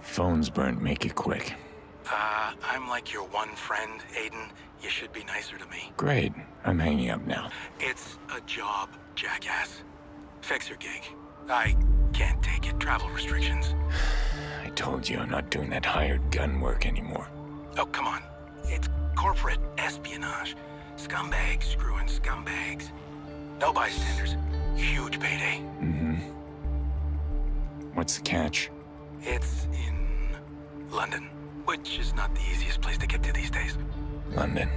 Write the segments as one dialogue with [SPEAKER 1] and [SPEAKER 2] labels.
[SPEAKER 1] Phone's burnt, make it quick.
[SPEAKER 2] I'm like your one friend, Aiden. You should be nicer to me.
[SPEAKER 1] Great, I'm hanging up now.
[SPEAKER 2] It's a job, jackass. Fix your gig. I can't take it, travel restrictions.
[SPEAKER 1] I told you I'm not doing that hired gun work anymore.
[SPEAKER 2] Oh, come on. It's corporate espionage. Scumbags screwing scumbags. No bystanders. Huge payday.
[SPEAKER 1] Mm-hmm. What's the catch?
[SPEAKER 2] It's in London, which is not the easiest place to get to these days.
[SPEAKER 1] London.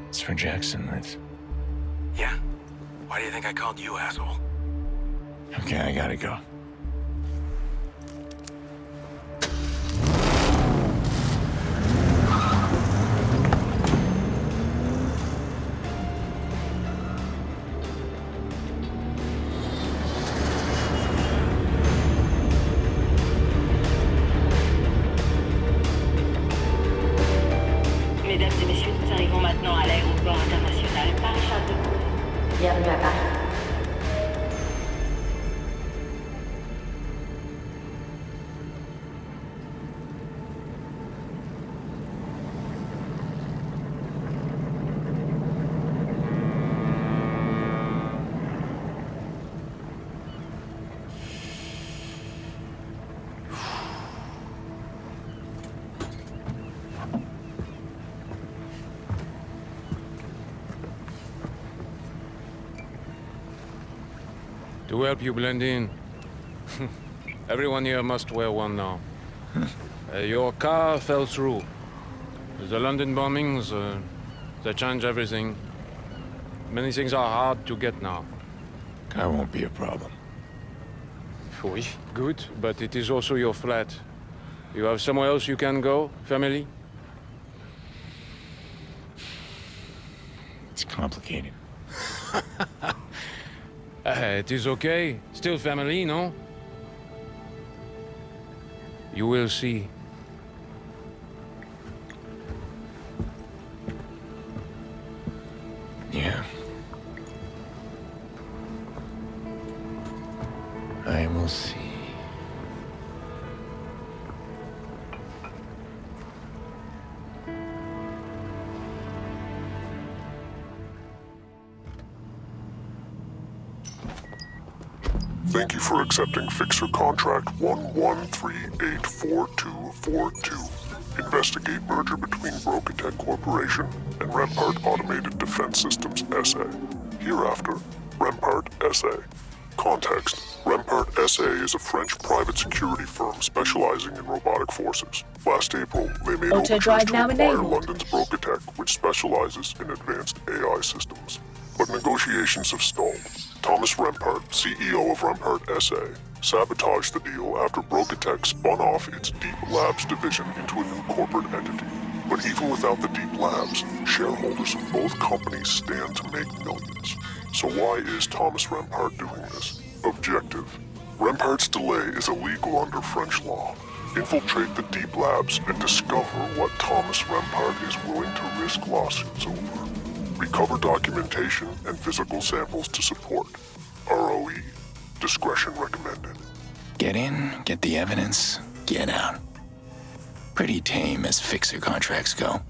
[SPEAKER 1] It's where Jackson lives.
[SPEAKER 2] Yeah? Why do you think I called you, asshole?
[SPEAKER 1] Okay, I gotta go.
[SPEAKER 3] Mesdames et messieurs, nous arrivons maintenant à l'aéroport international Paris-Charles de Gaulle. Bienvenue à Paris.
[SPEAKER 4] To help you blend in, everyone here must wear one now. Your car fell through. The London bombings, they change everything. Many things are hard to get now.
[SPEAKER 1] Car won't be a problem.
[SPEAKER 4] Oui, good, but it is also your flat. You have somewhere else you can go, family?
[SPEAKER 1] It's complicated.
[SPEAKER 4] It is okay. Still family, no? You will see.
[SPEAKER 1] Yeah. I will see.
[SPEAKER 5] Thank you for accepting Fixer Contract 1138442. Investigate merger between Reconnecting Corporation and Rampart Automated Defense Systems SA. Hereafter, Rampart SA. Context: Rampart SA is a French private security firm specializing in robotic forces. Last April, they made overtures to acquire London's Reconnecting, which specializes in advanced AI systems. But negotiations have stalled. Thomas Rampart, CEO of Rampart SA, sabotaged the deal after Reconnecting spun off its Deep Labs division into a new corporate entity. But even without the Deep Labs, shareholders of both companies stand to make millions. So why is Thomas Rampart doing this? Objective: Rampart's delay is illegal under French law. Infiltrate the Deep Labs and discover what Thomas Rampart is willing to risk lawsuits over. Recover documentation and physical samples to support. ROE. Discretion recommended.
[SPEAKER 1] Get in, get the evidence, get out. Pretty tame as fixer contracts go.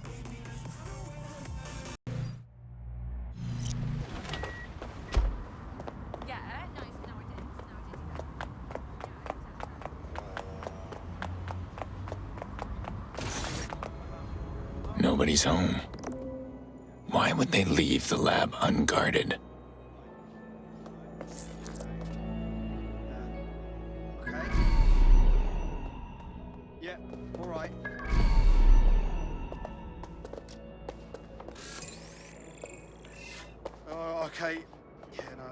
[SPEAKER 1] Nobody's home. Why would they leave the lab unguarded?
[SPEAKER 6] Okay. Yeah, all right. Okay. Yeah, no.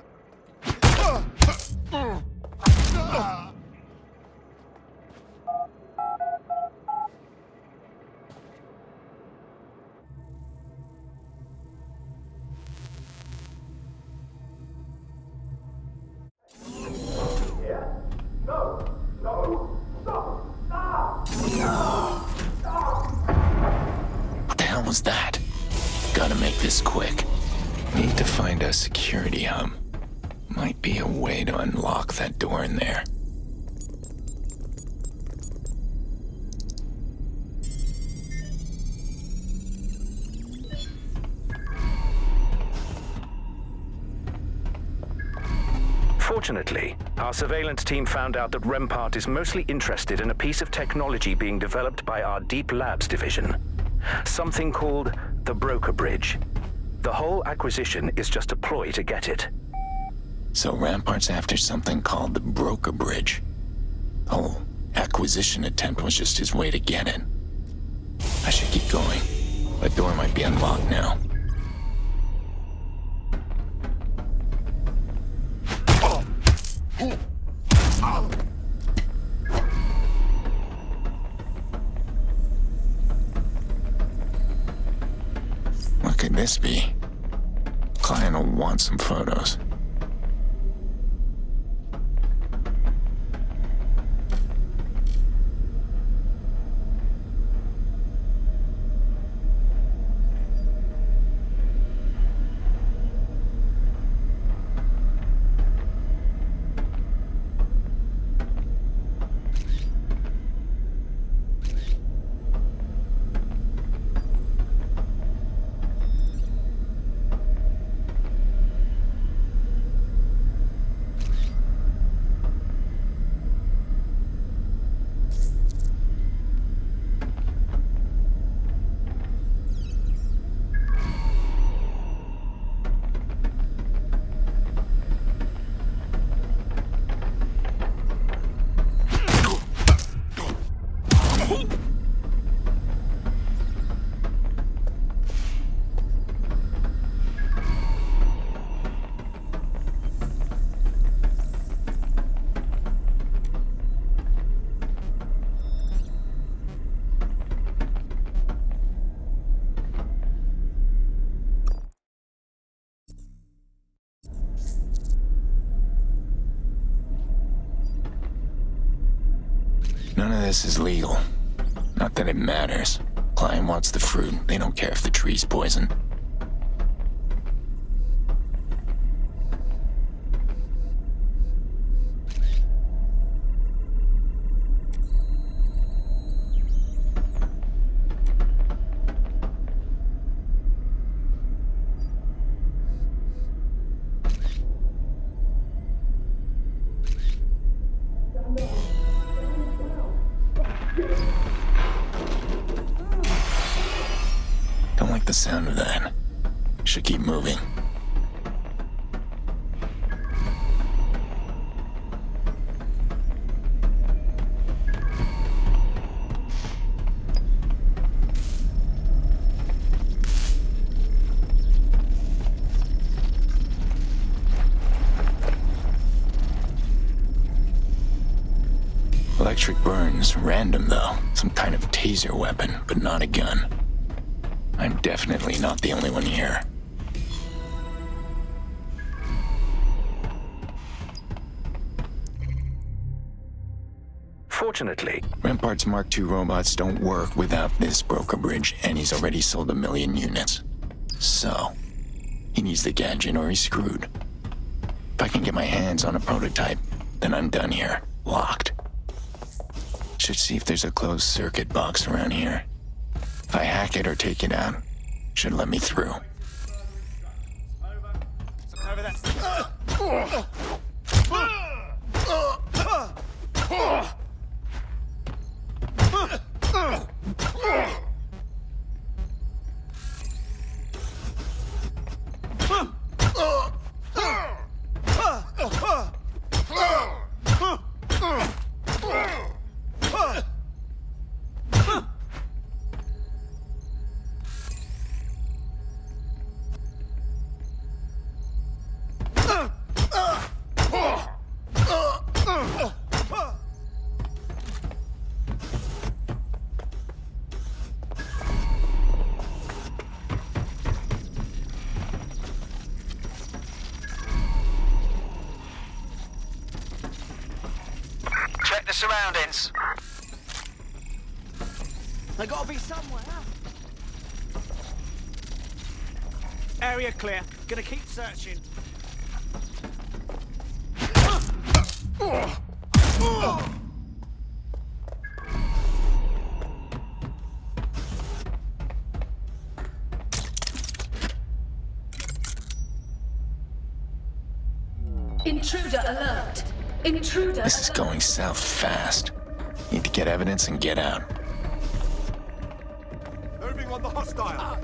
[SPEAKER 1] What the hell was that? Gotta make this quick. Need to find a security hub. Might be a way to unlock that door in there.
[SPEAKER 7] Fortunately, our surveillance team found out that Rampart is mostly interested in a piece of technology being developed by our Deep Labs division. Something called the Broker Bridge. The whole acquisition is just a ploy to get it.
[SPEAKER 1] So Rampart's after something called the Broker Bridge. Oh, acquisition attempt was just his way to get it. I should keep going. The door might be unlocked now. What could this be? Client will want some photos. None of this is legal. Not that it matters. Client wants the fruit. They don't care if the tree's poisoned. Don't like the sound of that. Should keep moving. Electric burns, random though. Some kind of taser weapon, but not a gun. I'm definitely not the only one here.
[SPEAKER 7] Fortunately,
[SPEAKER 1] Rampart's Mark II robots don't work without this broker bridge, and he's already sold 1 million units. So, he needs the gadget or he's screwed. If I can get my hands on a prototype, then I'm done here. Locked. Should see if there's a closed circuit box around here. If I hack it or take it out, should let me through.
[SPEAKER 6] surroundings.
[SPEAKER 8] I gotta be somewhere. Area clear. Gonna keep searching.
[SPEAKER 9] Intruder alert. Intruder
[SPEAKER 1] This is going south fast. Need to get evidence and get out.
[SPEAKER 8] Moving on the hostile.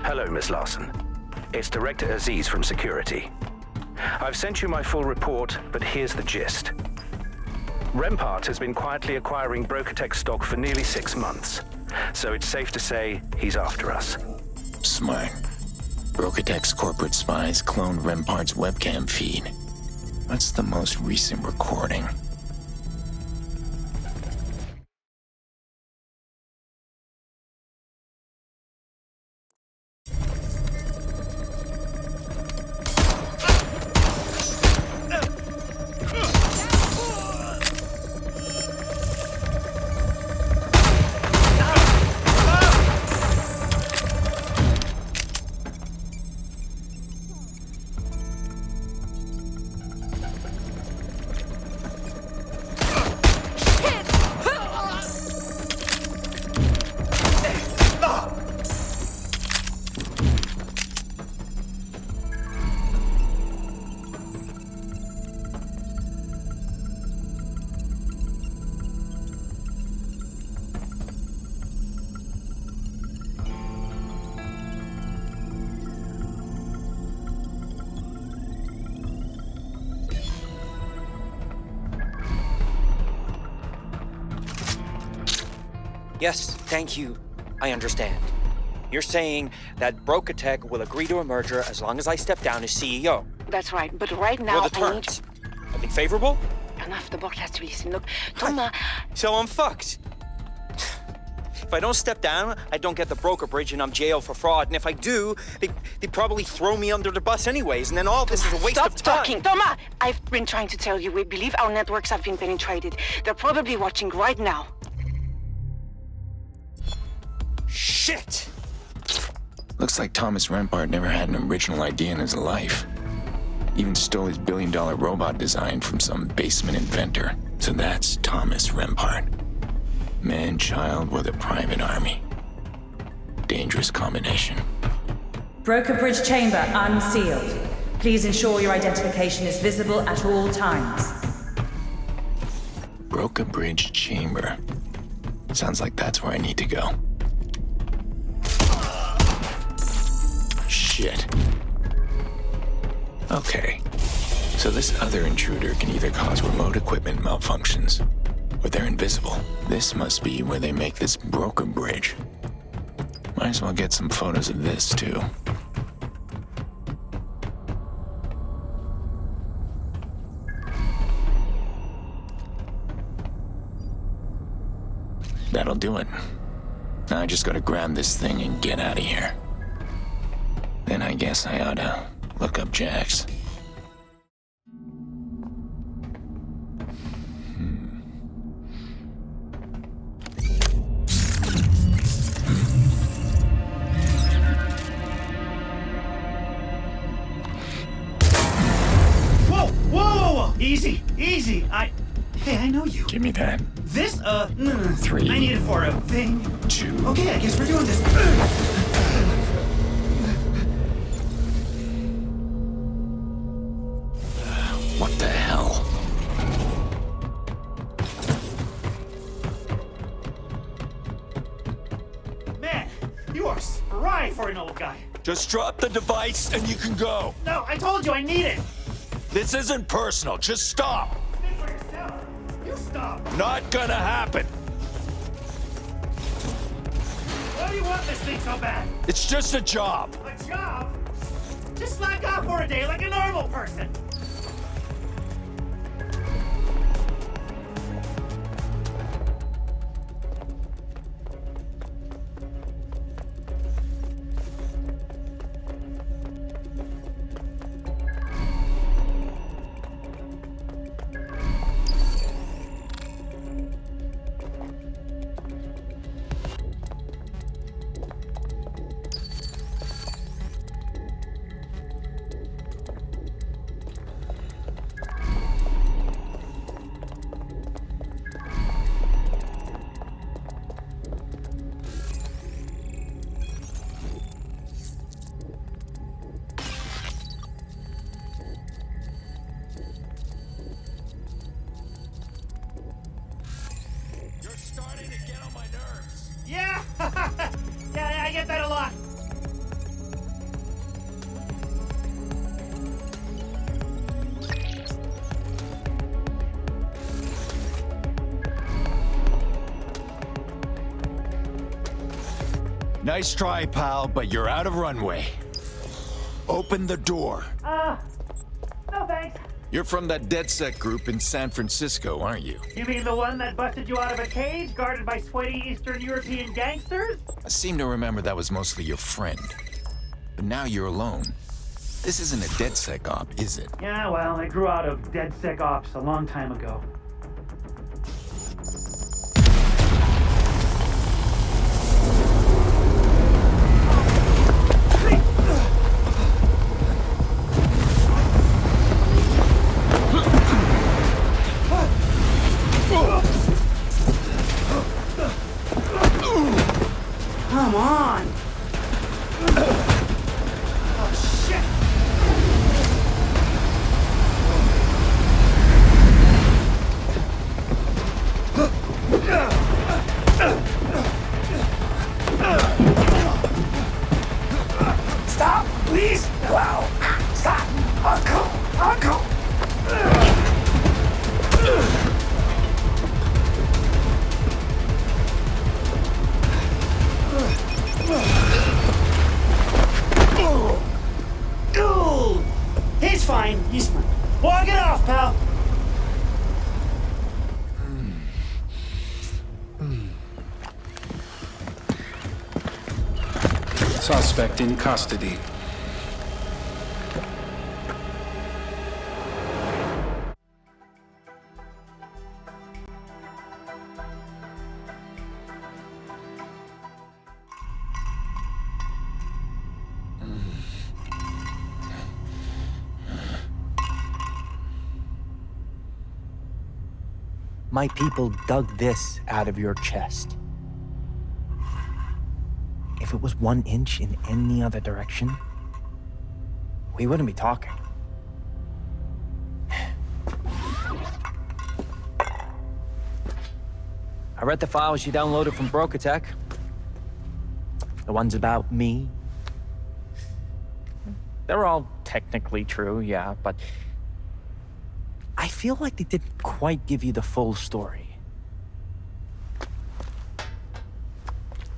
[SPEAKER 7] Hello, Miss Larson. It's Director Aziz from Security. I've sent you my full report, but here's the gist. Rampart has been quietly acquiring BrokerTech stock for nearly 6 months, so it's safe to say he's after us.
[SPEAKER 1] Smart. BrokerTech's corporate spies cloned Rampart's webcam feed. What's the most recent recording?
[SPEAKER 10] Yes, thank you. I understand. You're saying that BrokerTech will agree to a merger as long as I step down as CEO.
[SPEAKER 3] That's right, but right now
[SPEAKER 10] What are the
[SPEAKER 3] I need...
[SPEAKER 10] terms? Something favorable?
[SPEAKER 3] Enough, the board has to listen. Look, Thomas...
[SPEAKER 10] So I'm fucked. If I don't step down, I don't get the broker bridge and I'm jailed for fraud. And if I do, they probably throw me under the bus anyways. And then all this is a waste of time.
[SPEAKER 3] Stop talking, Thomas! I've been trying to tell you, we believe our networks have been penetrated. They're probably watching right now.
[SPEAKER 10] Shit!
[SPEAKER 1] Looks like Thomas Rampart never had an original idea in his life. Even stole his billion-dollar robot design from some basement inventor. So that's Thomas Rampart. Man-child with a private army. Dangerous combination.
[SPEAKER 11] Broker bridge chamber unsealed. Please ensure your identification is visible at all times.
[SPEAKER 1] Broker bridge chamber. Sounds like that's where I need to go. Shit. Okay. So this other intruder can either cause remote equipment malfunctions, or they're invisible. This must be where they make this broker bridge. Might as well get some photos of this, too. That'll do it. Now I just gotta grab this thing and get out of here. Then I guess I oughta look up Jax.
[SPEAKER 8] Whoa! Easy, easy. Hey, I know you.
[SPEAKER 1] Give me that.
[SPEAKER 8] This,
[SPEAKER 1] 3.
[SPEAKER 8] I need it for a thing.
[SPEAKER 1] 2.
[SPEAKER 8] Okay, I guess we're doing this.
[SPEAKER 1] What the hell?
[SPEAKER 8] Man, you are spry for an old guy.
[SPEAKER 1] Just drop the device and you can go.
[SPEAKER 8] No, I told you I need it.
[SPEAKER 1] This isn't personal. Just stop.
[SPEAKER 8] Think for yourself. You stop.
[SPEAKER 1] Not gonna happen.
[SPEAKER 8] Why do you want this thing so bad?
[SPEAKER 1] It's just a job.
[SPEAKER 8] A job? Just slack off for a day like a normal person. Yeah! Yeah, I get that a lot.
[SPEAKER 1] Nice try, pal, but you're out of runway. Open the door.
[SPEAKER 8] No thanks.
[SPEAKER 1] You're from that DedSec group in San Francisco, aren't you?
[SPEAKER 8] You mean the one that busted you out of a cage guarded by sweaty Eastern European gangsters?
[SPEAKER 1] I seem to remember that was mostly your friend. But now you're alone. This isn't a DedSec op, is it?
[SPEAKER 8] Yeah, well, I grew out of DedSec ops a long time ago. Come on! Oh, shit! Stop, please! Wow! Stop! Uncle! He's fine. Walk it off, pal.
[SPEAKER 6] Suspect in custody.
[SPEAKER 10] My people dug this out of your chest. If it was 1 inch in any other direction, we wouldn't be talking. I read the files you downloaded from Brokertech. The ones about me. They're all technically true, yeah, but I feel like they didn't quite give you the full story.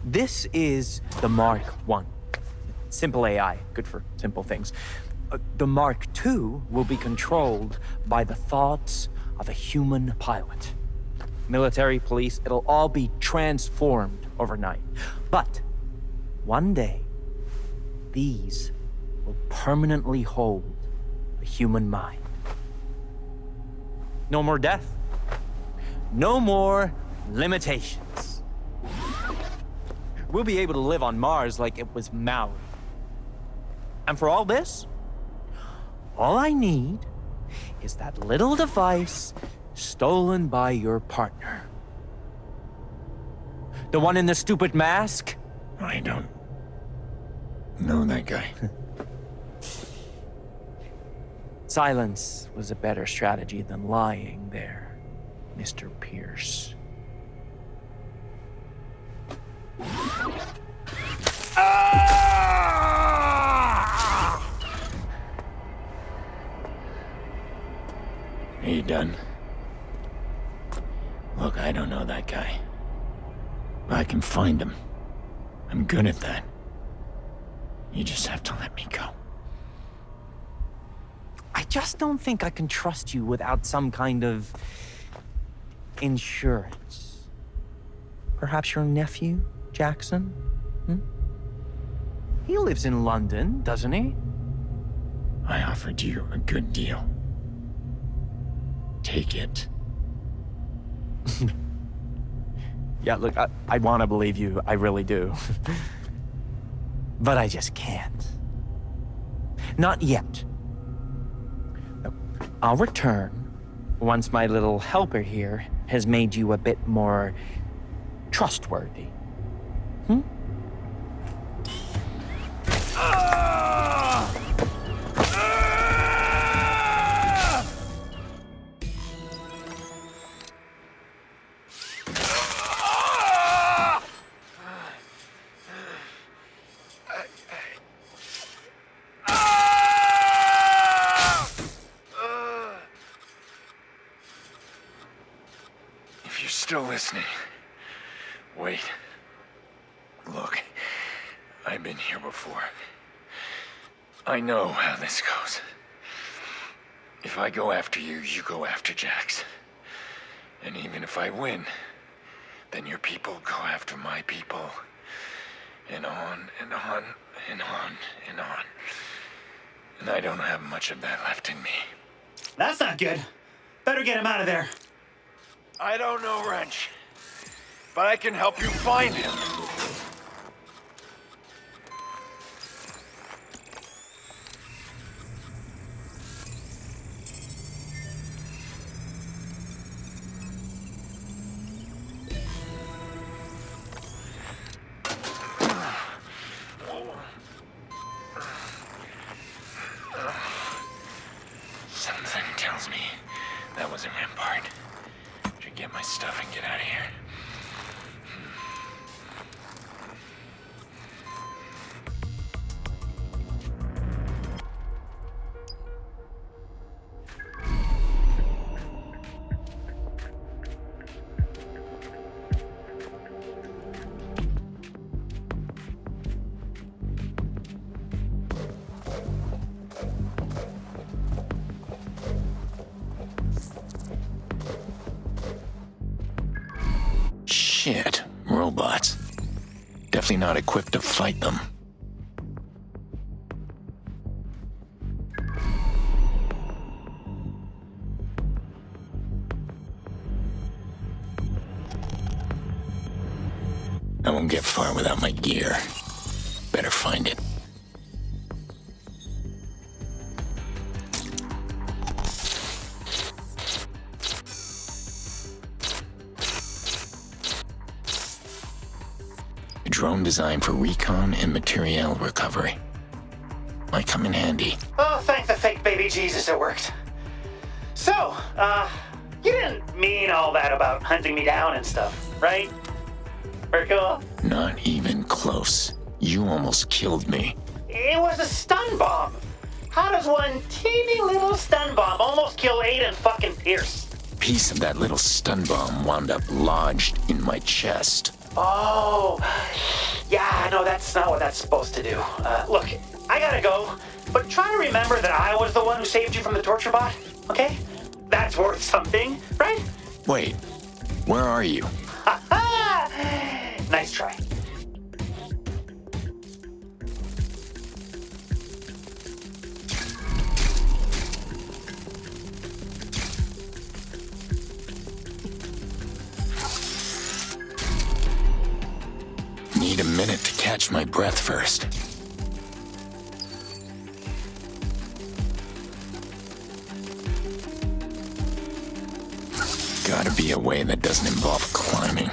[SPEAKER 10] This is the Mark I. Simple AI, good for simple things. The Mark II will be controlled by the thoughts of a human pilot. Military, police, it'll all be transformed overnight. But one day, these will permanently hold a human mind. No more death. No more limitations. We'll be able to live on Mars like it was Maui. And for all this, all I need is that little device stolen by your partner. The one in the stupid mask?
[SPEAKER 1] I don't know that guy.
[SPEAKER 10] Silence was a better strategy than lying there, Mr. Pearce.
[SPEAKER 1] Look, I don't know that guy. But I can find him. I'm good at that. You just have to let me go.
[SPEAKER 10] I just don't think I can trust you without some kind of insurance. Perhaps your nephew, Jackson? He lives in London, doesn't he?
[SPEAKER 1] I offered you a good deal. Take it.
[SPEAKER 10] Yeah, look, I want to believe you. I really do. But I just can't. Not yet. No, I'll return once my little helper here has made you a bit more trustworthy.
[SPEAKER 1] If you're still listening, wait. Look, I've been here before. I know how this goes. If I go after you, you go after Jax. And even if I win, then your people go after my people. And on, and on, and on, and on. And I don't have much of that left in me.
[SPEAKER 8] That's not good. Better get him out of there.
[SPEAKER 1] I don't know, Wrench. But I can help you find him. Something tells me that was a Rampart. Should get my stuff and get out of here. Shit, robots. Definitely not equipped to fight them. I won't get far without my gear. Better find it. A drone designed for recon and materiel recovery. Might come in handy.
[SPEAKER 8] Oh, thank the fake baby Jesus it worked. So, you didn't mean all that about hunting me down and stuff, right? Very cool.
[SPEAKER 1] Not even close. You almost killed me.
[SPEAKER 8] It was a stun bomb. How does one teeny little stun bomb almost kill Aiden fucking Pearce?
[SPEAKER 1] Piece of that little stun bomb wound up lodged in my chest.
[SPEAKER 8] Oh, yeah, no, that's not what that's supposed to do. Look, I gotta go, but try to remember that I was the one who saved you from the torture bot, okay? That's worth something, right?
[SPEAKER 1] Wait, where are you?
[SPEAKER 8] Nice try.
[SPEAKER 1] Need a minute to catch my breath first. Gotta be a way that doesn't involve climbing.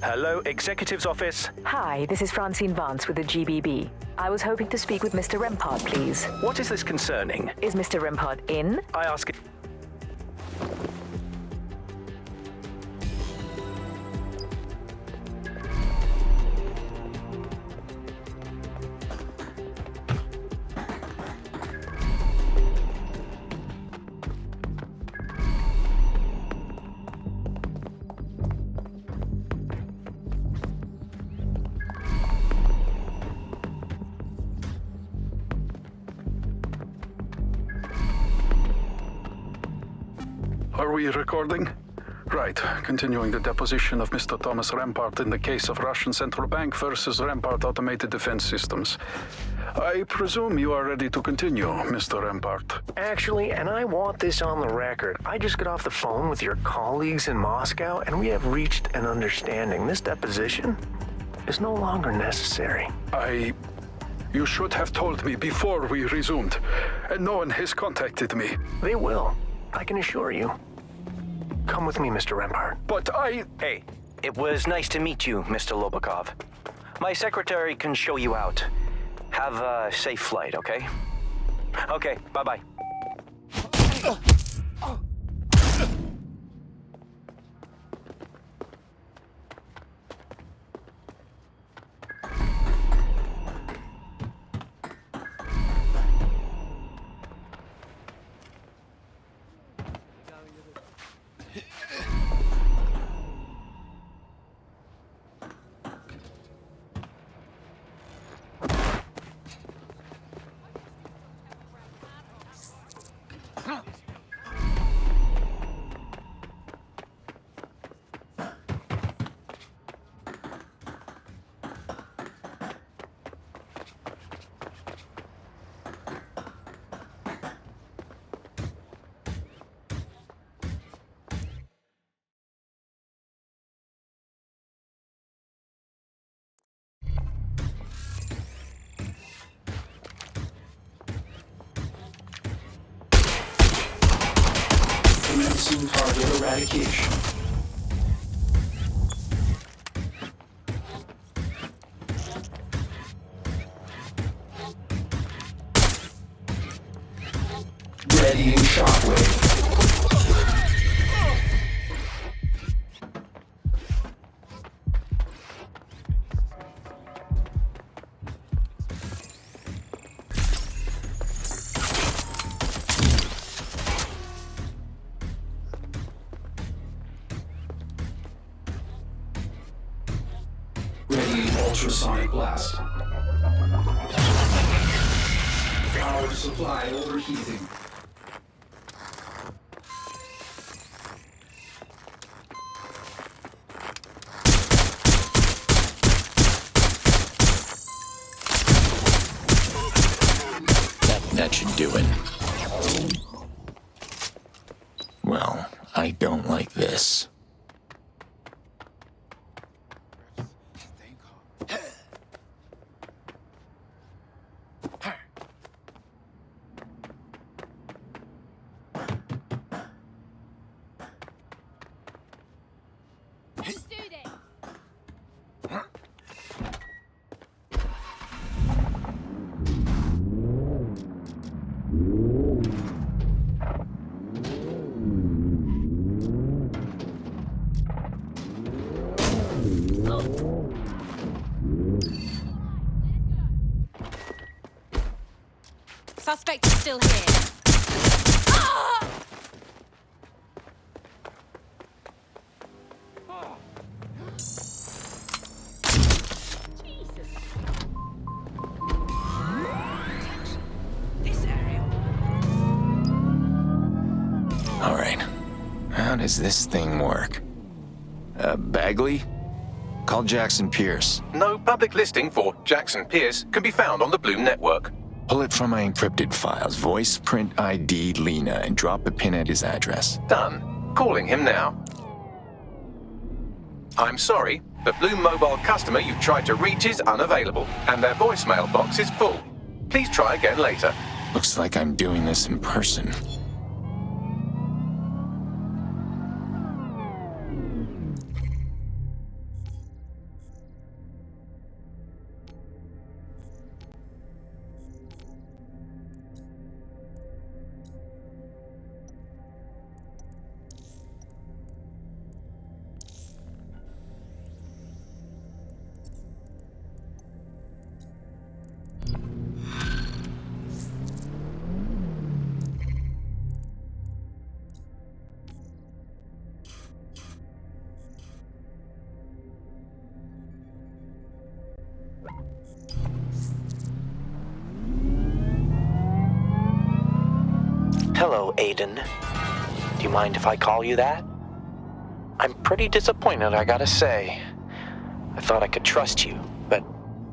[SPEAKER 7] Hello, Executive's office.
[SPEAKER 12] Hi, this is Francine Vance with the GBB. I was hoping to speak with Mr. Rampart, please.
[SPEAKER 7] What is this concerning?
[SPEAKER 12] Is Mr. Rampart in?
[SPEAKER 7] I ask it.
[SPEAKER 6] Are we recording? Right. Continuing the deposition of Mr. Thomas Rampart in the case of Russian Central Bank versus Rampart Automated Defense Systems. I presume you are ready to continue, Mr. Rampart.
[SPEAKER 13] Actually, and I want this on the record, I just got off the phone with your colleagues in Moscow, and we have reached an understanding. This deposition is no longer necessary.
[SPEAKER 6] You should have told me before we resumed, and no one has contacted me.
[SPEAKER 13] They will, I can assure you. Come with me, Mr. Rampart.
[SPEAKER 6] But
[SPEAKER 14] Hey, it was nice to meet you, Mr. Lobakov. My secretary can show you out. Have a safe flight, okay? Okay, bye-bye.
[SPEAKER 6] Commencing target eradication. Readying shockwave. Ultrasonic blast. Power supply overheating.
[SPEAKER 1] That should do it. Well, I don't like this.
[SPEAKER 15] Suspect is still here. Ah! Jesus. This area.
[SPEAKER 1] All right. How does this thing work? Bagley? Call Jackson Pearce.
[SPEAKER 16] No public listing for Jackson Pearce can be found on the Bloom network.
[SPEAKER 1] Pull it from my encrypted files, voice, print ID, Lena, and drop a pin at his address.
[SPEAKER 16] Done. Calling him now. I'm sorry, the Bloom mobile customer you've tried to reach is unavailable, and their voicemail box is full. Please try again later.
[SPEAKER 1] Looks like I'm doing this in person.
[SPEAKER 13] Hello, Aiden. Do you mind if I call you that? I'm pretty disappointed, I gotta say. I thought I could trust you, but...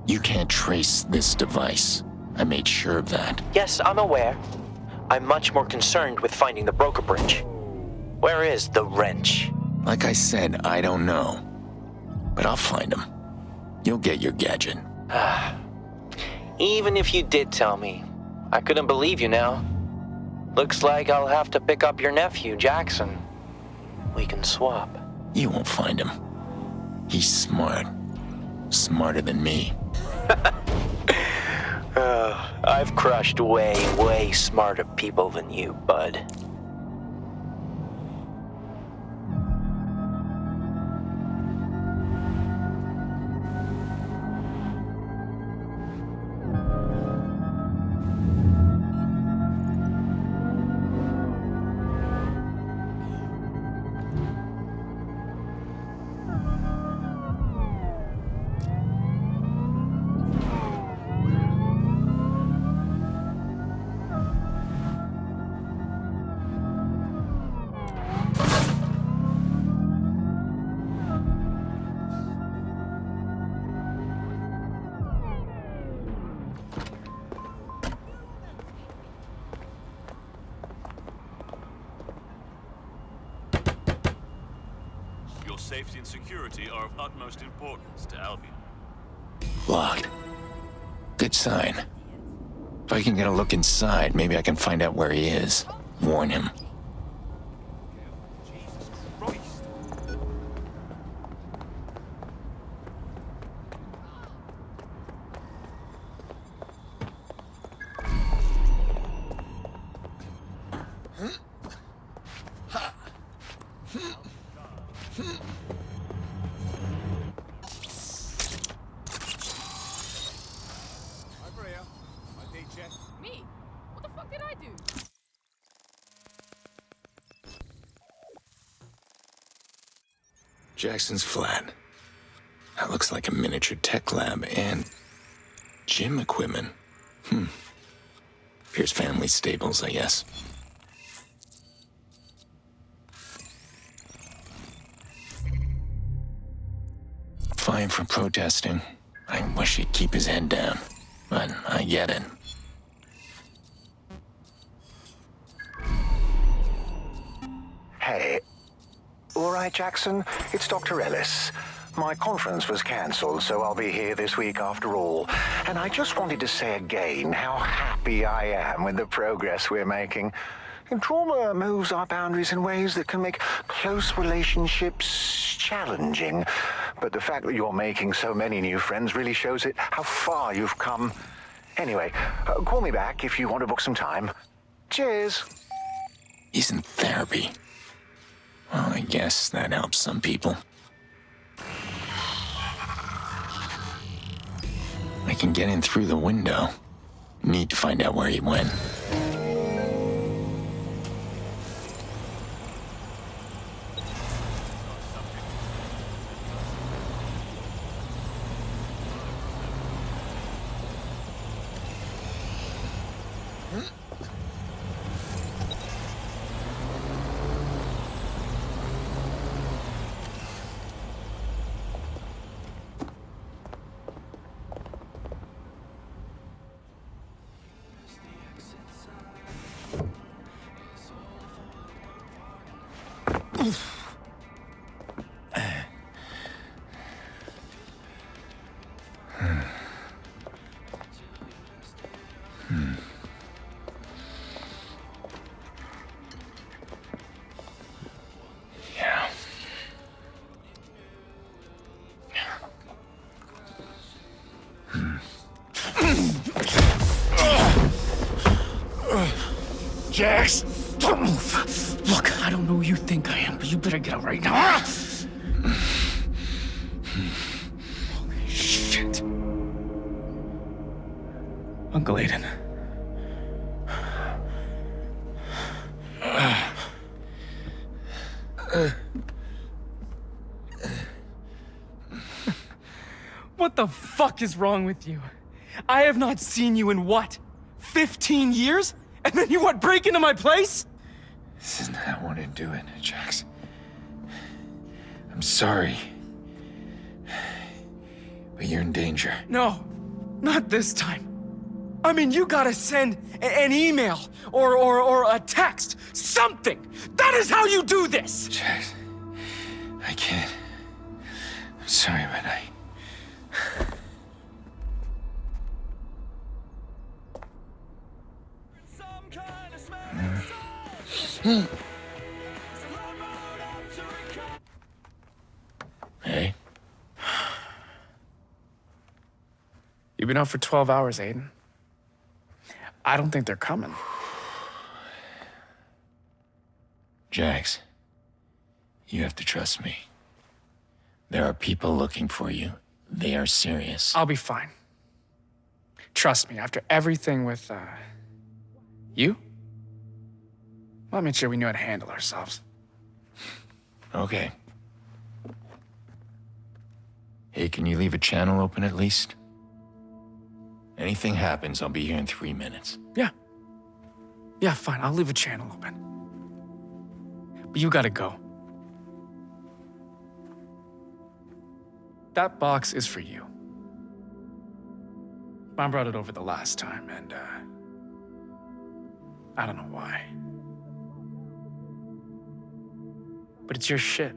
[SPEAKER 1] You can't trace this device. I made sure of that.
[SPEAKER 13] Yes, I'm aware. I'm much more concerned with finding the broker bridge. Where is the wrench?
[SPEAKER 1] Like I said, I don't know. But I'll find him. You'll get your gadget.
[SPEAKER 13] Even if you did tell me, I couldn't believe you now. Looks like I'll have to pick up your nephew, Jackson. We can swap.
[SPEAKER 1] You won't find him. He's smart. Smarter than me.
[SPEAKER 13] I've crushed way smarter people than you, bud.
[SPEAKER 17] Your safety and security are of utmost importance to Albion.
[SPEAKER 1] Locked. Good sign. If I can get a look inside, maybe I can find out where he is. Warn him.
[SPEAKER 15] Me? What the fuck did I do?
[SPEAKER 1] Jackson's flat. That looks like a miniature tech lab and gym equipment. Pearce family stables, I guess. Fine for protesting. I wish he'd keep his head down, but I get it.
[SPEAKER 18] Hey. All right, Jackson, it's Dr. Ellis. My conference was cancelled, so I'll be here this week after all. And I just wanted to say again how happy I am with the progress we're making. And trauma moves our boundaries in ways that can make close relationships challenging. But the fact that you're making so many new friends really shows it how far you've come. Anyway, call me back if you want to book some time. Cheers.
[SPEAKER 1] He's in therapy. Well, I guess that helps some people. I can get in through the window. Need to find out where he went.
[SPEAKER 19] Jax! Don't move! Look, I don't know who you think I am, but you better get out right now. Holy shit. Uncle Aiden.
[SPEAKER 20] What the fuck is wrong with you? I have not seen you in what? 15 years? And then you want break into my place?
[SPEAKER 1] This isn't how I wanted to do it, Jax. I'm sorry. But you're in danger.
[SPEAKER 20] No, not this time. I mean, you gotta send an email or a text, something. That is how you do this.
[SPEAKER 1] Jax, I can't. I'm sorry, but Hey.
[SPEAKER 20] You've been out for 12 hours, Aiden. I don't think they're coming.
[SPEAKER 1] Jax, you have to trust me. There are people looking for you. They are serious.
[SPEAKER 20] I'll be fine. Trust me, after everything with, you? Well, I made sure we knew how to handle ourselves.
[SPEAKER 1] Okay. Hey, can you leave a channel open at least? Anything happens, I'll be here in 3 minutes.
[SPEAKER 20] Yeah. Yeah, fine, I'll leave a channel open. But you gotta go. That box is for you. Mom brought it over the last time, and, I don't know why. But it's your shit.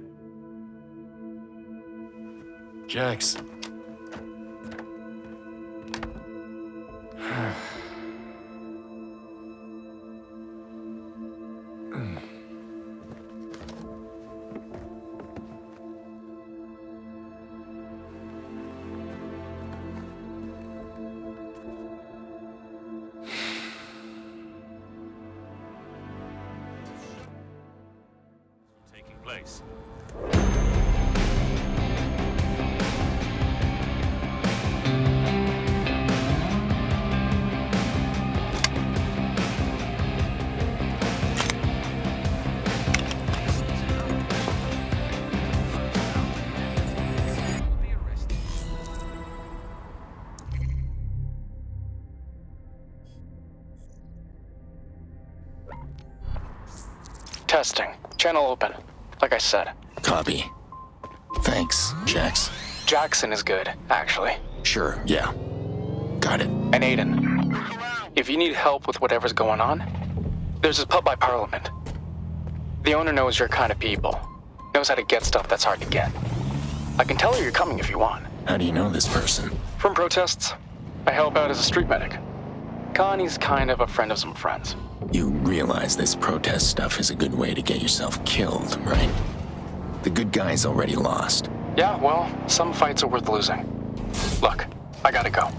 [SPEAKER 1] Jax.
[SPEAKER 17] Taking place.
[SPEAKER 20] Testing. Channel open. Like I said.
[SPEAKER 1] Copy. Thanks, Jax.
[SPEAKER 20] Jackson is good, actually.
[SPEAKER 1] Sure, yeah. Got it.
[SPEAKER 20] And Aiden, if you need help with whatever's going on, there's this pub by Parliament. The owner knows your kind of people. Knows how to get stuff that's hard to get. I can tell her you're coming if you want.
[SPEAKER 1] How do you know this person?
[SPEAKER 20] From protests. I help out as a street medic. Connie's kind of a friend of some friends.
[SPEAKER 1] You realize this protest stuff is a good way to get yourself killed, right? The good guy's already lost.
[SPEAKER 20] Yeah, well, some fights are worth losing. Look, I gotta go.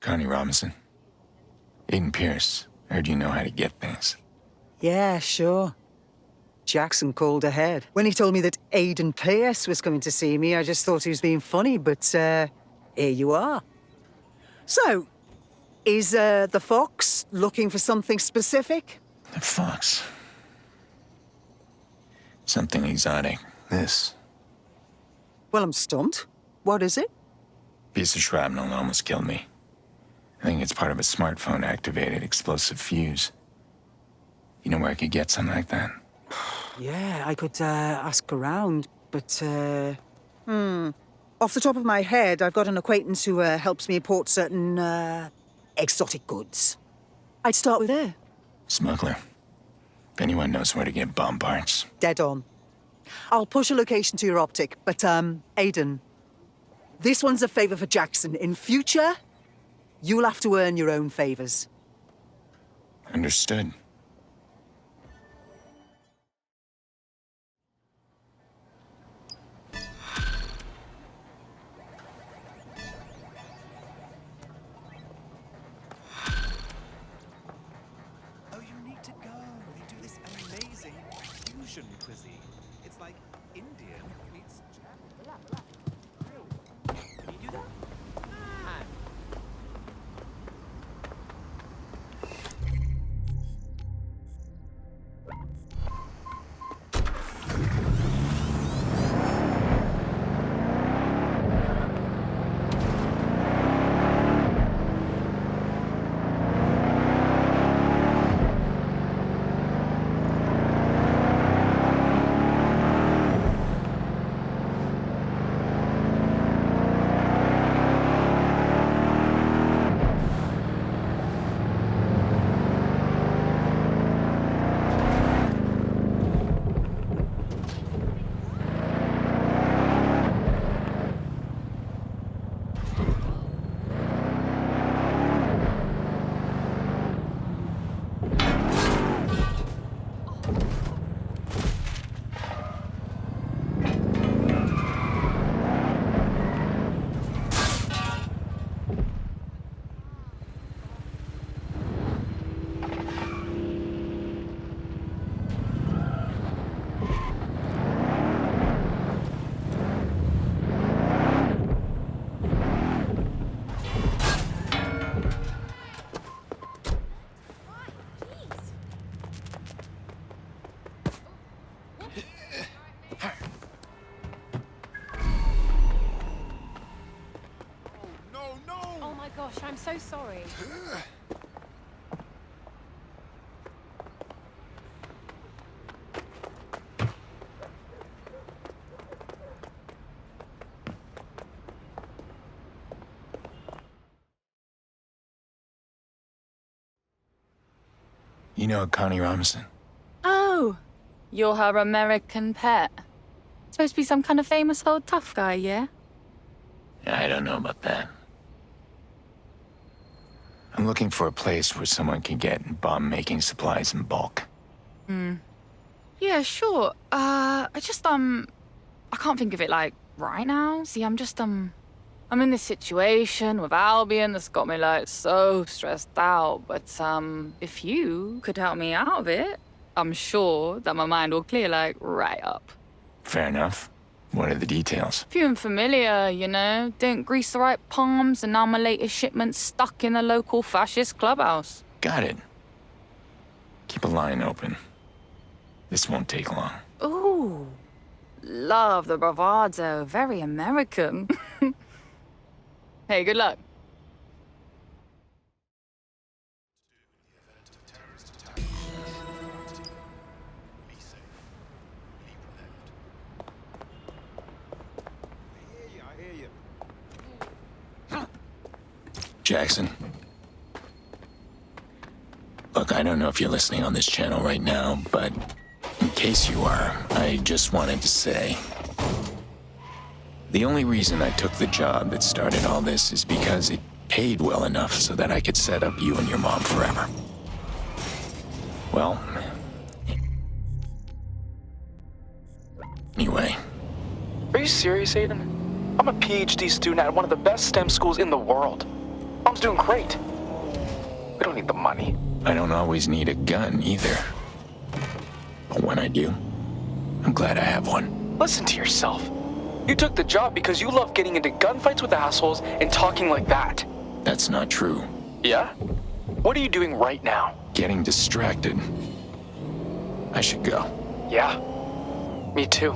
[SPEAKER 1] Connie Robinson. Aiden Pearce. Heard you know how to get things.
[SPEAKER 21] Yeah, sure. Jackson called ahead. When he told me that Aiden Pearce was coming to see me, I just thought he was being funny, but, here you are. So, is, the Fox looking for something specific?
[SPEAKER 1] The Fox? Something exotic. This.
[SPEAKER 21] Well, I'm stumped. What is it?
[SPEAKER 1] Piece of shrapnel almost killed me. I think it's part of a smartphone-activated explosive fuse. You know where I could get something like that?
[SPEAKER 21] Yeah, I could ask around, but off the top of my head, I've got an acquaintance who helps me import certain exotic goods. I'd start with her.
[SPEAKER 1] Smuggler. If anyone knows where to get bomb parts.
[SPEAKER 21] Dead on. I'll push a location to your optic, but Aiden, this one's a favor for Jackson. In future, you'll have to earn your own favors.
[SPEAKER 1] Understood.
[SPEAKER 2] Oh, you need to go. They do this amazing fusion cuisine. It's like Indian meets Can you do that?
[SPEAKER 15] Gosh, I'm so sorry.
[SPEAKER 1] You know Connie Robinson?
[SPEAKER 15] Oh, you're her American pet. Supposed to be some kind of famous old tough guy, yeah?
[SPEAKER 1] I don't know about that. I'm looking for a place where someone can get bomb-making supplies in bulk.
[SPEAKER 15] Yeah, sure. I can't think of it, like, right now. See, I'm in this situation with Albion that's got me, like, so stressed out. But, if you could help me out of it, I'm sure that my mind will clear, like, right up.
[SPEAKER 1] Fair enough. What are the details?
[SPEAKER 15] Few and familiar, you know. Didn't grease the right palms, and now my latest shipment's stuck in a local fascist clubhouse.
[SPEAKER 1] Got it. Keep a line open. This won't take long.
[SPEAKER 15] Ooh. Love the bravado. Very American. Hey, good luck.
[SPEAKER 1] Jackson. Look, I don't know if you're listening on this channel right now, but in case you are, I just wanted to say, the only reason I took the job that started all this is because it paid well enough so that I could set up you and your mom forever. Well, anyway.
[SPEAKER 20] Are you serious, Aiden? I'm a PhD student at one of the best STEM schools in the world. Mom's doing great. We don't need the money.
[SPEAKER 1] I don't always need a gun either. But when I do, I'm glad I have one.
[SPEAKER 20] Listen to yourself. You took the job because you love getting into gunfights with assholes and talking like that.
[SPEAKER 1] That's not true.
[SPEAKER 20] Yeah? What are you doing right now?
[SPEAKER 1] Getting distracted. I should go.
[SPEAKER 20] Yeah? Me too.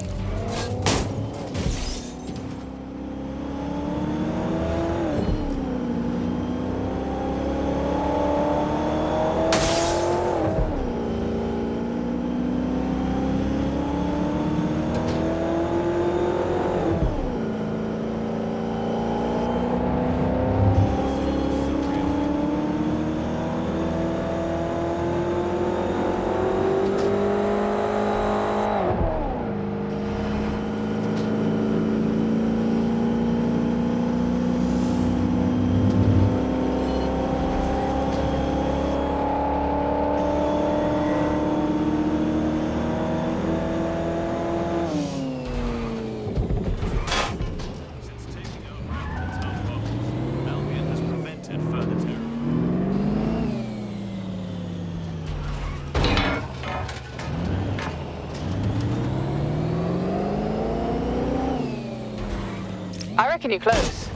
[SPEAKER 4] I reckon you're close.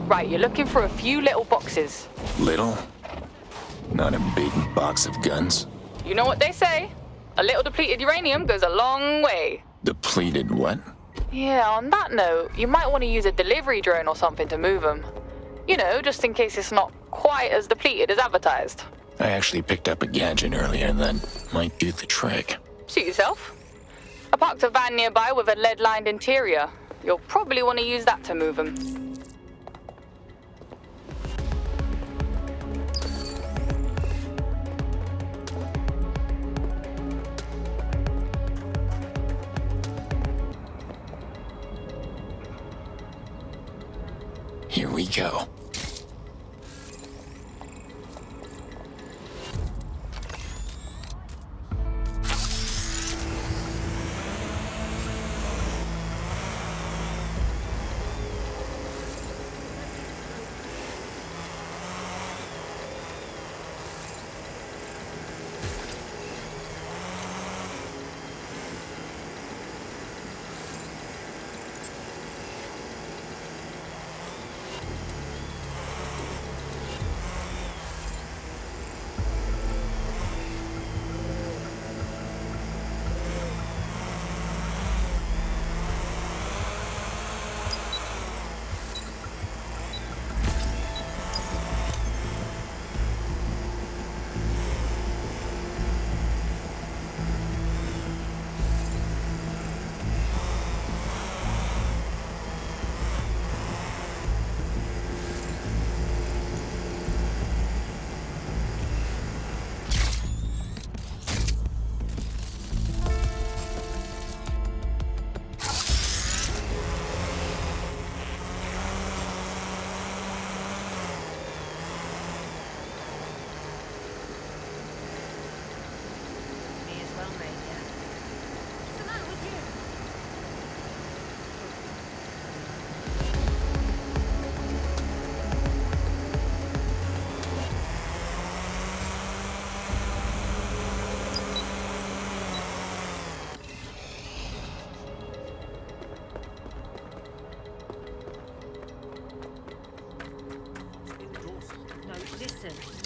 [SPEAKER 4] Right, you're looking for a few little boxes.
[SPEAKER 1] Little? Not a big box of guns?
[SPEAKER 4] You know what they say? A little depleted uranium goes a long way.
[SPEAKER 1] Depleted what?
[SPEAKER 4] Yeah, on that note, you might want to use a delivery drone or something to move them. You know, just in case it's not quite as depleted as advertised.
[SPEAKER 1] I actually picked up a gadget earlier that might do the trick.
[SPEAKER 4] Suit yourself. I parked a van nearby with a lead-lined interior. You'll probably want to use that to move them.
[SPEAKER 1] Here we go.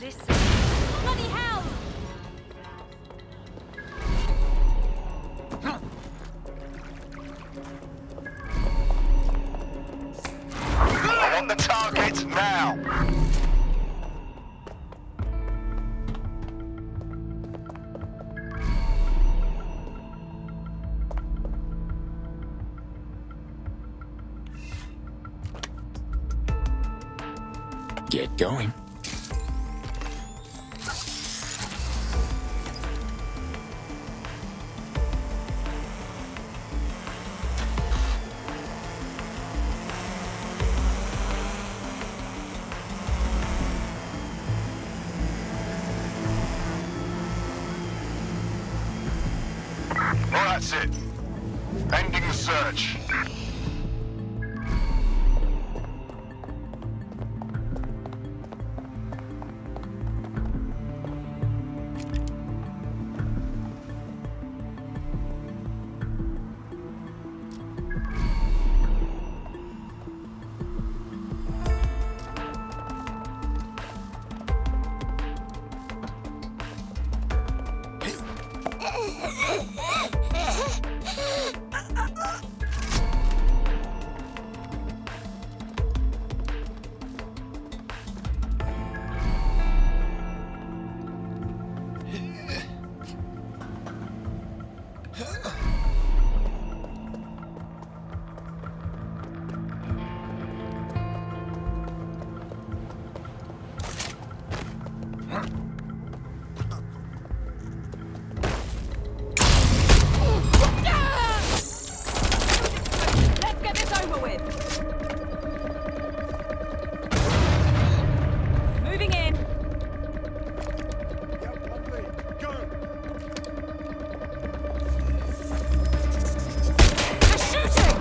[SPEAKER 11] Listen. Bloody hell!
[SPEAKER 18] I'm on the target now!
[SPEAKER 1] Get going.
[SPEAKER 18] That's it. Ending the search.
[SPEAKER 11] Let's get this over with. Moving in. They're shooting!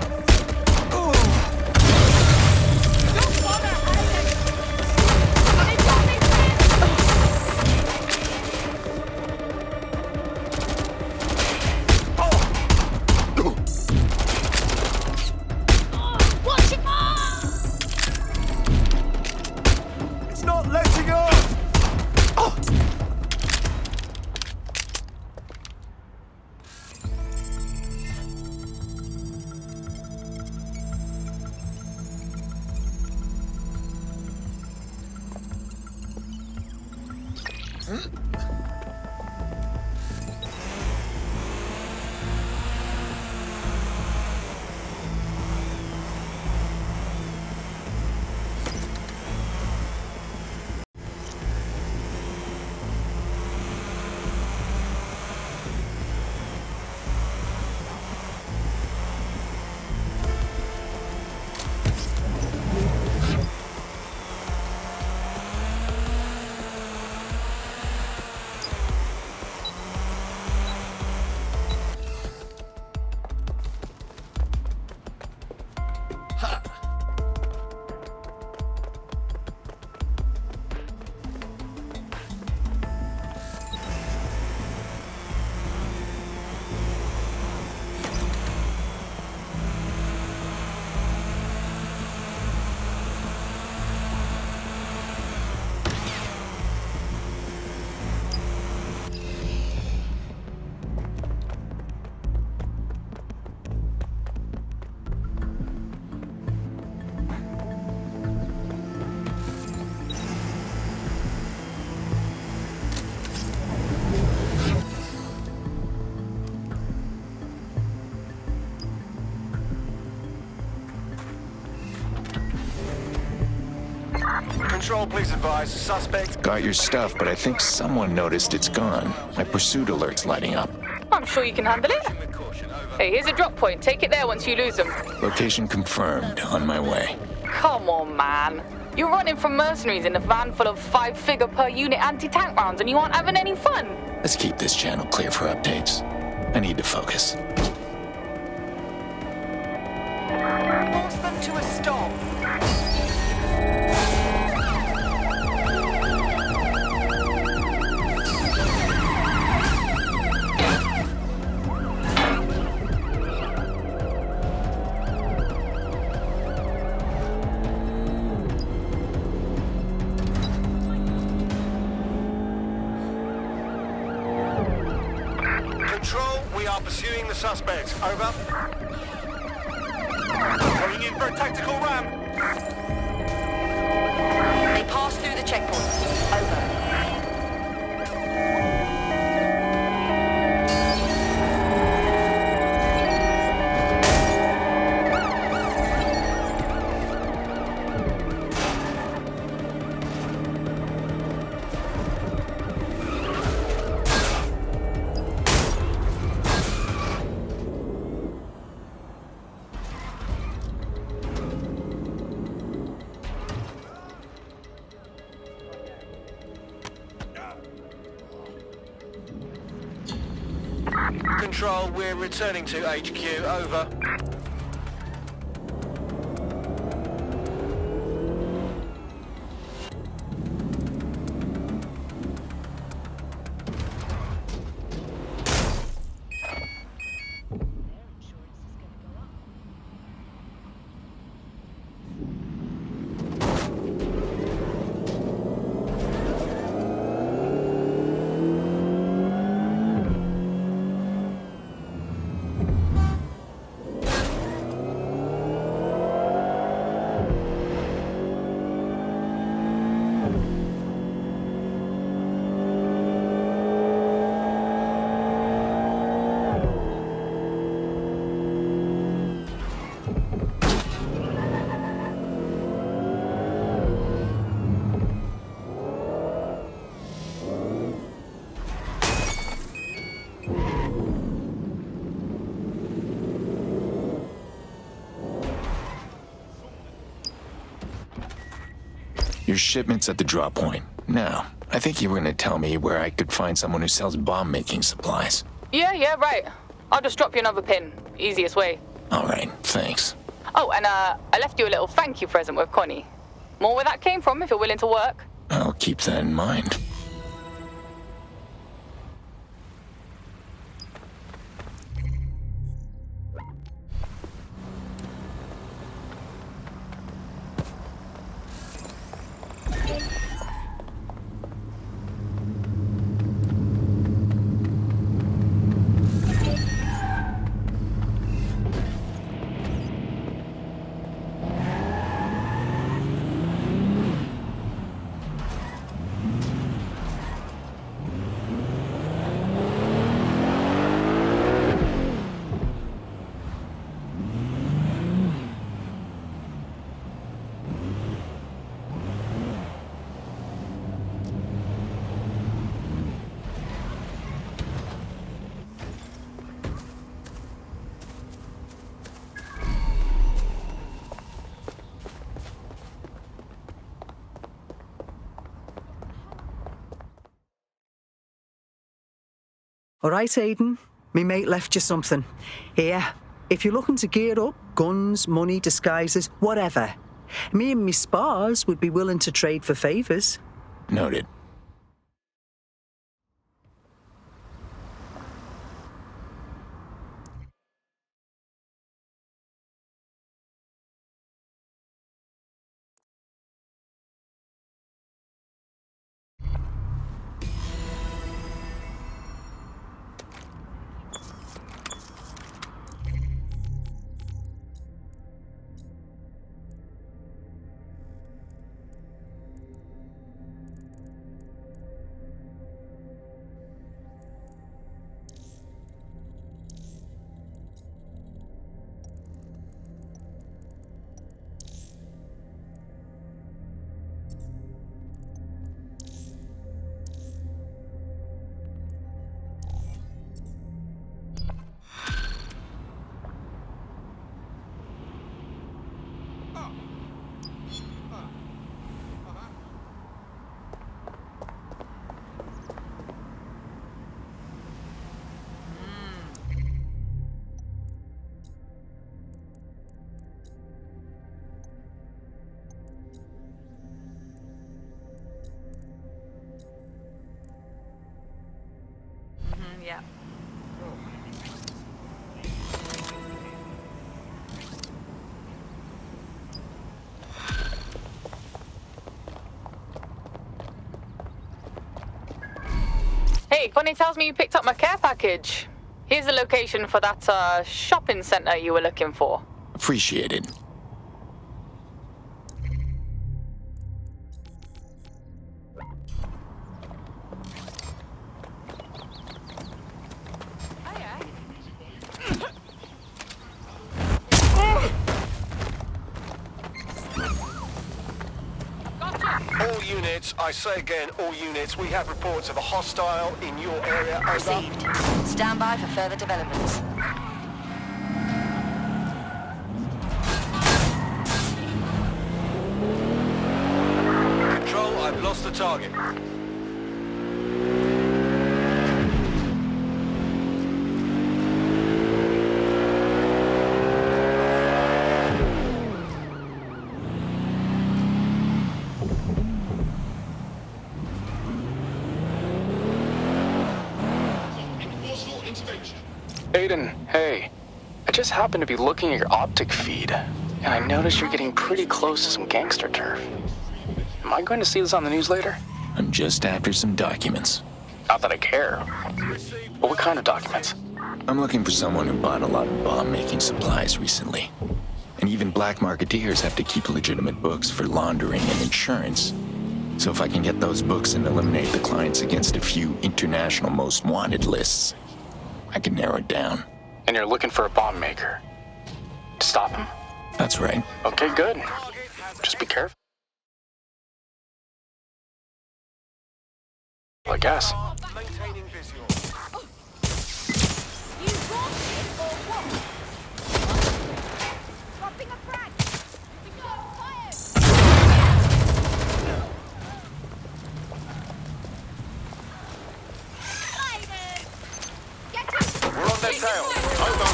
[SPEAKER 11] Don't bother, Aiden! They've got me Watch it!
[SPEAKER 2] It's not letting off!
[SPEAKER 13] Control, please advise. Suspect.
[SPEAKER 1] Got your stuff, but I think someone noticed it's gone. My pursuit alert's lighting up.
[SPEAKER 4] I'm sure you can handle it. Hey, here's a drop point. Take it there once you lose them.
[SPEAKER 1] Location confirmed. On my way.
[SPEAKER 4] Come on, man. You're running from mercenaries in a van full of 5-figure per unit anti-tank rounds and you aren't having any fun.
[SPEAKER 1] Let's keep this channel clear for updates. I need to focus.
[SPEAKER 11] Force them to a stop.
[SPEAKER 13] Control, we are pursuing the suspect. Over. Going in for a tactical ramp.
[SPEAKER 11] They passed through the checkpoint. Over.
[SPEAKER 13] Control, we're returning to HQ. Over.
[SPEAKER 1] Your shipment's at the drop point. Now, I think you were gonna tell me where I could find someone who sells bomb-making supplies.
[SPEAKER 4] Yeah, right. I'll just drop you another pin. Easiest way.
[SPEAKER 1] Alright, thanks.
[SPEAKER 4] Oh, and I left you a little thank you present with Connie. More where that came from if you're willing to work.
[SPEAKER 1] I'll keep that in mind.
[SPEAKER 21] All right, Aiden. Me mate left you something. Here, if you're looking to gear up, guns, money, disguises, whatever. Me and me spars would be willing to trade for favors.
[SPEAKER 1] Noted.
[SPEAKER 12] Yeah.
[SPEAKER 4] Hey, Connie tells me you picked up my care package. Here's the location for that shopping center you were looking for.
[SPEAKER 1] Appreciated.
[SPEAKER 5] All units, I say again, all units, we have reports of a hostile in your area.
[SPEAKER 22] Received. Stand by for further developments.
[SPEAKER 5] Control, I've lost the target.
[SPEAKER 20] Aiden, hey. I just happened to be looking at your optic feed, and I noticed you're getting pretty close to some gangster turf. Am I going to see this on the news later?
[SPEAKER 1] I'm just after some documents.
[SPEAKER 20] Not that I care. But what kind of documents?
[SPEAKER 1] I'm looking for someone who bought a lot of bomb-making supplies recently. And even black marketeers have to keep legitimate books for laundering and insurance. So if I can get those books and eliminate the clients against a few international most wanted lists, I can narrow it down.
[SPEAKER 20] And you're looking for a bomb maker. To stop him?
[SPEAKER 1] That's right.
[SPEAKER 20] Okay, good. Just be careful, I guess.
[SPEAKER 5] tail. Over.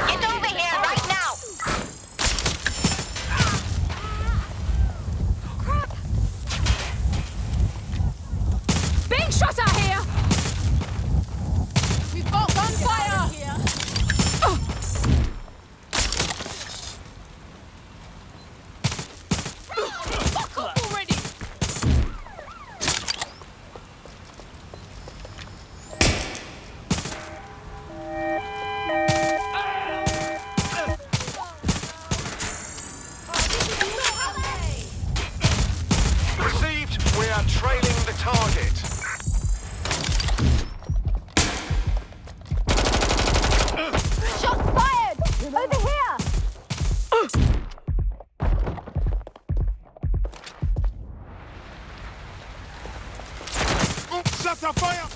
[SPEAKER 22] Get over here right now!
[SPEAKER 15] Being shot at here! We've got gunfire! Here. Fuck off already!
[SPEAKER 5] Received. We are trailing the target.
[SPEAKER 22] Shots fired! Over here!
[SPEAKER 5] Shut up, fire!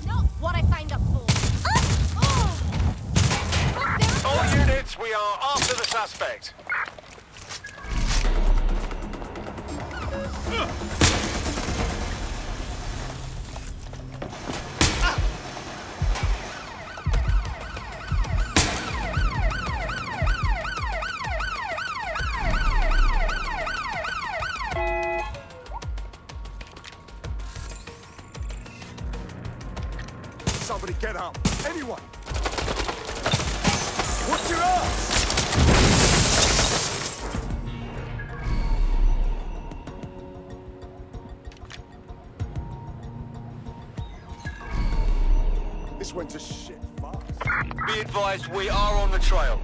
[SPEAKER 22] Not what I signed up for.
[SPEAKER 5] All units, we are after the suspect. Somebody get up. Anyone. What's your ass? This went to shit fast. Be advised, we are on the trail.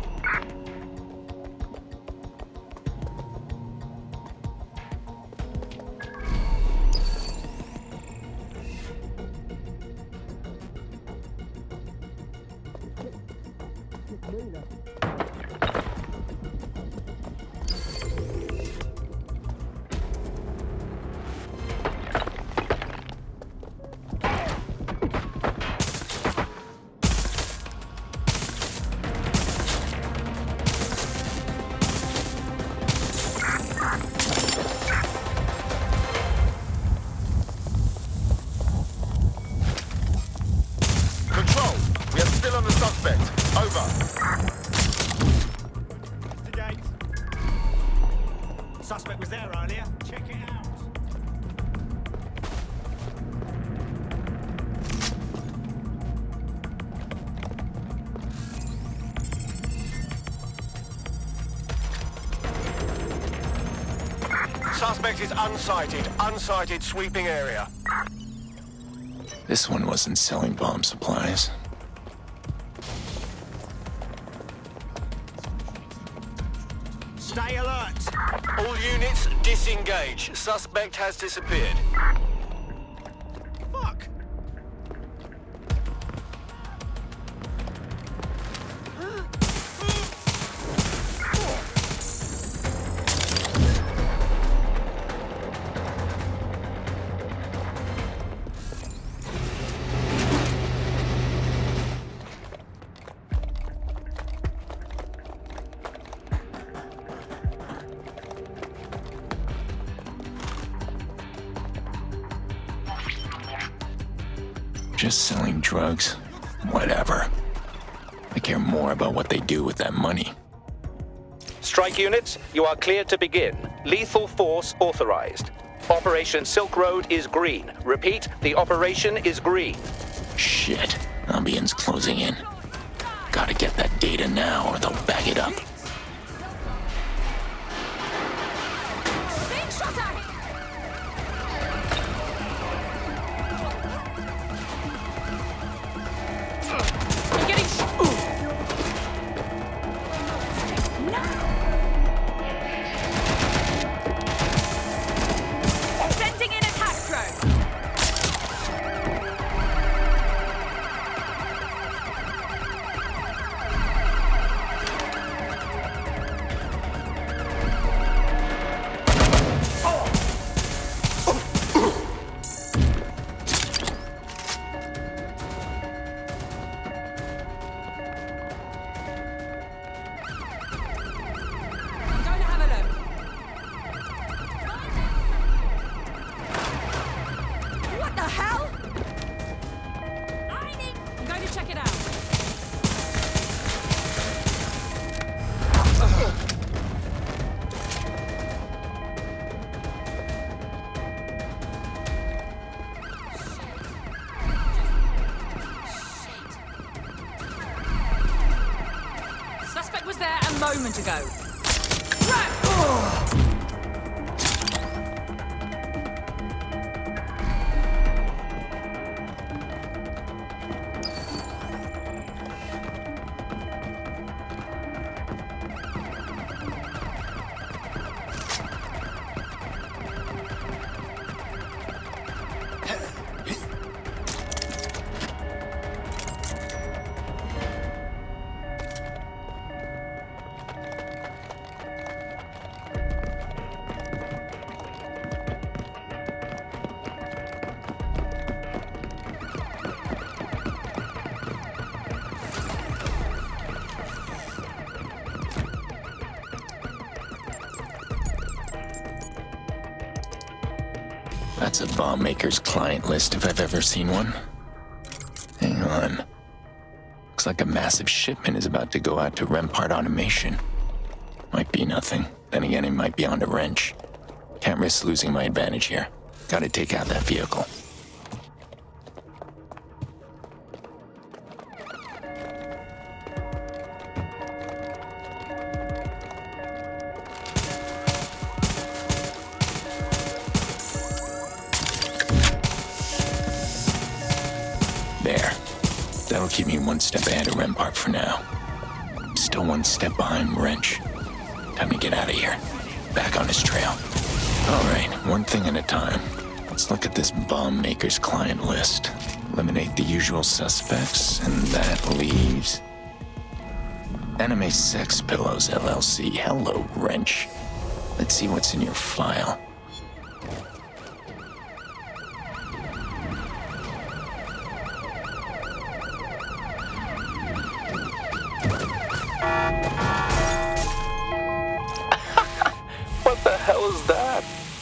[SPEAKER 5] Control, we are still on the suspect. Over. The gate. Suspect was there earlier. Check it out. Suspect is unsighted. Unsighted sweeping area.
[SPEAKER 1] This one wasn't selling bomb supplies.
[SPEAKER 5] Stay alert. All units, disengage. Suspect has disappeared. Fuck.
[SPEAKER 1] Just selling drugs? Whatever. I care more about what they do with that money.
[SPEAKER 7] Strike units, you are cleared to begin. Lethal force authorized. Operation Silk Road is green. Repeat, the operation is green.
[SPEAKER 1] Shit. Ambient's closing in. Gotta get that data now or they'll back it up.
[SPEAKER 15] Being shot at! I'm getting Sending in attack drone.
[SPEAKER 11] moment ago.
[SPEAKER 1] That's a bomb maker's client list if I've ever seen one. Hang on. Looks like a massive shipment is about to go out to Rampart Automation. Might be nothing. Then again, it might be on to Wrench. Can't risk losing my advantage here. Gotta take out that vehicle. Keep me one step ahead of Rampart for now. Still one step behind Wrench. Time to get out of here. Back on his trail. Alright, one thing at a time. Let's look at this bomb maker's client list. Eliminate the usual suspects, and that leaves... Anime Sex Pillows, LLC. Hello, Wrench. Let's see what's in your file.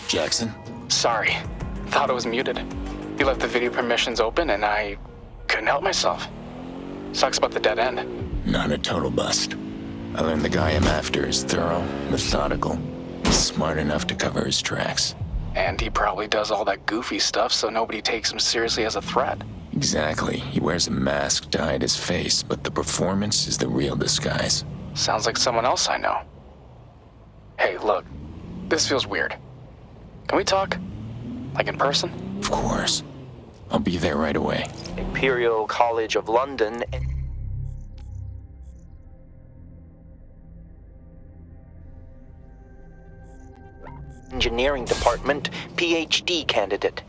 [SPEAKER 1] Jackson?
[SPEAKER 20] Sorry. Thought it was muted. You left the video permissions open and I couldn't help myself. Sucks about the dead end.
[SPEAKER 1] Not a total bust. I learned the guy I'm after is thorough, methodical, smart enough to cover his tracks.
[SPEAKER 20] And he probably does all that goofy stuff so nobody takes him seriously as a threat.
[SPEAKER 1] Exactly. He wears a mask to hide his face, but the performance is the real disguise.
[SPEAKER 20] Sounds like someone else I know. Hey, look. This feels weird. Can we talk? Like in person?
[SPEAKER 1] Of course. I'll be there right away.
[SPEAKER 14] Imperial College of London. Engineering Department, PhD candidate.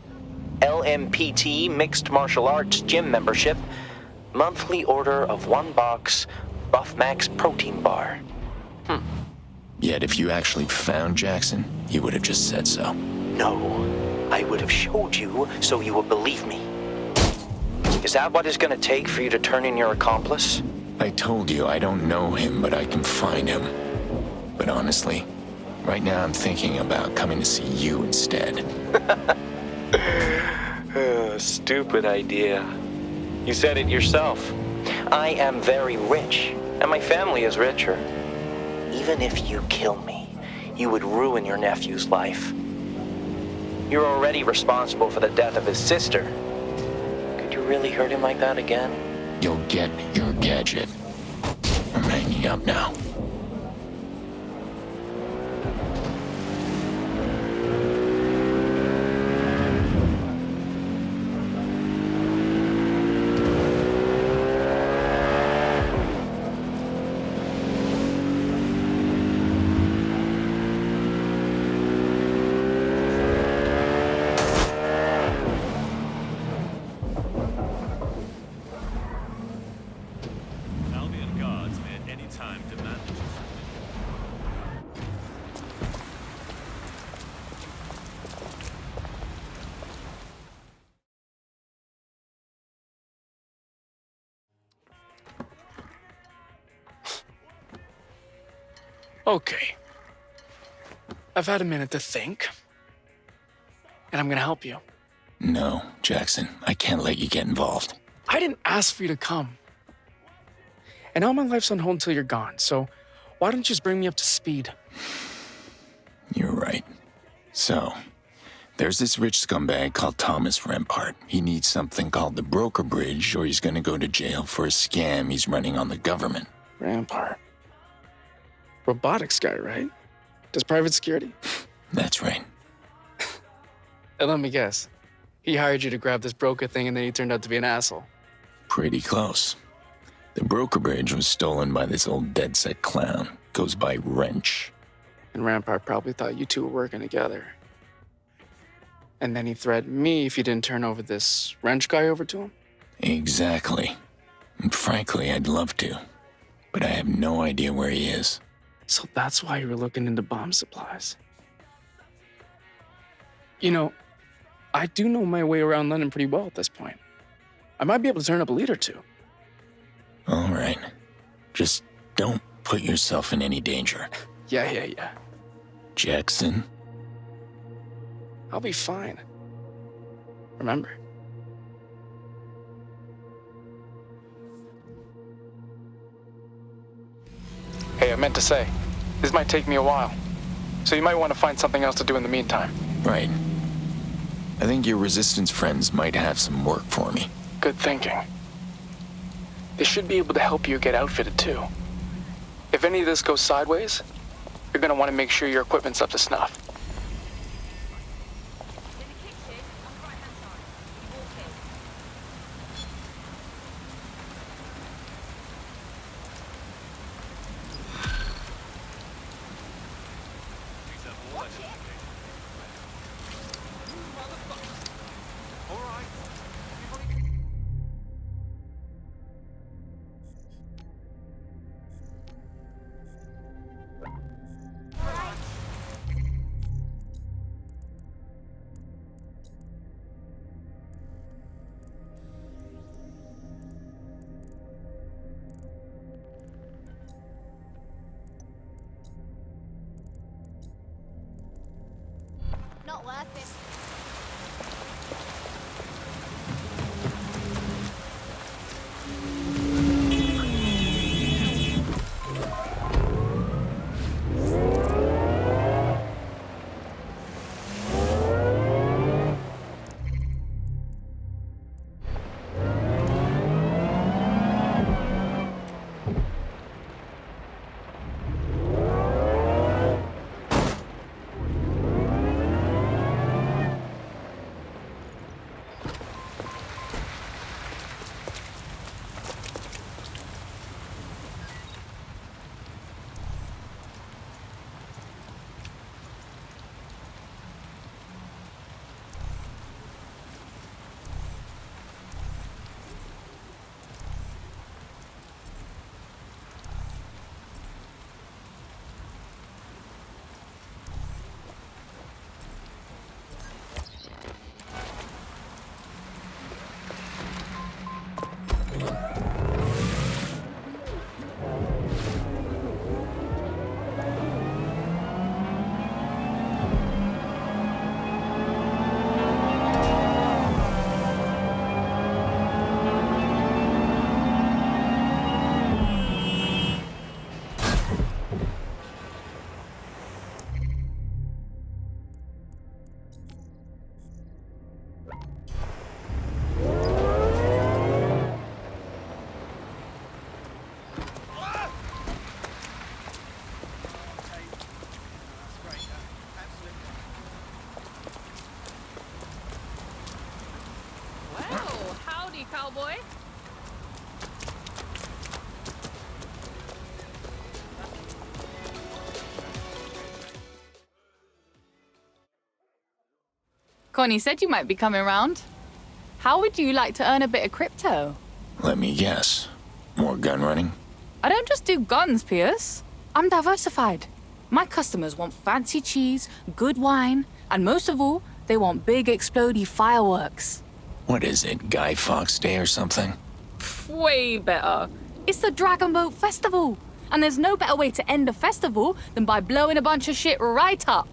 [SPEAKER 14] LMPT, Mixed Martial Arts Gym membership. Monthly order of 1 box Buff Max protein bar.
[SPEAKER 1] Yet if you actually found Jackson, you would have just said so.
[SPEAKER 14] No, I would have showed you so you would believe me. Is that what it's gonna take for you to turn in your accomplice?
[SPEAKER 1] I told you I don't know him, but I can find him. But honestly, right now I'm thinking about coming to see you instead.
[SPEAKER 14] Stupid idea. You said it yourself. I am very rich, and my family is richer. Even if you kill me, you would ruin your nephew's life. You're already responsible for the death of his sister. Could you really hurt him like that again?
[SPEAKER 1] You'll get your gadget. I'm hanging up now.
[SPEAKER 3] Okay. I've had a minute to think. And I'm gonna help you.
[SPEAKER 1] No, Jackson, I can't let you get involved.
[SPEAKER 3] I didn't ask for you to come. And now my life's on hold until you're gone, so why don't you just bring me up to speed?
[SPEAKER 1] You're right. So, there's this rich scumbag called Thomas Rampart. He needs something called the broker bridge, or he's gonna go to jail for a scam he's running on the government.
[SPEAKER 3] Rampart. robotics guy, right? Does private security?
[SPEAKER 1] That's right.
[SPEAKER 3] And let me guess. He hired you to grab this broker thing and then he turned out to be an asshole.
[SPEAKER 1] Pretty close. The broker bridge was stolen by this old DedSec clown. Goes by Wrench.
[SPEAKER 3] And Rampart probably thought you two were working together. And then he threatened me if you didn't turn over this Wrench guy over to him?
[SPEAKER 1] Exactly. And frankly, I'd love to. But I have no idea where he is.
[SPEAKER 3] So that's why you were looking into bomb supplies. You know, I do know my way around London pretty well at this point. I might be able to turn up a lead or two.
[SPEAKER 1] All right. Just don't put yourself in any danger.
[SPEAKER 3] Yeah.
[SPEAKER 1] Jackson?
[SPEAKER 3] I'll be fine. Remember. Hey, I meant to say, this might take me a while. So you might want to find something else to do in the meantime.
[SPEAKER 1] Right. I think your resistance friends might have some work for me.
[SPEAKER 3] Good thinking. They should be able to help you get outfitted too. If any of this goes sideways, you're gonna want to make sure your equipment's up to snuff.
[SPEAKER 22] Not worth it.
[SPEAKER 15] Cowboy. Connie said you might be coming round. How would you like to earn a bit of crypto?
[SPEAKER 1] Let me guess. More gun running?
[SPEAKER 15] I don't just do guns, Pearce. I'm diversified. My customers want fancy cheese, good wine, and most of all, they want big explodey fireworks.
[SPEAKER 1] What is it, Guy Fawkes Day or something?
[SPEAKER 15] Way better. It's the Dragon Boat Festival. And there's no better way to end a festival than by blowing a bunch of shit right up.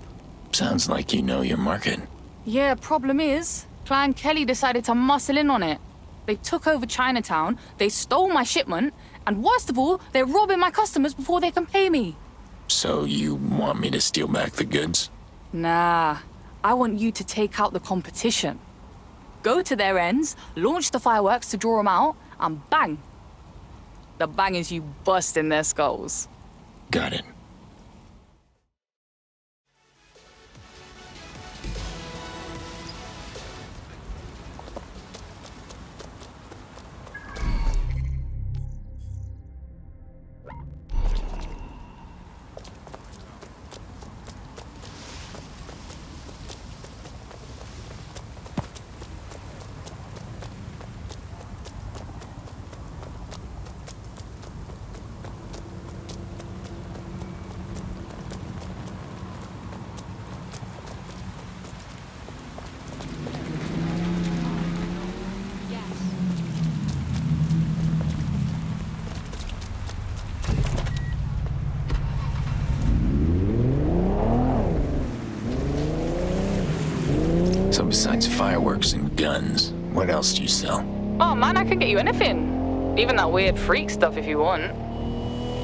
[SPEAKER 1] Sounds like you know your market.
[SPEAKER 15] Yeah, problem is, Clan Kelly decided to muscle in on it. They took over Chinatown, they stole my shipment, and worst of all, they're robbing my customers before they can pay me.
[SPEAKER 1] So you want me to steal back the goods?
[SPEAKER 15] Nah, I want you to take out the competition. Go to their ends, launch the fireworks to draw them out, and bang. The bang is you busting their skulls.
[SPEAKER 1] Got it. So besides fireworks and guns, what else do you sell?
[SPEAKER 4] Oh man, I can get you anything. Even that weird freak stuff if you want.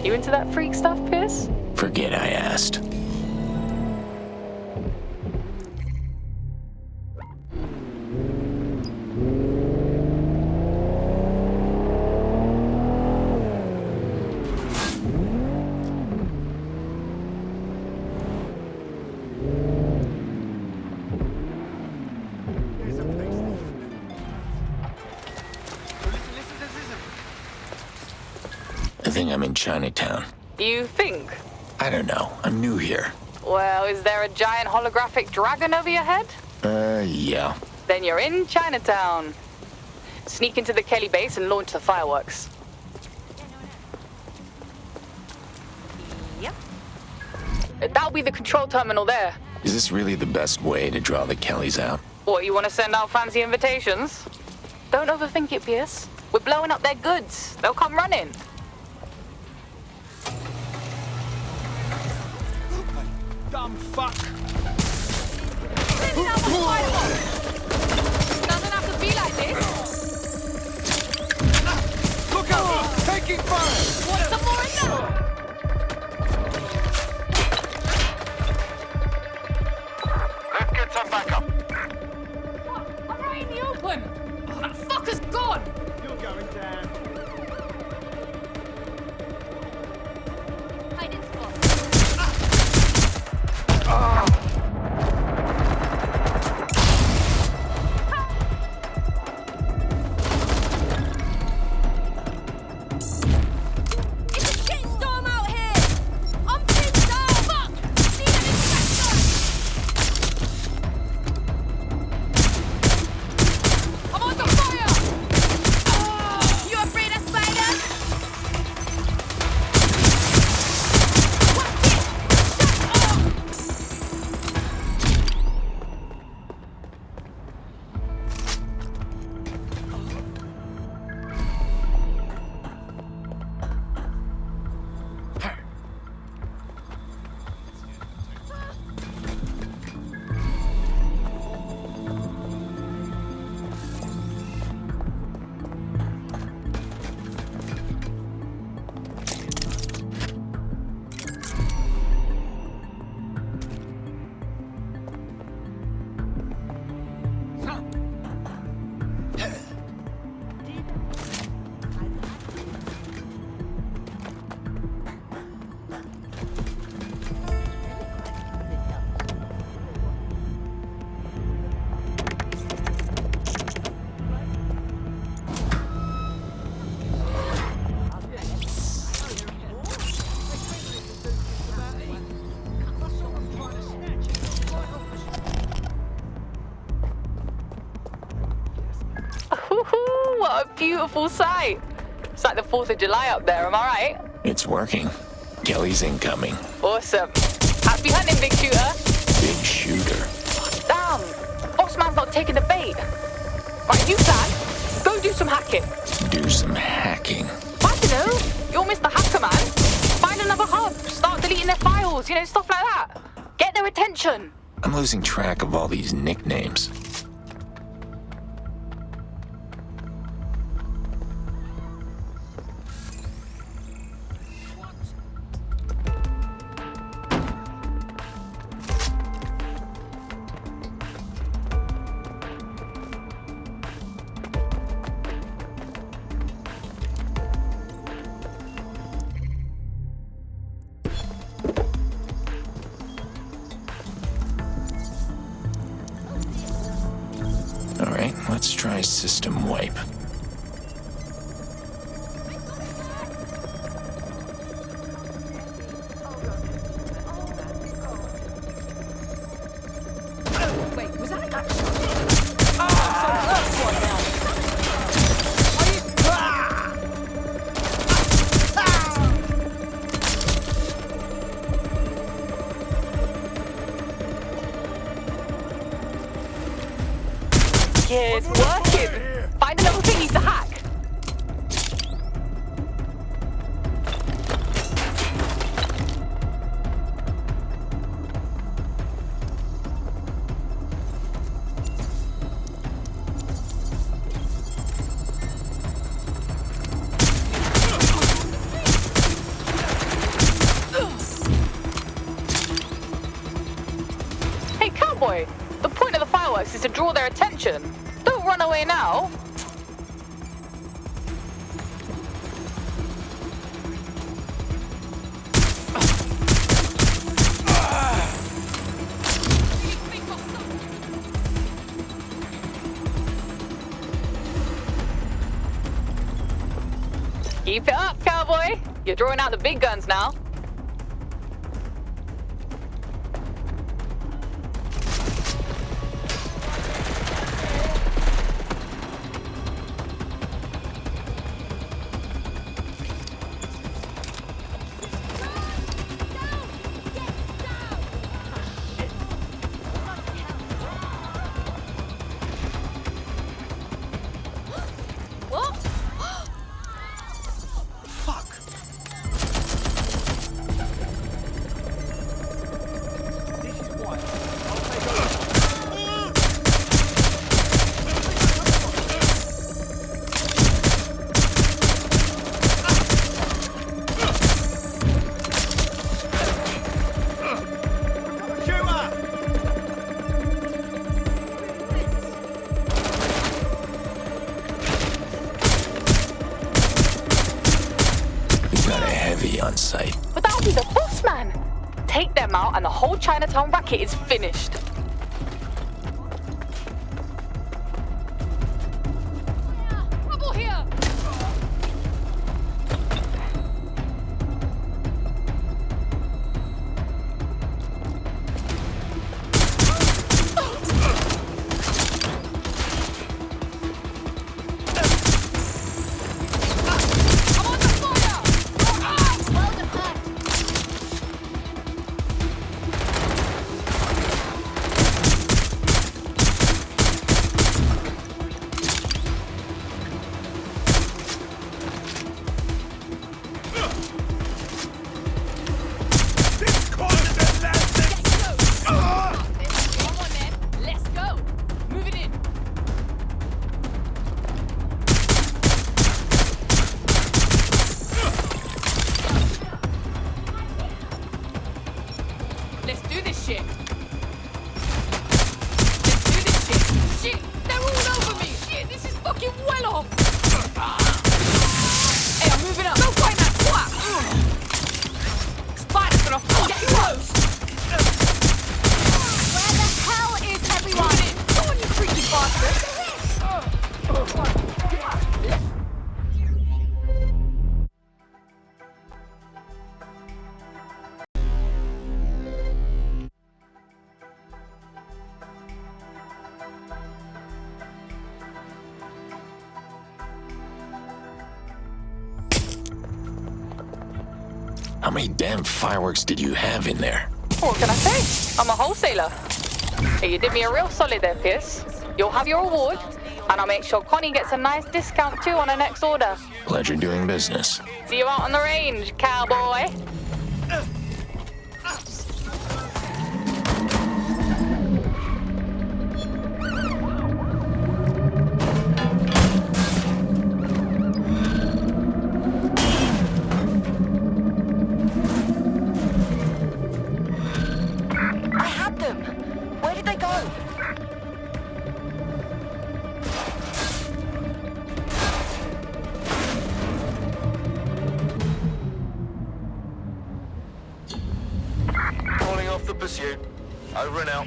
[SPEAKER 4] You into that freak stuff, Pearce?
[SPEAKER 1] Forget I asked. I think I'm in Chinatown.
[SPEAKER 4] You think?
[SPEAKER 1] I don't know. I'm new here.
[SPEAKER 4] Well, is there a giant holographic dragon over your head?
[SPEAKER 1] Yeah.
[SPEAKER 4] Then you're in Chinatown. Sneak into the Kelly base and launch the fireworks. Yep. That'll be the control terminal there.
[SPEAKER 1] Is this really the best way to draw the Kellys out?
[SPEAKER 4] What, you want to send out fancy invitations? Don't overthink it, Pearce. We're blowing up their goods. They'll come running.
[SPEAKER 2] Dumb fuck!
[SPEAKER 4] Doesn't have to be like this.
[SPEAKER 2] Look out! Taking fire!
[SPEAKER 4] Want some more in there?
[SPEAKER 5] Let's get some backup.
[SPEAKER 15] I'm right in the open. Oh, that fucker's gone.
[SPEAKER 2] You're going down.
[SPEAKER 22] Hiding spot. It's a shitstorm out here! I'm pissed off! Fuck! Need an extraction! I'm under fire! You afraid of spiders? Watch it! Shut up!
[SPEAKER 4] What a beautiful sight. It's like the 4th of July up there, am I right?
[SPEAKER 1] It's working. Kelly's incoming.
[SPEAKER 4] Awesome. Happy hunting, big shooter.
[SPEAKER 1] Big shooter.
[SPEAKER 4] Damn. Boss man's not taking the bait. Right, you plan. Go do some hacking.
[SPEAKER 1] Do some hacking.
[SPEAKER 4] I don't know. You're Mr. Hacker Man. Find another hub. Start deleting their files. You know, stuff like that. Get their attention.
[SPEAKER 1] I'm losing track of all these nicknames. Let's try system wipe.
[SPEAKER 22] Wait, was that a gunshot? Oh, so that's one now.
[SPEAKER 4] Yeah, it's working. Find another thingy to hack. fireworks is to draw their attention. Don't run away now. Keep it up, cowboy. You're drawing out the big guns now.
[SPEAKER 1] On site.
[SPEAKER 4] But that'll be the boss man. Take them out and the whole Chinatown racket is finished.
[SPEAKER 22] Trouble here!
[SPEAKER 1] How many damn fireworks did you have in there?
[SPEAKER 4] What can I say? I'm a wholesaler. Hey, you did me a real solid there, Pearce. You'll have your reward, and I'll make sure Connie gets a nice discount too on her next order.
[SPEAKER 1] Pleasure doing business.
[SPEAKER 4] See you out on the range, cowboy.
[SPEAKER 5] Pursuit. Over and out.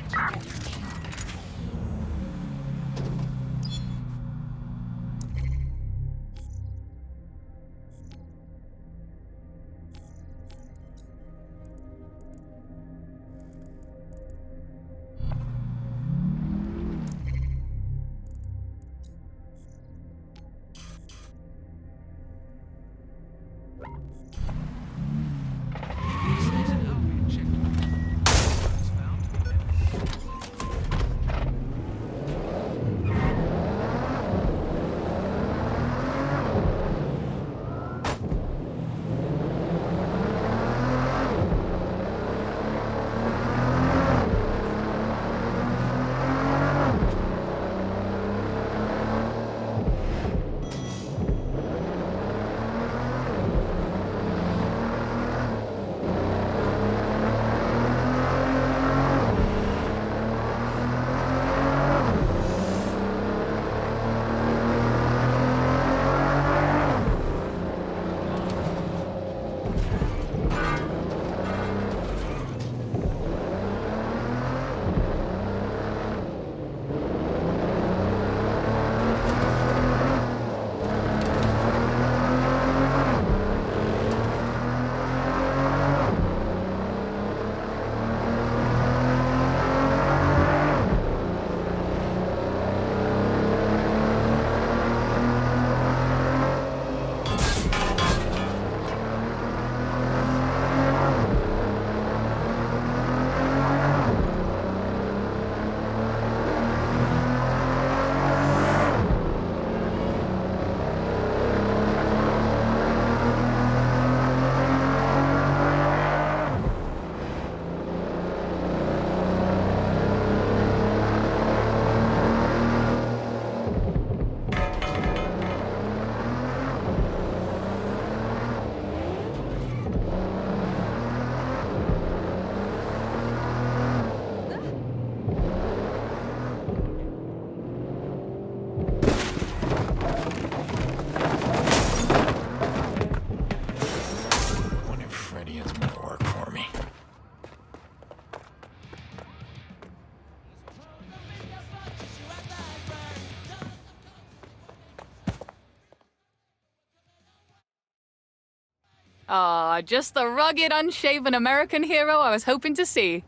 [SPEAKER 15] Ah, just the rugged, unshaven American hero I was hoping to see.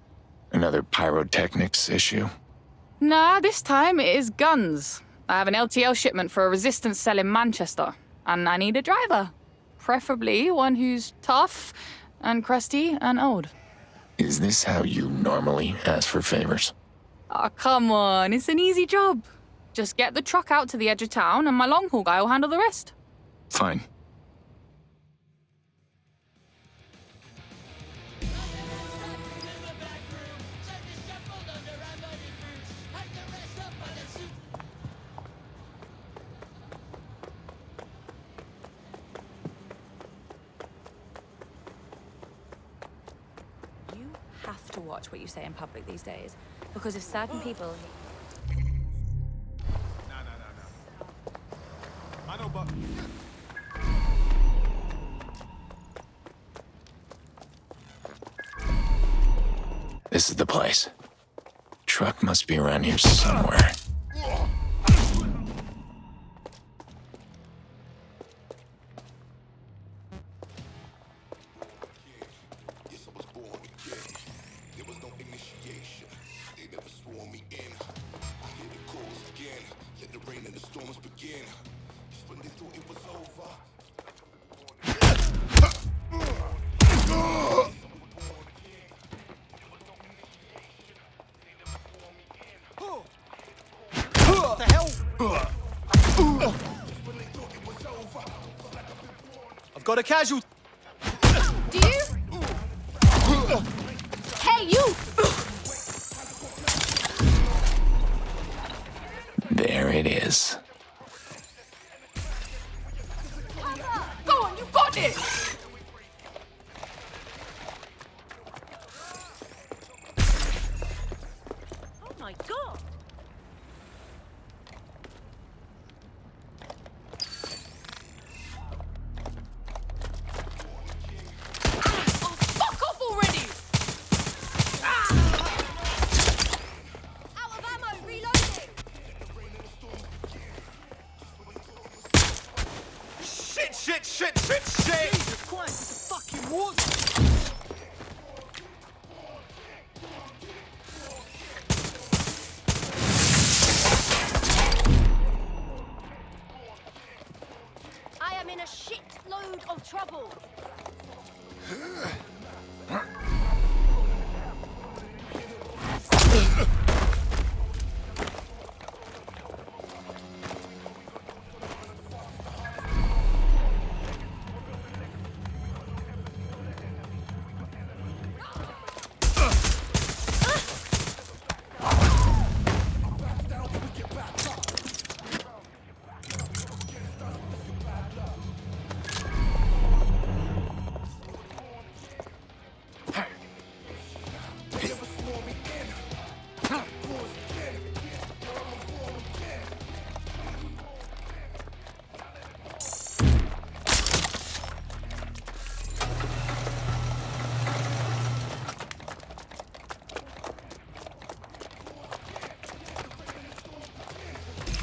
[SPEAKER 1] Another pyrotechnics issue?
[SPEAKER 15] Nah, this time it is guns. I have an LTL shipment for a resistance cell in Manchester, and I need a driver. Preferably one who's tough and crusty and old.
[SPEAKER 1] Is this how you normally ask for favors?
[SPEAKER 15] Oh, come on, it's an easy job. Just get the truck out to the edge of town, and my long-haul guy will handle the rest.
[SPEAKER 1] Fine.
[SPEAKER 9] Have to watch what you say in public these days, because if certain people...
[SPEAKER 2] I know, but...
[SPEAKER 1] This is the place. Truck must be around here somewhere.
[SPEAKER 2] I've got a casual.
[SPEAKER 22] Do you? Hey, you!
[SPEAKER 1] There it is.
[SPEAKER 22] Go on, you got it!
[SPEAKER 9] Oh my god!
[SPEAKER 22] Fuck off already! Out of ammo, reloading!
[SPEAKER 2] Shit! Jesus Christ, it's a fucking war.
[SPEAKER 22] I am in a shitload of trouble.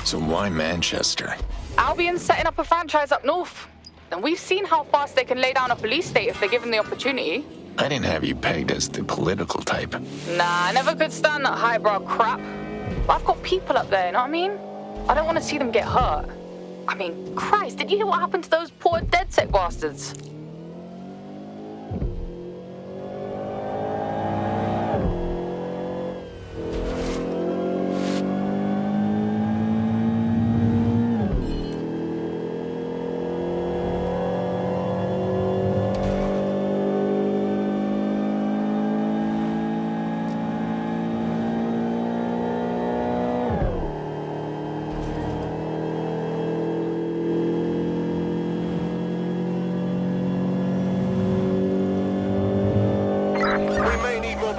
[SPEAKER 1] So why Manchester?
[SPEAKER 15] Albion's setting up a franchise up north. And we've seen how fast they can lay down a police state if they're given the opportunity.
[SPEAKER 1] I didn't have you pegged as the political type.
[SPEAKER 15] Nah, I never could stand that highbrow crap. But I've got people up there, you know what I mean? I don't want to see them get hurt. I mean, Christ, did you hear what happened to those poor DedSec bastards?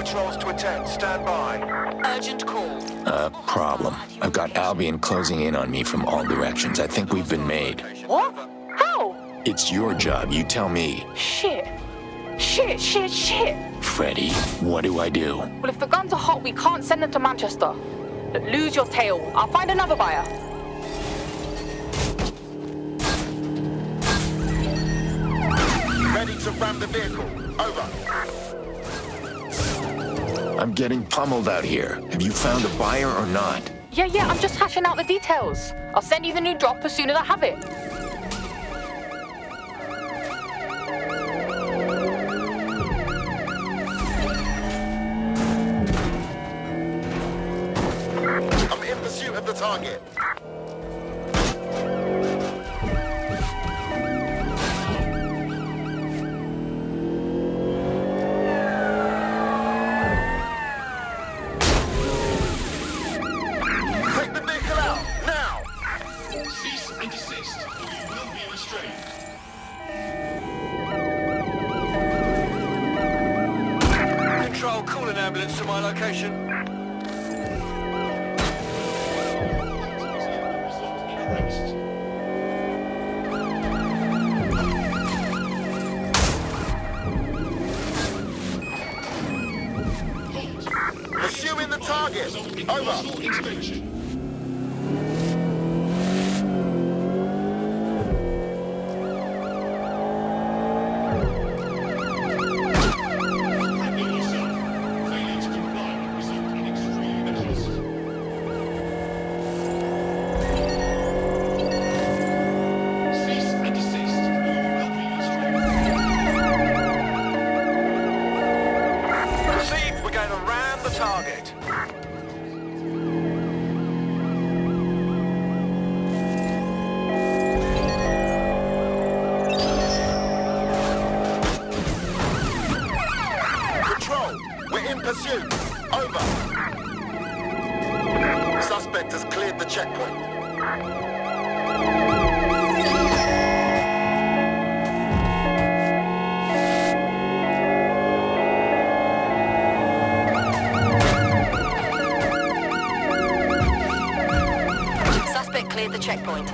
[SPEAKER 5] patrols to attend. Stand by.
[SPEAKER 9] Urgent call.
[SPEAKER 1] Problem. I've got Albion closing in on me from all directions. I think we've been made.
[SPEAKER 15] What? How?
[SPEAKER 1] It's your job. You tell me.
[SPEAKER 15] Shit.
[SPEAKER 1] Freddy, what do I do?
[SPEAKER 15] Well, if the guns are hot, we can't send them to Manchester. Lose your tail. I'll find another buyer.
[SPEAKER 8] ready to ram the vehicle. Over.
[SPEAKER 1] I'm getting pummeled out here. Have you found a buyer or not?
[SPEAKER 4] Yeah, I'm just hashing out the details. I'll send you the new drop as soon as I have it.
[SPEAKER 8] I'm in pursuit of the target. Take the vehicle out, now!
[SPEAKER 17] Cease and desist, or you will be restrained.
[SPEAKER 5] Control, call an ambulance to my location.
[SPEAKER 8] Pursuing the target. Over.
[SPEAKER 5] Proceed, we're going to ram the target.
[SPEAKER 8] Control, we're in pursuit. Over. Suspect has cleared the checkpoint.
[SPEAKER 12] Suspect cleared the checkpoint.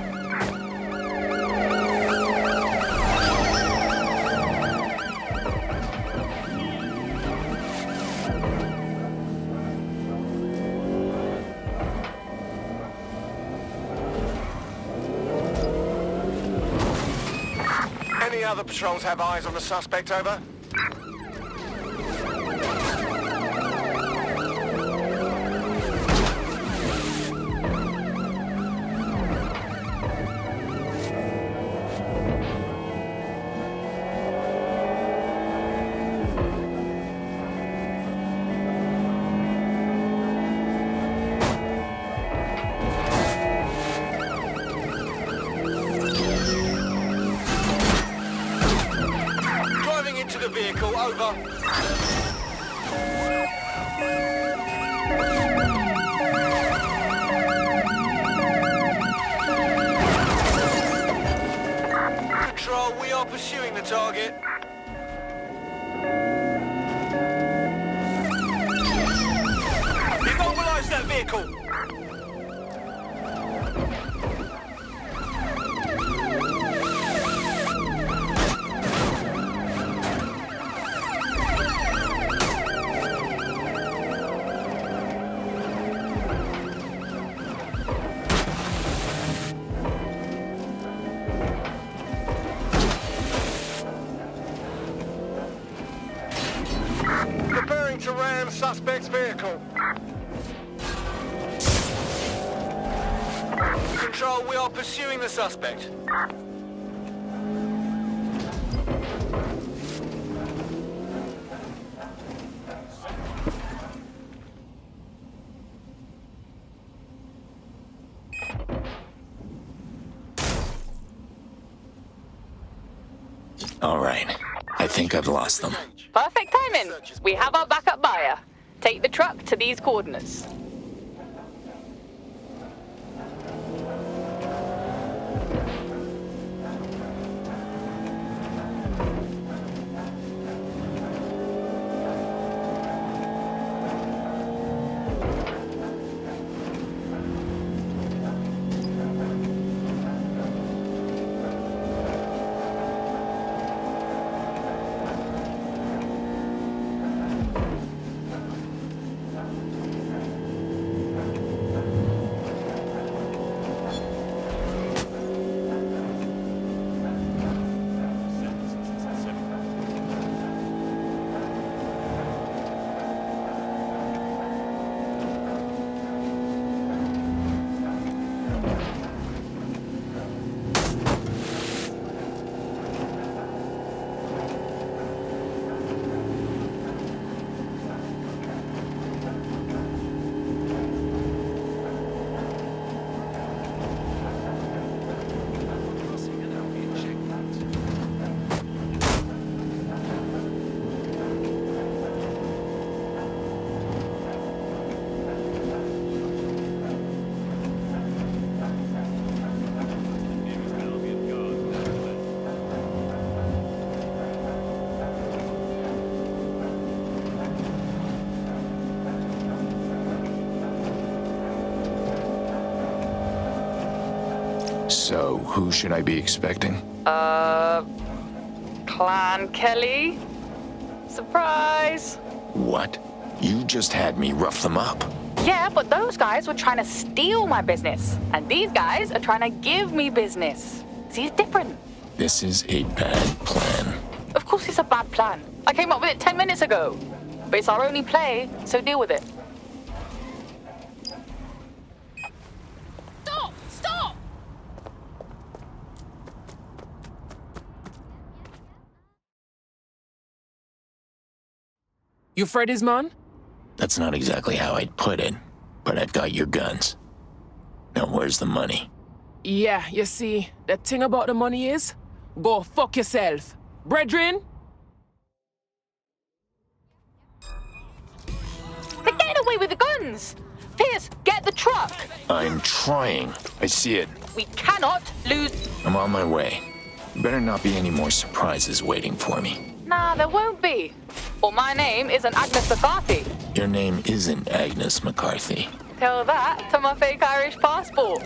[SPEAKER 5] Any other patrols have eyes on the suspect, over? Driving into the vehicle, over. Control, we are pursuing the target. Immobilize that vehicle! Preparing to ram suspect's vehicle. Control, we are pursuing the suspect.
[SPEAKER 1] All right. I think I've lost them.
[SPEAKER 4] Perfect timing. We have our backup buyer. Take the truck to these coordinates.
[SPEAKER 1] So, who should I be expecting?
[SPEAKER 4] Clan Kelly? Surprise!
[SPEAKER 1] What? You just had me rough them up.
[SPEAKER 4] Yeah, but those guys were trying to steal my business. And these guys are trying to give me business. See, it's different.
[SPEAKER 1] This is a bad plan.
[SPEAKER 4] Of course it's a bad plan. I came up with it 10 minutes ago. But it's our only play, so deal with it.
[SPEAKER 22] Stop! Stop!
[SPEAKER 6] You Freddy's man?
[SPEAKER 1] That's not exactly how I'd put it, but I've got your guns. Now where's the money?
[SPEAKER 6] Yeah, you see, the thing about the money is, go fuck yourself. Brethren?
[SPEAKER 4] They're getting away with the guns! Pierce, get the truck!
[SPEAKER 1] I'm trying. I see it.
[SPEAKER 4] We cannot lose...
[SPEAKER 1] I'm on my way. Better not be any more surprises waiting for me.
[SPEAKER 4] Nah, there won't be. Or my name isn't Agnes McCarthy.
[SPEAKER 1] Your name isn't Agnes McCarthy.
[SPEAKER 4] Tell that to my fake Irish passport.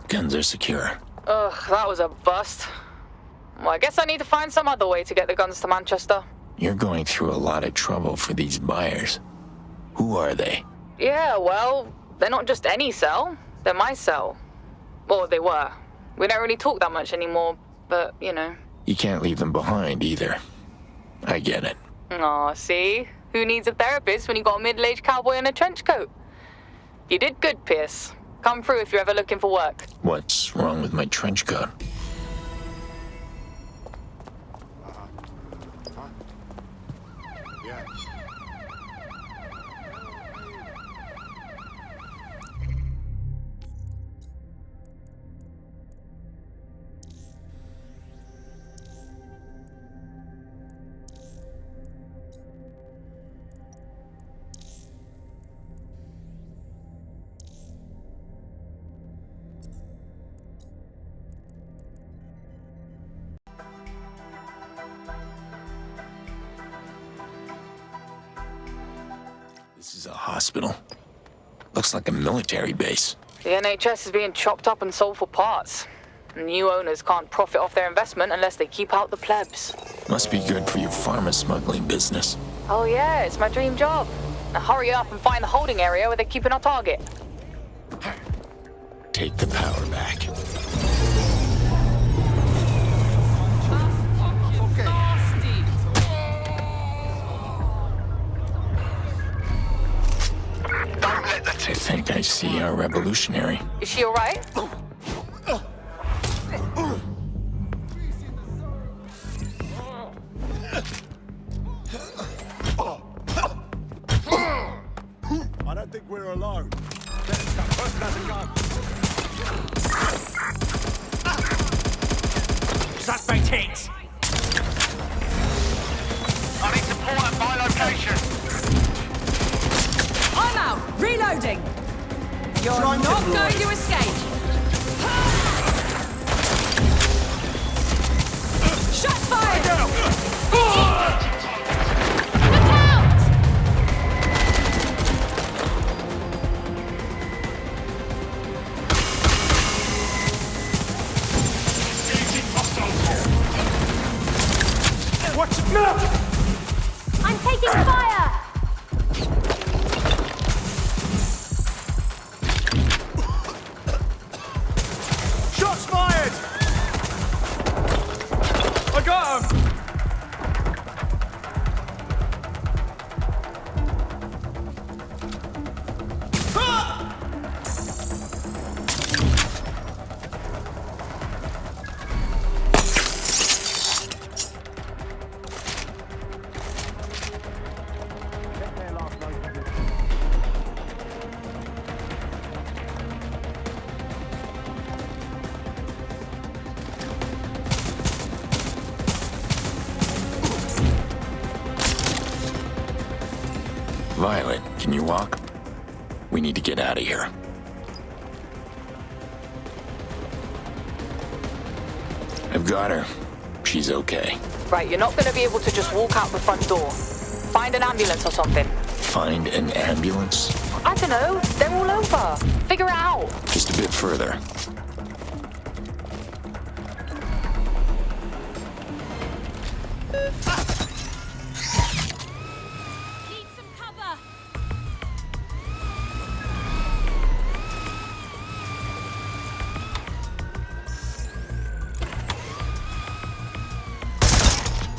[SPEAKER 1] Guns are secure.
[SPEAKER 4] Ugh, that was a bust. Well, I guess I need to find some other way to get the guns to Manchester.
[SPEAKER 1] You're going through a lot of trouble for these buyers. Who are they?
[SPEAKER 4] Yeah, well, they're not just any cell. They're my cell. Or they were. We don't really talk that much anymore, but, you know.
[SPEAKER 1] You can't leave them behind either. I get it.
[SPEAKER 4] Aw, see? Who needs a therapist when you got a middle-aged cowboy in a trench coat? You did good, Pierce. Come through if you're ever looking for work.
[SPEAKER 1] What's wrong with my trench coat? This is a hospital. Looks like a military base.
[SPEAKER 4] The NHS is being chopped up and sold for parts. New owners can't profit off their investment unless they keep out the plebs.
[SPEAKER 1] Must be good for your pharma smuggling business.
[SPEAKER 4] Oh yeah, it's my dream job. Now hurry up and find the holding area where they're keeping our target.
[SPEAKER 1] Take the power back. I think I see our revolutionary.
[SPEAKER 4] Is she alright?
[SPEAKER 10] I don't think we're alone. Person has a gun.
[SPEAKER 19] Suspect hit!
[SPEAKER 22] Reloading. You're not going to escape. Shots fired! Look out!
[SPEAKER 10] Watch it now!
[SPEAKER 22] I'm taking fire!
[SPEAKER 10] Shots fired! I got him!
[SPEAKER 1] Violet, can you walk? We need to get out of here. I've got her. She's okay.
[SPEAKER 4] Right, you're not going to be able to just walk out the front door. Find an ambulance or something.
[SPEAKER 1] Find an ambulance?
[SPEAKER 4] I don't know. They're all over. Figure it out.
[SPEAKER 1] Just a bit further.
[SPEAKER 22] Need some cover.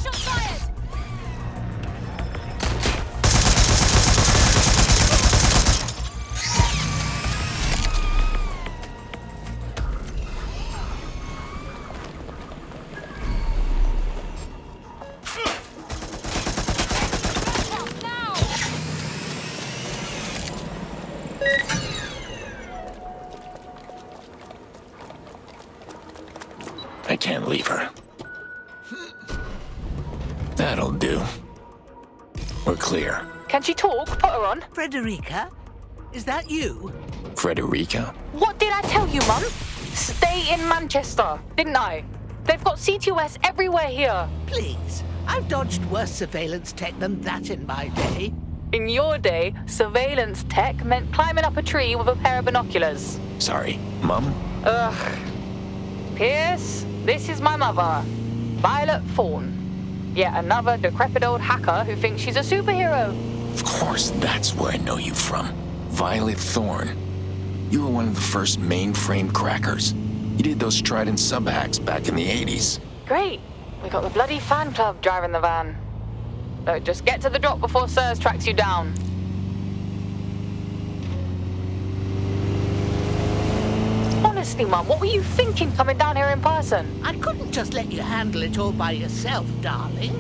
[SPEAKER 22] Shots fired. Now.
[SPEAKER 1] I can't leave her. That'll do. We're clear.
[SPEAKER 4] Can she talk? Put her on.
[SPEAKER 16] Frederica? Is that you?
[SPEAKER 1] Frederica?
[SPEAKER 4] What did I tell you, Mum? Stay in Manchester, didn't I? They've got ctOS everywhere here.
[SPEAKER 16] Please. I've dodged worse surveillance tech than that in my day.
[SPEAKER 4] In your day, surveillance tech meant climbing up a tree with a pair of binoculars.
[SPEAKER 1] Sorry, Mum?
[SPEAKER 4] Ugh. Pierce, this is my mother, Violet Thorne. Yet another decrepit old hacker who thinks she's a superhero.
[SPEAKER 1] Of course, that's where I know you from. Violet Thorne. You were one of the first mainframe crackers. You did those Trident sub-hacks back in the 80s.
[SPEAKER 4] Great. We got the bloody fan club driving the van. So just get to the drop before Sirs tracks you down. Honestly, Mum, what were you thinking coming down here in person?
[SPEAKER 16] I couldn't just let you handle it all by yourself, darling.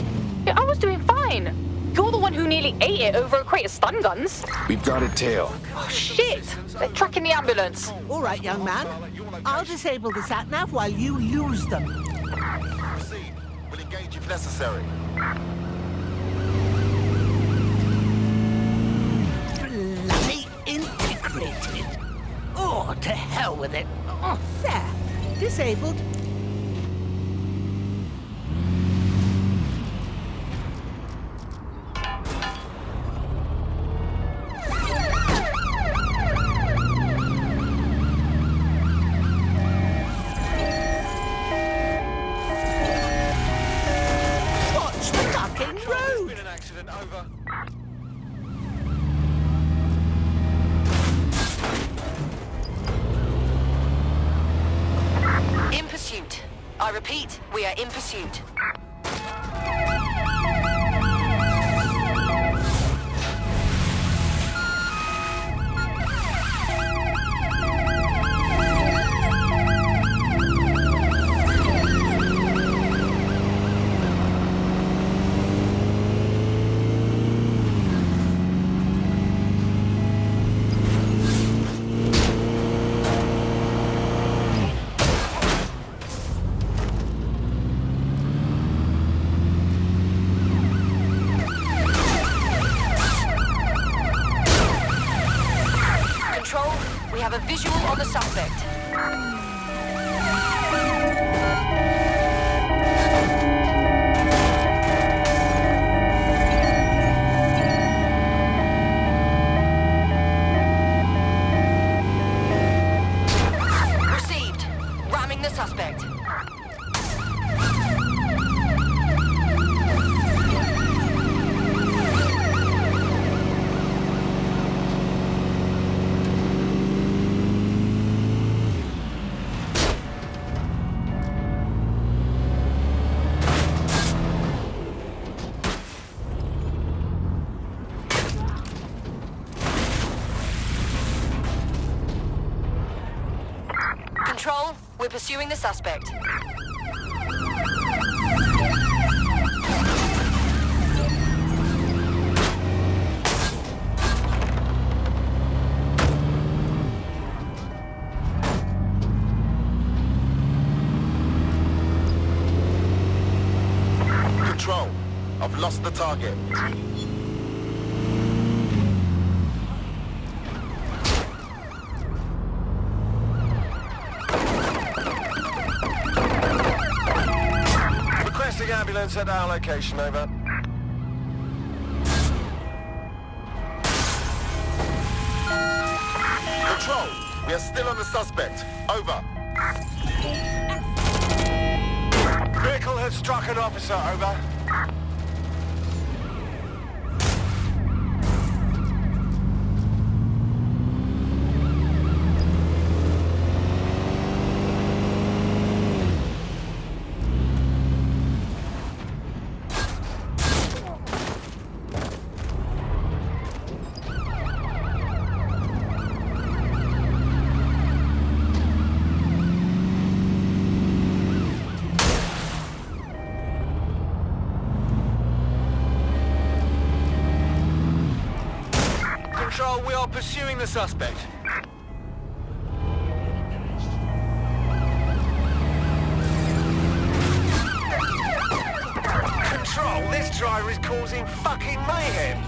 [SPEAKER 4] Yeah, I was doing fine. You're the one who nearly ate it over a crate of stun guns.
[SPEAKER 1] We've got a tail.
[SPEAKER 4] Oh, shit! They're tracking the ambulance.
[SPEAKER 16] All right, young man. I'll disable the sat-nav while you lose them.
[SPEAKER 8] Proceed. We'll engage if necessary.
[SPEAKER 16] Bloody integrated. Oh, to hell with it. Oh, there. Disabled. Watch the fucking road.
[SPEAKER 5] Been an accident, over.
[SPEAKER 22] In pursuit. I repeat, we are in pursuit.
[SPEAKER 13] visual on the suspect. Received. Ramming the suspect. Control, we're pursuing the suspect.
[SPEAKER 8] Control, I've lost the target. Requesting ambulance at our location, over. Control, we are still on the suspect. Over.
[SPEAKER 5] Vehicle has struck an officer, over. Control, we are pursuing the suspect. Control, this driver is causing fucking mayhem.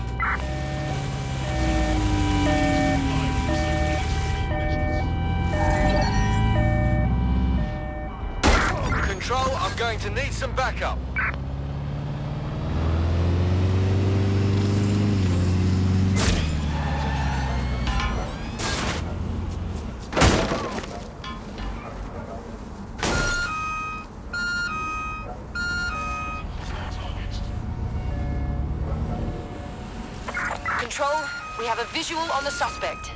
[SPEAKER 5] Control, I'm going to need some backup.
[SPEAKER 13] Control, we have a visual on the suspect.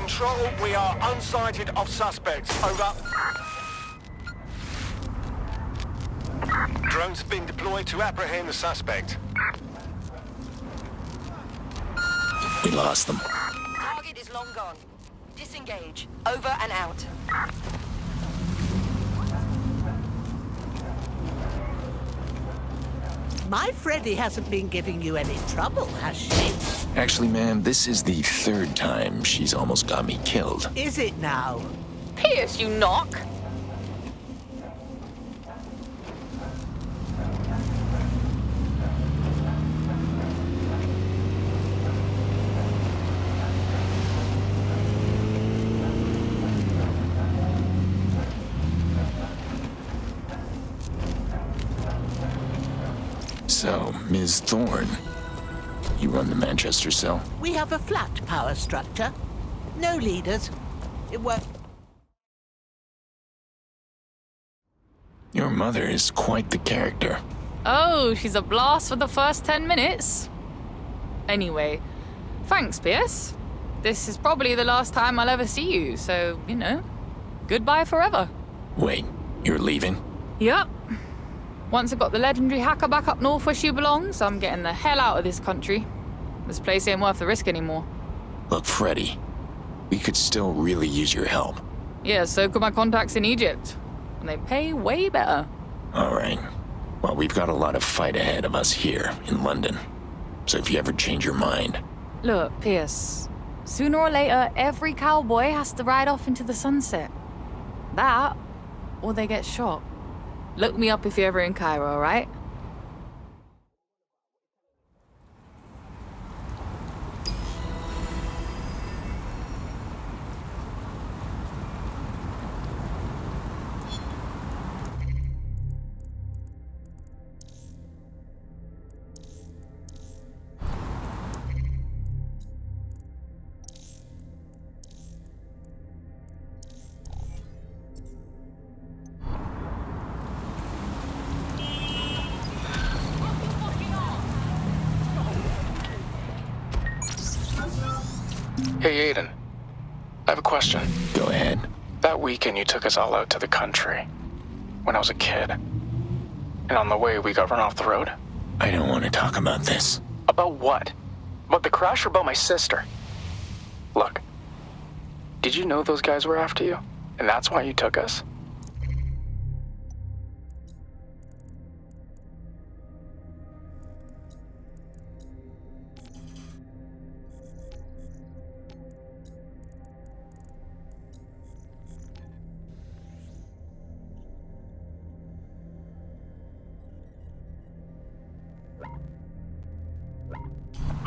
[SPEAKER 5] Control, we are unsighted of suspects. Over. Drones being deployed to apprehend the suspect.
[SPEAKER 1] We lost them.
[SPEAKER 13] Target is long gone. Disengage. Over and out.
[SPEAKER 16] My Freddy hasn't been giving you any trouble, has she?
[SPEAKER 1] Actually, ma'am, this is the third time she's almost got me killed.
[SPEAKER 16] Is it now?
[SPEAKER 4] Pierce, you knock.
[SPEAKER 1] So, Ms. Thorne, you run the Manchester cell?
[SPEAKER 16] We have a flat power structure. No leaders. It works.
[SPEAKER 1] Your mother is quite the character.
[SPEAKER 15] Oh, she's a blast for the first 10 minutes. Anyway, thanks, Pierce. This is probably the last time I'll ever see you, so, you know, goodbye forever.
[SPEAKER 1] Wait, you're leaving?
[SPEAKER 15] Yep. Once I got the legendary hacker back up north where she belongs, I'm getting the hell out of this country. This place ain't worth the risk anymore.
[SPEAKER 1] Look, Freddy, we could still really use your help.
[SPEAKER 15] Yeah, so could my contacts in Egypt. And they pay way better.
[SPEAKER 1] All right. Well, we've got a lot of fight ahead of us here in London. So if you ever change your mind...
[SPEAKER 15] Look, Pearce. Sooner or later, every cowboy has to ride off into the sunset. That, or they get shot. Look me up if you're ever in Cairo, all right?
[SPEAKER 3] Hey, Aiden. I have a question.
[SPEAKER 1] Go ahead.
[SPEAKER 3] That weekend you took us all out to the country. When I was a kid. And on the way, we got run off the road.
[SPEAKER 1] I don't want to talk about this.
[SPEAKER 3] About what? About the crash or about my sister? Look. Did you know those guys were after you? And that's why you took us?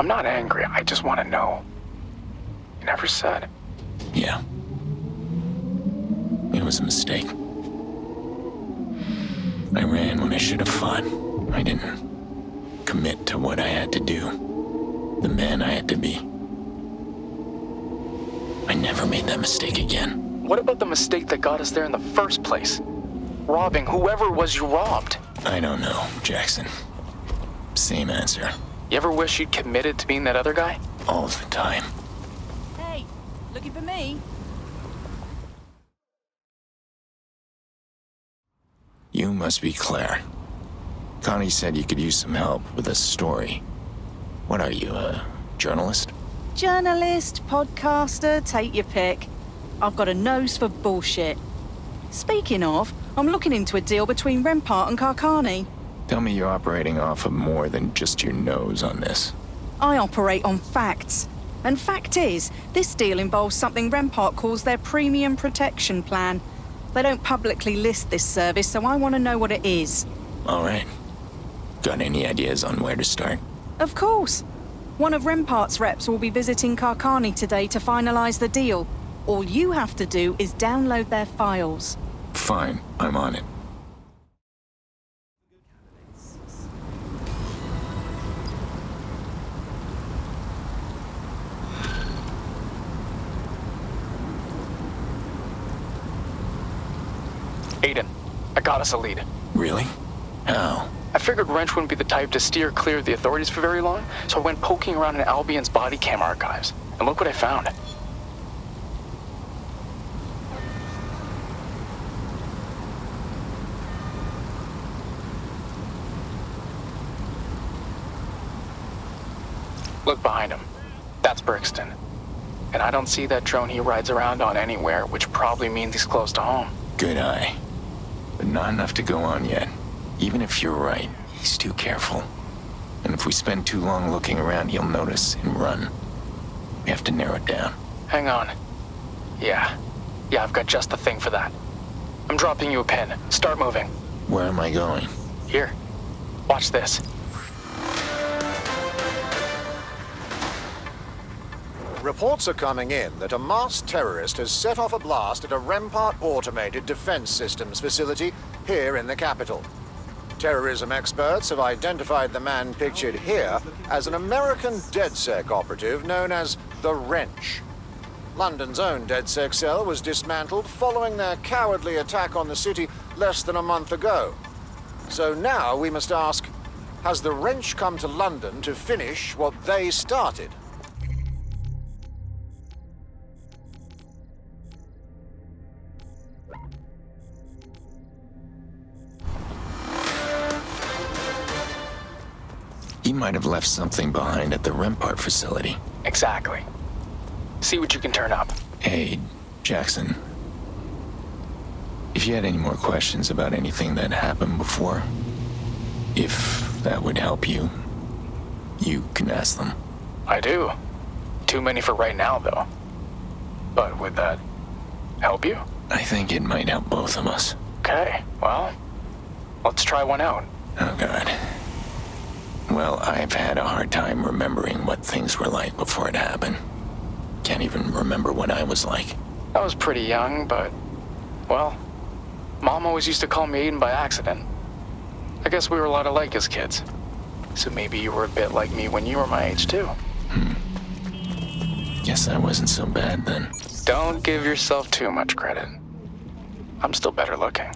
[SPEAKER 3] I'm not angry, I just want to know. You never said.
[SPEAKER 1] Yeah. It was a mistake. I ran when I should have fought. I didn't commit to what I had to do. The man I had to be. I never made that mistake again.
[SPEAKER 3] What about the mistake that got us there in the first place? Robbing whoever it was you robbed.
[SPEAKER 1] I don't know, Jackson. Same answer.
[SPEAKER 3] You ever wish you'd committed to being that other guy?
[SPEAKER 1] All the time.
[SPEAKER 22] Hey, looking for me?
[SPEAKER 1] You must be Claire. Connie said you could use some help with a story. What are you, a journalist?
[SPEAKER 22] Journalist, podcaster, take your pick. I've got a nose for bullshit. Speaking of, I'm looking into a deal between Rampart and Karkani.
[SPEAKER 1] Tell me you're operating off of more than just your nose on this.
[SPEAKER 22] I operate on facts. And fact is, this deal involves something Rampart calls their premium protection plan. They don't publicly list this service, so I want to know what it is.
[SPEAKER 1] All right. Got any ideas on where to start?
[SPEAKER 22] Of course. One of Rampart's reps will be visiting Karkani today to finalize the deal. All you have to do is download their files.
[SPEAKER 1] Fine, I'm on it.
[SPEAKER 3] Aiden, I got us a lead.
[SPEAKER 1] Really? How?
[SPEAKER 3] I figured Wrench wouldn't be the type to steer clear of the authorities for very long, so I went poking around in Albion's body cam archives. And look what I found. Look behind him. That's Brixton. And I don't see that drone he rides around on anywhere, which probably means he's close to home.
[SPEAKER 1] Good eye. But not enough to go on yet. Even if you're right, he's too careful. And if we spend too long looking around, he'll notice and run. We have to narrow it down.
[SPEAKER 3] Hang on. Yeah, I've got just the thing for that. I'm dropping you a pin. Start moving.
[SPEAKER 1] Where am I going?
[SPEAKER 3] Here. Watch this.
[SPEAKER 5] Reports are coming in that a masked terrorist has set off a blast at a Rampart automated defense systems facility here in the capital. Terrorism experts have identified the man pictured here as an American DedSec operative known as the Wrench. London's own DedSec cell was dismantled following their cowardly attack on the city less than a month ago. So now we must ask, has the Wrench come to London to finish what they started?
[SPEAKER 1] He might have left something behind at the Rampart facility.
[SPEAKER 3] Exactly. See what you can turn up.
[SPEAKER 1] Hey, Jackson. If you had any more questions about anything that happened before, if that would help you, you can ask them.
[SPEAKER 3] I do. Too many for right now, though. But would that help you?
[SPEAKER 1] I think it might help both of us.
[SPEAKER 3] Okay, well, let's try one out.
[SPEAKER 1] Oh, God. Well, I've had a hard time remembering what things were like before it happened. Can't even remember what I was like.
[SPEAKER 3] I was pretty young, but, well, Mom always used to call me Aiden by accident. I guess we were a lot alike as kids. So maybe you were a bit like me when you were my age, too.
[SPEAKER 1] Guess I wasn't so bad then.
[SPEAKER 3] Don't give yourself too much credit. I'm still better looking.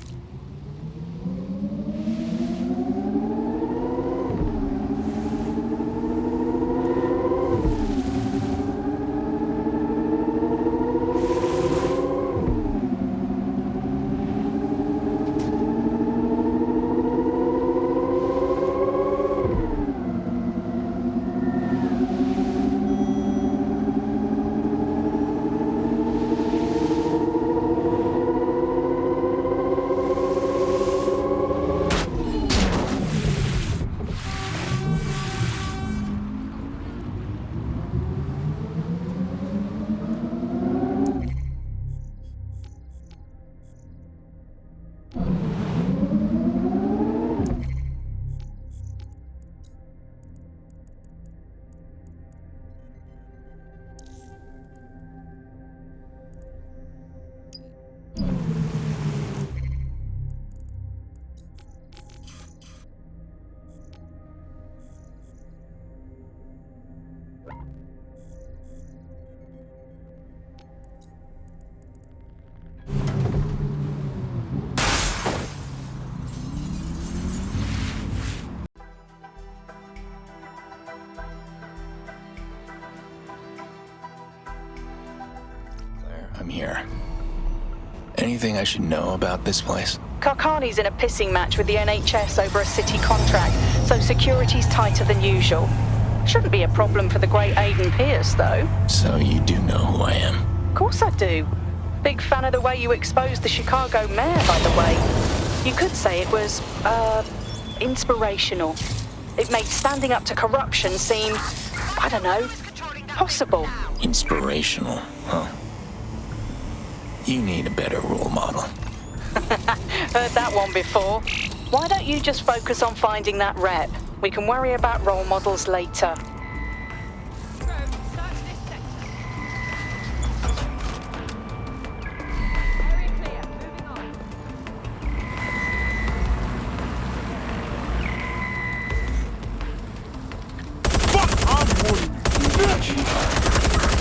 [SPEAKER 1] I'm here. Anything I should know about this place?
[SPEAKER 22] Karkani's in a pissing match with the NHS over a city contract, so security's tighter than usual. Shouldn't be a problem for the great Aiden Pearce, though.
[SPEAKER 1] So you do know who I am?
[SPEAKER 22] Of course I do. Big fan of the way you exposed the Chicago mayor, by the way. You could say it was, inspirational. It made standing up to corruption seem, I don't know, possible.
[SPEAKER 1] Inspirational, huh? You need a better role model.
[SPEAKER 22] Heard that one before. Why don't you just focus on finding that rep? We can worry about role models later.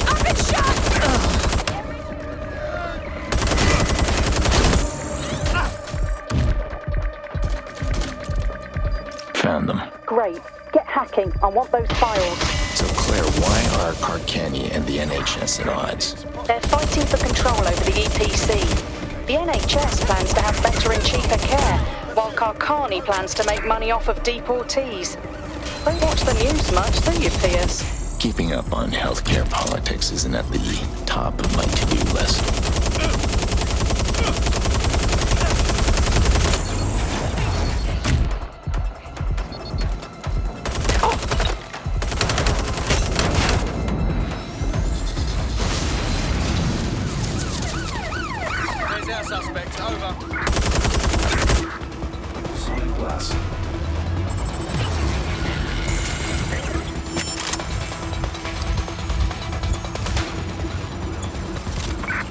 [SPEAKER 19] I've been shot!
[SPEAKER 1] Found them.
[SPEAKER 22] Great. Get hacking. I want those files.
[SPEAKER 1] So, Claire, why are Karkani and the NHS at odds?
[SPEAKER 22] They're fighting for control over the EPC. The NHS plans to have better and cheaper care, while Karkani plans to make money off of deportees. Don't watch the news much, do you, Pearce?
[SPEAKER 1] Keeping up on healthcare politics isn't at the top of my to-do list.
[SPEAKER 10] There's our suspect. Over.
[SPEAKER 1] Solid glass.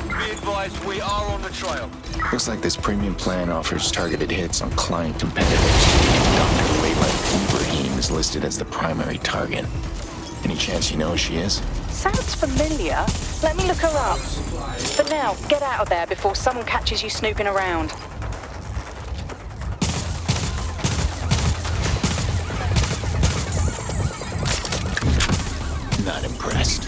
[SPEAKER 10] Be advised, we are on the trail.
[SPEAKER 1] Looks like this premium plan offers targeted hits on client competitors. Dr. Layla Ibrahim is listed as the primary target. Any chance you know who she is?
[SPEAKER 22] Sounds familiar. Let me look her up. For now, get out of there before someone catches you snooping around.
[SPEAKER 1] Not impressed.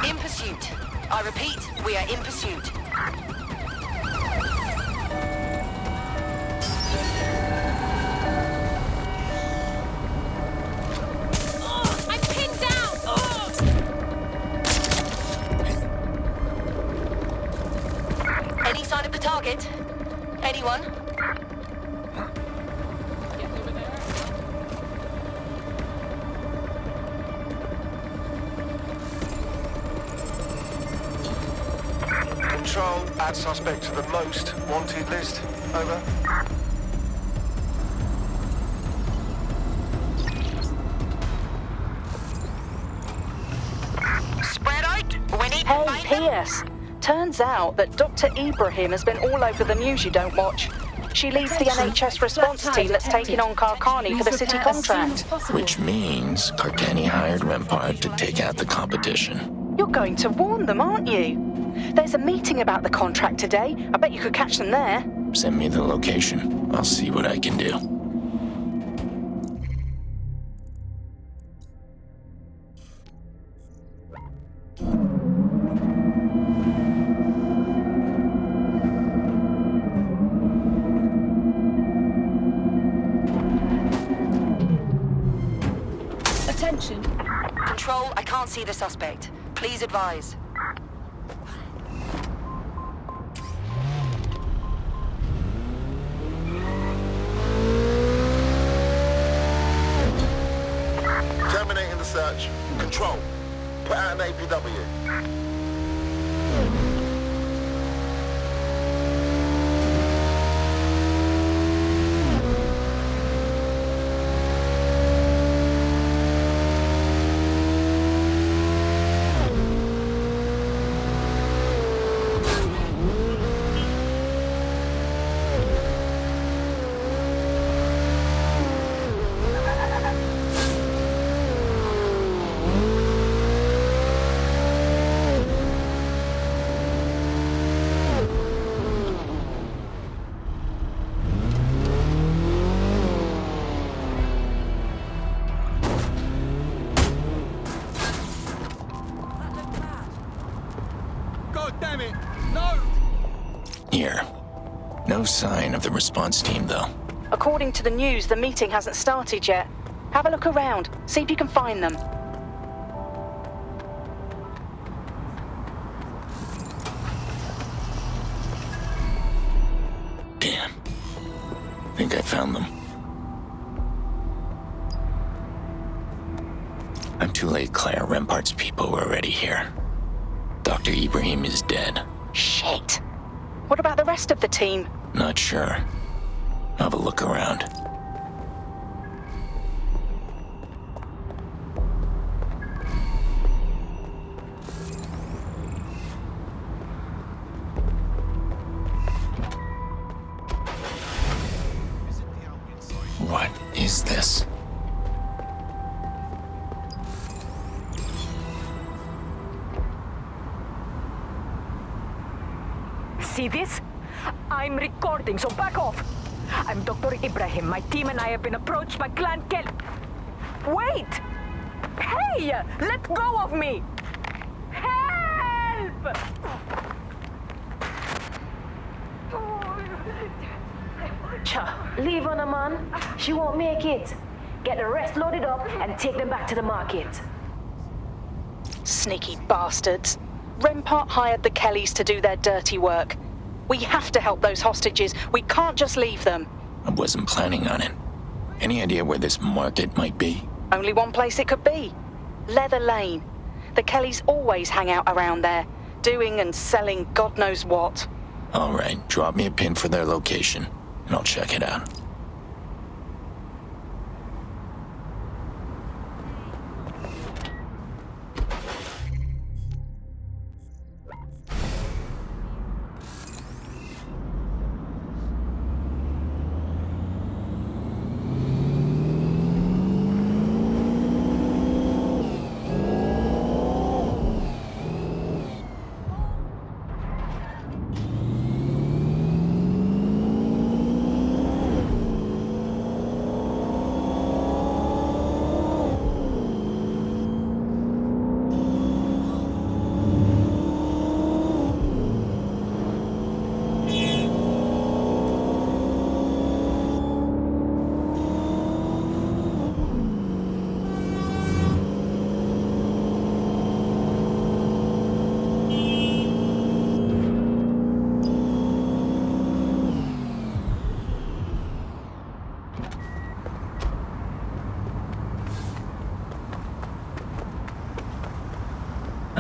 [SPEAKER 13] In pursuit. I repeat, we are in pursuit. Target? Anyone?
[SPEAKER 8] Control, add suspect to the most wanted list. Over.
[SPEAKER 13] Spread out. We need
[SPEAKER 22] Hey, Pierce. Turns out that Dr. Ibrahim has been all over the news you don't watch. She leads the NHS response team that's taking on Karkani for the city contract.
[SPEAKER 1] Which means Karkani hired Rampart to take out the competition.
[SPEAKER 22] You're going to warn them, aren't you? There's a meeting about the contract today. I bet you could catch them there.
[SPEAKER 1] Send me the location. I'll see what I can do.
[SPEAKER 13] Attention. Control, I can't see the suspect. Please advise.
[SPEAKER 8] Terminating the search. Control, put out an APW.
[SPEAKER 1] Here. No sign of the response team, though.
[SPEAKER 22] According to the news, the meeting hasn't started yet. Have a look around. See if you can find them.
[SPEAKER 1] Damn. Think I found them. I'm too late, Claire. Rampart's people were already here. Dr. Ibrahim is dead.
[SPEAKER 22] Shit. What about the rest of the team?
[SPEAKER 1] Not sure. Have a look around. What is this?
[SPEAKER 12] See this? I'm recording, so back off. I'm Dr. Ibrahim. My team and I have been approached by Clan Kel... Wait! Hey! Let go of me! Help!
[SPEAKER 18] Leave her, man. She won't make it. Get the rest loaded up and take them back to the market.
[SPEAKER 22] Sneaky bastards. Rampart hired the Kellys to do their dirty work. We have to help those hostages. We can't just leave them.
[SPEAKER 1] I wasn't planning on it. Any idea where this market might be?
[SPEAKER 22] Only one place it could be. Leather Lane. The Kellys always hang out around there, doing and selling God knows what.
[SPEAKER 1] All right, drop me a pin for their location, and I'll check it out.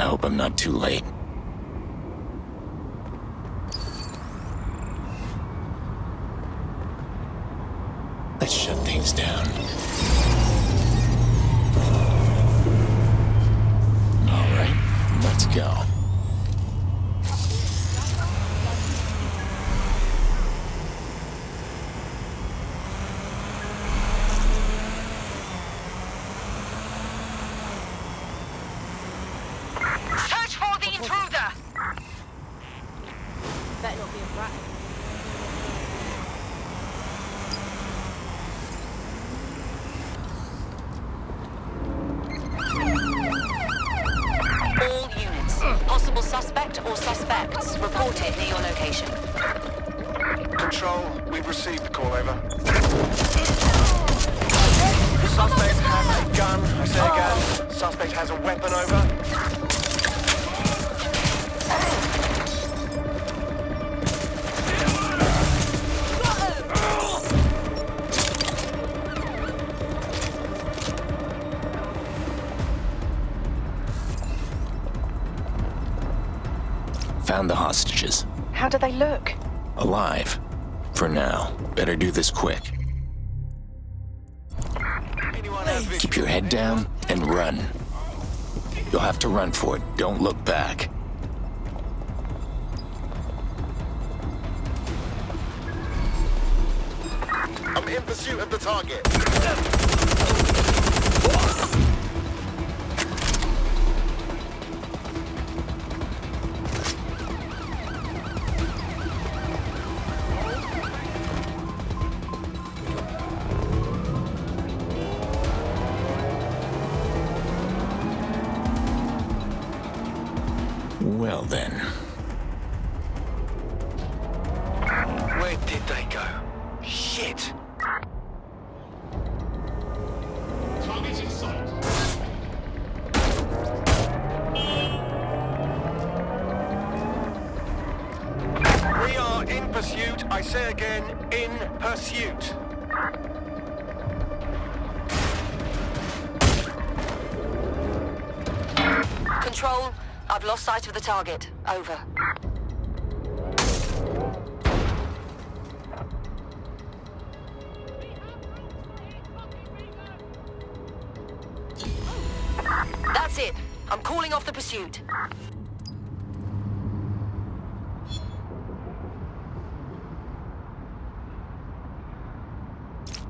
[SPEAKER 1] I hope I'm not too late. Let's shut things down. All right, let's go.
[SPEAKER 13] Search for the intruder!
[SPEAKER 18] Better not be a brat.
[SPEAKER 13] All units. Possible suspect or suspects reported near your location.
[SPEAKER 8] Control, we've received the call, over. Suspect has a gun. I say again. Suspect has a weapon, over.
[SPEAKER 1] Found the hostages.
[SPEAKER 22] How do they look?
[SPEAKER 1] Alive. For now. Better do this quick. Keep your head down and run. You'll have to run for it. Don't look back.
[SPEAKER 8] I'm in pursuit of the target.
[SPEAKER 1] Well then.
[SPEAKER 8] Where did they go? Shit!
[SPEAKER 19] Target's in sight.
[SPEAKER 8] We are in pursuit. I say again, in pursuit.
[SPEAKER 13] Control, I've lost sight of the target. Over. That's it. I'm calling off the pursuit.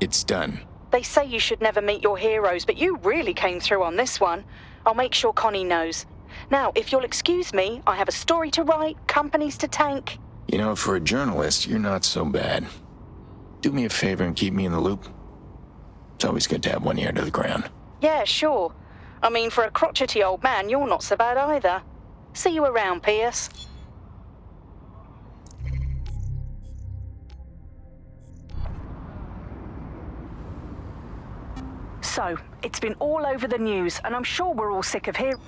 [SPEAKER 1] It's done.
[SPEAKER 22] They say you should never meet your heroes, but you really came through on this one. I'll make sure Connie knows. Now, if you'll excuse me, I have a story to write, companies to tank.
[SPEAKER 1] You know, for a journalist, you're not so bad. Do me a favor and keep me in the loop. It's always good to have one ear to the ground.
[SPEAKER 22] Yeah, sure. I mean, for a crotchety old man, you're not so bad either. See you around, Pearce.
[SPEAKER 12] So, it's been all over the news, and I'm sure we're all sick of hearing.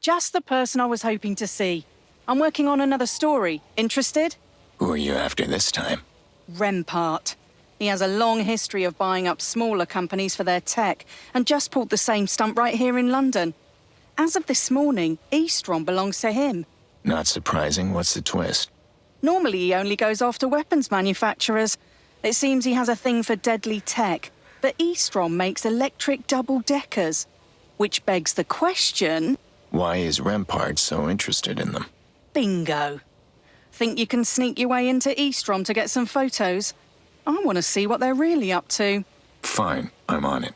[SPEAKER 7] just the person I was hoping to see. I'm working on another story. Interested?
[SPEAKER 1] Who are you after this time?
[SPEAKER 7] Rampart. He has a long history of buying up smaller companies for their tech, and just pulled the same stunt right here in London. As of this morning, Eastron belongs to him.
[SPEAKER 1] Not surprising. What's the twist?
[SPEAKER 7] Normally he only goes after weapons manufacturers. It seems he has a thing for deadly tech, but Eastron makes electric double-deckers. Which begs the question...
[SPEAKER 1] Why is Rampart so interested in them?
[SPEAKER 7] Bingo. Think you can sneak your way into Eastron to get some photos? I want to see what they're really up to.
[SPEAKER 1] Fine, I'm on it.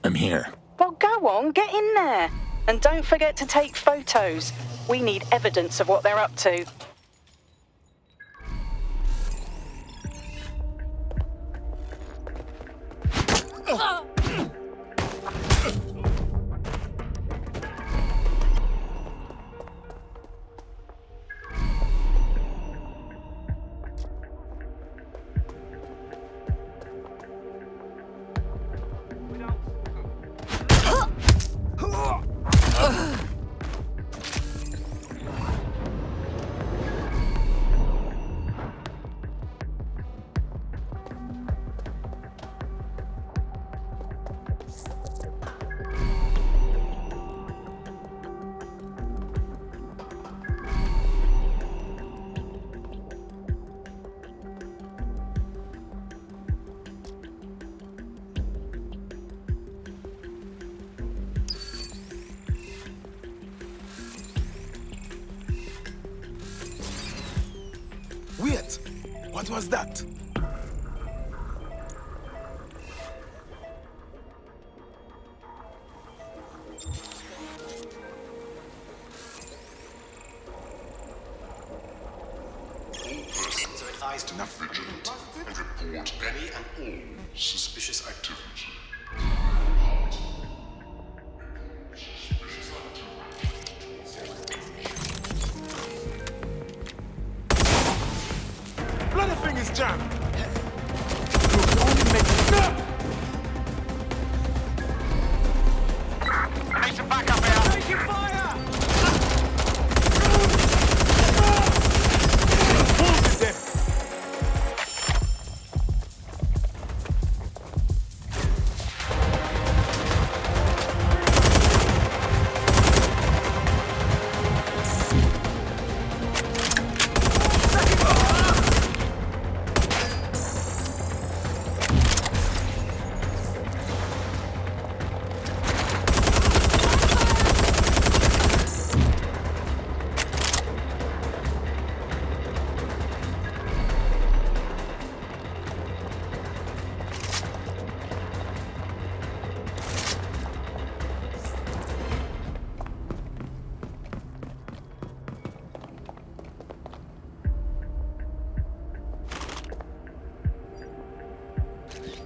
[SPEAKER 1] I'm here.
[SPEAKER 22] Well, go on, get in there. And don't forget to take photos. We need evidence of what they're up to.
[SPEAKER 10] Wait! What was that?
[SPEAKER 21] Persons are advised to be vigilant and report any and all suspicious activity.
[SPEAKER 10] Bloodline is jammed!
[SPEAKER 8] I need some backup here!
[SPEAKER 10] Taking fire! Wounded them!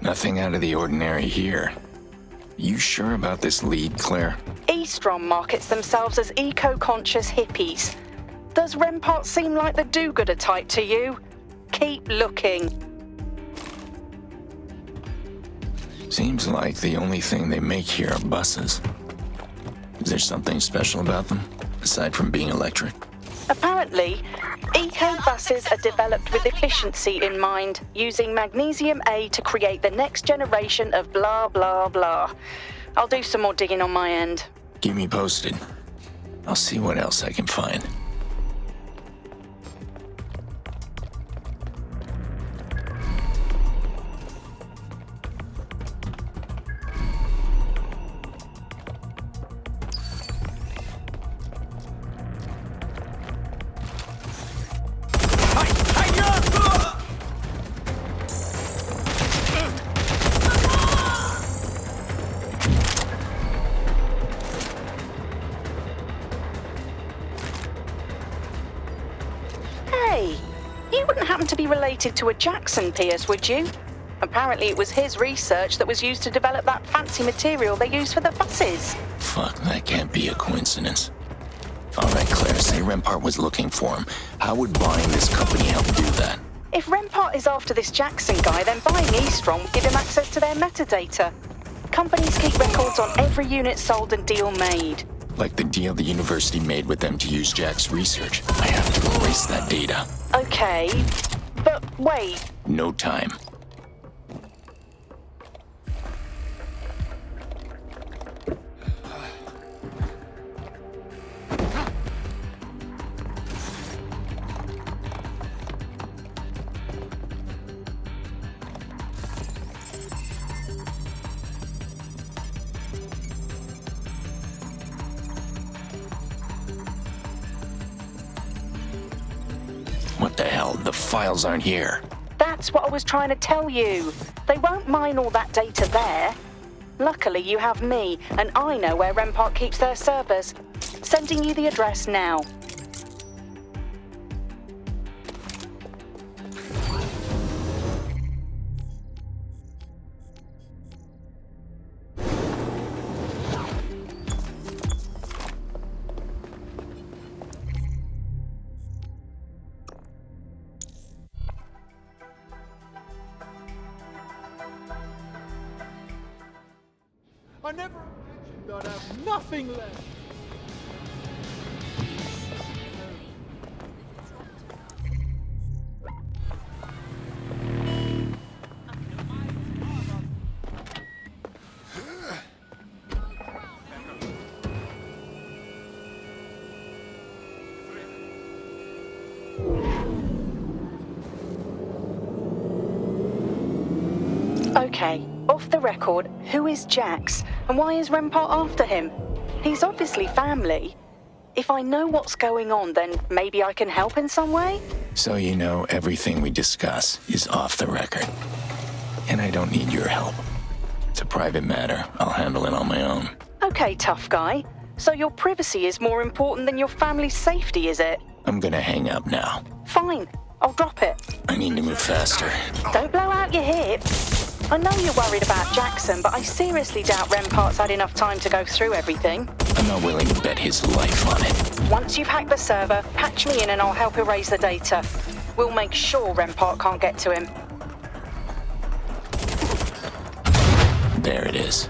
[SPEAKER 1] Nothing out of the ordinary here. You sure about this lead, Claire?
[SPEAKER 22] Eastron markets themselves as eco-conscious hippies. Does Rampart seem like the do-gooder type to you? Keep looking.
[SPEAKER 1] Seems like the only thing they make here are buses. Is there something special about them, aside from being electric?
[SPEAKER 22] Apparently, eco-buses are developed with efficiency in mind, using magnesium A to create the next generation of blah blah blah. I'll do some more digging on my end.
[SPEAKER 1] Keep me posted. I'll see what else I can find.
[SPEAKER 22] happen to be related to a Jackson, Pearce, would you? Apparently it was his research that was used to develop that fancy material they use for the buses.
[SPEAKER 1] Fuck, that can't be a coincidence. Alright, Claire, say Rampart was looking for him. How would buying this company help do that?
[SPEAKER 22] If Rampart is after this Jackson guy, then buying Eastron will give him access to their metadata. Companies keep records on every unit sold and deal made.
[SPEAKER 1] Like the deal the university made with them to use Jack's research. I have to erase that data.
[SPEAKER 22] Okay, but wait.
[SPEAKER 1] No time. What the hell? The files aren't here.
[SPEAKER 22] That's what I was trying to tell you. They won't mine all that data there. Luckily, you have me, and I know where Rampart keeps their servers. Sending you the address now.
[SPEAKER 10] I never imagined I'd have nothing left.
[SPEAKER 22] Okay, off the record, who is Jax, and why is Rampart after him? He's obviously family. If I know what's going on, then maybe I can help in some way?
[SPEAKER 1] So you know everything we discuss is off the record. And I don't need your help. It's a private matter. I'll handle it on my own.
[SPEAKER 22] Okay, tough guy. So your privacy is more important than your family's safety, is it?
[SPEAKER 1] I'm gonna hang up now.
[SPEAKER 22] Fine, I'll drop it.
[SPEAKER 1] I need to move faster.
[SPEAKER 22] Don't blow out your hip. I know you're worried about Jackson, but I seriously doubt Rampart's had enough time to go through everything.
[SPEAKER 1] I'm not willing to bet his life on it.
[SPEAKER 22] Once you've hacked the server, patch me in and I'll help erase the data. We'll make sure Rampart can't get to him.
[SPEAKER 1] There it is.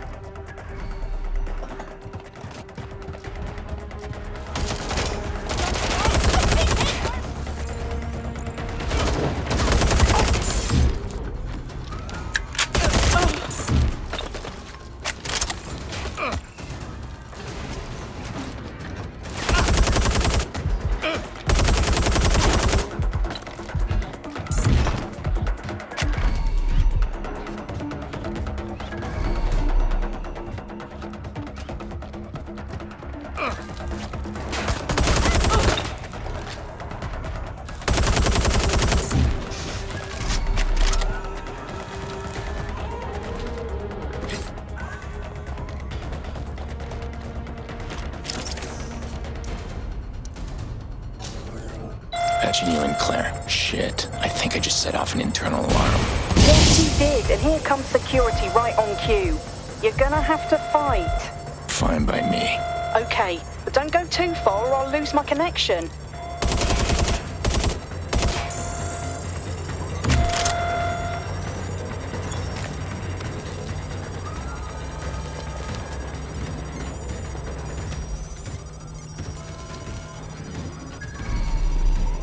[SPEAKER 1] Patching you in, Claire. Shit, I think I just set off an internal alarm.
[SPEAKER 22] Yes, you did, and here comes security right on cue. You're gonna have to fight.
[SPEAKER 1] Fine by me.
[SPEAKER 22] Okay, but don't go too far or I'll lose my connection.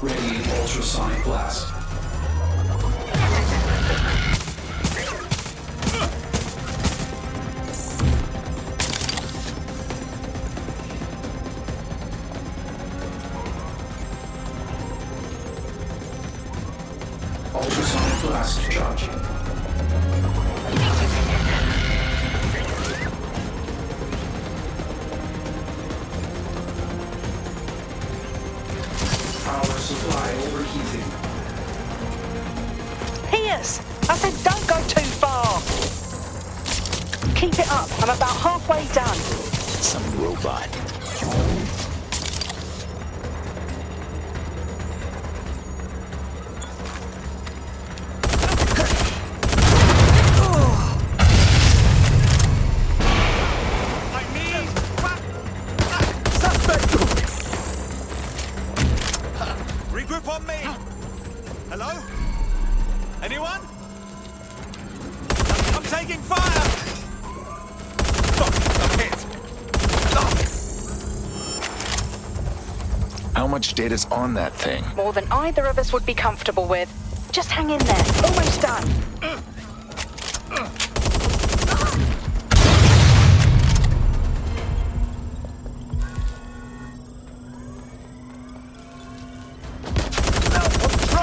[SPEAKER 11] Ready ultrasonic blast. Ultrasonic blast charging. Power supply overheating.
[SPEAKER 22] Pearce! I said don't go too far! Keep it up, I'm about halfway done.
[SPEAKER 1] Some robot. much data's on that thing?
[SPEAKER 22] More than either of us would be comfortable with. Just hang in there. Almost done.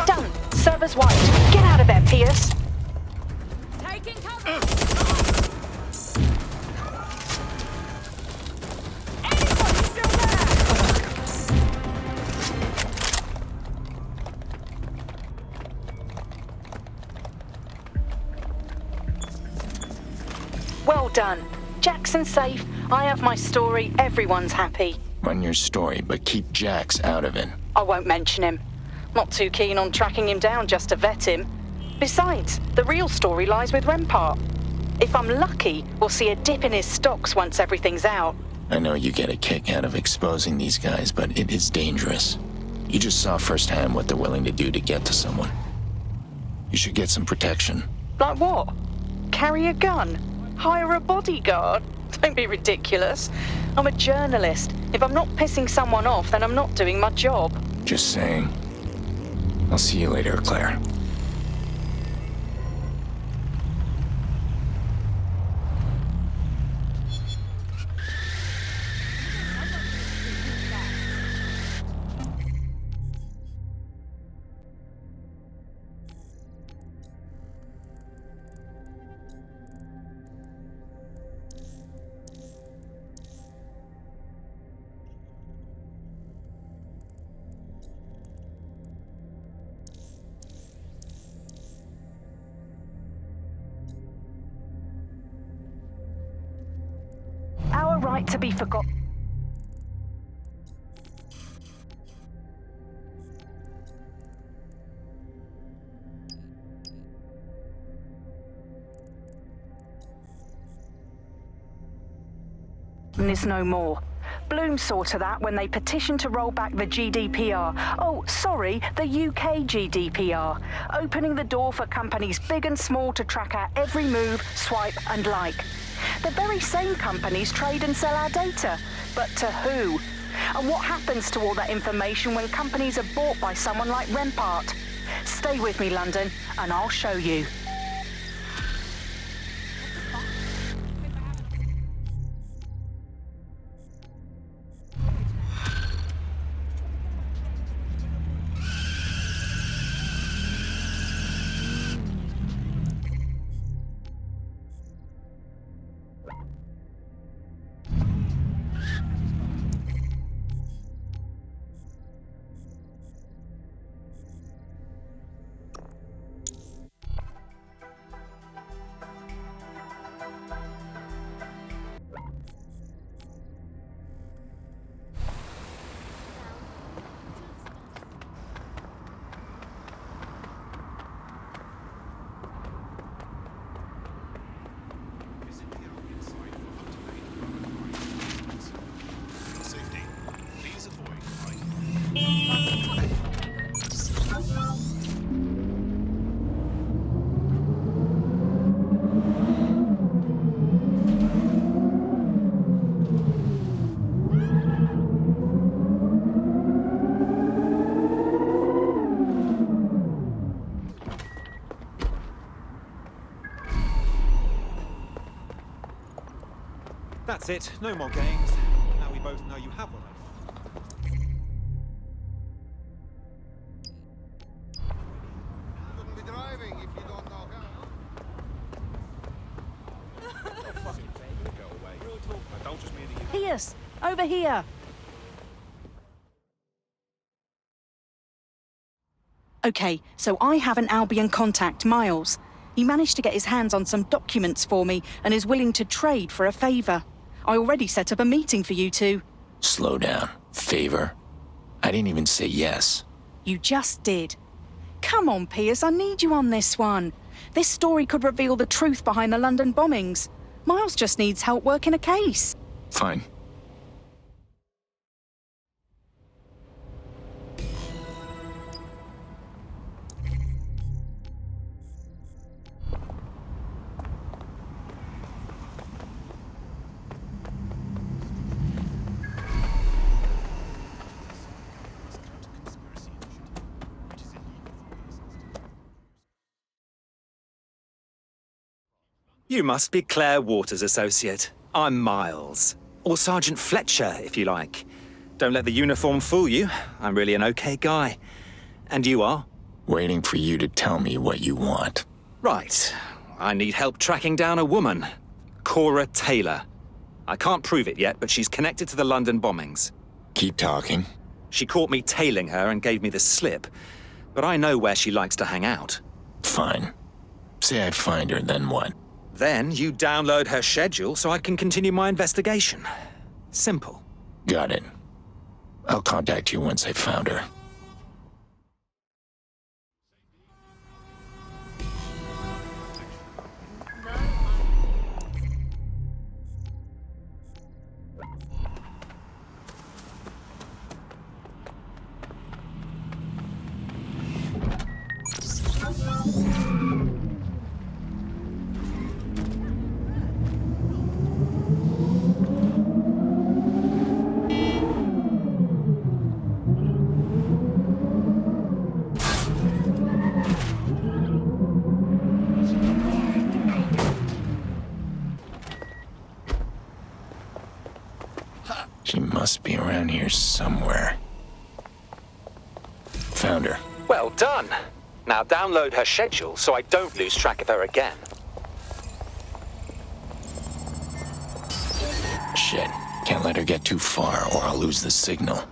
[SPEAKER 22] Done. Server's wiped. Get out of there, Pearce.
[SPEAKER 9] Taking cover.
[SPEAKER 22] Well done. Jackson's safe. I have my story. Everyone's happy.
[SPEAKER 1] Run your story, but keep Jax out of it.
[SPEAKER 22] I won't mention him. Not too keen on tracking him down just to vet him. Besides, the real story lies with Rampart. If I'm lucky, we'll see a dip in his stocks once everything's out.
[SPEAKER 1] I know you get a kick out of exposing these guys, but it is dangerous. You just saw firsthand what they're willing to do to get to someone. You should get some protection.
[SPEAKER 22] Like what? Carry a gun? Hire a bodyguard? Don't be ridiculous. I'm a journalist. If I'm not pissing someone off, then I'm not doing my job.
[SPEAKER 1] Just saying. I'll see you later, Claire.
[SPEAKER 12] Our right to be forgotten. Is no more. Bloom saw to that when they petitioned to roll back the GDPR. Oh, sorry, the UK GDPR, opening the door for companies big and small to track our every move, swipe and like. The very same companies trade and sell our data, but to who? And what happens to all that information when companies are bought by someone like Rampart? Stay with me, London, and I'll show you.
[SPEAKER 2] That's it. No more games. Now we both know you have what I want.
[SPEAKER 10] You shouldn't be driving if you don't know how.
[SPEAKER 2] Oh, fucking go away. Real talk. Now, don't just me and you.
[SPEAKER 7] Pearce, over here. Okay, so I have an Albion contact, Miles. He managed to get his hands on some documents for me and is willing to trade for a favor. I already set up a meeting for you two.
[SPEAKER 1] Slow down. Favor? I didn't even say yes.
[SPEAKER 7] You just did. Come on, Pearce, I need you on this one. This story could reveal the truth behind the London bombings. Miles just needs help working a case.
[SPEAKER 1] Fine.
[SPEAKER 14] You must be Claire Waters' associate. I'm Miles. Or Sergeant Fletcher, if you like. Don't let the uniform fool you. I'm really an okay guy. And you are?
[SPEAKER 1] Waiting for you to tell me what you want.
[SPEAKER 14] Right. I need help tracking down a woman. Cora Taylor. I can't prove it yet, but she's connected to the London bombings.
[SPEAKER 1] Keep talking.
[SPEAKER 14] She caught me tailing her and gave me the slip. But I know where she likes to hang out.
[SPEAKER 1] Fine. Say I find her, then what?
[SPEAKER 14] Then you download her schedule so I can continue my investigation. Simple.
[SPEAKER 1] Got it. I'll contact you once I found her. She must be around here somewhere. Found her.
[SPEAKER 14] Well done. Now download her schedule so I don't lose track of her again.
[SPEAKER 1] Shit. Can't let her get too far or I'll lose the signal.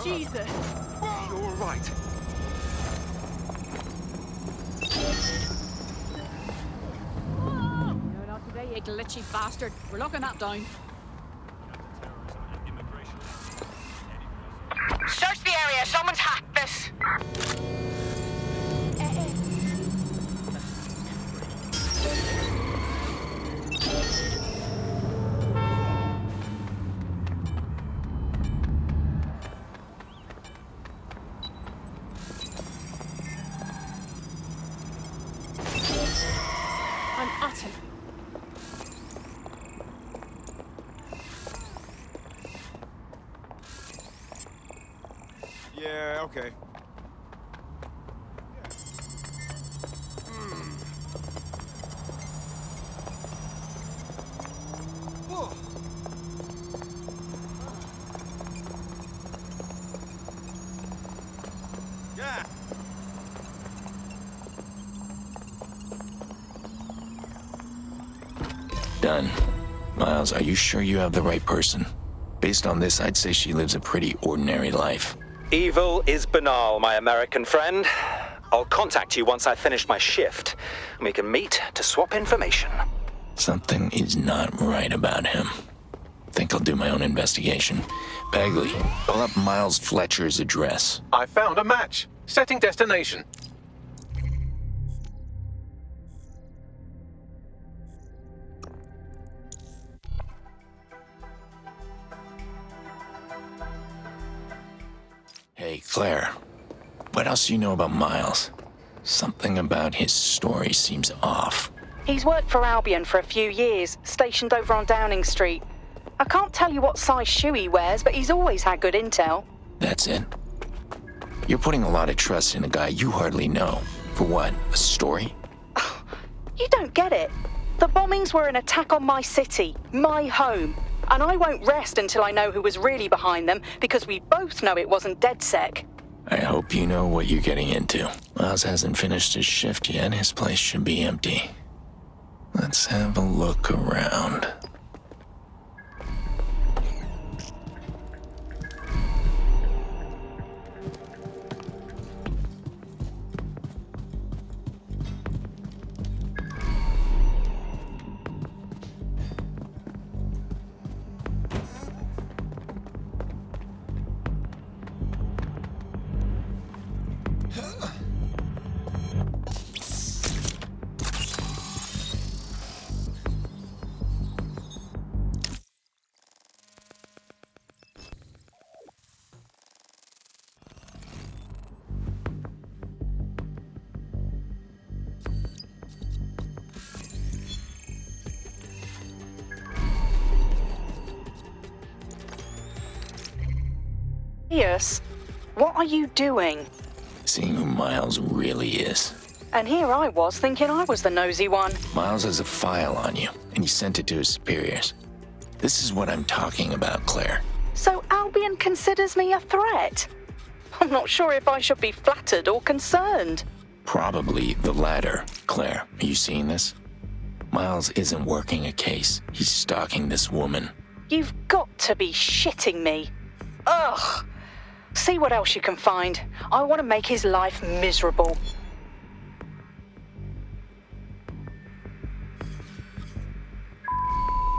[SPEAKER 18] Jesus.
[SPEAKER 8] You're all right.
[SPEAKER 20] No, not today, you glitchy bastard. We're locking that down.
[SPEAKER 13] Search the area. Someone's hacked this.
[SPEAKER 20] I'm at him.
[SPEAKER 8] Yeah, okay. Yeah.
[SPEAKER 1] Done. Miles, are you sure you have the right person? Based on this, I'd say she lives a pretty ordinary life.
[SPEAKER 14] Evil is banal, my American friend. I'll contact you once I've finished my shift. We can meet to swap information.
[SPEAKER 1] Something is not right about him. Think I'll do my own investigation. Bagley, pull up Miles Fletcher's address.
[SPEAKER 23] I found a match. Setting destination.
[SPEAKER 1] Hey, Claire. What else do you know about Miles? Something about his story seems off.
[SPEAKER 22] He's worked for Albion for a few years, stationed over on Downing Street. I can't tell you what size shoe he wears, but he's always had good intel.
[SPEAKER 1] That's it. You're putting a lot of trust in a guy you hardly know. For what? A story?
[SPEAKER 22] You don't get it. The bombings were an attack on my city, my home. And I won't rest until I know who was really behind them, because we both know it wasn't DedSec.
[SPEAKER 1] I hope you know what you're getting into. Miles hasn't finished his shift yet. His place should be empty. Let's have a look around.
[SPEAKER 22] Pearce, what are you doing?
[SPEAKER 1] Seeing who Miles really is.
[SPEAKER 7] And here I was thinking I was the nosy one.
[SPEAKER 1] Miles has a file on you, and he sent it to his superiors. This is what I'm talking about, Claire.
[SPEAKER 7] So Albion considers me a threat? I'm not sure if I should be flattered or concerned.
[SPEAKER 1] Probably the latter. Claire, are you seeing this? Miles isn't working a case. He's stalking this woman.
[SPEAKER 7] You've got to be shitting me. Ugh! See what else you can find. I want to make his life miserable.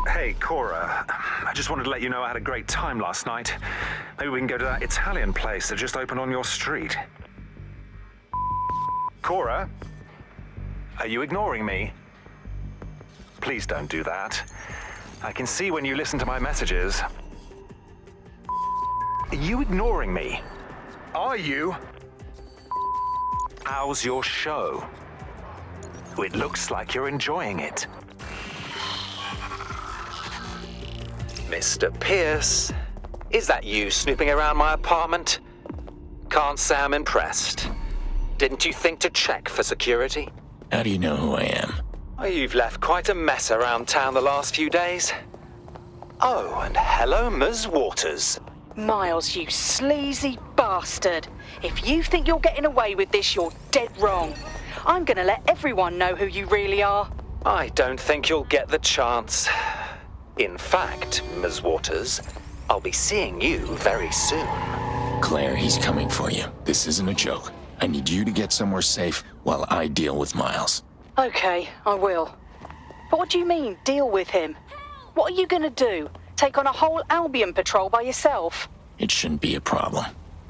[SPEAKER 4] Hey, Cora. I just wanted to let you know I had a great time last night. Maybe we can go to that Italian place that just opened on your street. Cora? Are you ignoring me? Please don't do that. I can see when you listen to my messages. Are you ignoring me? Are you? How's your show? It looks like you're enjoying it.
[SPEAKER 14] Mr. Pearce, is that you snooping around my apartment? Can't say I'm impressed. Didn't you think to check for security?
[SPEAKER 1] How do you know who I am?
[SPEAKER 14] Oh, you've left quite a mess around town the last few days. Oh, and hello, Ms. Waters.
[SPEAKER 7] Miles, you sleazy bastard. If you think you're getting away with this, you're dead wrong. I'm gonna let everyone know who you really are.
[SPEAKER 14] I don't think you'll get the chance. In fact, Ms. Waters, I'll be seeing you very soon.
[SPEAKER 1] Claire, he's coming for you. This isn't a joke. I need you to get somewhere safe while I deal with Miles.
[SPEAKER 7] Okay, I will. But what do you mean, deal with him? What are you gonna do? Take on a whole Albion patrol by yourself?
[SPEAKER 1] It shouldn't be a problem.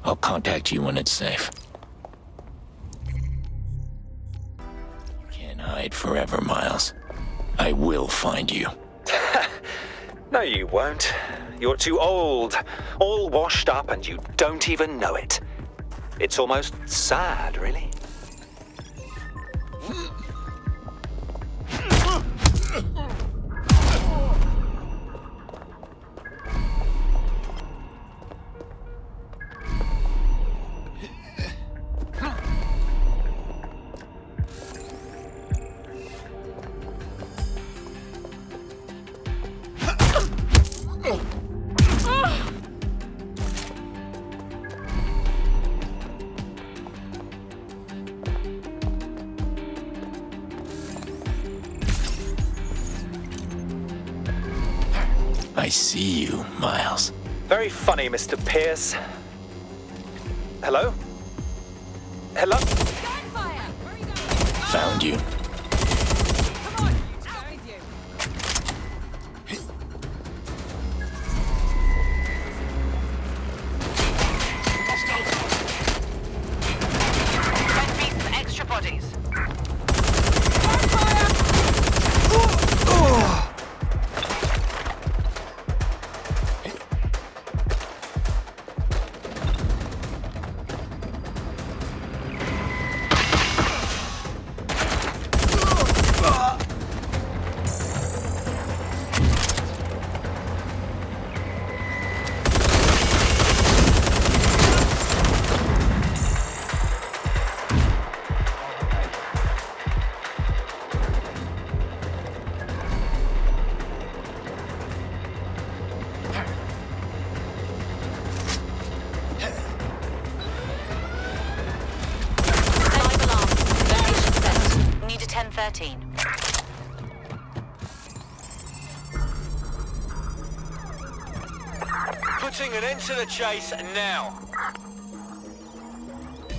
[SPEAKER 1] I'll contact you when it's safe. You can't hide forever, Miles. I will find you.
[SPEAKER 14] No, you won't. You're too old, all washed up, and you don't even know it. It's almost sad, really.
[SPEAKER 1] I see you, Miles.
[SPEAKER 14] Very funny, Mr. Pearce. Hello? Hello?
[SPEAKER 1] Found you.
[SPEAKER 13] Extra bodies.
[SPEAKER 8] Putting an end to the chase now.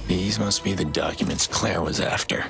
[SPEAKER 1] These must be the documents Claire was after.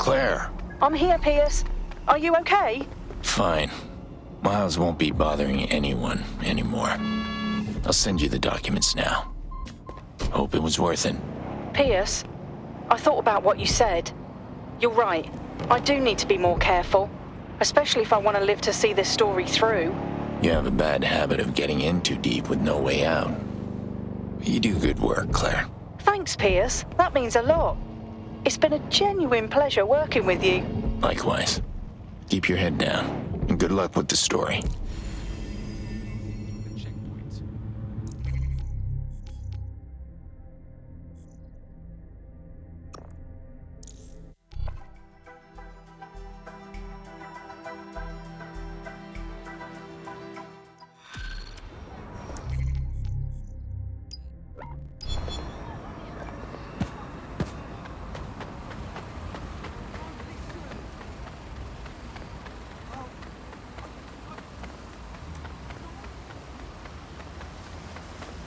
[SPEAKER 1] Claire.
[SPEAKER 22] I'm here, Pearce. Are you okay?
[SPEAKER 1] Fine. Miles won't be bothering anyone anymore. I'll send you the documents now. Hope it was worth it.
[SPEAKER 22] Pearce, I thought about what you said. You're right. I do need to be more careful, especially if I want to live to see this story through.
[SPEAKER 1] You have a bad habit of getting in too deep with no way out. You do good work, Claire.
[SPEAKER 22] Thanks, Pearce. That means a lot. It's been a genuine pleasure working with you.
[SPEAKER 1] Likewise. Keep your head down, and good luck with the story.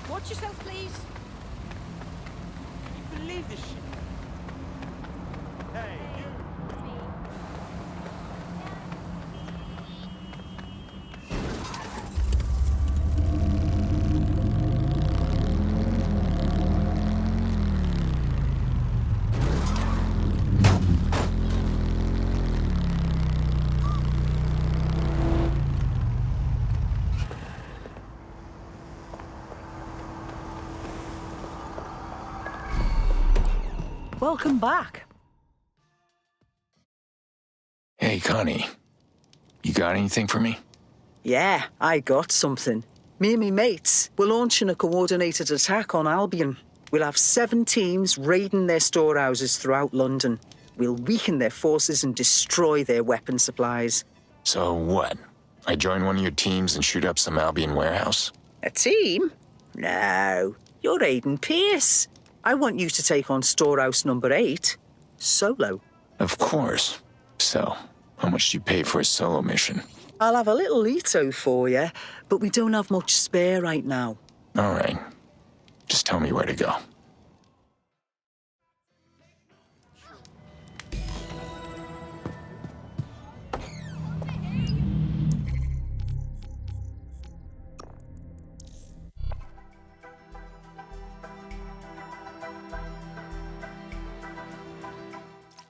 [SPEAKER 20] Watch yourself, please. Can you believe this shit? Hey, you.
[SPEAKER 6] Welcome back.
[SPEAKER 1] Hey, Connie. You got anything for me?
[SPEAKER 6] Yeah, I got something. Me and me mates, we're launching a coordinated attack on Albion. We'll have 7 teams raiding their storehouses throughout London. We'll weaken their forces and destroy their weapon supplies.
[SPEAKER 1] So what? I join one of your teams and shoot up some Albion warehouse?
[SPEAKER 6] A team? No, you're Aiden Pearce. I want you to take on storehouse number 8, solo.
[SPEAKER 1] Of course. So, how much do you pay for a solo mission?
[SPEAKER 6] I'll have a little Leto for you, but we don't have much spare right now.
[SPEAKER 1] All right. Just tell me where to go.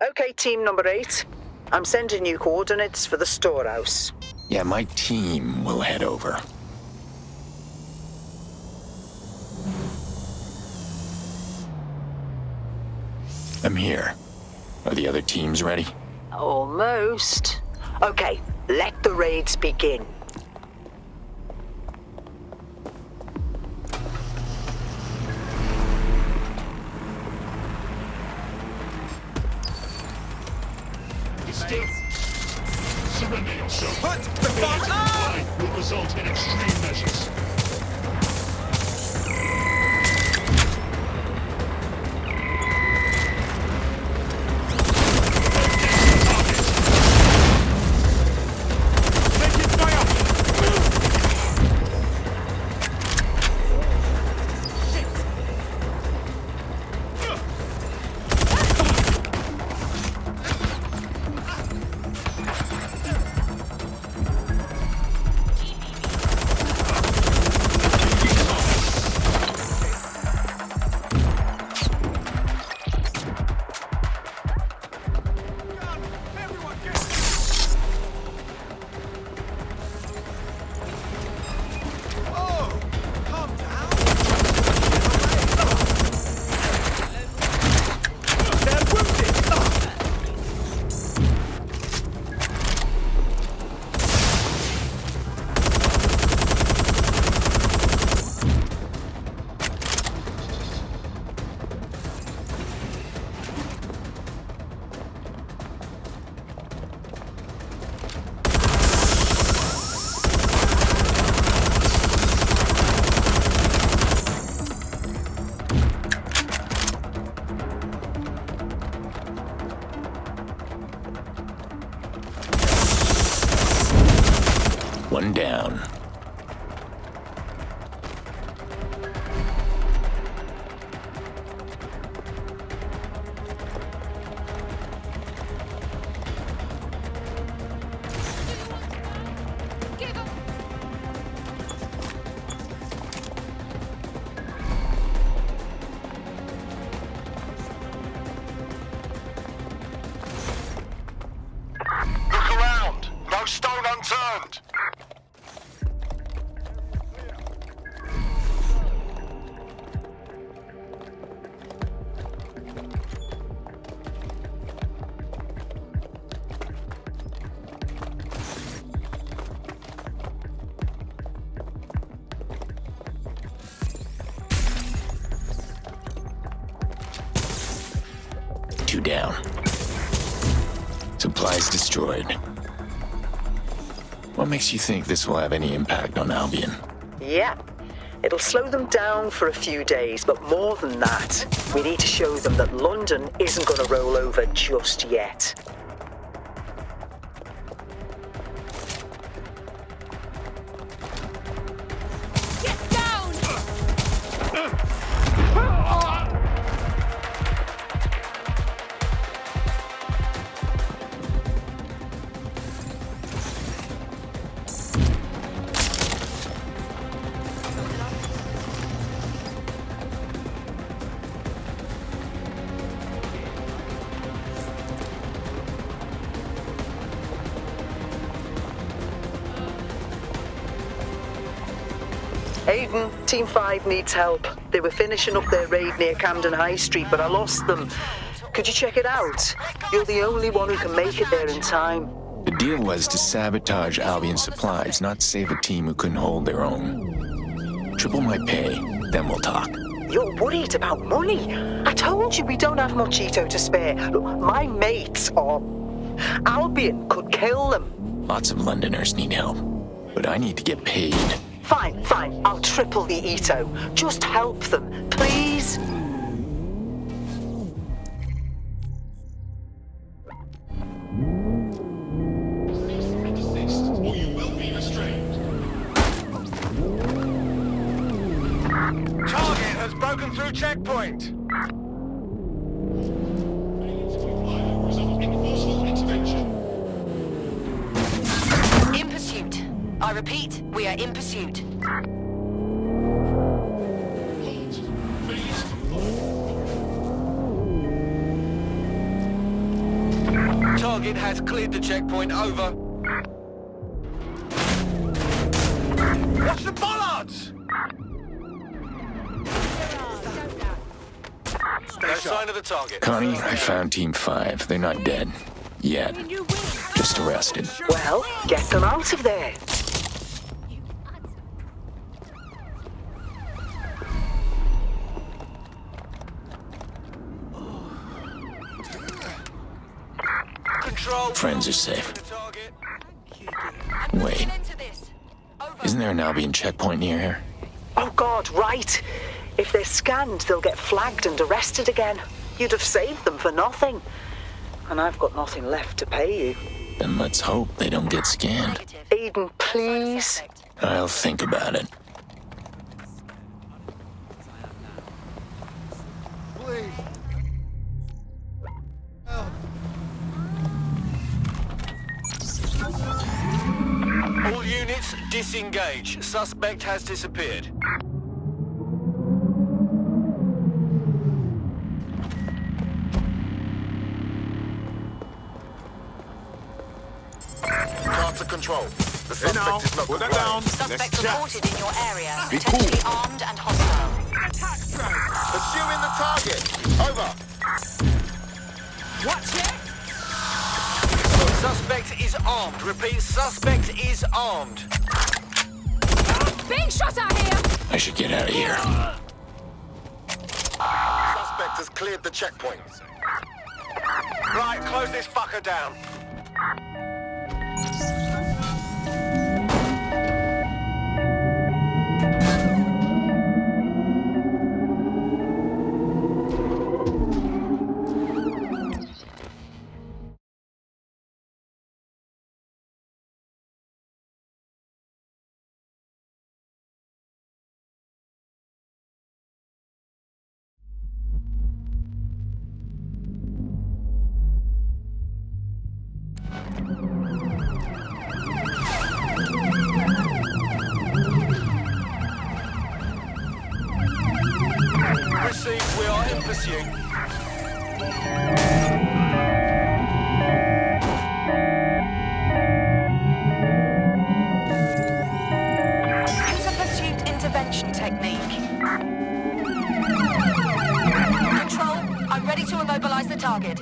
[SPEAKER 6] Okay, team number 8. I'm sending you coordinates for the storehouse.
[SPEAKER 1] Yeah, my team will head over. I'm here. Are the other teams ready?
[SPEAKER 6] Almost. Okay, let the raids begin.
[SPEAKER 10] Surrender yourself. Put the fuck up! Will result in extreme measures.
[SPEAKER 1] One down. 2 down. Supplies destroyed. What makes you think this will have any impact on Albion?
[SPEAKER 6] Yeah. It'll slow them down for a few days, but more than that, we need to show them that London isn't going to roll over just yet. Aiden, Team 5 needs help. They were finishing up their raid near Camden High Street, but I lost them. Could you check it out? You're the only one who can make it there in time.
[SPEAKER 1] The deal was to sabotage Albion supplies, not save a team who couldn't hold their own. Triple my pay, then we'll talk.
[SPEAKER 6] You're worried about money. I told you we don't have much Cheeto to spare. Look, my mates are... Albion could kill them.
[SPEAKER 1] Lots of Londoners need help, but I need to get paid.
[SPEAKER 6] Fine, fine. I'll triple the Ito. Just help them, please.
[SPEAKER 10] Or you will be restrained.
[SPEAKER 8] Target has broken through checkpoint.
[SPEAKER 10] Enforceable intervention.
[SPEAKER 13] In pursuit. I repeat, we are in pursuit.
[SPEAKER 8] Target has cleared the checkpoint. Over. Watch the bollards! No sign of the target.
[SPEAKER 1] Connie, I found Team 5. They're not dead. Yet. Just arrested.
[SPEAKER 6] Well, get them out of there.
[SPEAKER 8] Control.
[SPEAKER 1] Friends are safe. Wait. Isn't there an Albion checkpoint near here?
[SPEAKER 6] Oh God, right. If they're scanned, they'll get flagged and arrested again. You'd have saved them for nothing. And I've got nothing left to pay you.
[SPEAKER 1] Then let's hope they don't get scanned.
[SPEAKER 6] Aiden, please.
[SPEAKER 1] I'll think about it.
[SPEAKER 8] Please. All units disengage. Suspect has disappeared.
[SPEAKER 21] Carter control. The suspect is not
[SPEAKER 8] Put that down.
[SPEAKER 13] Suspect reported in your area. Potentially armed and hostile.
[SPEAKER 21] Pursuing the target. Over.
[SPEAKER 20] Watch it!
[SPEAKER 8] Suspect is armed. Repeat, suspect is armed.
[SPEAKER 20] Being shot at here!
[SPEAKER 1] I should get out of here.
[SPEAKER 21] Suspect has cleared the checkpoint.
[SPEAKER 8] Right, close this fucker down. Received, we are in pursuit.
[SPEAKER 13] Use a pursuit intervention technique. Control, I'm ready to immobilize the target.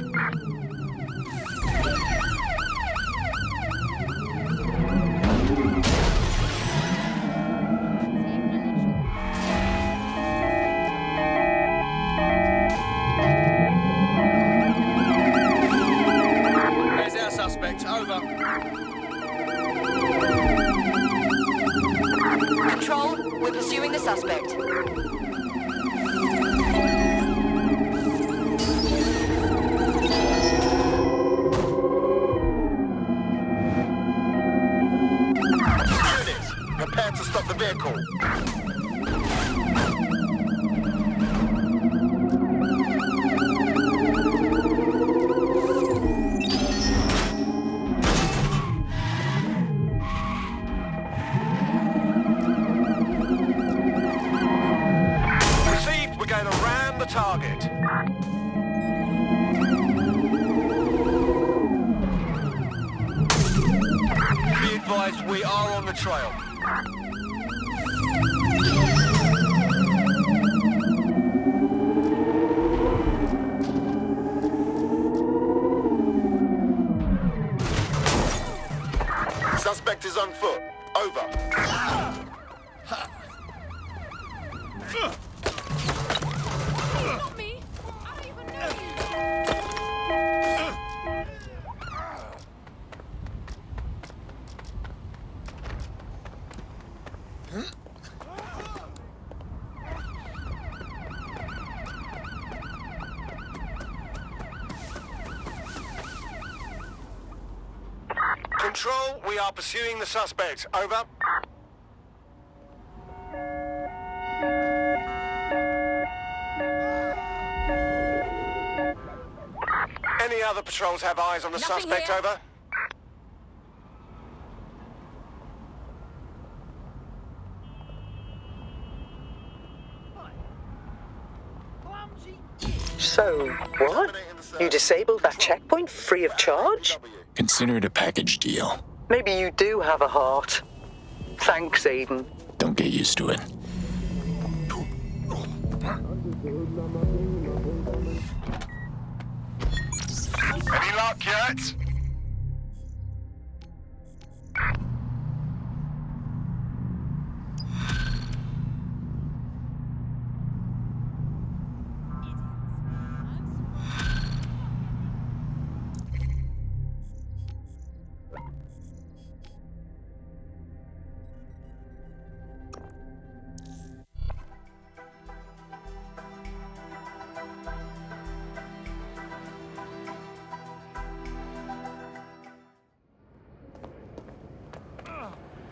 [SPEAKER 8] vehicle. Received, we're going to ram the target. Be advised, we are on the trail. Suspect is on foot. Over. Control, we are pursuing the suspect. Over. Any other patrols have eyes on the suspect?
[SPEAKER 13] Here.
[SPEAKER 8] Over.
[SPEAKER 6] So, what? You disabled that checkpoint free of charge?
[SPEAKER 1] Consider it a package deal.
[SPEAKER 6] Maybe you do have a heart. Thanks, Aiden.
[SPEAKER 1] Don't get used to it.
[SPEAKER 8] Any luck yet?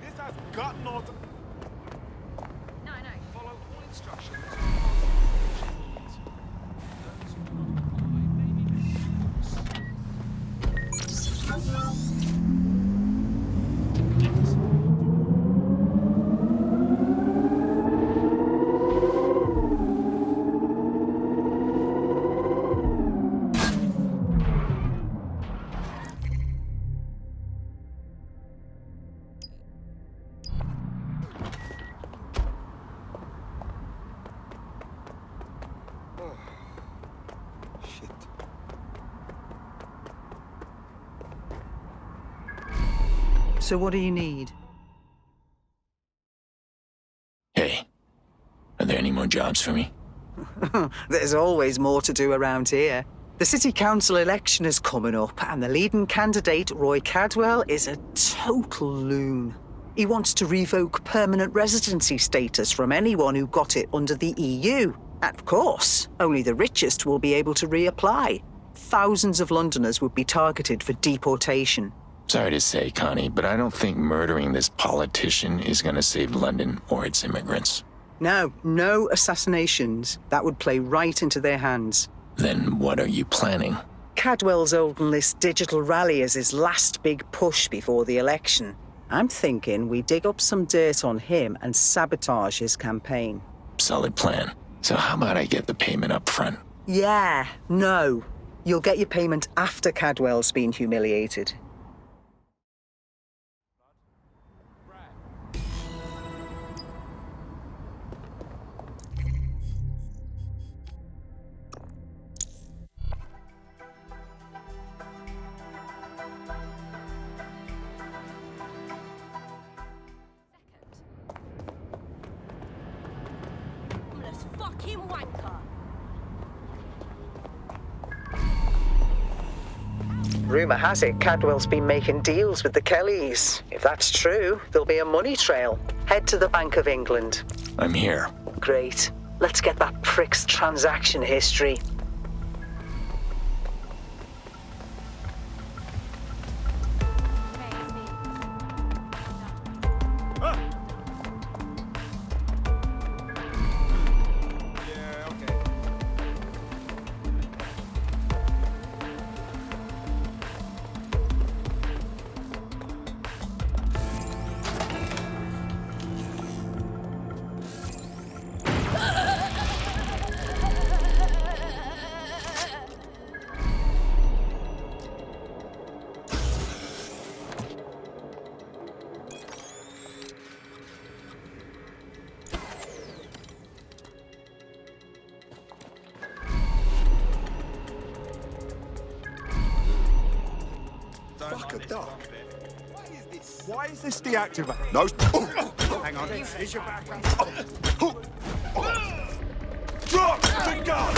[SPEAKER 2] This has got no... No. Follow all instructions.
[SPEAKER 6] So what do you need?
[SPEAKER 1] Hey, are there any more jobs for me?
[SPEAKER 6] There's always more to do around here. The city council election is coming up, and the leading candidate, Roy Cadwell, is a total loon. He wants to revoke permanent residency status from anyone who got it under the EU. And of course, only the richest will be able to reapply. Thousands of Londoners would be targeted for deportation.
[SPEAKER 1] Sorry to say, Connie, but I don't think murdering this politician is going to save London or its immigrants.
[SPEAKER 6] No assassinations. That would play right into their hands.
[SPEAKER 1] Then what are you planning?
[SPEAKER 6] Cadwell's holding this digital rally as his last big push before the election. I'm thinking we dig up some dirt on him and sabotage his campaign.
[SPEAKER 1] Solid plan. So how about I get the payment up front?
[SPEAKER 6] Yeah, no. You'll get your payment after Cadwell's been humiliated.
[SPEAKER 18] Fucking wanker.
[SPEAKER 6] Rumour has it Cadwell's been making deals with the Kellys. If that's true, there'll be a money trail. Head to the Bank of England.
[SPEAKER 1] I'm here.
[SPEAKER 6] Great. Let's get that prick's transaction history.
[SPEAKER 15] Fuck a duck. Why is this deactivated? No. Hang on. Here's your backup. Drop the gun!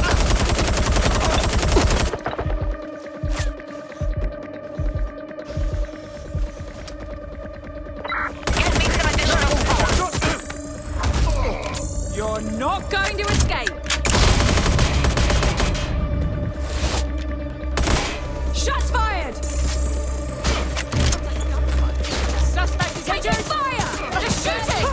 [SPEAKER 20] You're not going to escape! Shots fired! Suspect is taking fire! Just shooting!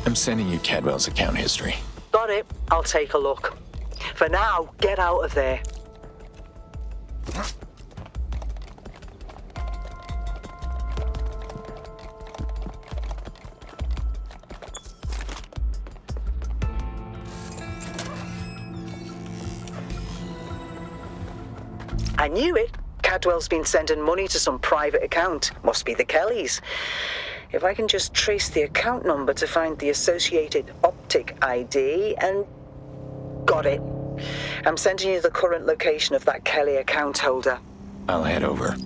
[SPEAKER 1] I'm sending you Cadwell's account history.
[SPEAKER 6] Got it. I'll take a look. For now, get out of there. I knew it. Cadwell's been sending money to some private account. Must be the Kellys. If I can just trace the account number to find the associated optic ID and... Got it. I'm sending you the current location of that Kelly account holder.
[SPEAKER 1] I'll head over.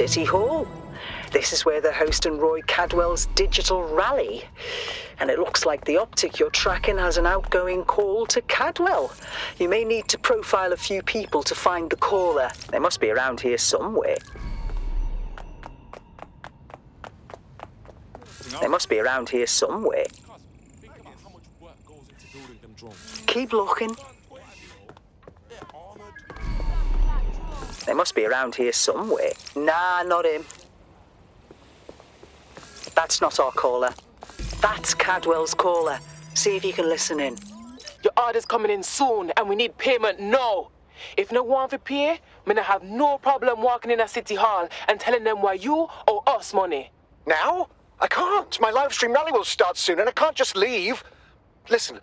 [SPEAKER 6] City Hall. This is where they're hosting Roy Cadwell's digital rally. And it looks like the optic you're tracking has an outgoing call to Cadwell. You may need to profile a few people to find the caller. They must be around here somewhere. They must be around here somewhere. Keep looking. They must be around here somewhere. Nah, not him. That's not our caller. That's Cadwell's caller. See if you can listen in.
[SPEAKER 5] Your order's coming in soon, and we need payment now. If no one for pay, me not have no problem walking in a city hall and telling them why you owe us money.
[SPEAKER 8] Now? I can't. My live stream rally will start soon, and I can't just leave. Listen,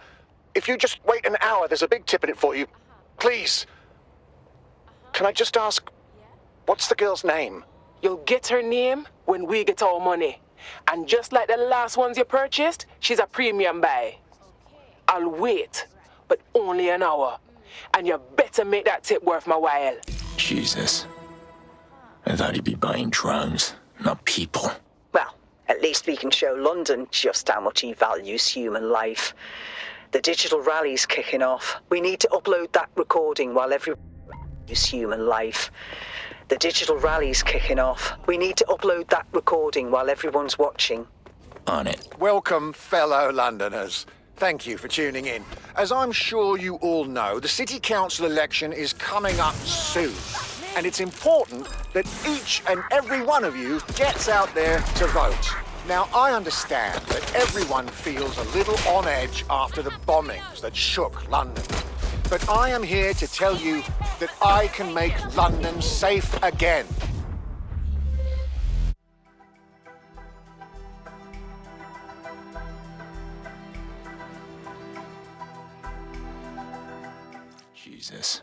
[SPEAKER 8] if you just wait an hour, there's a big tip in it for you. Please. Can I just ask, what's the girl's name?
[SPEAKER 5] You'll get her name when we get our money. And just like the last ones you purchased, she's a premium buy. I'll wait, but only an hour. And you better make that tip worth my while.
[SPEAKER 1] Jesus. I thought he'd be buying drugs, not people.
[SPEAKER 6] Well, at least we can show London just how much he values human life. The digital rally's kicking off. We need to upload that recording while everyone values human life. The digital rally's kicking off. We need to upload that recording while everyone's watching.
[SPEAKER 1] On it.
[SPEAKER 8] Welcome, fellow Londoners. Thank you for tuning in. As I'm sure you all know, the City Council election is coming up soon. And it's important that each and every one of you gets out there to vote. Now, I understand that everyone feels a little on edge after the bombings that shook London. But I am here to tell you that I can make London safe again.
[SPEAKER 1] Jesus.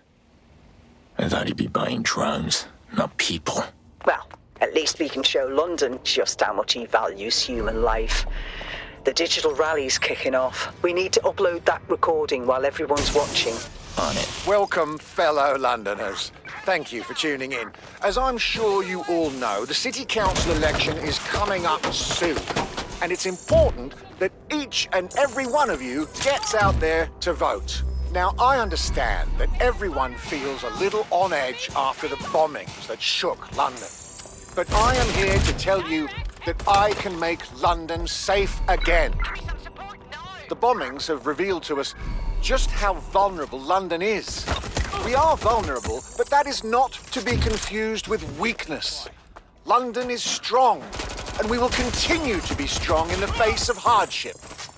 [SPEAKER 1] I thought he'd be buying drugs, not people.
[SPEAKER 6] Well, at least we can show London just how much he values human life. The digital rally's kicking off. We need to upload that recording while everyone's watching.
[SPEAKER 1] On it.
[SPEAKER 8] Welcome, fellow Londoners. Thank you for tuning in. As I'm sure you all know, the City Council election is coming up soon. And it's important that each and every one of you gets out there to vote. Now, I understand that everyone feels a little on edge after the bombings that shook London. But I am here to tell you that I can make London safe again. The bombings have revealed to us just how vulnerable London is. We are vulnerable, but that is not to be confused with weakness. London is strong, and we will continue to be strong in the face of hardship.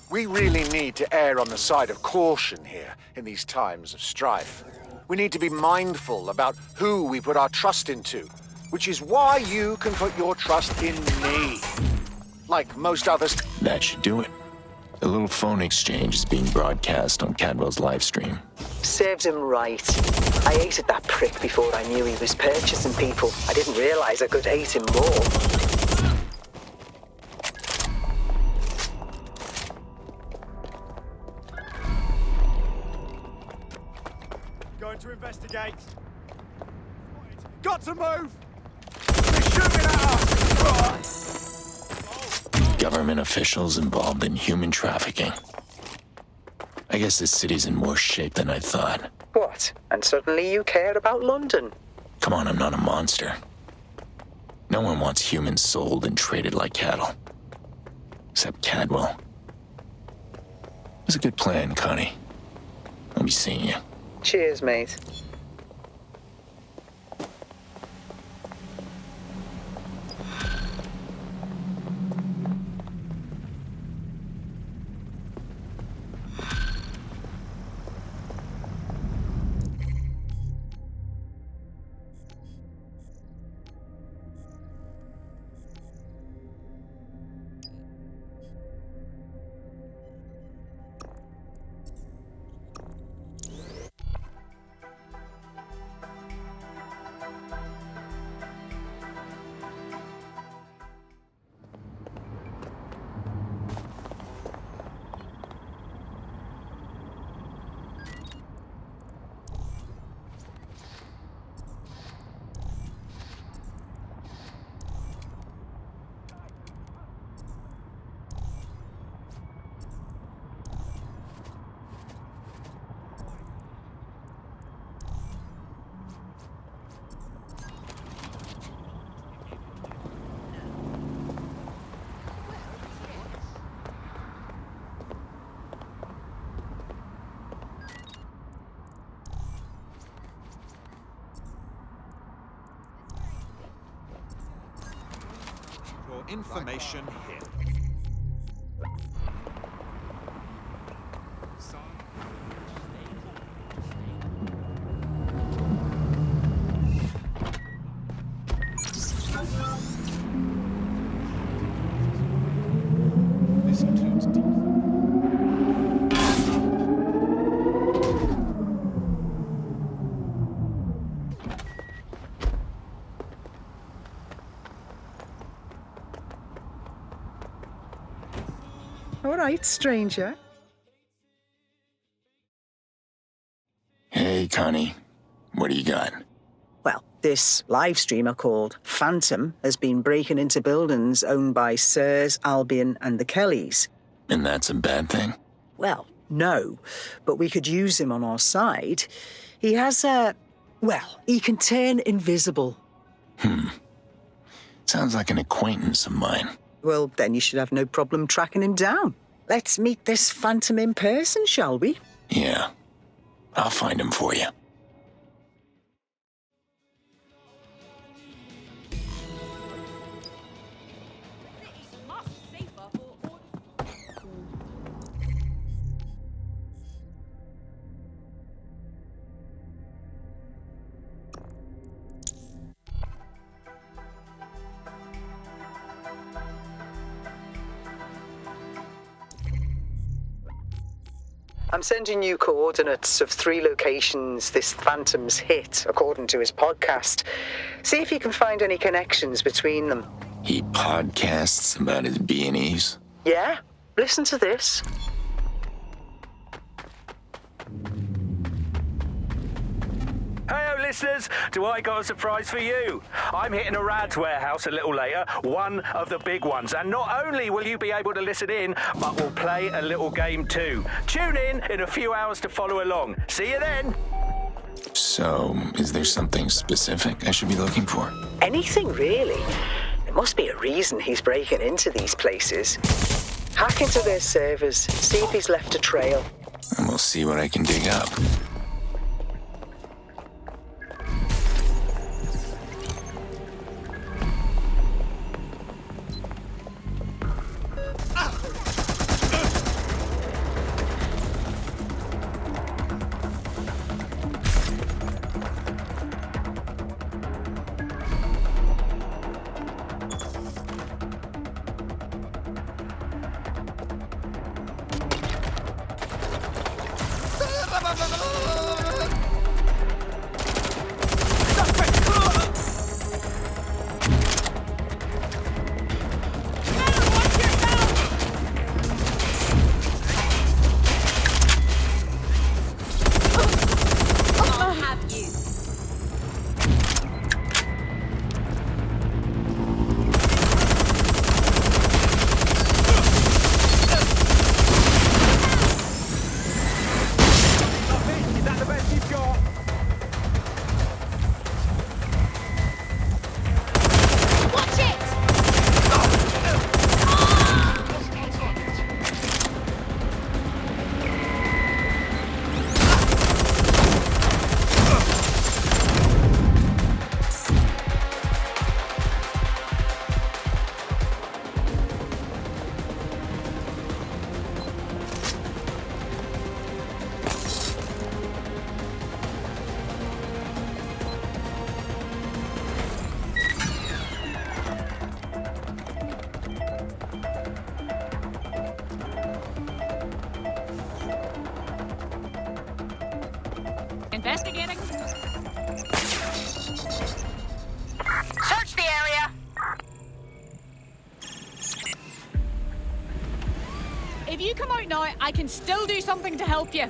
[SPEAKER 8] We really need to err on the side of caution here in these times of strife. We need to be mindful about who we put our trust into, which is why you can put your trust in me. Like most others.
[SPEAKER 1] That should do it. A little phone exchange is being broadcast on Cadwell's live stream.
[SPEAKER 6] Serves him right. I hated that prick before I knew he was purchasing people. I didn't realize I could hate him more.
[SPEAKER 15] Going to investigate. Got to move! They're shooting at us!
[SPEAKER 1] Government officials involved in human trafficking. I guess this city's in worse shape than I thought.
[SPEAKER 6] What? And suddenly you care about London?
[SPEAKER 1] Come on, I'm not a monster. No one wants humans sold and traded like cattle. Except Cadwell. It was a good plan, Connie. I'll be seeing you.
[SPEAKER 6] Cheers, mate.
[SPEAKER 15] information here. This includes deep.
[SPEAKER 6] All right, stranger.
[SPEAKER 1] Hey, Connie. What do you got?
[SPEAKER 6] Well, this live streamer called Phantom has been breaking into buildings owned by Sirs, Albion, and the Kellys.
[SPEAKER 1] And that's a bad thing?
[SPEAKER 6] Well, no, but we could use him on our side. He has well, he can turn invisible.
[SPEAKER 1] Sounds like an acquaintance of mine.
[SPEAKER 6] Well, then you should have no problem tracking him down. Let's meet this Phantom in person, shall we?
[SPEAKER 1] Yeah. I'll find him for you.
[SPEAKER 6] I'm sending you coordinates of 3 locations this Phantom's hit, according to his podcast. See if you can find any connections between them.
[SPEAKER 1] He podcasts about his B&Es?
[SPEAKER 6] Yeah? Listen to this.
[SPEAKER 4] Hey, listeners, do I got a surprise for you? I'm hitting a Rad's warehouse a little later, one of the big ones. And not only will you be able to listen in, but we'll play a little game too. Tune in a few hours to follow along. See you then.
[SPEAKER 1] So, is there something specific I should be looking for?
[SPEAKER 6] Anything, really. There must be a reason he's breaking into these places. Hack into their servers, see if he's left a trail.
[SPEAKER 1] And we'll see what I can dig up.
[SPEAKER 20] Investigating.
[SPEAKER 13] Search the area.
[SPEAKER 20] If you come out now, I can still do something to help you.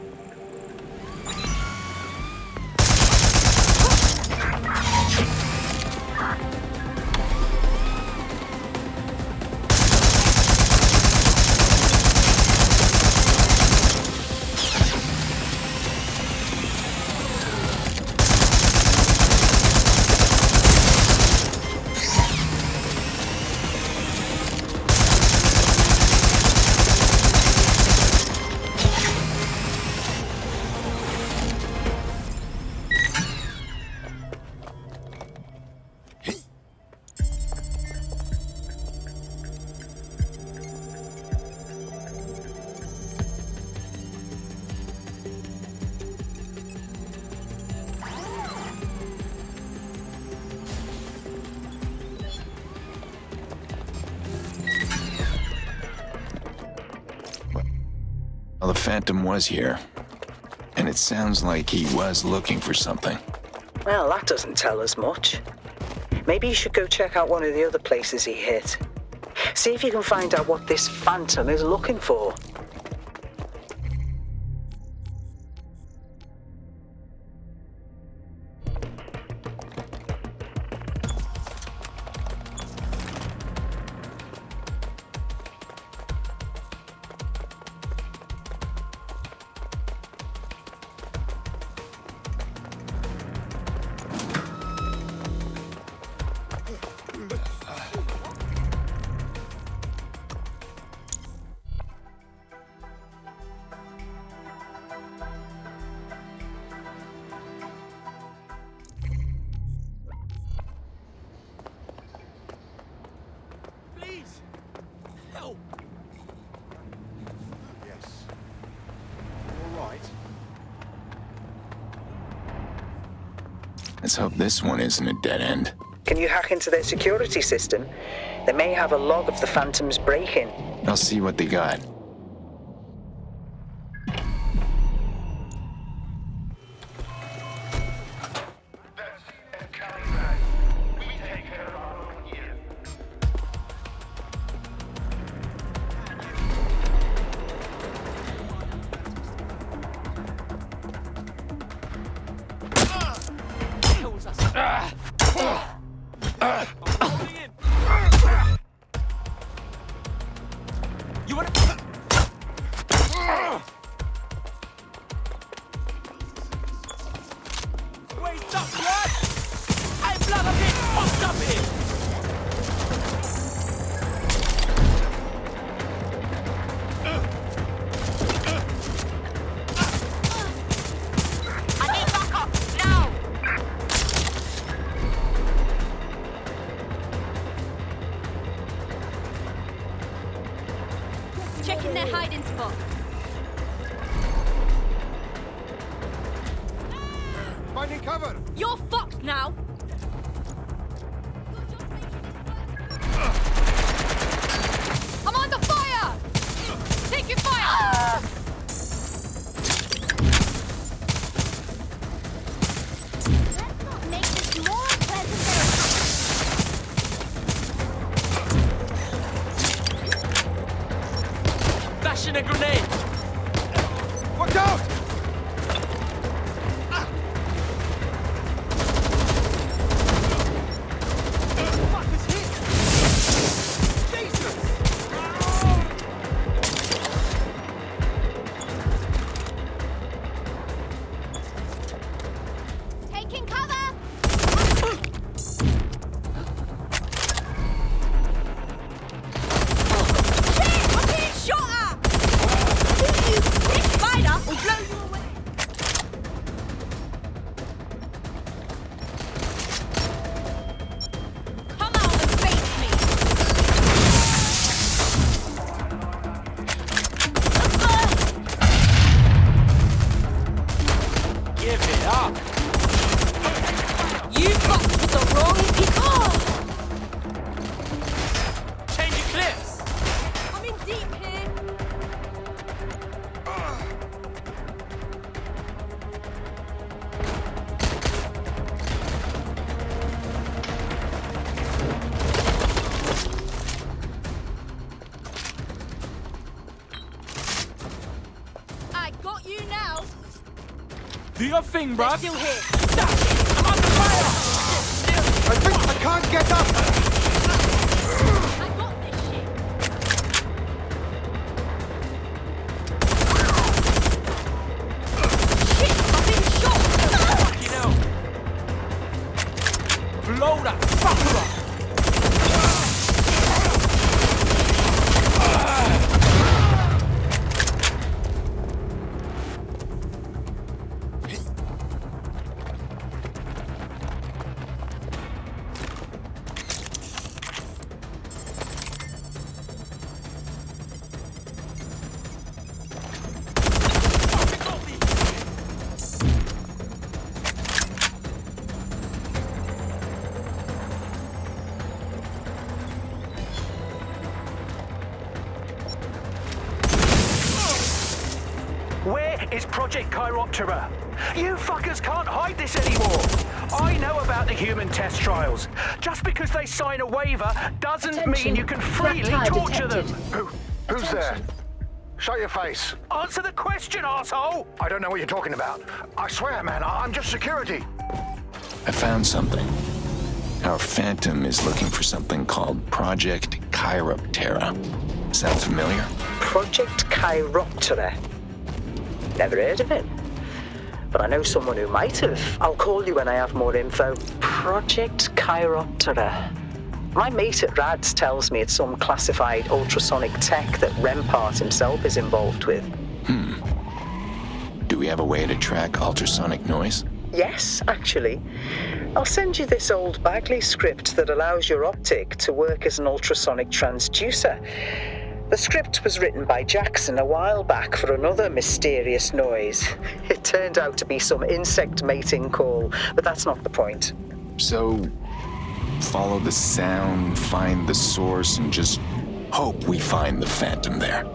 [SPEAKER 1] Well, the Phantom was here. And it sounds like he was looking for something.
[SPEAKER 6] Well, that doesn't tell us much. Maybe you should go check out one of the other places he hit. See if you can find out what this Phantom is looking for.
[SPEAKER 1] Let's hope this one isn't a dead end.
[SPEAKER 6] Can you hack into their security system? They may have a log of the Phantom's break-in.
[SPEAKER 1] I'll see what they got.
[SPEAKER 20] Checking their hiding spot.
[SPEAKER 15] Finding cover!
[SPEAKER 20] You're fucked now! I'm under fire! Take your fire!
[SPEAKER 18] Let's not make this more pleasant
[SPEAKER 20] Bashing a grenade!
[SPEAKER 15] Watch out!
[SPEAKER 20] Taking cover! Shit! I'm being shot at! This spider will blow you away! Come out and face me! Give it up! You fucked with the wrong people! Change your clips! I'm in deep here! I got you now!
[SPEAKER 15] Do your thing, bruh.
[SPEAKER 20] They're still here.
[SPEAKER 15] I'm under fire! I think I can't get up!
[SPEAKER 20] I got this shit! Shit! I've been shot!
[SPEAKER 15] Fucking hell! Blow that fucker up!
[SPEAKER 4] Where is Project Chiroptera? You fuckers can't hide this anymore. I know about the human test trials. Just because they sign a waiver doesn't mean you can freely torture them.
[SPEAKER 8] Who's there? Show your face.
[SPEAKER 4] Answer the question, arsehole!
[SPEAKER 8] I don't know what you're talking about. I swear, man, I'm just security.
[SPEAKER 1] I found something. Our Phantom is looking for something called Project Chiroptera. Sound familiar?
[SPEAKER 6] Project Chiroptera? Never heard of it. But I know someone who might have. I'll call you when I have more info. Project Chiroptera. My mate at RADS tells me it's some classified ultrasonic tech that Rampart himself is involved with.
[SPEAKER 1] Do we have a way to track ultrasonic noise?
[SPEAKER 6] Yes, actually. I'll send you this old Bagley script that allows your optic to work as an ultrasonic transducer. The script was written by Jackson a while back for another mysterious noise. It turned out to be some insect mating call, but that's not the point.
[SPEAKER 1] So, follow the sound, find the source, and just hope we find the Phantom there.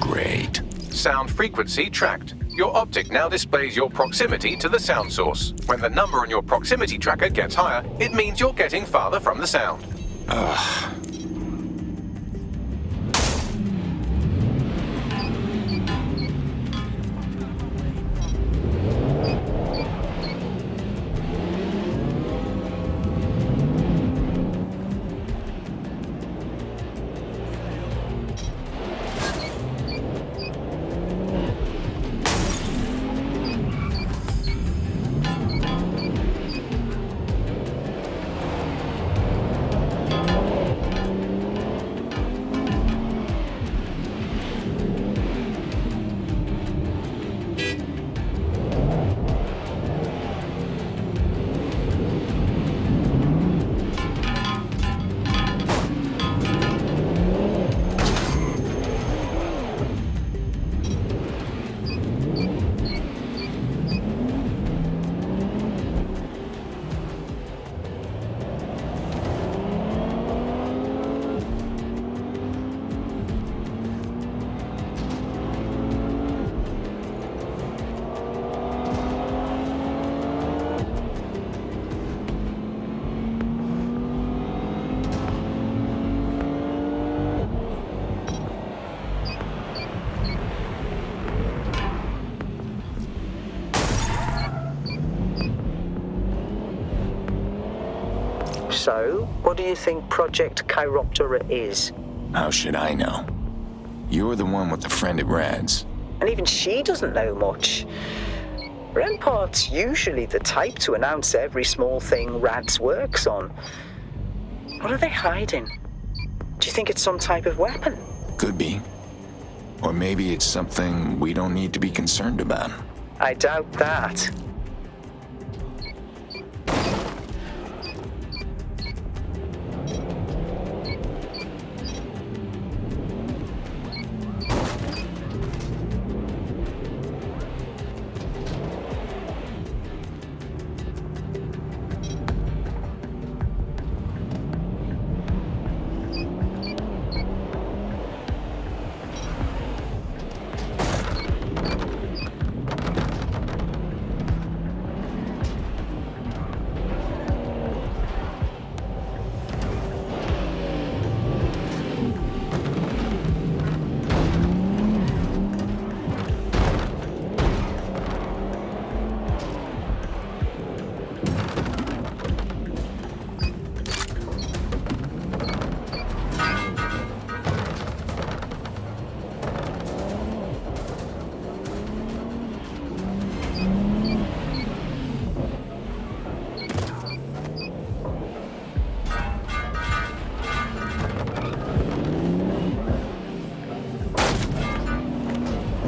[SPEAKER 1] Great.
[SPEAKER 23] Sound frequency tracked. Your optic now displays your proximity to the sound source. When the number on your proximity tracker gets higher, it means you're getting farther from the sound.
[SPEAKER 1] Ugh.
[SPEAKER 6] So, what do you think Project Chiroptera is?
[SPEAKER 1] How should I know? You're the one with the friend at RADS.
[SPEAKER 6] And even she doesn't know much. Rampart's usually the type to announce every small thing RADS works on. What are they hiding? Do you think it's some type of weapon?
[SPEAKER 1] Could be. Or maybe it's something we don't need to be concerned about.
[SPEAKER 6] I doubt that.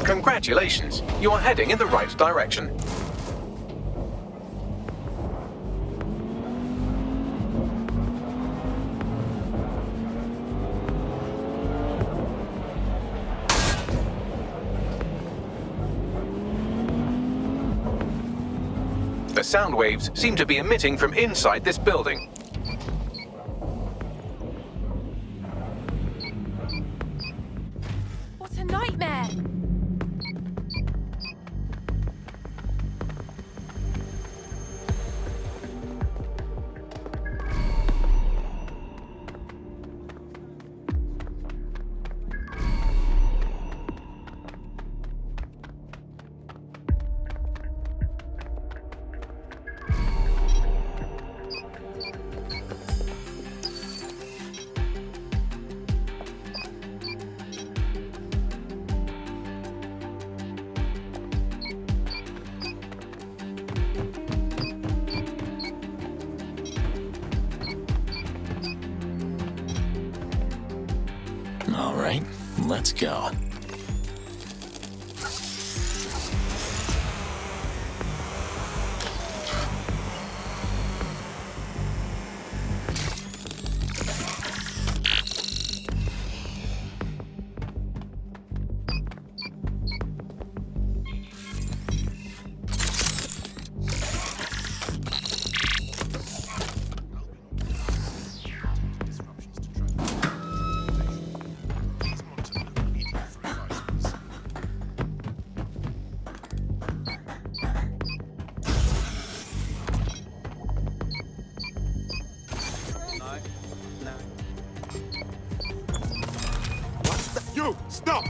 [SPEAKER 23] Congratulations, you are heading in the right direction. The sound waves seem to be emitting from inside this building.
[SPEAKER 9] What a nightmare!
[SPEAKER 1] let's go.
[SPEAKER 15] You, stop!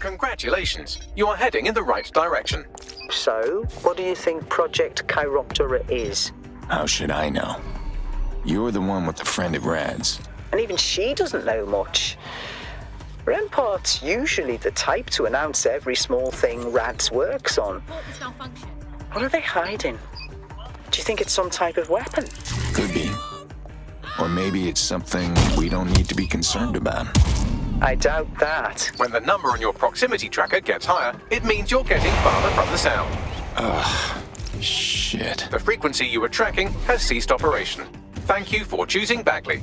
[SPEAKER 23] Congratulations, you are heading in the right direction.
[SPEAKER 6] So, what do you think Project Chiroptera is?
[SPEAKER 1] How should I know? You're the one with the friend at Rad's.
[SPEAKER 6] And even she doesn't know much. Rampart's usually the type to announce every small thing Rads works on. What are they hiding? Do you think it's some type of weapon?
[SPEAKER 1] Could be. Or maybe it's something we don't need to be concerned about.
[SPEAKER 6] I doubt that.
[SPEAKER 23] When the number on your proximity tracker gets higher, it means you're getting farther from the sound.
[SPEAKER 1] Ugh, shit.
[SPEAKER 23] The frequency you were tracking has ceased operation. Thank you for choosing Bagley.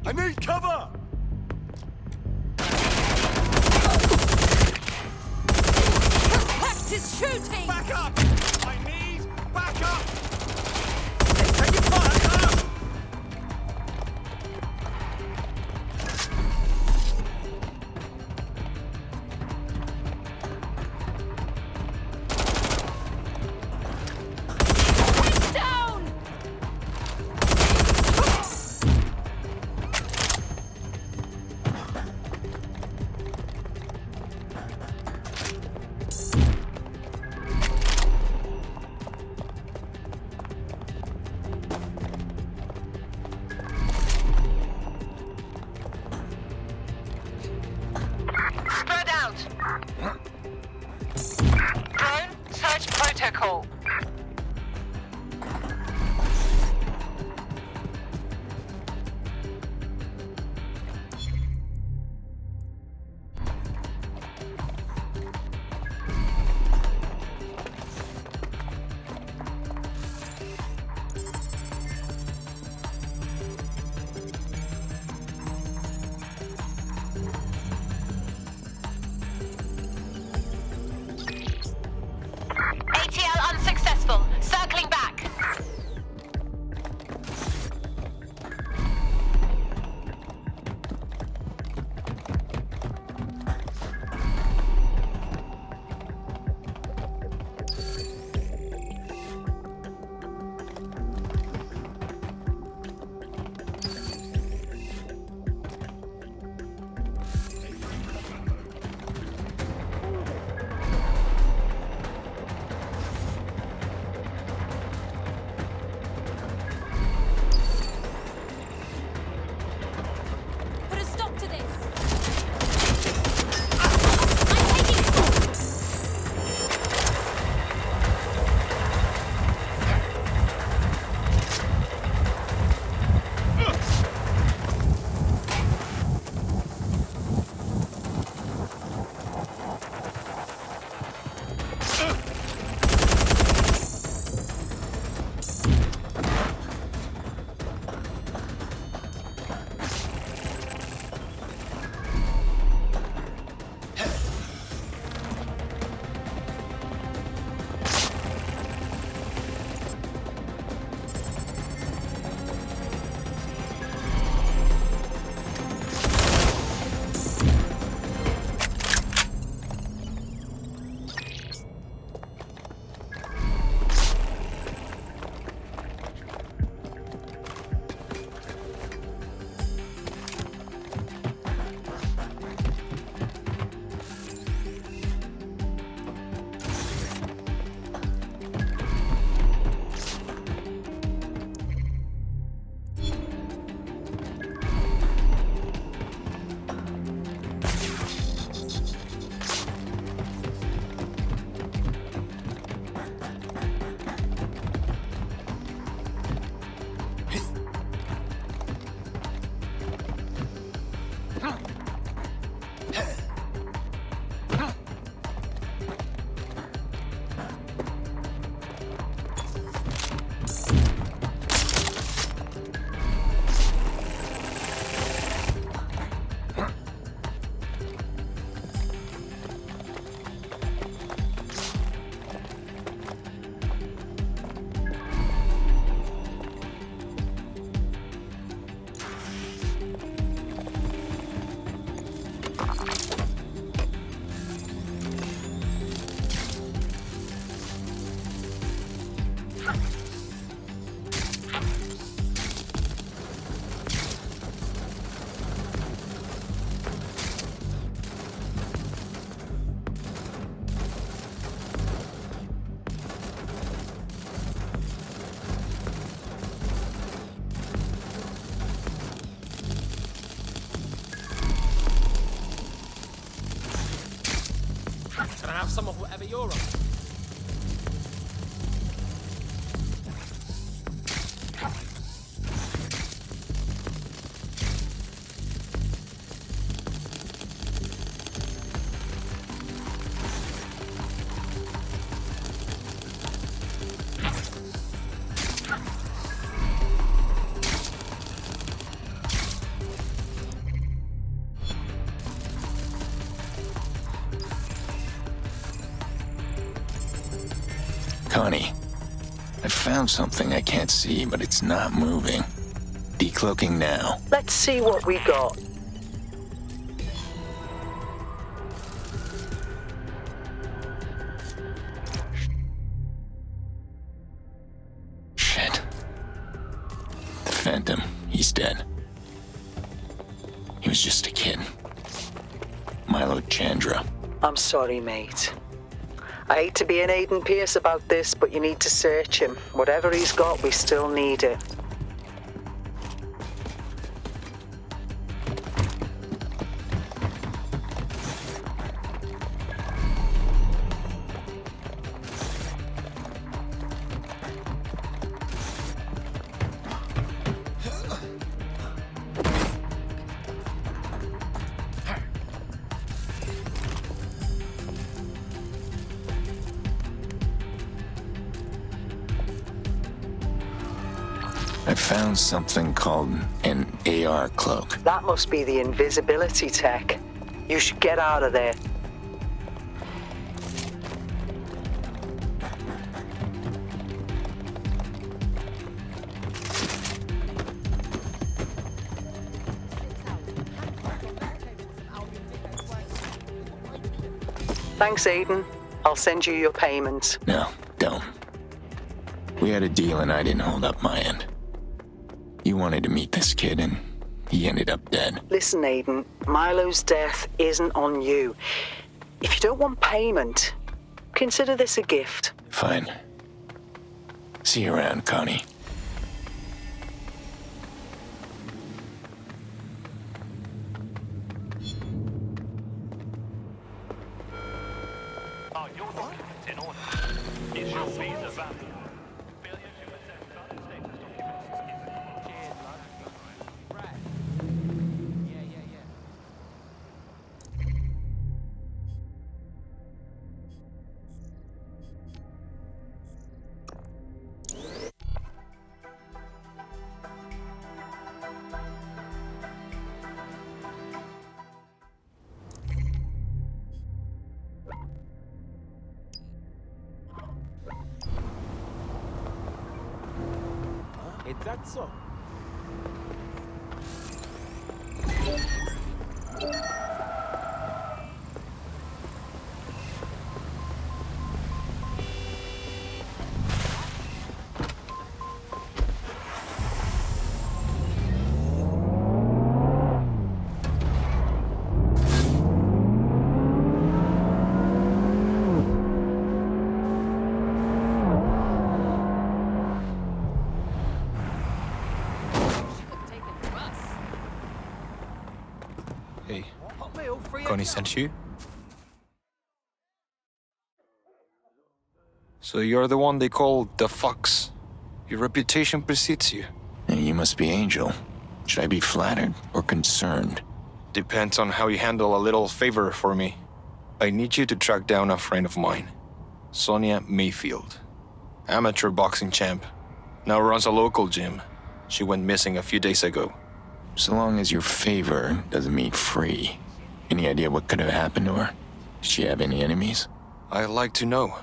[SPEAKER 15] I need cover!
[SPEAKER 20] Suspect is shooting!
[SPEAKER 15] Back up! I need backup! Take it fire!
[SPEAKER 20] Down!
[SPEAKER 13] Spread out. Drone, search protocol. ATL unsuccessful.
[SPEAKER 3] Can I have some of whatever you're on?
[SPEAKER 1] Connie, I found something I can't see, but it's not moving. Decloaking now.
[SPEAKER 6] Let's see what we got.
[SPEAKER 1] Shit. The Phantom, he's dead. He was just a kid. Milo Chandra.
[SPEAKER 6] I'm sorry, mate. I hate to be an Aiden Pearce about this, but you need to search him. Whatever he's got, we still need it.
[SPEAKER 1] I found something called an AR cloak.
[SPEAKER 6] That must be the invisibility tech. You should get out of there. Thanks, Aiden. I'll send you your payment.
[SPEAKER 1] No, don't. We had a deal and I didn't hold up my end. You wanted to meet this kid and he ended up dead.
[SPEAKER 6] Listen, Aiden, Milo's death isn't on you. If you don't want payment, consider this a gift.
[SPEAKER 1] Fine. See you around, Connie.
[SPEAKER 3] Is that so?
[SPEAKER 16] Hey, Connie sent you? So you're the one they call the Fox. Your reputation precedes you.
[SPEAKER 1] And you must be Angel. Should I be flattered or concerned?
[SPEAKER 16] Depends on how you handle a little favor for me. I need you to track down a friend of mine, Sonia Mayfield. Amateur boxing champ. Now runs a local gym. She went missing a few days ago.
[SPEAKER 1] So long as your favor doesn't mean free. Any idea what could have happened to her? Does she have any enemies?
[SPEAKER 16] I'd like to know.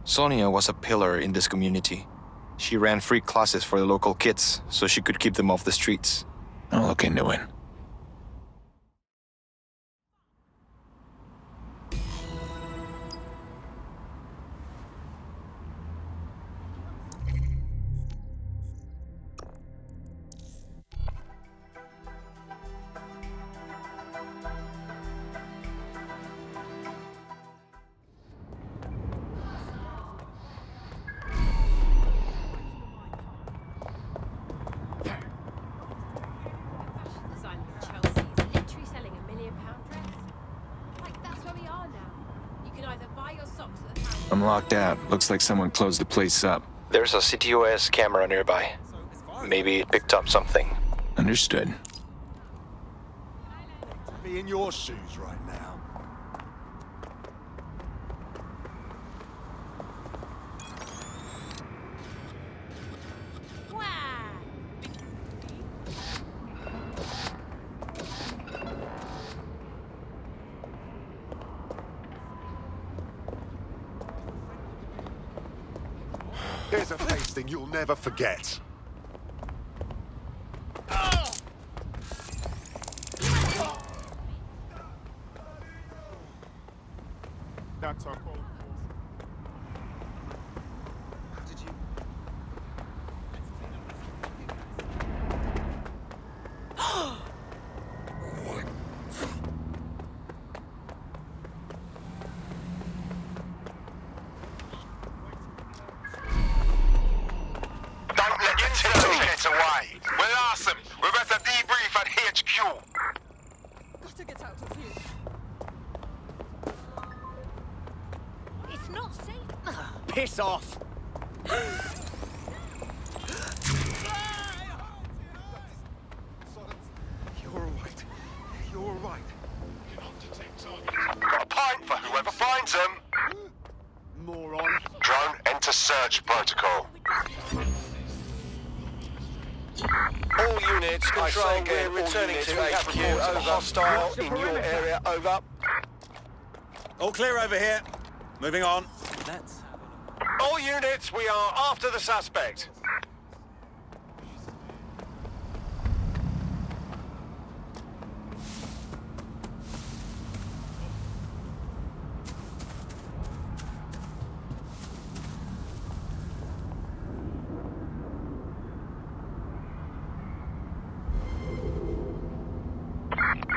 [SPEAKER 16] Sonia was a pillar in this community. She ran free classes for the local kids so she could keep them off the streets.
[SPEAKER 1] I'll look into it. I'm locked out. Looks like someone closed the place up.
[SPEAKER 16] There's a ctOS camera nearby. Maybe it picked up something.
[SPEAKER 1] Understood.
[SPEAKER 15] Be in your shoes right now. Here's a tasting you'll never forget. That's our call. Did you?
[SPEAKER 11] Don't let the terrorists get away. We'll ask them. We're better debrief at HQ.
[SPEAKER 20] Gotta get out of here. It's not safe.
[SPEAKER 15] Piss off! You're alright. You're alright.
[SPEAKER 11] Got a pint for whoever finds them.
[SPEAKER 15] Moron.
[SPEAKER 11] Drone, enter search protocol.
[SPEAKER 8] All units, control, we're returning to HQ. Over. Hostile in your area. Over.
[SPEAKER 15] All clear over here. Moving on.
[SPEAKER 8] All units, we are after the suspect.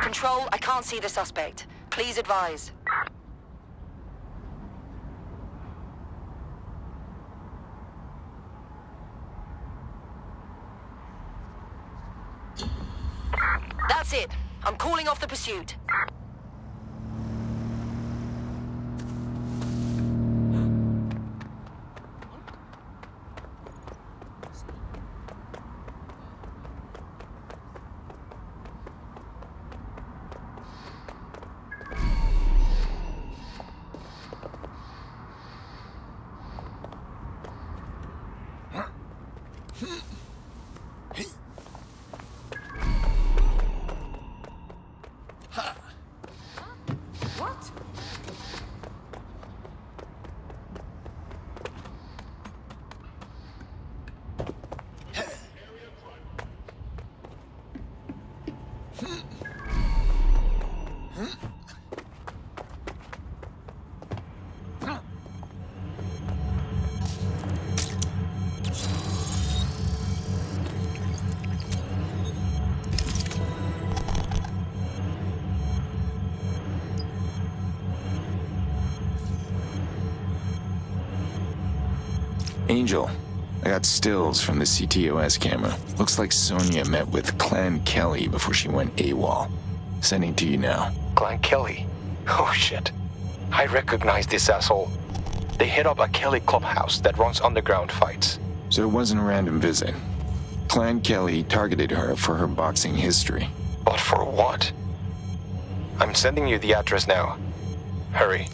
[SPEAKER 13] Control, I can't see the suspect. Please advise. That's it. I'm calling off the pursuit.
[SPEAKER 20] What?
[SPEAKER 1] Angel, I got stills from the ctOS camera. Looks like Sonia met with Clan Kelly before she went AWOL. Sending to you now.
[SPEAKER 16] Clan Kelly? Oh shit. I recognize this asshole. They hit up a Kelly clubhouse that runs underground fights.
[SPEAKER 1] So it wasn't a random visit. Clan Kelly targeted her for her boxing history.
[SPEAKER 16] But for what? I'm sending you the address now. Hurry.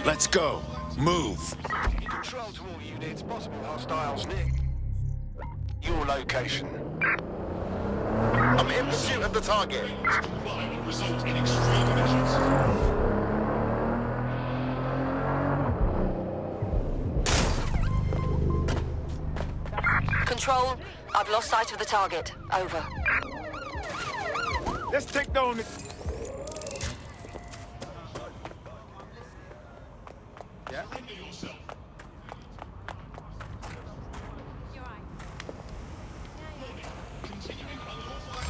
[SPEAKER 11] Let's go. Move.
[SPEAKER 8] Control to all units. Possible hostiles near your location. I'm in pursuit of the target.
[SPEAKER 10] Result in extreme measures.
[SPEAKER 13] Control, I've lost sight of the target. Over.
[SPEAKER 15] Let's take down the... Yeah?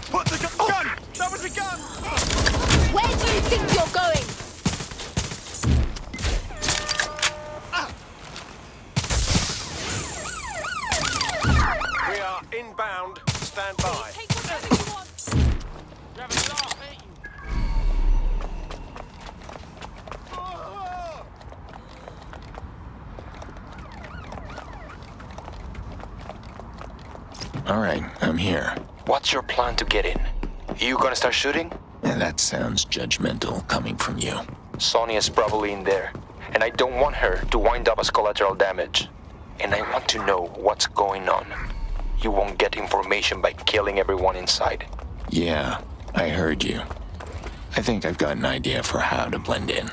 [SPEAKER 15] Put the gun!
[SPEAKER 18] you think you're going?
[SPEAKER 11] We are inbound. Stand by.
[SPEAKER 20] Take whatever you want.
[SPEAKER 1] All right, I'm here.
[SPEAKER 12] What's your plan to get in? You gonna start shooting?
[SPEAKER 1] And that sounds judgmental coming from you.
[SPEAKER 12] Sonia's probably in there, and I don't want her to wind up as collateral damage. And I want to know what's going on. You won't get information by killing everyone inside.
[SPEAKER 1] Yeah, I heard you. I think I've got an idea for how to blend in.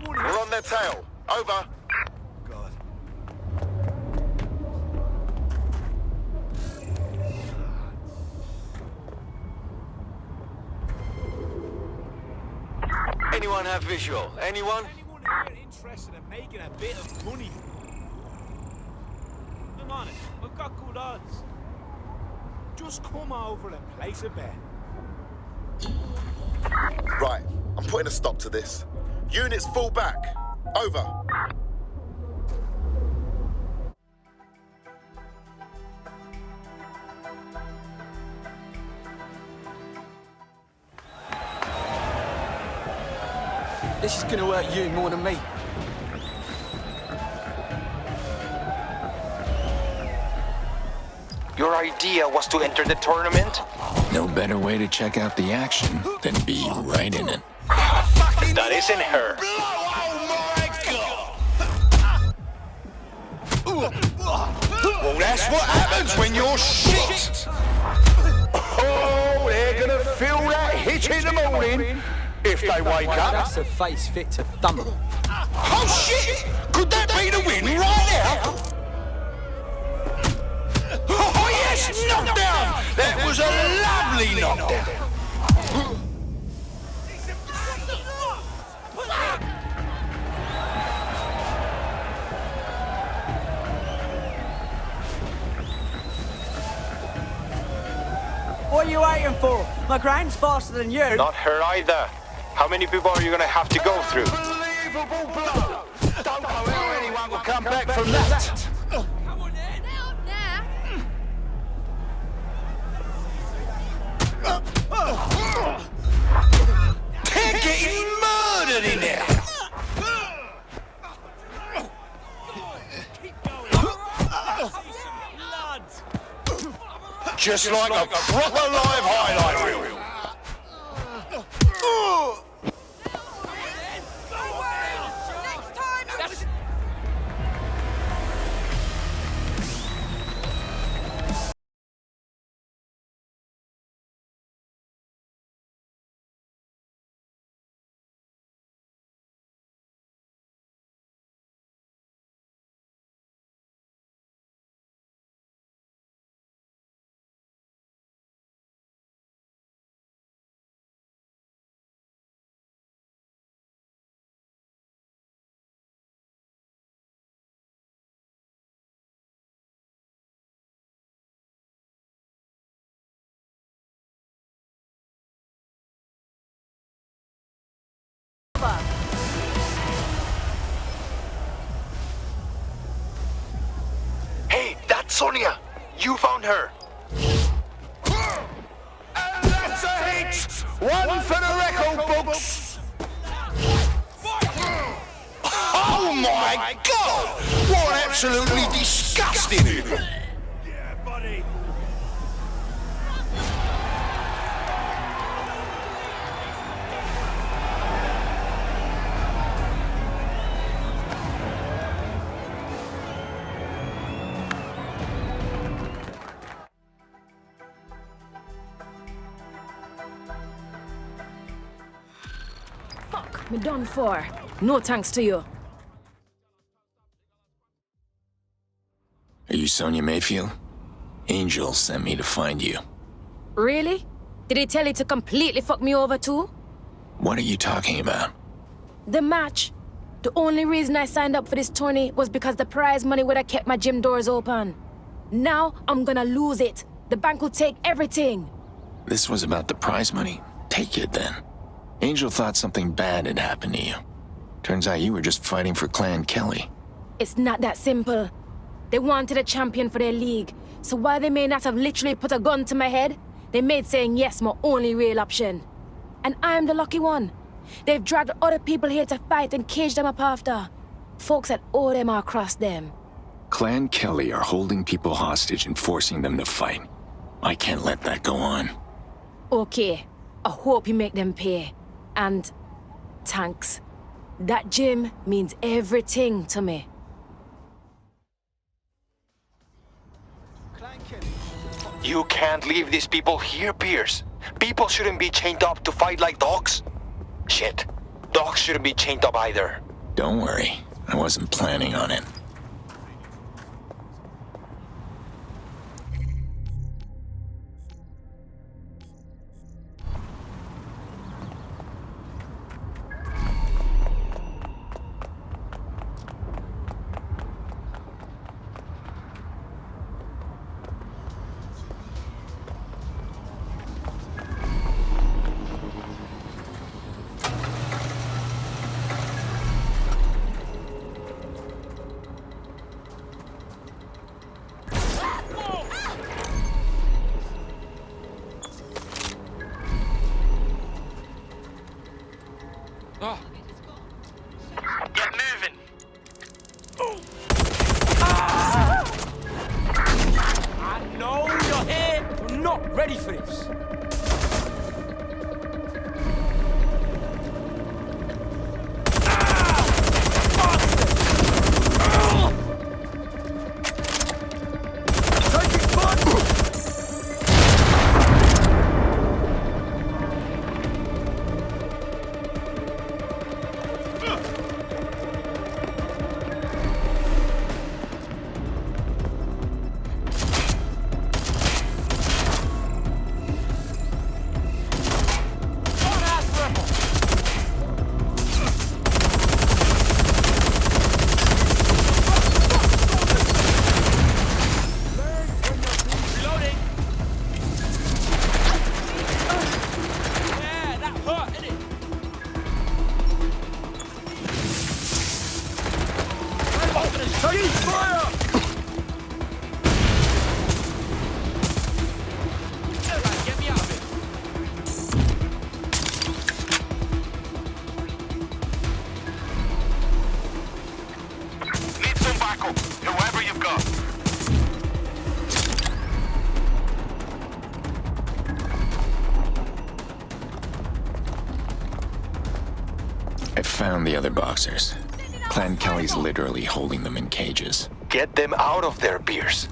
[SPEAKER 11] We're on their tail. Over. Anyone have visual? Anyone?
[SPEAKER 3] Anyone interested in making a bit of money? I'm on it. I've got good odds. Just come over and place a bet.
[SPEAKER 11] Right, I'm putting a stop to this. Units fall back. Over.
[SPEAKER 17] This is gonna hurt you more than me.
[SPEAKER 12] Your idea was to enter the tournament?
[SPEAKER 1] No better way to check out the action than be right in it.
[SPEAKER 12] That isn't her.
[SPEAKER 8] Well, that's what happens when you're shit. Oh, they're gonna feel that hit in the morning if they wake up.
[SPEAKER 17] That's a face fit to thumb.
[SPEAKER 8] Oh shit! Could that be the win right now? Oh yes, knockdown! That was a lovely knockdown.
[SPEAKER 17] What are you waiting for? My grand's faster than you.
[SPEAKER 12] Not her either. How many people are you gonna have to go through?
[SPEAKER 8] Unbelievable blow! Don't know how anyone will come back from that. They're getting murdered in there! Just like a proper live highlight reel. Hey, that's Sonia! You found her! And that's a hit! One for the record books! Oh my god! What absolutely disgusting!
[SPEAKER 3] Yeah, buddy.
[SPEAKER 18] Me done for. No thanks to you.
[SPEAKER 1] Are you Sonia Mayfield? Angel sent me to find you.
[SPEAKER 18] Really? Did he tell you to completely fuck me over too?
[SPEAKER 1] What are you talking about?
[SPEAKER 18] The match. The only reason I signed up for this tourney was because the prize money would have kept my gym doors open. Now I'm gonna lose it. The bank will take everything.
[SPEAKER 1] This was about the prize money? Take it then. Angel thought something bad had happened to you. Turns out you were just fighting for Clan Kelly.
[SPEAKER 18] It's not that simple. They wanted a champion for their league, so while they may not have literally put a gun to my head, they made saying yes my only real option. And I'm the lucky one. They've dragged other people here to fight and cage them up after. Folks that owe them are across them.
[SPEAKER 1] Clan Kelly are holding people hostage and forcing them to fight. I can't let that go on.
[SPEAKER 18] Okay, I hope you make them pay. And thanks. That gym means everything to me.
[SPEAKER 12] You can't leave these people here, Pearce. People shouldn't be chained up to fight like dogs. Shit. Dogs shouldn't be chained up either.
[SPEAKER 1] Don't worry. I wasn't planning on it.
[SPEAKER 11] Get moving!
[SPEAKER 17] I know you're here. I'm not ready for this.
[SPEAKER 1] Found the other boxers. Clan Kelly's literally holding them in cages.
[SPEAKER 12] Get them out of there, Pearce.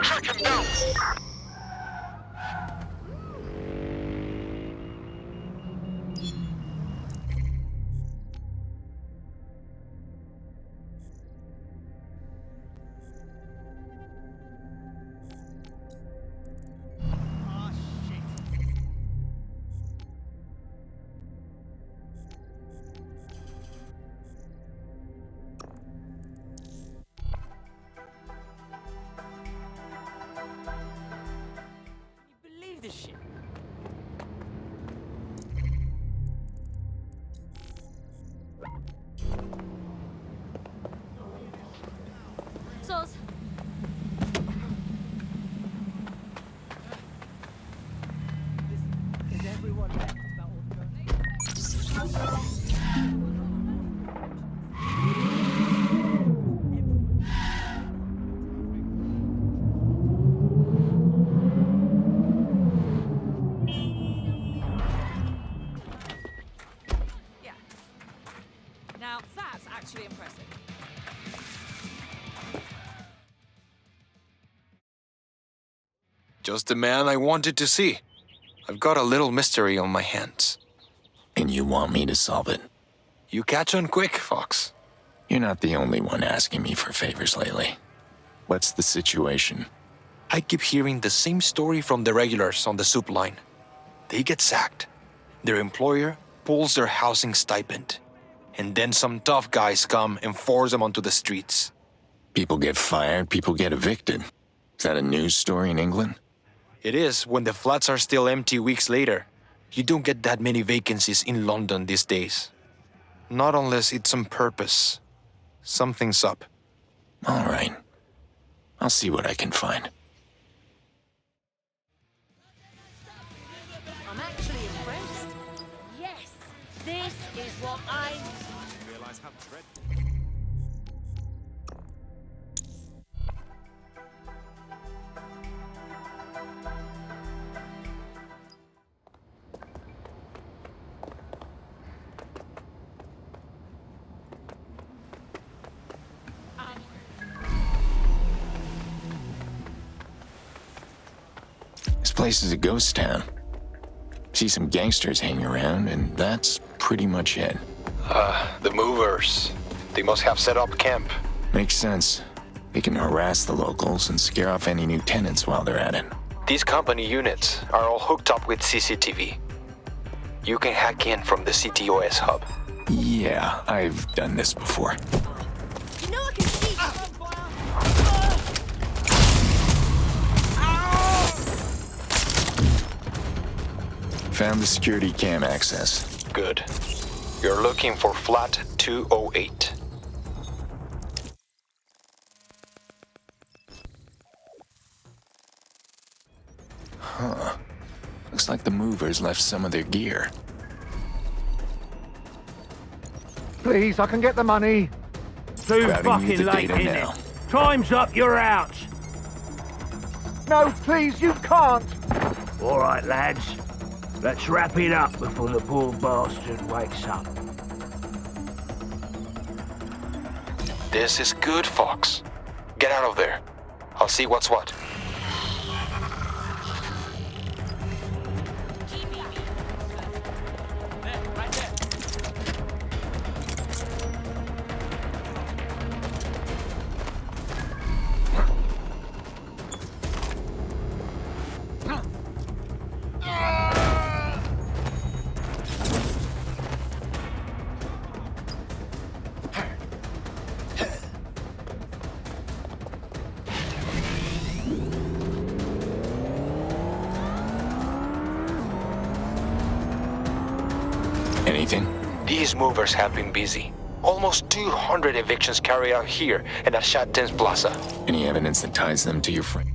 [SPEAKER 11] Track him down!
[SPEAKER 16] Just the man I wanted to see. I've got a little mystery on my hands.
[SPEAKER 1] And you want me to solve it?
[SPEAKER 16] You catch on quick, Fox.
[SPEAKER 1] You're not the only one asking me for favors lately. What's the situation?
[SPEAKER 16] I keep hearing the same story from the regulars on the soup line. They get sacked. Their employer pulls their housing stipend. And then some tough guys come and force them onto the streets.
[SPEAKER 1] People get fired, people get evicted. Is that a news story in England?
[SPEAKER 16] It is when the flats are still empty weeks later. You don't get that many vacancies in London these days. Not unless it's on purpose. Something's up.
[SPEAKER 1] All right. I'll see what I can find.
[SPEAKER 20] I'm actually impressed. Yes, this is what I
[SPEAKER 2] realize how dreadful.
[SPEAKER 1] This place is a ghost town. See some gangsters hanging around, and that's pretty much it.
[SPEAKER 12] The movers. They must have set up camp.
[SPEAKER 1] Makes sense. They can harass the locals and scare off any new tenants while they're at it.
[SPEAKER 12] These company units are all hooked up with CCTV. You can hack in from the ctOS hub.
[SPEAKER 1] Yeah, I've done this before.
[SPEAKER 20] You know I can see.
[SPEAKER 1] Found the security cam access.
[SPEAKER 12] Good. You're looking for flat 208.
[SPEAKER 1] Huh. Looks like the movers left some of their gear.
[SPEAKER 8] Please, I can get the money.
[SPEAKER 7] Too
[SPEAKER 1] Routing you
[SPEAKER 7] fucking
[SPEAKER 1] the
[SPEAKER 7] late,
[SPEAKER 1] data
[SPEAKER 7] innit?
[SPEAKER 1] now.
[SPEAKER 7] Time's up, you're out.
[SPEAKER 8] No, please, you can't.
[SPEAKER 7] All right, lads. Let's wrap it up before the poor bastard wakes up.
[SPEAKER 12] This is good, Fox. Get out of there. I'll see what's what.
[SPEAKER 1] Anything?
[SPEAKER 12] These movers have been busy. Almost 200 evictions carried out here and at Chinatown's Plaza.
[SPEAKER 1] Any evidence that ties them to your friend?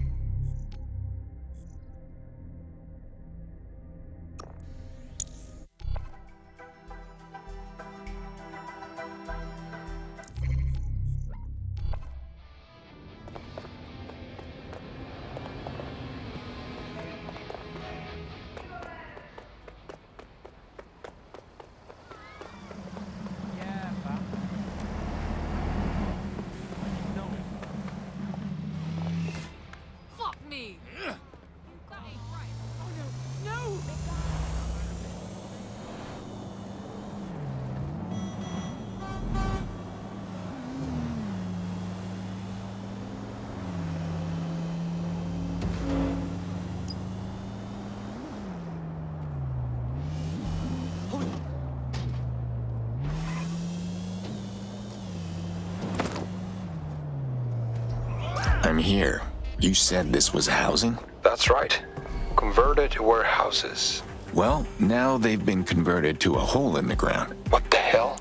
[SPEAKER 1] I'm here. You said this was housing?
[SPEAKER 12] That's right. Converted warehouses.
[SPEAKER 1] Well, now they've been converted to a hole in the ground.
[SPEAKER 12] What the hell?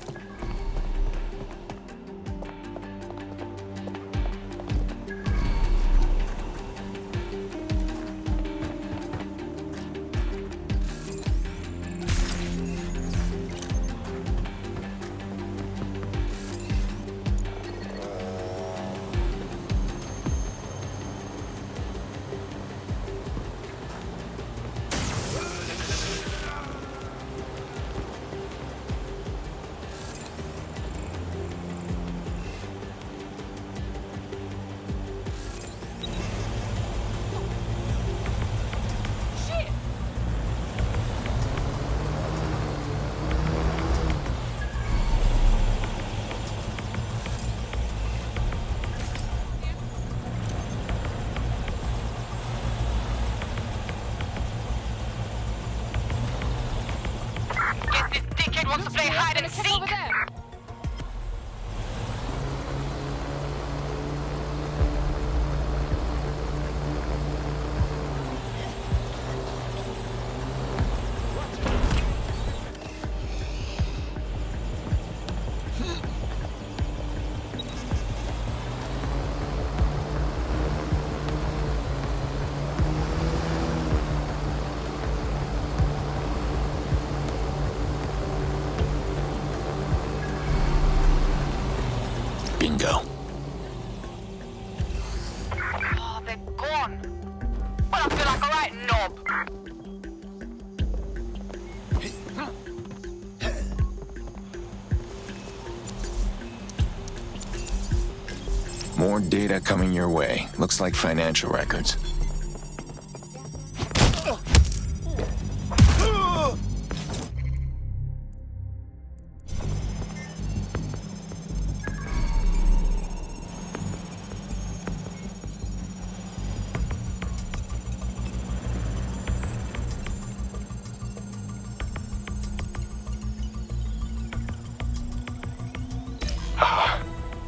[SPEAKER 13] wants to play hide and seek.
[SPEAKER 18] Over there.
[SPEAKER 1] Bingo.
[SPEAKER 13] Oh, they're gone. Well, I feel like a right knob.
[SPEAKER 1] More data coming your way. Looks like financial records.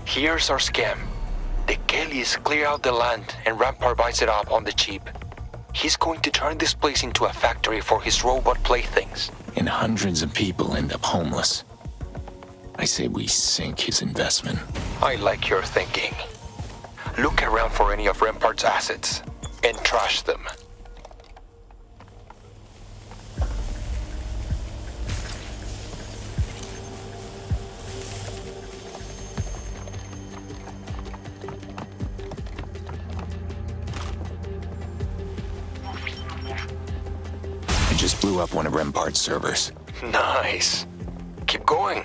[SPEAKER 12] Here's our scam. The Kellys clear out the land and Rampart buys it up on the cheap. He's going to turn this place into a factory for his robot playthings.
[SPEAKER 1] And hundreds of people end up homeless. I say we sink his investment.
[SPEAKER 12] I like your thinking. Look around for any of Rampart's assets and trash them.
[SPEAKER 1] Just blew up one of Rampart's servers.
[SPEAKER 12] Nice. Keep going.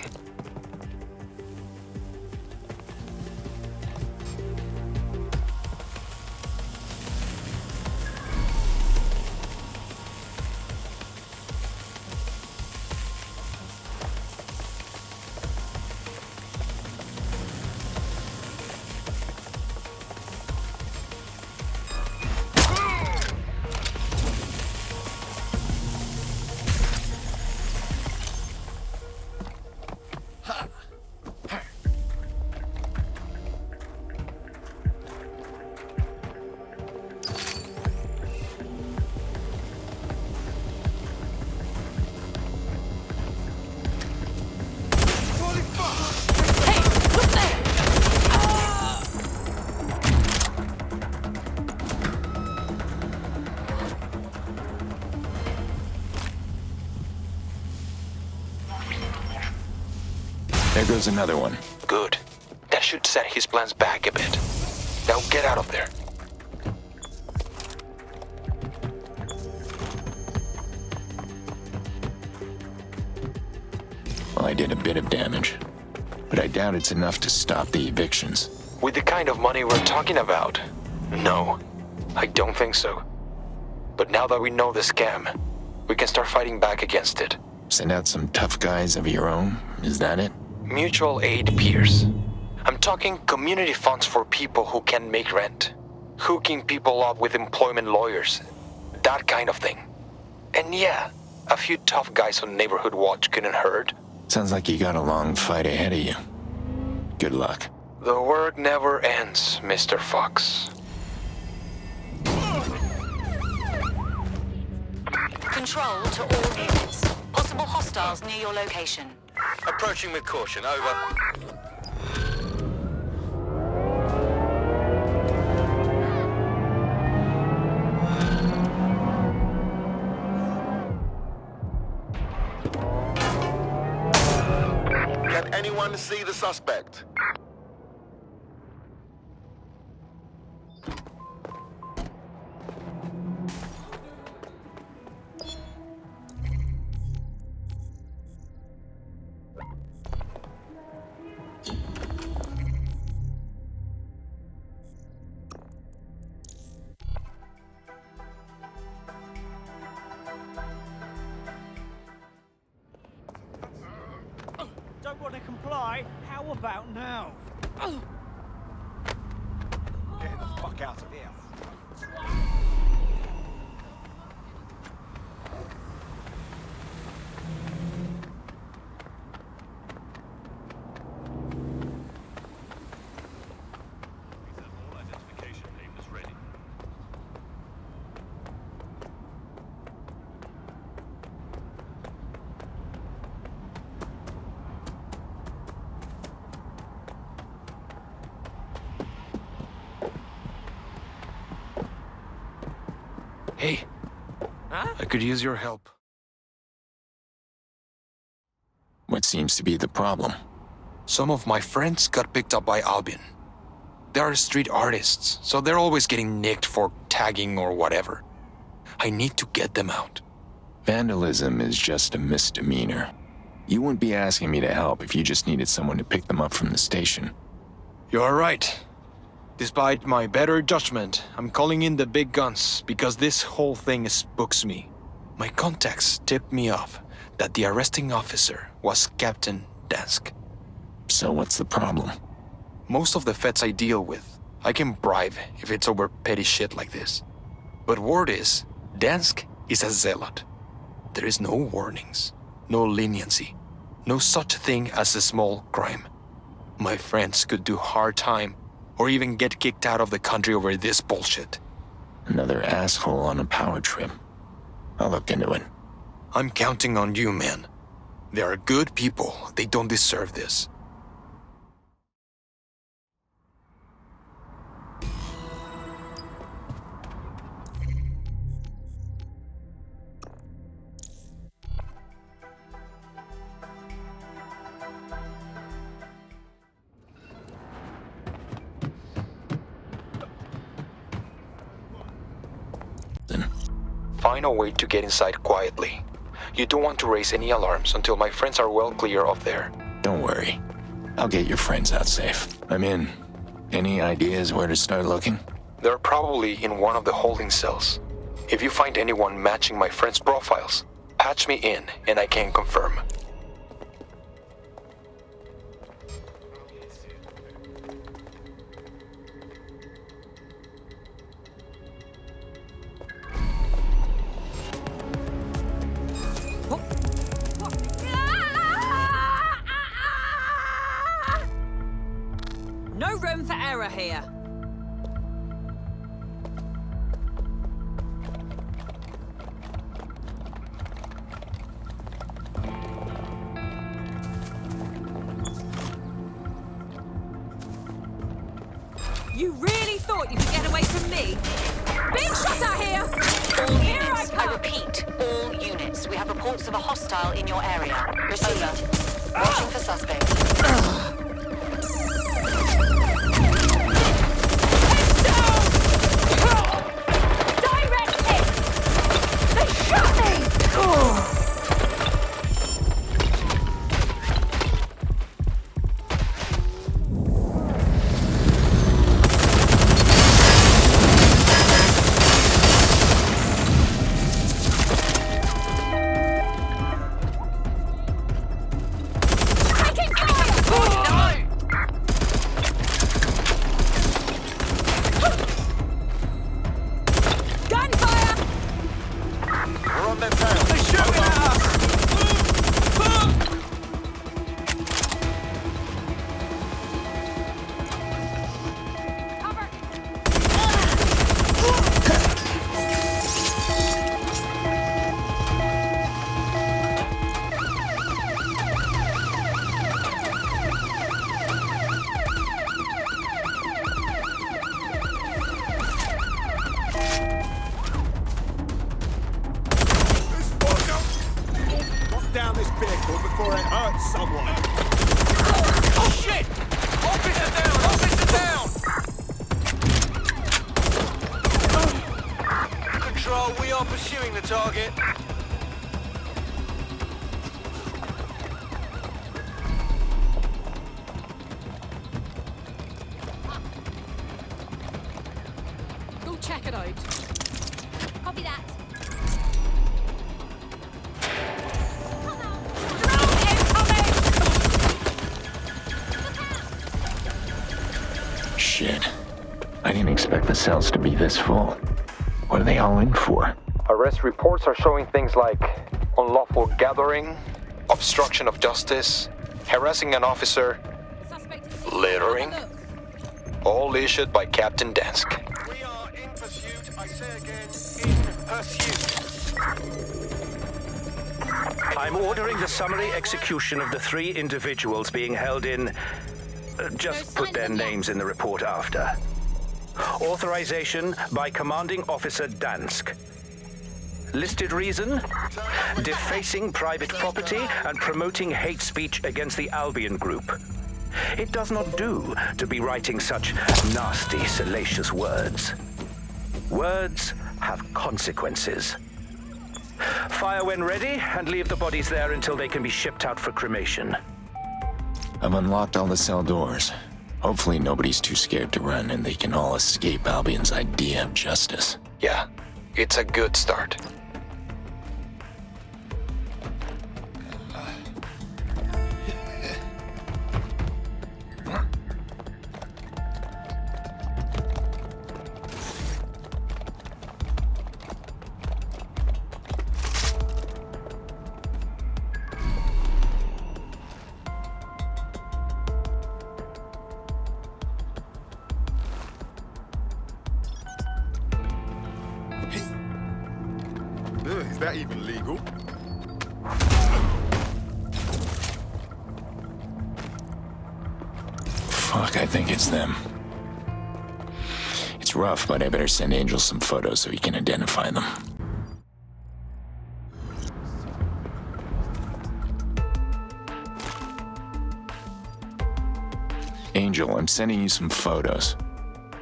[SPEAKER 1] There goes another one.
[SPEAKER 12] Good. That should set his plans back a bit. Now get out of there.
[SPEAKER 1] Well, I did a bit of damage, but I doubt it's enough to stop the evictions.
[SPEAKER 12] With the kind of money we're talking about, no, I don't think so. But now that we know the scam, we can start fighting back against it.
[SPEAKER 1] Send out some tough guys of your own, is that it?
[SPEAKER 12] Mutual aid peers. I'm talking community funds for people who can't make rent. Hooking people up with employment lawyers. That kind of thing. And yeah, a few tough guys on Neighborhood Watch couldn't hurt.
[SPEAKER 1] Sounds like you got a long fight ahead of you. Good luck.
[SPEAKER 12] The work never ends, Mr. Fox.
[SPEAKER 13] Control to all units. Possible hostiles near your location.
[SPEAKER 11] Approaching with caution, over. Can anyone see the suspect?
[SPEAKER 3] Don't want to comply? How about now? Get the fuck out of here.
[SPEAKER 16] Hey, I could use your help.
[SPEAKER 1] What seems to be the problem?
[SPEAKER 16] Some of my friends got picked up by Albion. They are street artists, so they're always getting nicked for tagging or whatever. I need to get them out.
[SPEAKER 1] Vandalism is just a misdemeanor. You wouldn't be asking me to help if you just needed someone to pick them up from the station.
[SPEAKER 16] You're right. Despite my better judgment, I'm calling in the big guns because this whole thing spooks me. My contacts tipped me off that the arresting officer was Captain Dansk.
[SPEAKER 1] So what's the problem?
[SPEAKER 16] Most of the feds I deal with, I can bribe if it's over petty shit like this. But word is, Dansk is a zealot. There is no warnings, no leniency, no such thing as a small crime. My friends could do hard time or even get kicked out of the country over this bullshit.
[SPEAKER 1] Another asshole on a power trip. I'll look into it.
[SPEAKER 16] I'm counting on you, man. They are good people. They don't deserve this. Find a way to get inside quietly. You don't want to raise any alarms until my friends are well clear of there.
[SPEAKER 1] Don't worry. I'll get your friends out safe. I'm in. Any ideas where to start looking?
[SPEAKER 16] They're probably in one of the holding cells. If you find anyone matching my friends' profiles, patch me in and I can confirm.
[SPEAKER 20] No room for error here. You really thought you could get away from me? Big shot out here!
[SPEAKER 13] All units, I repeat, all units. We have reports of a hostile in your area. Received. Watching for suspect.
[SPEAKER 20] Check it out. Copy that.
[SPEAKER 1] Shit. I didn't expect the cells to be this full. What are they all in for?
[SPEAKER 16] Arrest reports are showing things like unlawful gathering, obstruction of justice, harassing an officer, littering, all issued by Captain Dansk.
[SPEAKER 4] I'm ordering the summary execution of the 3 individuals being held in... just put their names in the report after. Authorization by Commanding Officer Dansk. Listed reason? Defacing private property and promoting hate speech against the Albion Group. It does not do to be writing such nasty, salacious words. Words have consequences. Fire when ready, and leave the bodies there until they can be shipped out for cremation.
[SPEAKER 1] I've unlocked all the cell doors. Hopefully nobody's too scared to run and they can all escape Albion's idea of justice.
[SPEAKER 12] Yeah, it's a good start.
[SPEAKER 15] Is that even legal?
[SPEAKER 1] Fuck, I think it's them. It's rough, but I better send Angel some photos so he can identify them. Angel, I'm sending you some photos.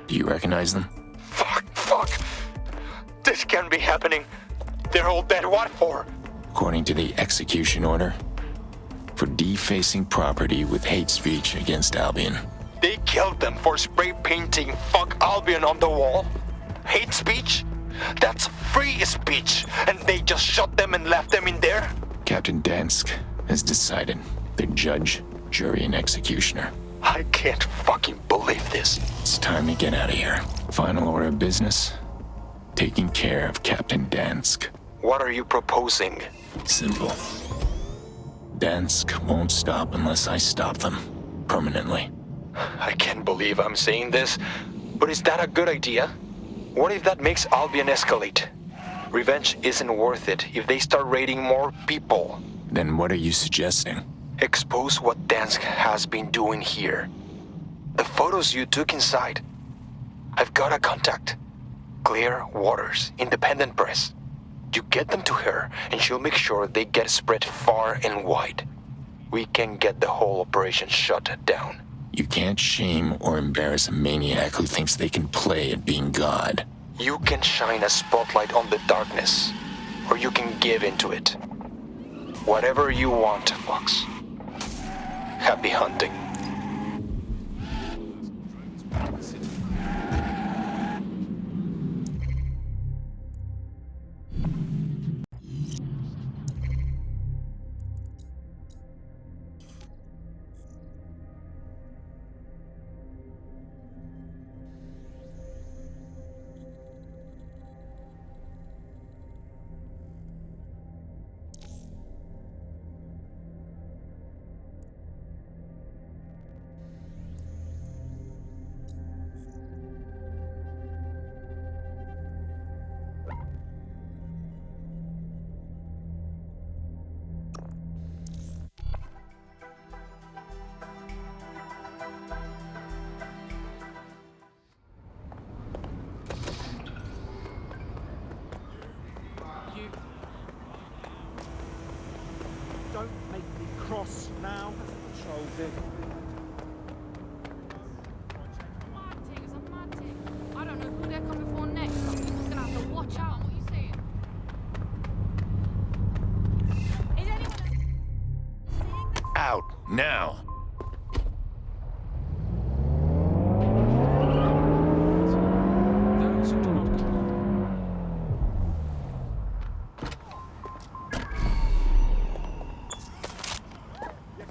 [SPEAKER 1] Do you recognize them?
[SPEAKER 12] Fuck. This can't be happening. They're all dead. What for?
[SPEAKER 1] According to the execution order, for defacing property with hate speech against Albion.
[SPEAKER 12] They killed them for spray painting "fuck Albion" on the wall. Hate speech? That's free speech, and they just shot them and left them in there?
[SPEAKER 1] Captain Dansk has decided. The judge, jury, and executioner.
[SPEAKER 12] I can't fucking believe this.
[SPEAKER 1] It's time to get out of here. Final order of business, taking care of Captain Dansk.
[SPEAKER 12] What are you proposing?
[SPEAKER 1] Simple. Dansk won't stop unless I stop them. Permanently.
[SPEAKER 12] I can't believe I'm saying this, but is that a good idea? What if that makes Albion escalate? Revenge isn't worth it if they start raiding more people.
[SPEAKER 1] Then what are you suggesting?
[SPEAKER 12] Expose what Dansk has been doing here. The photos you took inside. I've got a contact. Clear Waters, independent press. You get them to her, and she'll make sure they get spread far and wide. We can get the whole operation shut down.
[SPEAKER 1] You can't shame or embarrass a maniac who thinks they can play at being God.
[SPEAKER 12] You can shine a spotlight on the darkness, or you can give into it. Whatever you want, Fox. Happy hunting.
[SPEAKER 3] Don't make me cross now. Patrol thing.
[SPEAKER 18] I don't know who they're coming for next, but we're just gonna have to watch out. What are you saying? Is anyone seeing this?
[SPEAKER 1] Out, now!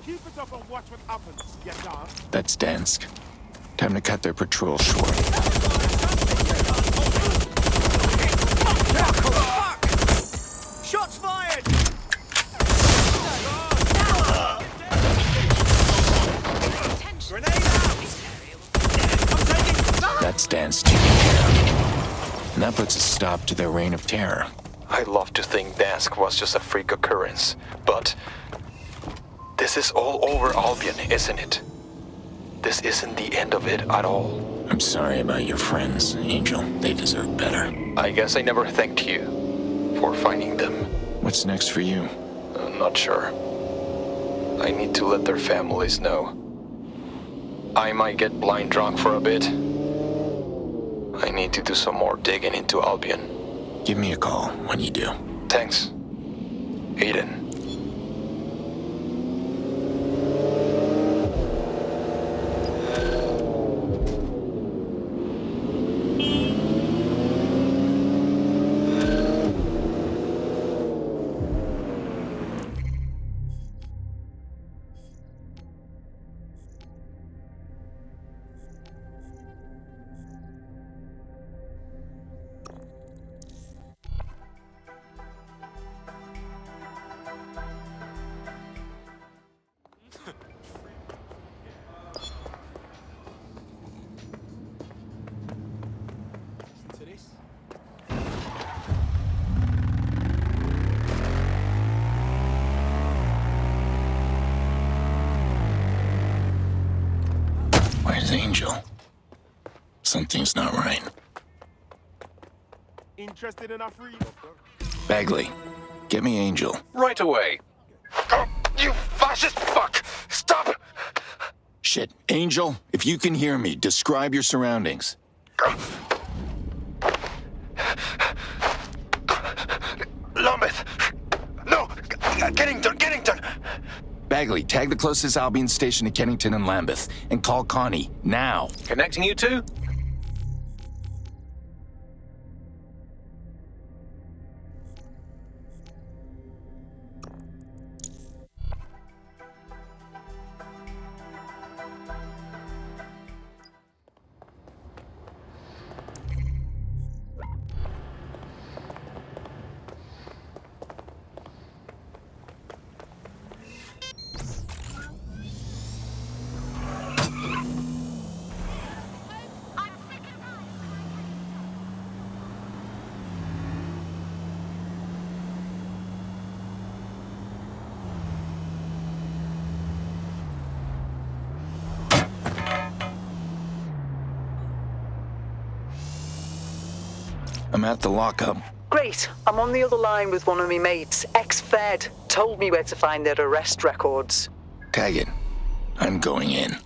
[SPEAKER 3] Keep it up and watch what happens, you dog.
[SPEAKER 1] That's Dansk. Time to cut their patrol short.
[SPEAKER 17] Shots fired!
[SPEAKER 1] That's Dansk taken care of. And that puts a stop to their reign of terror.
[SPEAKER 12] I'd love to think Dansk was just a freak occurrence, but this is all over Albion, isn't it? This isn't the end of it at all.
[SPEAKER 1] I'm sorry about your friends, Angel. They deserve better.
[SPEAKER 12] I guess I never thanked you. before finding them.
[SPEAKER 1] What's next for you?
[SPEAKER 12] I'm not sure. I need to let their families know. I might get blind drunk for a bit. I need to do some more digging into Albion.
[SPEAKER 1] Give me a call when you do.
[SPEAKER 12] Thanks. Aiden.
[SPEAKER 1] Where's Angel? Something's not right.
[SPEAKER 3] Interested in our free?
[SPEAKER 1] Bagley, get me Angel.
[SPEAKER 23] Right away.
[SPEAKER 11] Oh, you fascist fuck! Stop!
[SPEAKER 1] Shit, Angel, if you can hear me, describe your surroundings.
[SPEAKER 11] Lambeth! No! Kennington!
[SPEAKER 1] Bagley, tag the closest Albion station to Kennington and Lambeth, and call Connie, now.
[SPEAKER 23] Connecting you two?
[SPEAKER 1] I'm at the lockup.
[SPEAKER 6] Great. I'm on the other line with one of my mates, ex-Fed. Told me where to find their arrest records.
[SPEAKER 1] Tag it. I'm going in.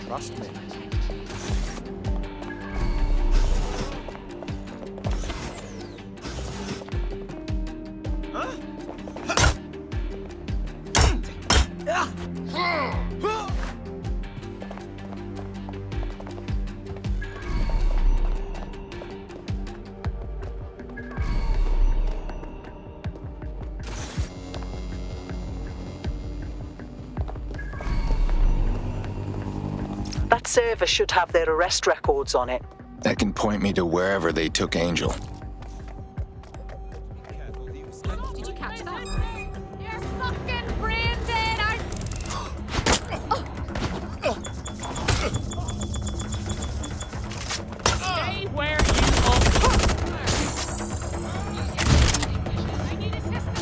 [SPEAKER 3] Trust me.
[SPEAKER 6] That server should have their arrest records on it.
[SPEAKER 1] That can point me to wherever they took Angel.
[SPEAKER 20] Did you catch that? You're fucking Brandon! Stay where you are. I need assistance.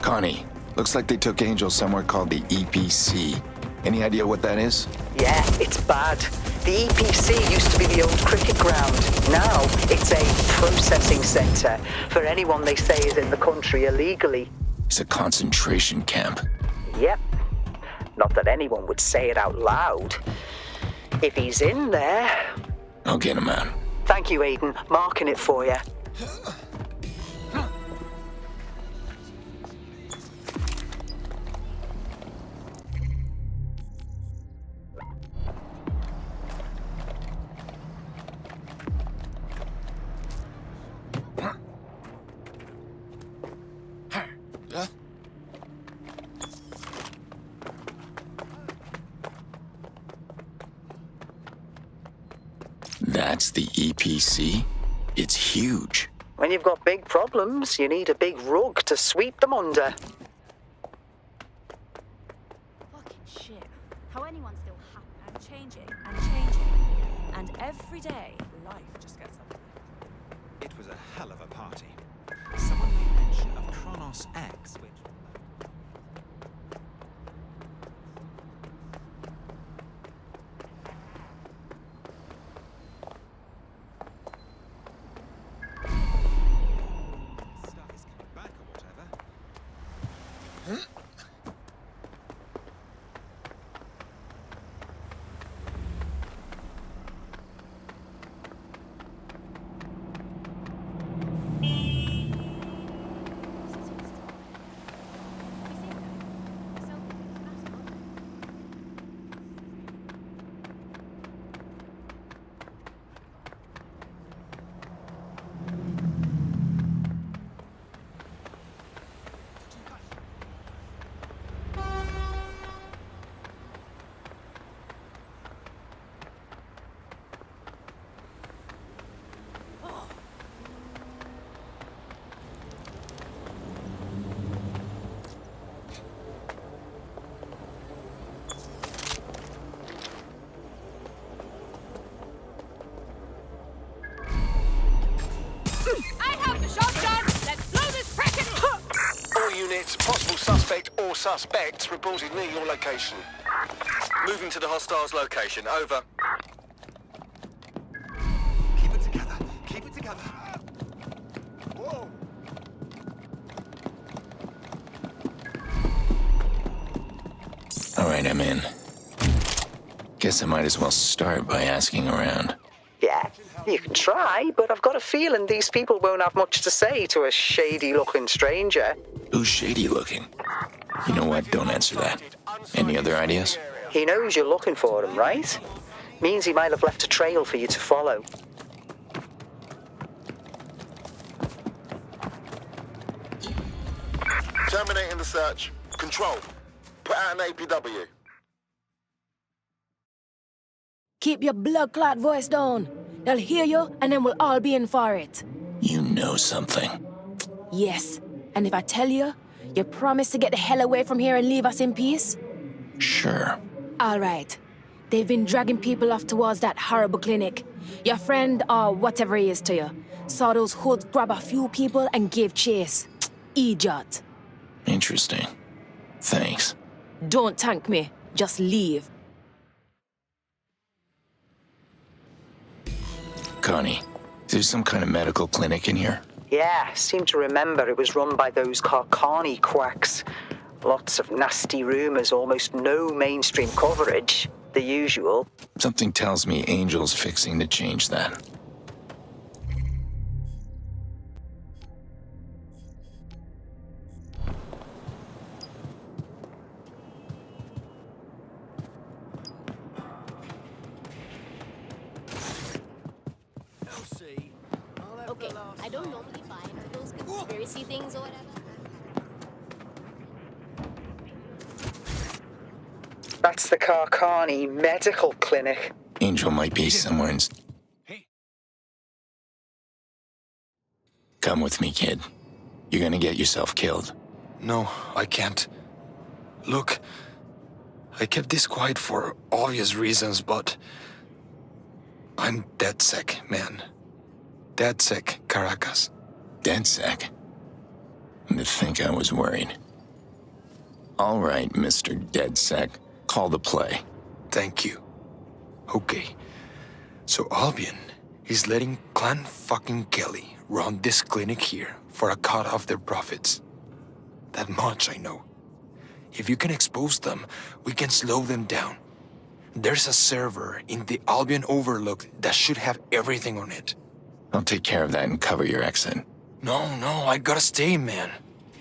[SPEAKER 1] Connie, looks like they took Angel somewhere called the EPC. Any idea what that is?
[SPEAKER 6] Yeah, it's bad. The EPC used to be the old cricket ground. Now it's a processing centre for anyone they say is in the country illegally.
[SPEAKER 1] It's a concentration camp.
[SPEAKER 6] Yep. Not that anyone would say it out loud. If he's in there...
[SPEAKER 1] I'll get him out.
[SPEAKER 6] Thank you, Aiden. Marking it for you.
[SPEAKER 1] That's the EPC? It's huge.
[SPEAKER 6] When you've got big problems, you need a big rug to sweep them under.
[SPEAKER 9] Fucking shit. How anyone's still happy and changing. And every day, life just gets up.
[SPEAKER 2] It was a hell of a party. Someone made mention of Kronos X, which... stuff is coming back or whatever.
[SPEAKER 14] Possible suspect or suspects reported near your location. Moving to the hostiles' location. Over.
[SPEAKER 2] Keep it together. Keep it together. Whoa.
[SPEAKER 1] All right, I'm in. Guess I might as well start by asking around.
[SPEAKER 6] Yeah, you can try, but I've got a feeling these people won't have much to say to a shady-looking stranger.
[SPEAKER 1] Who's shady looking? You know what? Don't answer that. Any other ideas?
[SPEAKER 6] He knows you're looking for him, right? Means he might have left a trail for you to follow.
[SPEAKER 14] Terminating the search. Control. Put out an APW.
[SPEAKER 18] Keep your blood-clot voice down. They'll hear you, and then we'll all be in for it.
[SPEAKER 1] You know something.
[SPEAKER 18] Yes. And if I tell you, you promise to get the hell away from here and leave us in peace?
[SPEAKER 1] Sure.
[SPEAKER 18] All right. They've been dragging people off towards that horrible clinic. Your friend, or whatever he is to you, saw those hoods grab a few people and gave chase. Idiot.
[SPEAKER 1] Interesting. Thanks.
[SPEAKER 18] Don't thank me. Just leave.
[SPEAKER 1] Connie, is there some kind of medical clinic in here?
[SPEAKER 6] Yeah, seem to remember it was run by those Carcani quacks. Lots of nasty rumours, almost no mainstream coverage. The usual.
[SPEAKER 1] Something tells me Angel's fixing to change that.
[SPEAKER 19] Okay, I don't normally buy into those conspiracy things or whatever.
[SPEAKER 6] That's the Carcani Medical Clinic.
[SPEAKER 1] Angel might be somewhere in... Come with me, kid. You're gonna get yourself killed.
[SPEAKER 16] No, I can't. Look, I kept this quiet for obvious reasons, but... I'm DedSec, man. DedSec, Caracas.
[SPEAKER 1] DedSec? To think I was worried. All right, Mr. DedSec. Call the play.
[SPEAKER 16] Thank you. Okay. So Albion is letting Clan fucking Kelly run this clinic here for a cut of their profits. That much I know. If you can expose them, we can slow them down. There's a server in the Albion Overlook that should have everything on it.
[SPEAKER 1] I'll take care of that and cover your exit.
[SPEAKER 16] No, I gotta stay, man.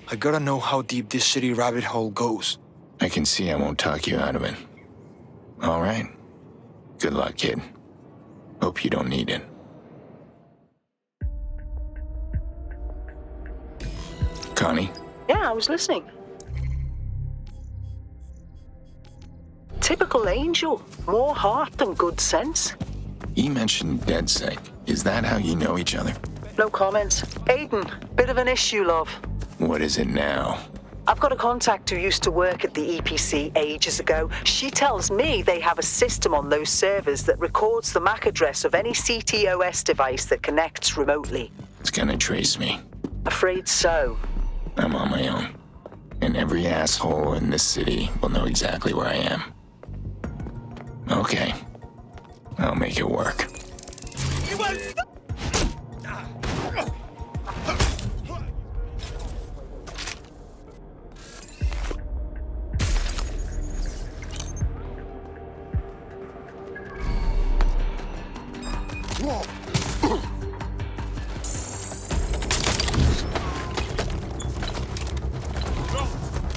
[SPEAKER 16] I gotta know how deep this shitty rabbit hole goes.
[SPEAKER 1] I can see I won't talk you out of it. All right. Good luck, kid. Hope you don't need it. Connie?
[SPEAKER 6] Yeah, I was listening. Typical Angel. More heart than good sense.
[SPEAKER 1] You mentioned DedSec. Is that how you know each other?
[SPEAKER 6] No comments. Aiden, bit of an issue, love.
[SPEAKER 1] What is it now?
[SPEAKER 6] I've got a contact who used to work at the EPC ages ago. She tells me they have a system on those servers that records the MAC address of any ctOS device that connects remotely.
[SPEAKER 1] It's gonna trace me.
[SPEAKER 6] Afraid so.
[SPEAKER 1] I'm on my own. And every asshole in this city will know exactly where I am. Okay. I'll make it work.
[SPEAKER 3] You won't stop!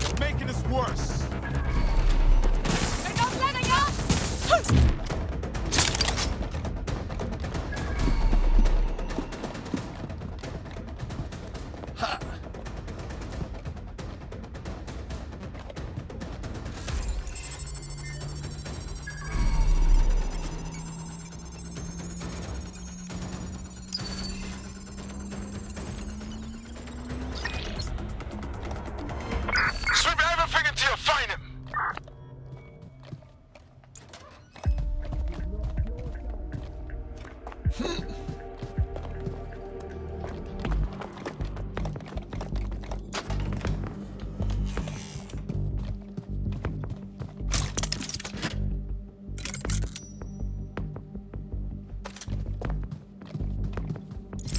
[SPEAKER 15] You're making this worse.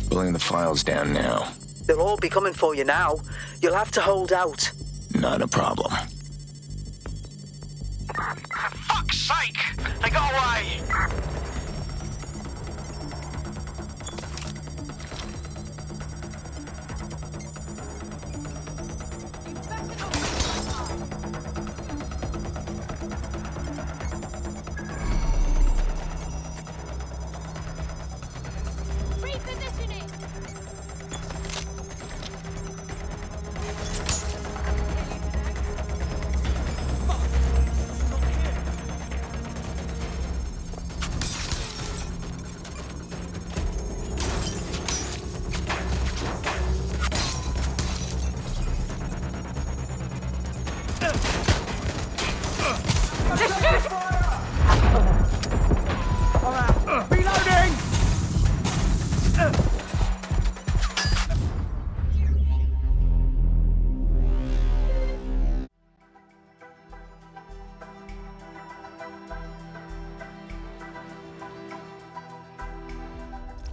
[SPEAKER 1] Pulling the files down now.
[SPEAKER 6] They'll all be coming for you now. You'll have to hold out.
[SPEAKER 1] Not a problem.
[SPEAKER 11] Fuck's sake! They got away!
[SPEAKER 17] Reloading!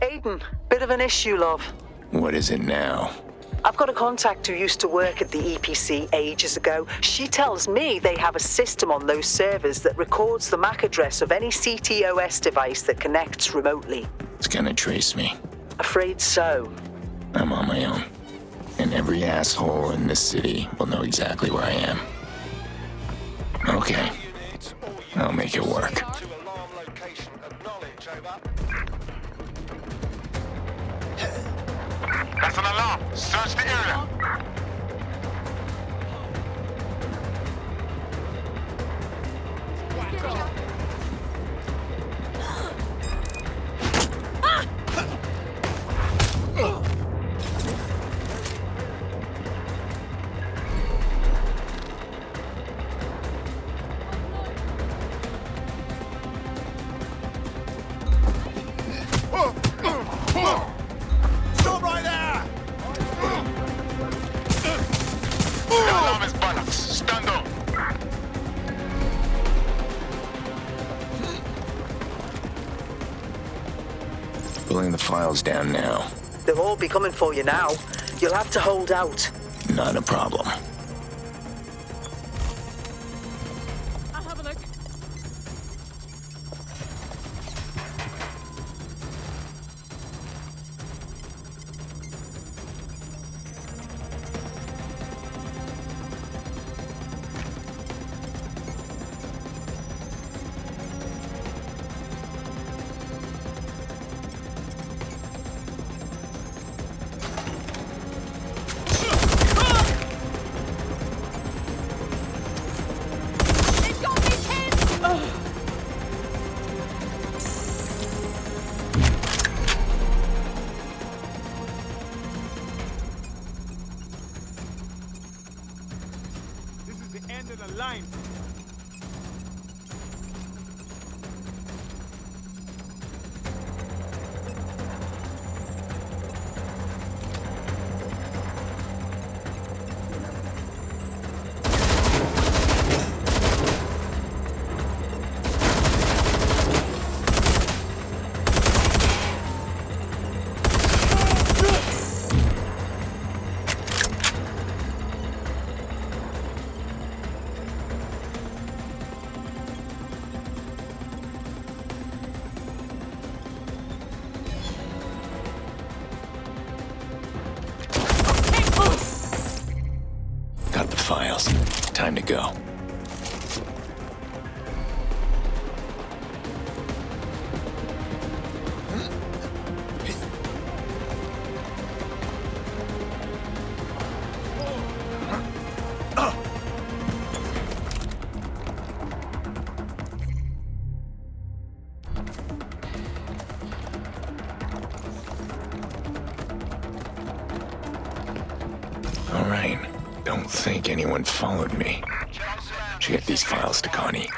[SPEAKER 6] Aiden, bit of an issue, love.
[SPEAKER 1] What is it now?
[SPEAKER 6] I've got a contact who used to work at the EPC ages ago. She tells me they have a system on those servers that records the MAC address of any ctOS device that connects remotely.
[SPEAKER 1] It's gonna trace me.
[SPEAKER 6] Afraid so.
[SPEAKER 1] I'm on my own. And every asshole in this city will know exactly where I am. Okay. I'll make it work.
[SPEAKER 11] That's an alarm. Search the area.
[SPEAKER 15] Stop right there!
[SPEAKER 1] Pulling the files down now.
[SPEAKER 6] They'll all be coming for you now. You'll have to hold out.
[SPEAKER 1] Not a problem.
[SPEAKER 18] I'll have a look.
[SPEAKER 3] End of the line.
[SPEAKER 1] Got the files. Time to go. All right. Don't think anyone followed me. Should get these files to Connie.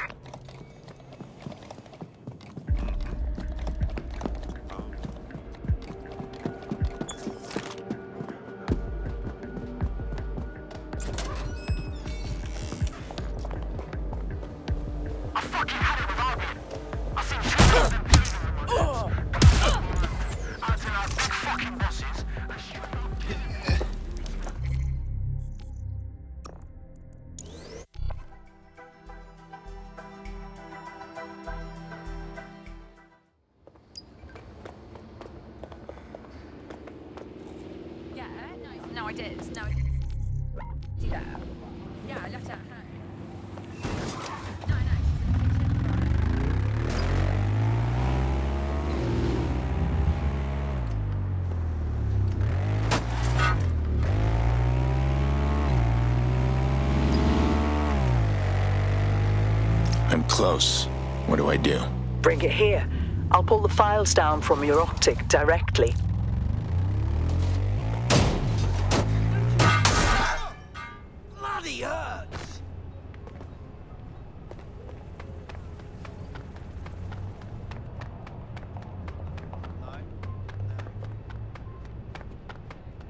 [SPEAKER 9] No, I did. No, do that. Yeah, I left it at home. No.
[SPEAKER 1] I'm close. What do I do?
[SPEAKER 6] Bring it here. I'll pull the files down from your optic directly.
[SPEAKER 3] Bloody hurts!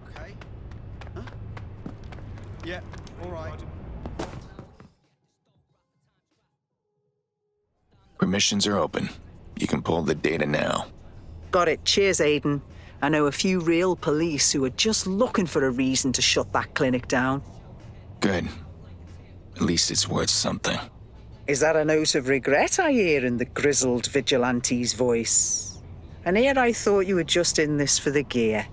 [SPEAKER 15] Okay. Huh? Yeah, all right.
[SPEAKER 1] Permissions are open. You can pull the data now.
[SPEAKER 6] Got it. Cheers, Aiden. I know a few real police who are just looking for a reason to shut that clinic down.
[SPEAKER 1] Good. At least it's worth something.
[SPEAKER 6] Is that a note of regret I hear in the grizzled vigilante's voice? And here I thought you were just in this for the gear.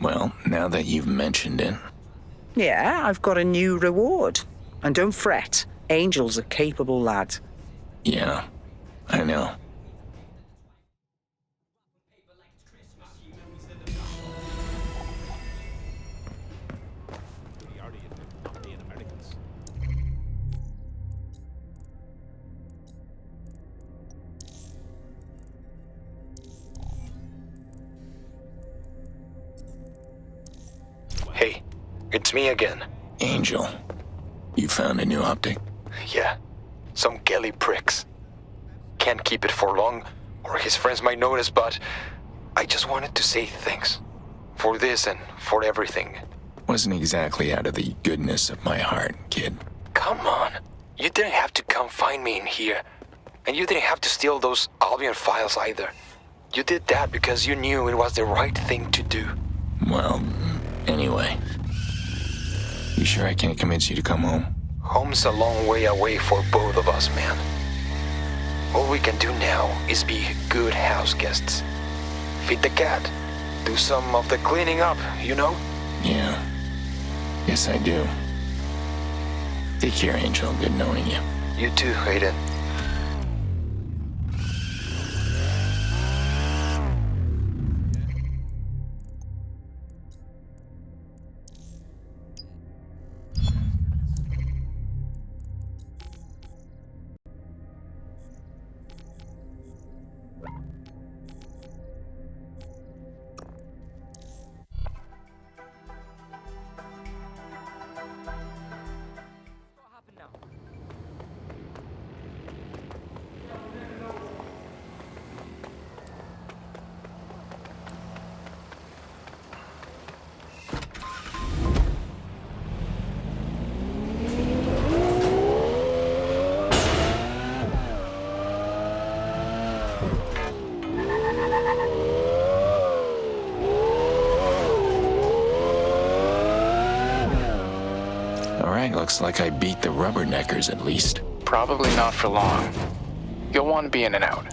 [SPEAKER 1] Well, now that you've mentioned it.
[SPEAKER 6] Yeah, I've got a new reward. And don't fret, Angel's a capable lad.
[SPEAKER 1] Yeah, I know.
[SPEAKER 12] Hey, it's me again.
[SPEAKER 1] Angel, you found a new optic?
[SPEAKER 12] Yeah, some Gelly pricks. Can't keep it for long, or his friends might notice, but I just wanted to say thanks. For this and for everything.
[SPEAKER 1] Wasn't exactly out of the goodness of my heart, kid.
[SPEAKER 12] Come on. You didn't have to come find me in here. And you didn't have to steal those Albion files either. You did that because you knew it was the right thing to do.
[SPEAKER 1] Well, anyway. You sure I can't convince you to come home?
[SPEAKER 12] Home's a long way away for both of us, man. All we can do now is be good house guests. Feed the cat. Do some of the cleaning up, you know?
[SPEAKER 1] Yeah. Yes, I do. Take care, Angel. Good knowing you.
[SPEAKER 12] You too, Aiden.
[SPEAKER 1] Looks like I beat the rubberneckers at least.
[SPEAKER 5] Probably not for long. You'll want to be in and out.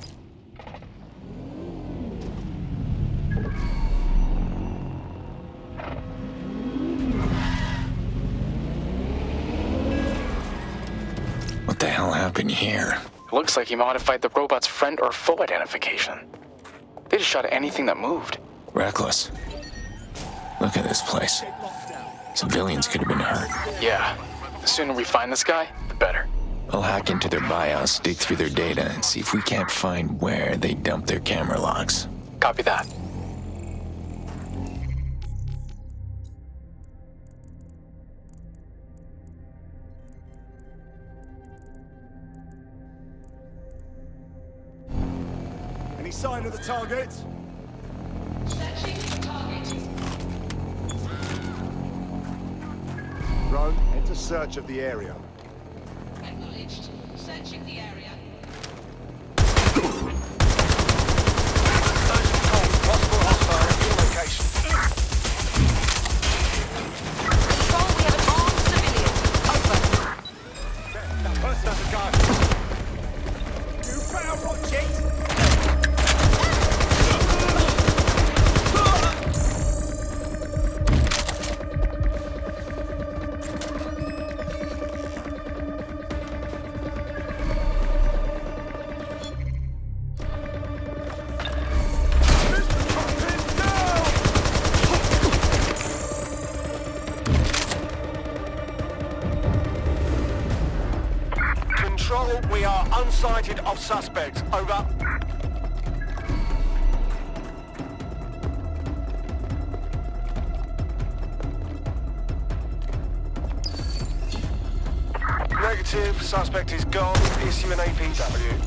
[SPEAKER 1] What the hell happened here?
[SPEAKER 5] Looks like he modified the robot's friend or foe identification. They just shot at anything that moved.
[SPEAKER 1] Reckless. Look at this place. Civilians could have been hurt.
[SPEAKER 5] Yeah. The sooner we find this guy, the better.
[SPEAKER 1] I'll hack into their BIOS, dig through their data, and see if we can't find where they dumped their camera logs.
[SPEAKER 5] Copy that.
[SPEAKER 15] Any sign of the target? Drone, enter search of the area.
[SPEAKER 13] Acknowledged. Searching the area.
[SPEAKER 14] Possible hostile in your location.
[SPEAKER 13] Control, we have an armed civilian. Over.
[SPEAKER 15] That person has a gun. You better watch it!
[SPEAKER 14] We are unsighted of suspects. Over. Negative. Suspect is gone. Issue an APW.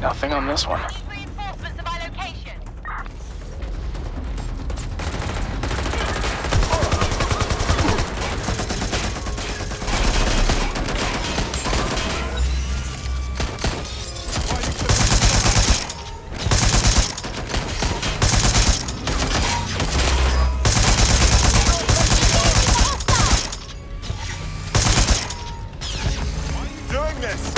[SPEAKER 5] Nothing on this one.
[SPEAKER 13] Reinforcements of our location.
[SPEAKER 15] Doing this!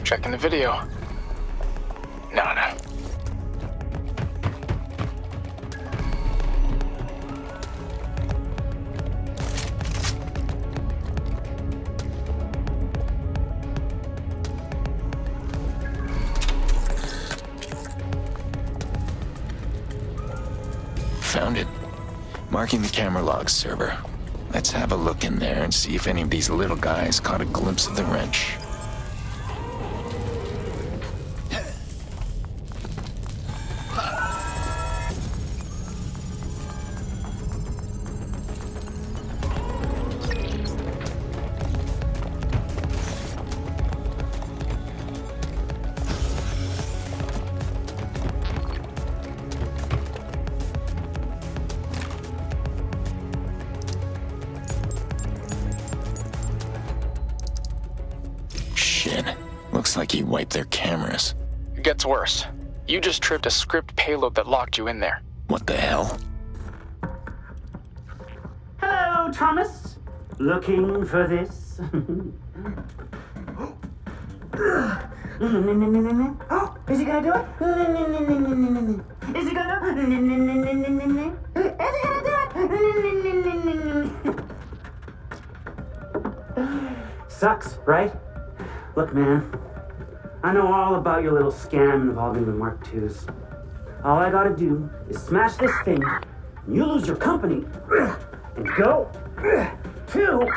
[SPEAKER 5] Checking the video. Nada.
[SPEAKER 1] Found it. Marking the camera logs server. Let's have a look in there and see if any of these little guys caught a glimpse of the wrench. Looks like he wiped their cameras.
[SPEAKER 5] It gets worse. You just tripped a script payload that locked you in there.
[SPEAKER 1] What the hell?
[SPEAKER 10] Hello, Thomas. Looking for this? Oh, is he gonna do it? Is he gonna do it? Sucks, right? Look, man. I know all about your little scam involving the Mark IIs. All I gotta do is smash this thing, and you lose your company, and go to jail.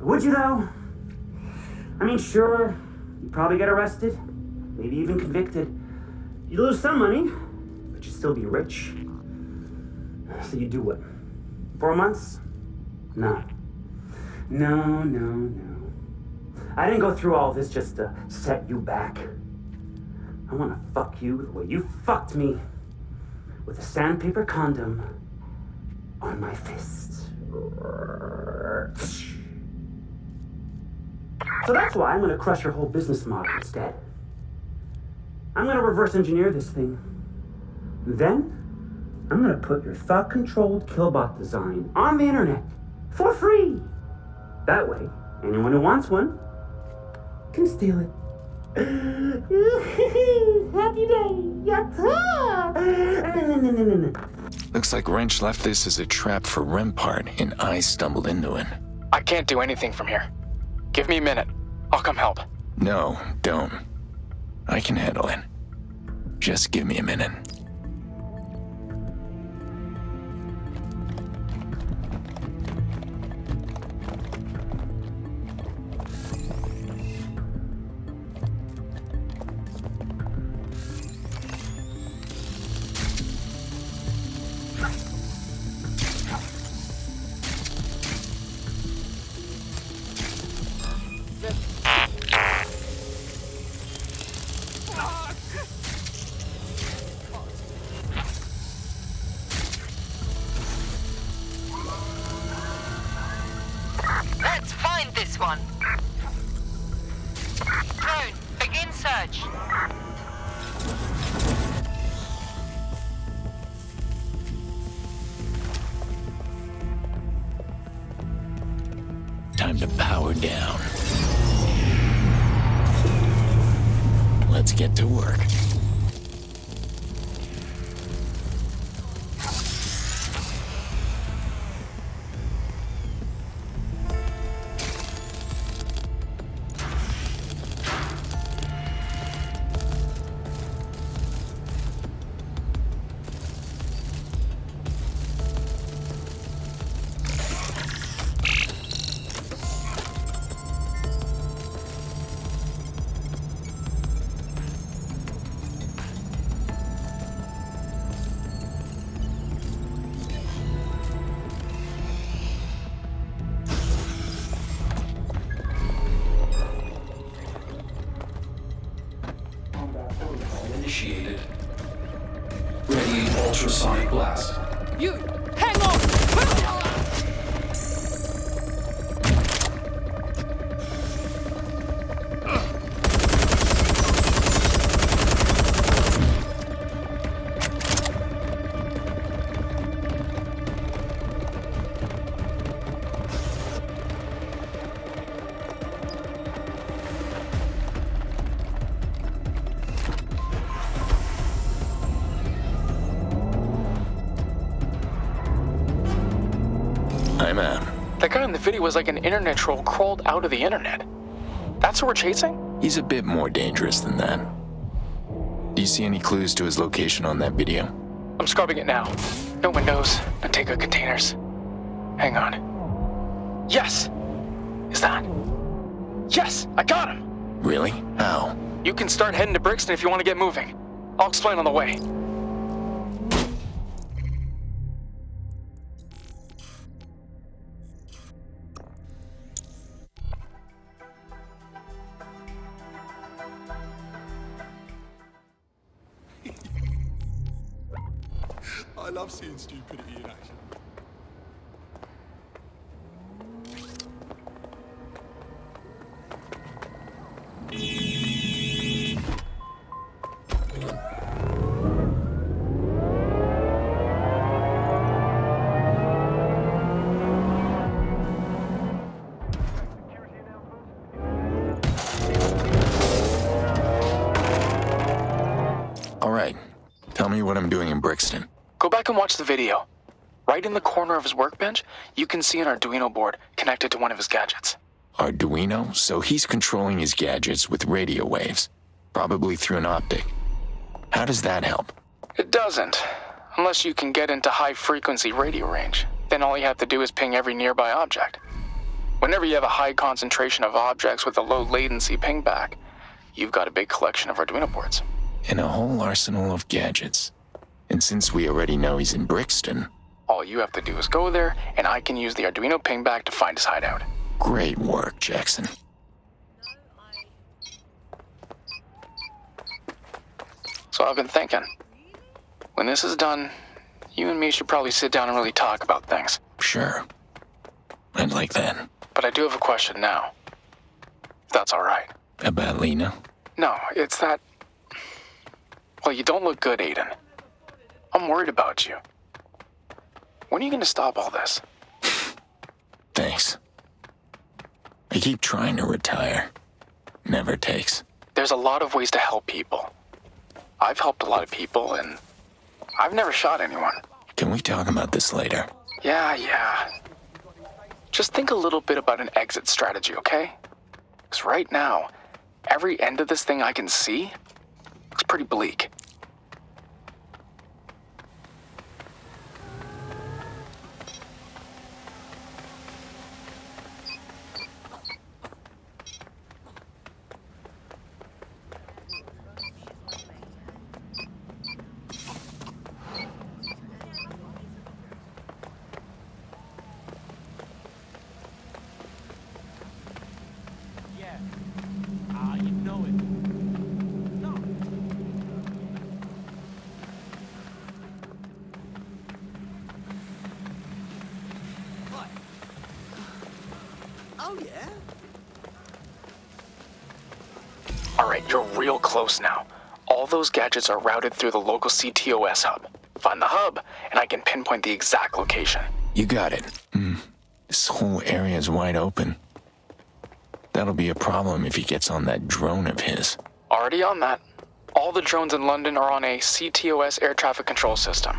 [SPEAKER 10] Would you, though? I mean, sure, you'd probably get arrested, maybe even convicted. You'd lose some money, but you'd still be rich. So you do what? 4 months? No. No. I didn't go through all this just to set you back. I want to fuck you the way you fucked me, with a sandpaper condom on my fist. So that's why I'm going to crush your whole business model instead. I'm going to reverse engineer this thing. Then, I'm going to put your thought-controlled killbot design on the internet for free. That way, anyone who wants one can steal it. Happy day! Yatta!
[SPEAKER 1] Looks like Wrench left this as a trap for Rampart, and I stumbled into it.
[SPEAKER 5] I can't do anything from here. Give me a minute. I'll come help.
[SPEAKER 1] No, don't. I can handle it. Just give me a minute.
[SPEAKER 13] Let's find this one. Drone, begin search.
[SPEAKER 1] Time to power down. Let's get to work.
[SPEAKER 8] ultrasonic blast.
[SPEAKER 17] You, hang on!
[SPEAKER 1] I'm out.
[SPEAKER 5] That guy in the video was like an internet troll crawled out of the internet. That's who we're chasing?
[SPEAKER 1] He's a bit more dangerous than that. Do you see any clues to his location on that video?
[SPEAKER 5] I'm scrubbing it now. No windows, no takeout containers. Hang on. Yes! Is that? Yes! I got him!
[SPEAKER 1] Really? How?
[SPEAKER 5] You can start heading to Brixton if you want to get moving. I'll explain on the way.
[SPEAKER 15] I love seeing stupidity in action.
[SPEAKER 1] All right. Tell me what I'm doing in Brixton.
[SPEAKER 5] Go back and watch the video. Right in the corner of his workbench, you can see an Arduino board connected to one of his gadgets.
[SPEAKER 1] Arduino? So he's controlling his gadgets with radio waves, probably through an optic. How does that help?
[SPEAKER 5] It doesn't, unless you can get into high-frequency radio range. Then all you have to do is ping every nearby object. Whenever you have a high concentration of objects with a low latency pingback, you've got a big collection of Arduino boards.
[SPEAKER 1] And a whole arsenal of gadgets. And since we already know he's in Brixton...
[SPEAKER 5] All you have to do is go there, and I can use the Arduino pingback to find his hideout.
[SPEAKER 1] Great work, Jackson.
[SPEAKER 5] So I've been thinking, when this is done, you and me should probably sit down and really talk about things.
[SPEAKER 1] Sure. I'd like that.
[SPEAKER 5] But I do have a question now. If that's all right.
[SPEAKER 1] About Lena?
[SPEAKER 5] No, it's that... Well, you don't look good, Aiden. I'm worried about you. When are you going to stop all this?
[SPEAKER 1] Thanks. I keep trying to retire. Never takes.
[SPEAKER 5] There's a lot of ways to help people. I've helped a lot of people, and I've never shot anyone.
[SPEAKER 1] Can we talk about this later?
[SPEAKER 5] Yeah. Just think a little bit about an exit strategy, okay? Because right now, every end of this thing I can see looks pretty bleak. Alright, you're real close now. All those gadgets are routed through the local ctOS hub. Find the hub, and I can pinpoint the exact location.
[SPEAKER 1] You got it. This whole area is wide open. That'll be a problem if he gets on that drone of his.
[SPEAKER 5] Already on that. All the drones in London are on a ctOS air traffic control system.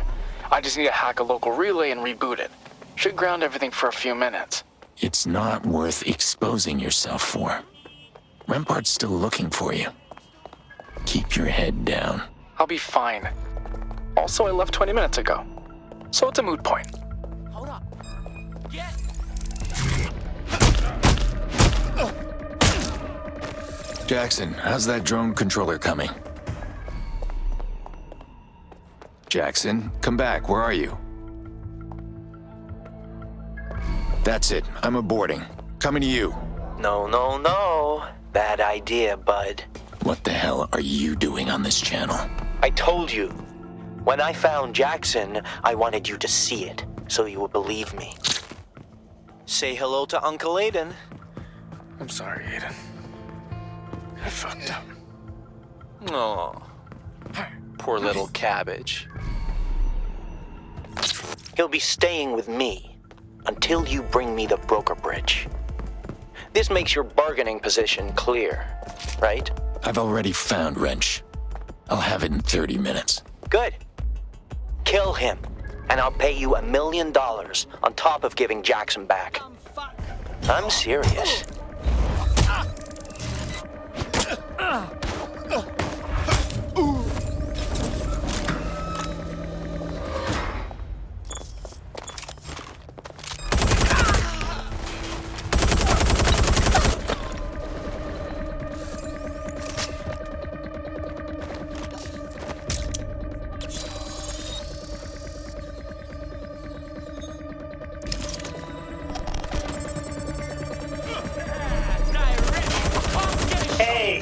[SPEAKER 5] I just need to hack a local relay and reboot it. Should ground everything for a few minutes.
[SPEAKER 1] It's not worth exposing yourself for. Rampart's still looking for you. Keep your head down.
[SPEAKER 5] I'll be fine. Also, I left 20 minutes ago. So it's a moot point.
[SPEAKER 17] Hold up. Get.
[SPEAKER 1] Jackson, how's that drone controller coming? Jackson, come back. Where are you? That's it. I'm aborting. Coming to you.
[SPEAKER 12] No. Bad idea, bud.
[SPEAKER 1] What the hell are you doing on this channel?
[SPEAKER 12] I told you.
[SPEAKER 8] When I found Jackson, I wanted you to see it, so you would believe me. Say hello to Uncle Aiden.
[SPEAKER 16] I'm sorry, Aiden. I fucked up.
[SPEAKER 8] Oh, poor little cabbage. He'll be staying with me until you bring me the broker bridge. This makes your bargaining position clear, right?
[SPEAKER 1] I've already found Wrench. I'll have it in 30 minutes.
[SPEAKER 8] Good. Kill him, and I'll pay you $1 million on top of giving Jackson back. I'm serious.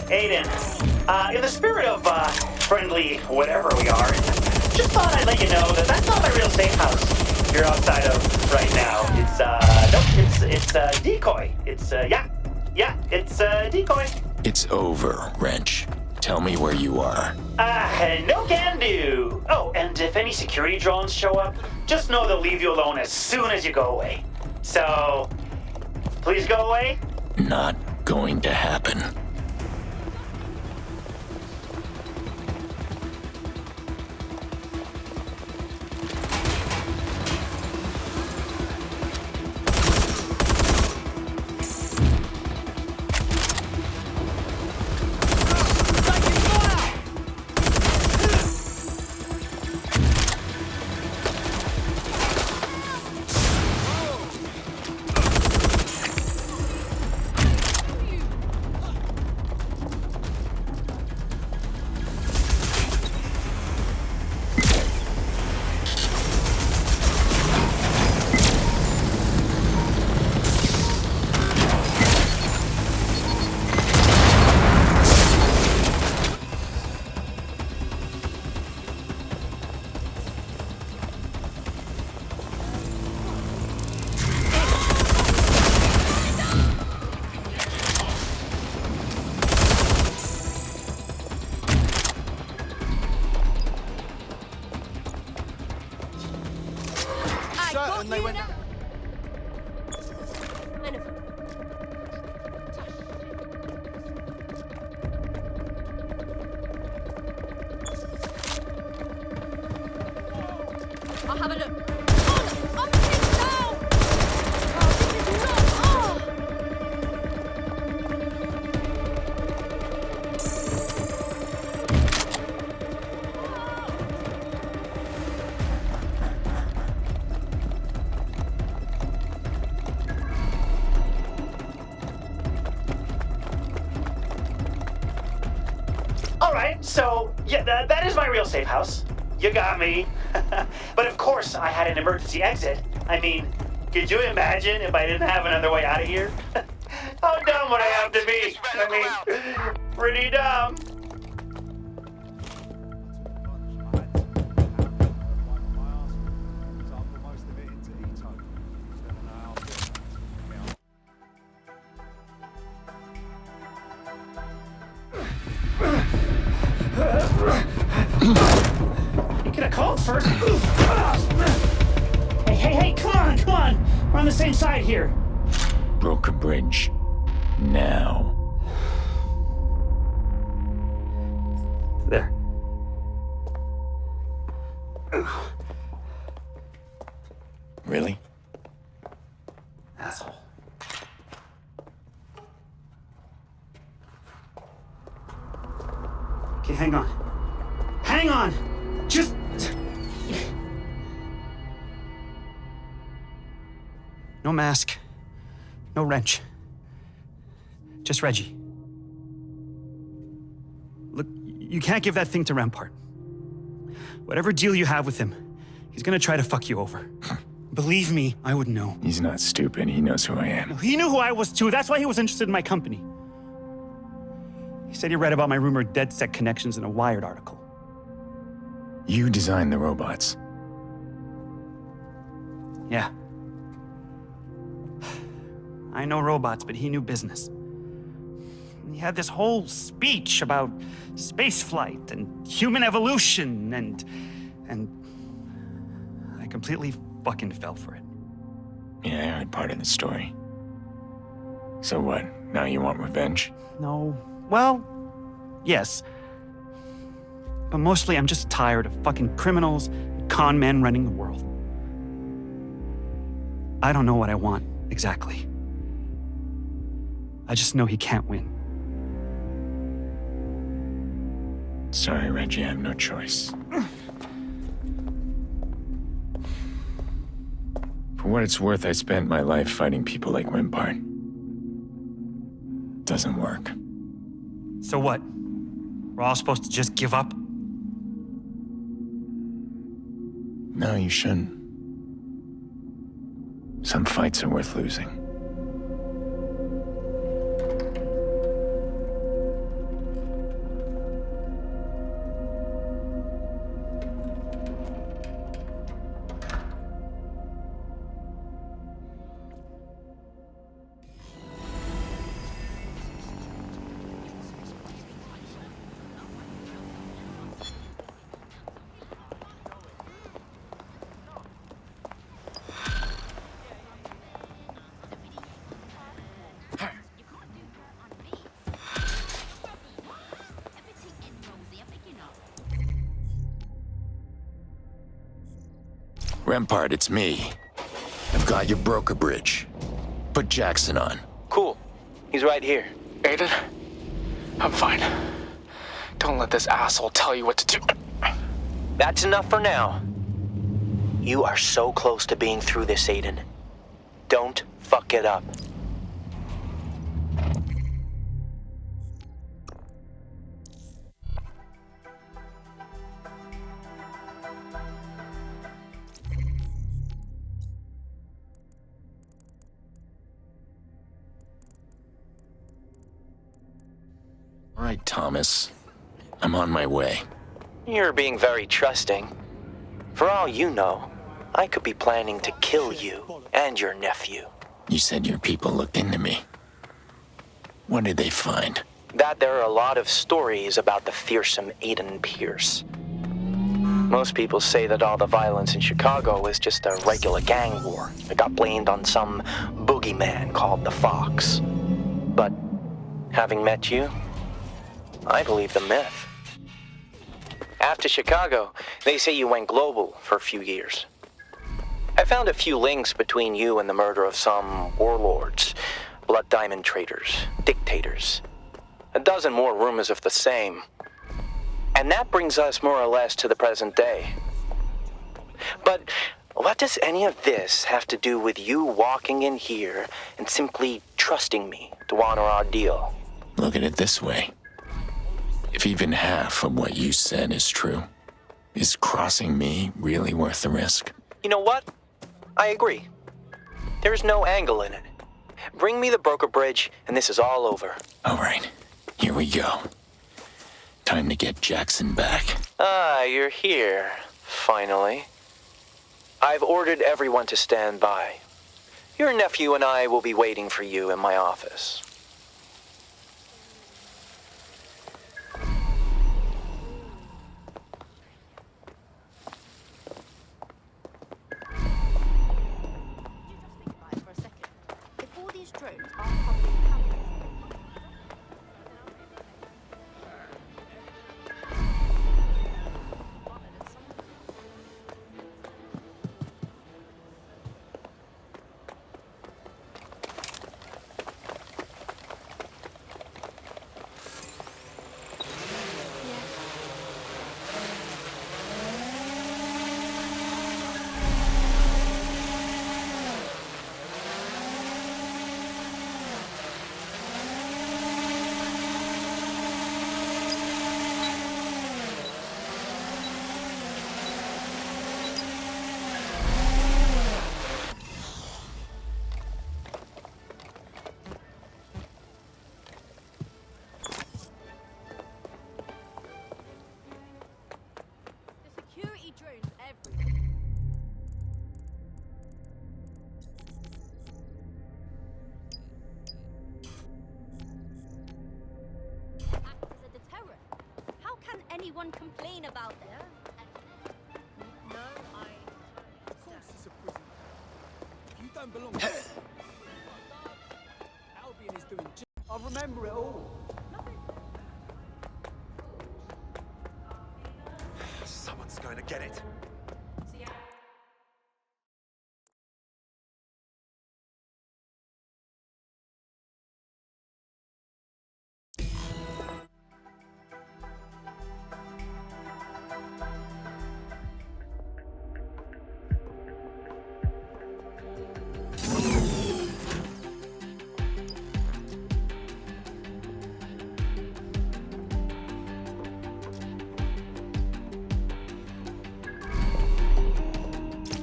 [SPEAKER 10] Aiden, in the spirit of friendly whatever we are, just thought I'd let you know that that's not my real safe house you're outside of right now. It's decoy. It's decoy.
[SPEAKER 1] It's over, Wrench. Tell me where you are.
[SPEAKER 10] No can do. Oh, and if any security drones show up, just know they'll leave you alone as soon as you go away. So, please go away.
[SPEAKER 1] Not going to happen.
[SPEAKER 15] Certain they went.
[SPEAKER 20] I'll have a look. Oh, please, no! Oh, this is not.
[SPEAKER 10] All right, so yeah, that is my real safe house. You got me. But of course, I had an emergency exit. I mean, could you imagine if I didn't have another way out of here? How dumb would I have to be? I mean, pretty dumb. You could have called first. Hey, come on. We're on the same side here.
[SPEAKER 1] Broker bridge. Now.
[SPEAKER 10] There.
[SPEAKER 1] Really?
[SPEAKER 10] Asshole. Okay, hang on. Just... No mask. No wrench. Just Reggie. Look, you can't give that thing to Rampart. Whatever deal you have with him, he's gonna try to fuck you over. Believe me, I would know.
[SPEAKER 1] He's not stupid. He knows who I am.
[SPEAKER 10] He knew who I was too. That's why he was interested in my company. He said he read about my rumored DedSec connections in a Wired article.
[SPEAKER 1] You designed the robots.
[SPEAKER 10] Yeah. I know robots, but he knew business. He had this whole speech about spaceflight and human evolution and I completely fucking fell for it.
[SPEAKER 1] Yeah, I heard part of the story. So what? Now you want revenge?
[SPEAKER 10] No. Well, yes. But mostly I'm just tired of fucking criminals and con men running the world. I don't know what I want, exactly. I just know he can't win.
[SPEAKER 1] Sorry, Reggie, I have no choice. For what it's worth, I spent my life fighting people like Rampart. Doesn't work.
[SPEAKER 10] So what? We're all supposed to just give up?
[SPEAKER 1] No, you shouldn't. Some fights are worth losing. Rampart, it's me. I've got your broker bridge. Put Jackson on.
[SPEAKER 8] Cool. He's right here.
[SPEAKER 5] Aiden, I'm fine. Don't let this asshole tell you what to do.
[SPEAKER 8] That's enough for now. You are so close to being through this, Aiden. Don't fuck it up.
[SPEAKER 1] All right, Thomas. I'm on my way.
[SPEAKER 8] You're being very trusting. For all you know, I could be planning to kill you and your nephew.
[SPEAKER 1] You said your people looked into me. What did they find?
[SPEAKER 8] That there are a lot of stories about the fearsome Aiden Pearce. Most people say that all the violence in Chicago is just a regular gang war that got blamed on some boogeyman called the Fox. But having met you, I believe the myth. After Chicago, they say you went global for a few years. I found a few links between you and the murder of some warlords, blood diamond traders, dictators. A dozen more rumors of the same. And that brings us more or less to the present day. But what does any of this have to do with you walking in here and simply trusting me to honor our deal?
[SPEAKER 1] Look at it this way. If even half of what you said is true, is crossing me really worth the risk?
[SPEAKER 8] You know what? I agree. There's no angle in it. Bring me the broker bridge, and this is all over.
[SPEAKER 1] All right, here we go. Time to get Jackson back.
[SPEAKER 8] Ah, you're here, finally. I've ordered everyone to stand by. Your nephew and I will be waiting for you in my office.
[SPEAKER 19] everyone complain about them. No,
[SPEAKER 3] Of course it's a prison. If you don't belong here, Albion is doing just...
[SPEAKER 17] I'll remember it all.
[SPEAKER 15] Someone's going to get it.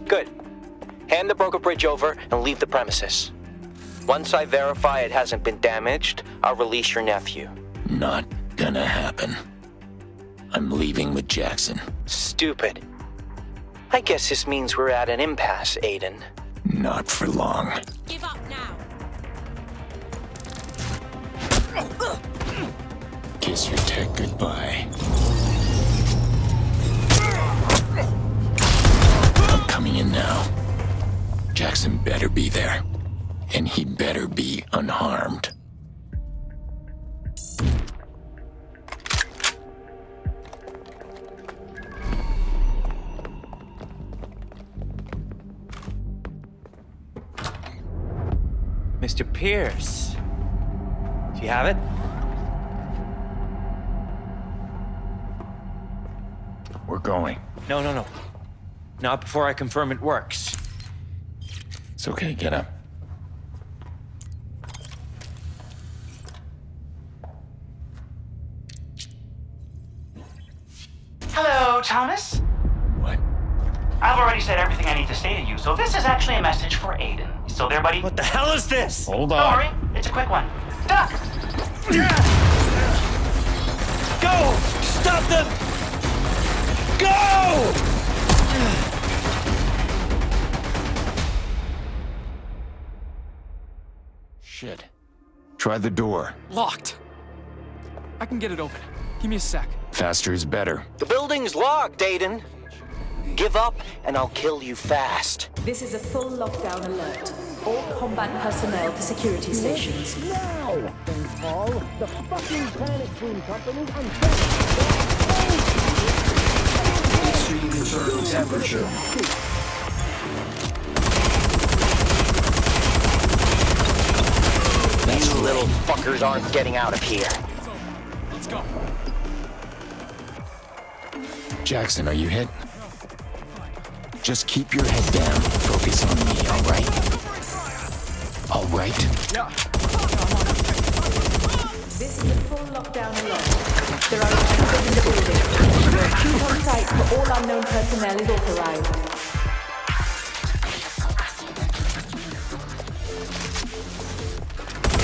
[SPEAKER 8] Good. Hand the broker bridge over and leave the premises. Once I verify it hasn't been damaged, I'll release your nephew.
[SPEAKER 1] Not gonna happen. I'm leaving with Jackson.
[SPEAKER 8] Stupid. I guess this means we're at an impasse, Aiden.
[SPEAKER 1] Not for long.
[SPEAKER 20] give up now.
[SPEAKER 1] Kiss your tech goodbye. I'm coming in now. Jackson better be there. And he better be unharmed.
[SPEAKER 7] Mr. Pearce. Do you have it?
[SPEAKER 1] We're going.
[SPEAKER 7] No. Not before I confirm it works.
[SPEAKER 1] It's okay, get up.
[SPEAKER 21] Hello, Thomas?
[SPEAKER 1] What?
[SPEAKER 21] I've already said everything I need to say to you, so this is actually a message for Aiden. You still there, buddy?
[SPEAKER 7] What the hell is this?
[SPEAKER 1] Hold
[SPEAKER 21] Don't
[SPEAKER 1] on.
[SPEAKER 21] worry, it's a quick one. Duck!
[SPEAKER 7] Go! Stop them! Go!
[SPEAKER 1] Shit. Try the door.
[SPEAKER 2] Locked. I can get it open. Give me a sec.
[SPEAKER 1] Faster is better.
[SPEAKER 8] The building's locked, Aiden. Give up, and I'll kill you fast.
[SPEAKER 22] This is a full lockdown alert. All combat personnel to security stations.
[SPEAKER 24] Now! And all the fucking Planet Food Company and
[SPEAKER 25] Exceeding internal temperature.
[SPEAKER 8] These little fuckers aren't getting out of here.
[SPEAKER 2] Let's go.
[SPEAKER 1] Jackson, are you hit? Just keep your head down. Focus on me, all right? All right?
[SPEAKER 2] Yeah.
[SPEAKER 22] This is a full lockdown alert. There are intruders in the building. Your retreat on site for all unknown personnel is authorized.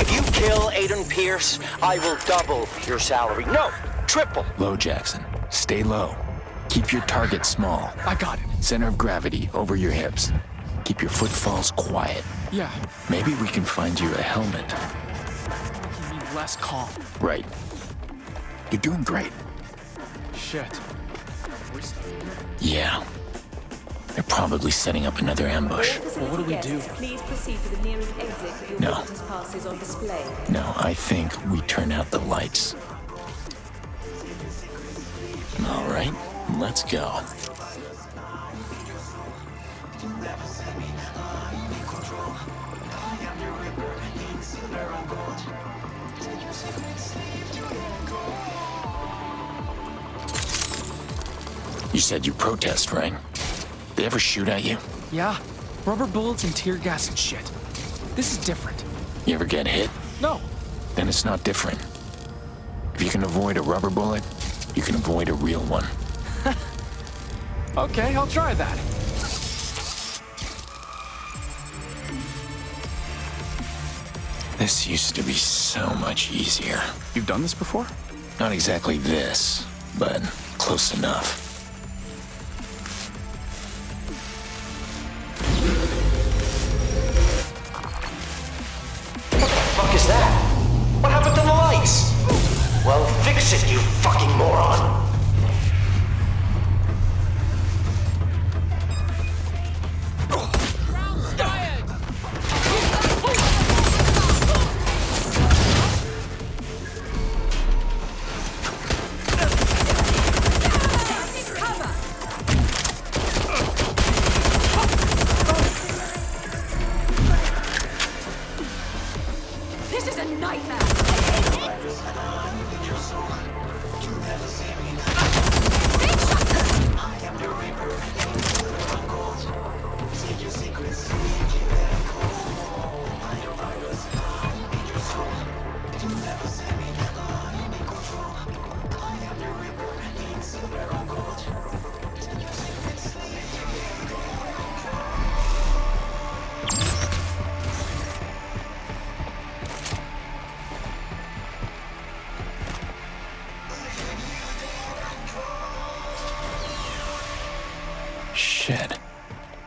[SPEAKER 8] If you kill Aiden Pearce, I will double your salary. No, triple.
[SPEAKER 1] Low, Jackson. Stay low. Keep your target small.
[SPEAKER 2] I got it.
[SPEAKER 1] Center of gravity over your hips. Keep your footfalls quiet.
[SPEAKER 2] Yeah.
[SPEAKER 1] Maybe we can find you a helmet.
[SPEAKER 2] You mean less calm.
[SPEAKER 1] Right. You're doing great.
[SPEAKER 2] Shit. We're stuck here.
[SPEAKER 1] Yeah. They're probably setting up another ambush.
[SPEAKER 2] Well, what do we do?
[SPEAKER 22] Please proceed to the nearest exit with your
[SPEAKER 1] No.
[SPEAKER 22] business passes on display.
[SPEAKER 1] No, I think we turn out the lights. All right, let's go. You said you protest, right? They ever shoot at you?
[SPEAKER 2] Yeah. Rubber bullets and tear gas and shit. This is different.
[SPEAKER 1] You ever get hit?
[SPEAKER 2] No.
[SPEAKER 1] Then it's not different. If you can avoid a rubber bullet, you can avoid a real one.
[SPEAKER 2] Okay, I'll try that.
[SPEAKER 1] This used to be so much easier.
[SPEAKER 2] You've done this before?
[SPEAKER 1] Not exactly this, but close enough.
[SPEAKER 8] What the fuck is that? What happened to the lights? Well, fix it, you fucking moron.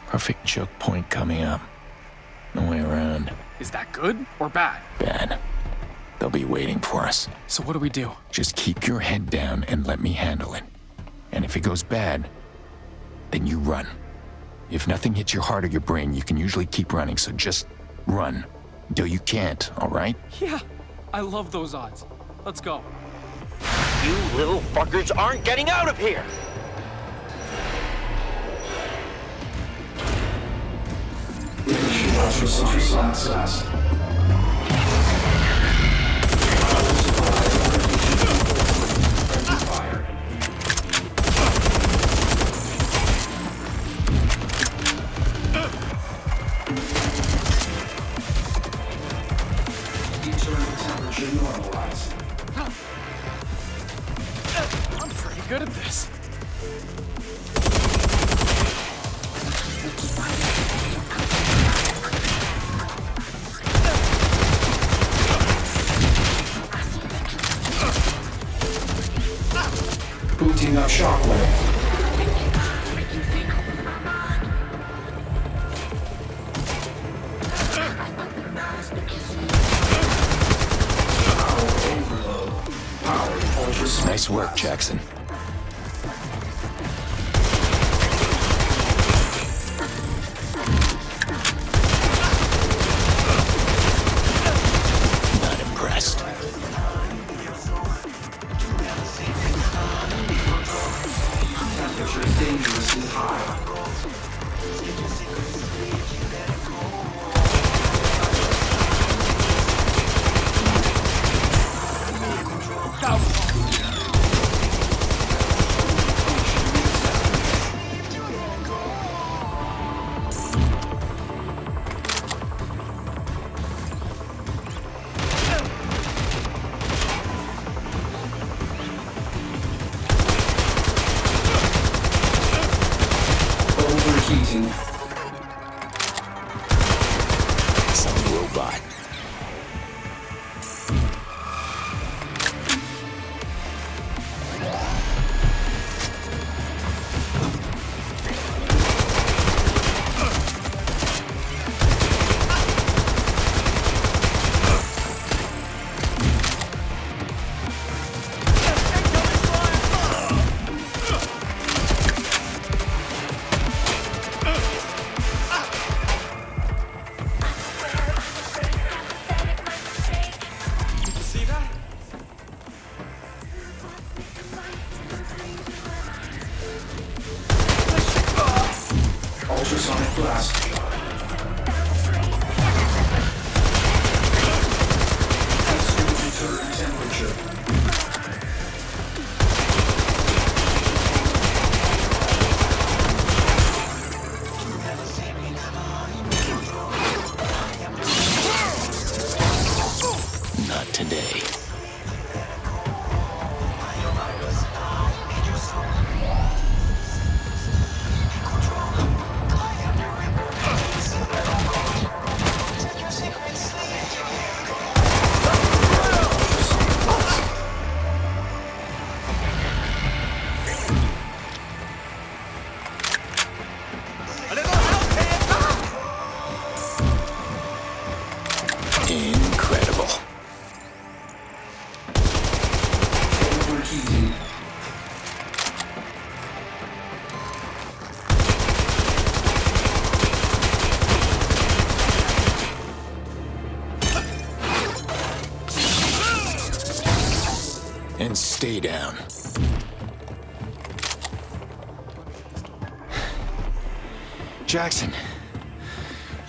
[SPEAKER 1] Perfect choke point coming up. No way around.
[SPEAKER 4] Is that good or bad?
[SPEAKER 1] Bad. They'll be waiting for us.
[SPEAKER 4] So what do we do?
[SPEAKER 1] Just keep your head down and let me handle it. And if it goes bad, then you run. If nothing hits your heart or your brain, you can usually keep running, so just run. Until you can't, all right?
[SPEAKER 4] Yeah, I love those odds. Let's go.
[SPEAKER 8] You little fuckers aren't getting out of here!
[SPEAKER 4] I'm pretty good at this.
[SPEAKER 25] Booting up shockwave.
[SPEAKER 1] Nice work, Jackson. Not impressed.
[SPEAKER 25] Temperature is dangerously high. Overheating.
[SPEAKER 1] Some robot.
[SPEAKER 25] Ultrasonic blast. Extreme temperature.
[SPEAKER 1] Not today. Incredible.
[SPEAKER 25] Overheating.
[SPEAKER 1] And stay down. Jackson,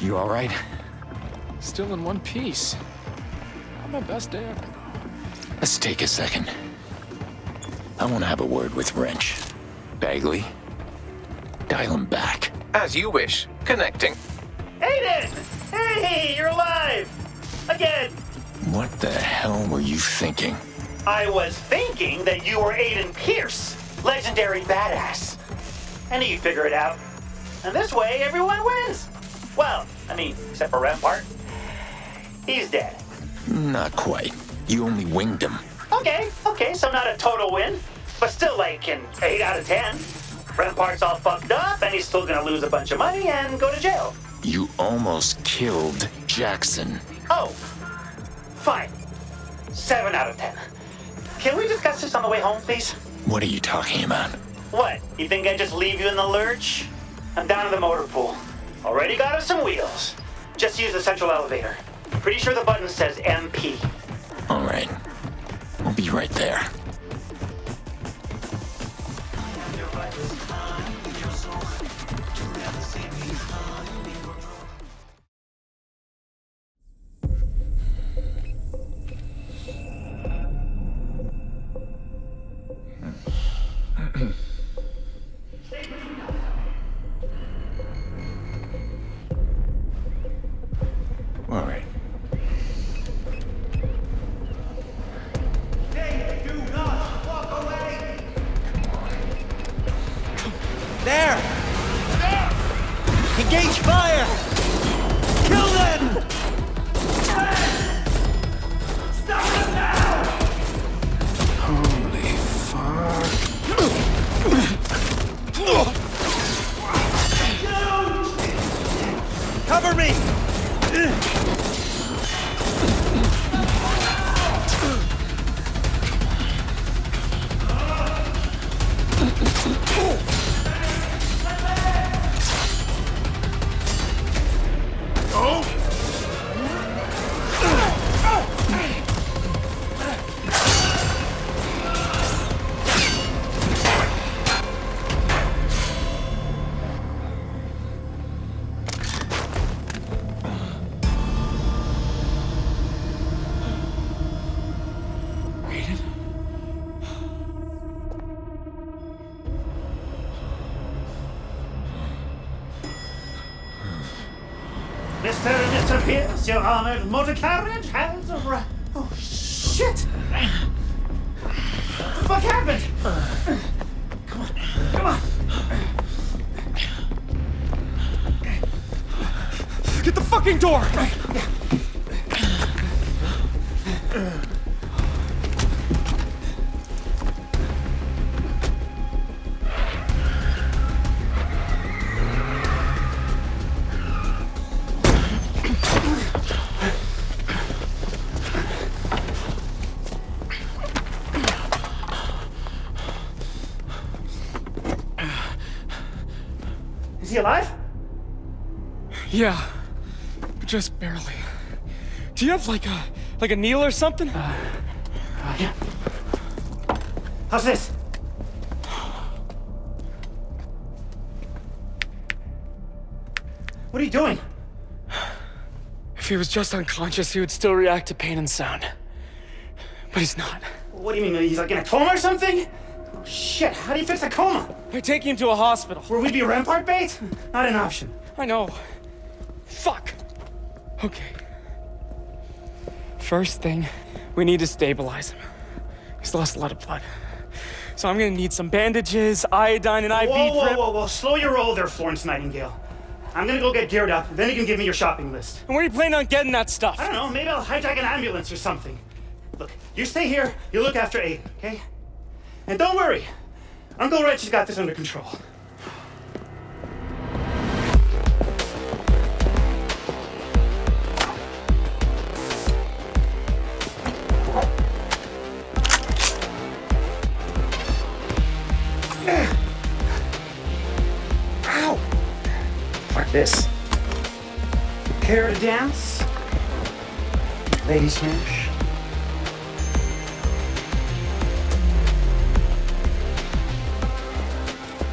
[SPEAKER 1] you all right?
[SPEAKER 4] Still in one piece. Not my best day ever.
[SPEAKER 1] Let's take a second. I want to have a word with Wrench. Bagley, dial him back.
[SPEAKER 12] As you wish. Connecting.
[SPEAKER 9] Aiden! Hey, you're alive! Again!
[SPEAKER 1] What the hell were you thinking?
[SPEAKER 9] I was thinking that you were Aiden Pearce, legendary badass. I knew you'd figure it out. And this way, everyone wins. Well, I mean, except for Rampart. He's dead.
[SPEAKER 1] Not quite. You only winged him.
[SPEAKER 9] Okay, so not a total win, but still like an 8 out of 10. Rampart's all fucked up, and he's still gonna lose a bunch of money and go to jail.
[SPEAKER 1] You almost killed Jackson.
[SPEAKER 9] Oh, fine. 7 out of 10. Can we discuss this on the way home, please?
[SPEAKER 1] What are you talking about?
[SPEAKER 9] What? You think I'd just leave you in the lurch? I'm down in the motor pool. Already got us some wheels. Just use the central elevator. Pretty sure the button says MP.
[SPEAKER 1] All right. We'll be right there. All right.
[SPEAKER 17] There! Engage fire! Kill them!
[SPEAKER 3] Stop them now!
[SPEAKER 1] Holy fuck.
[SPEAKER 17] Cover me!
[SPEAKER 9] Mr. Pearce, your armored motor carriage has arrived. Oh, shit! What the fuck happened? Come on, come on.
[SPEAKER 17] Get the fucking door!
[SPEAKER 9] Is he alive?
[SPEAKER 17] Yeah, but just barely. Do you have like a needle or something?
[SPEAKER 9] Yeah. How's this? What are you doing?
[SPEAKER 17] If he was just unconscious, he would still react to pain and sound. But he's not.
[SPEAKER 9] What do you mean? He's like in a coma or something? Oh shit, how do you fix a coma?
[SPEAKER 17] I take him to a hospital.
[SPEAKER 9] Where we'd be Rampart bait? Not an option.
[SPEAKER 17] I know. Fuck. Okay. First thing, we need to stabilize him. He's lost a lot of blood. So I'm gonna need some bandages, iodine, and IV drip.
[SPEAKER 9] Whoa. Slow your roll there, Florence Nightingale. I'm gonna go get geared up, then you can give me your shopping list.
[SPEAKER 17] And where are you planning on getting that stuff?
[SPEAKER 9] I don't know, maybe I'll hijack an ambulance or something. Look, you stay here, you look after Aiden, okay? And don't worry, Uncle Rich has got this under control. Ow! Like this. Care to dance? Lady smash.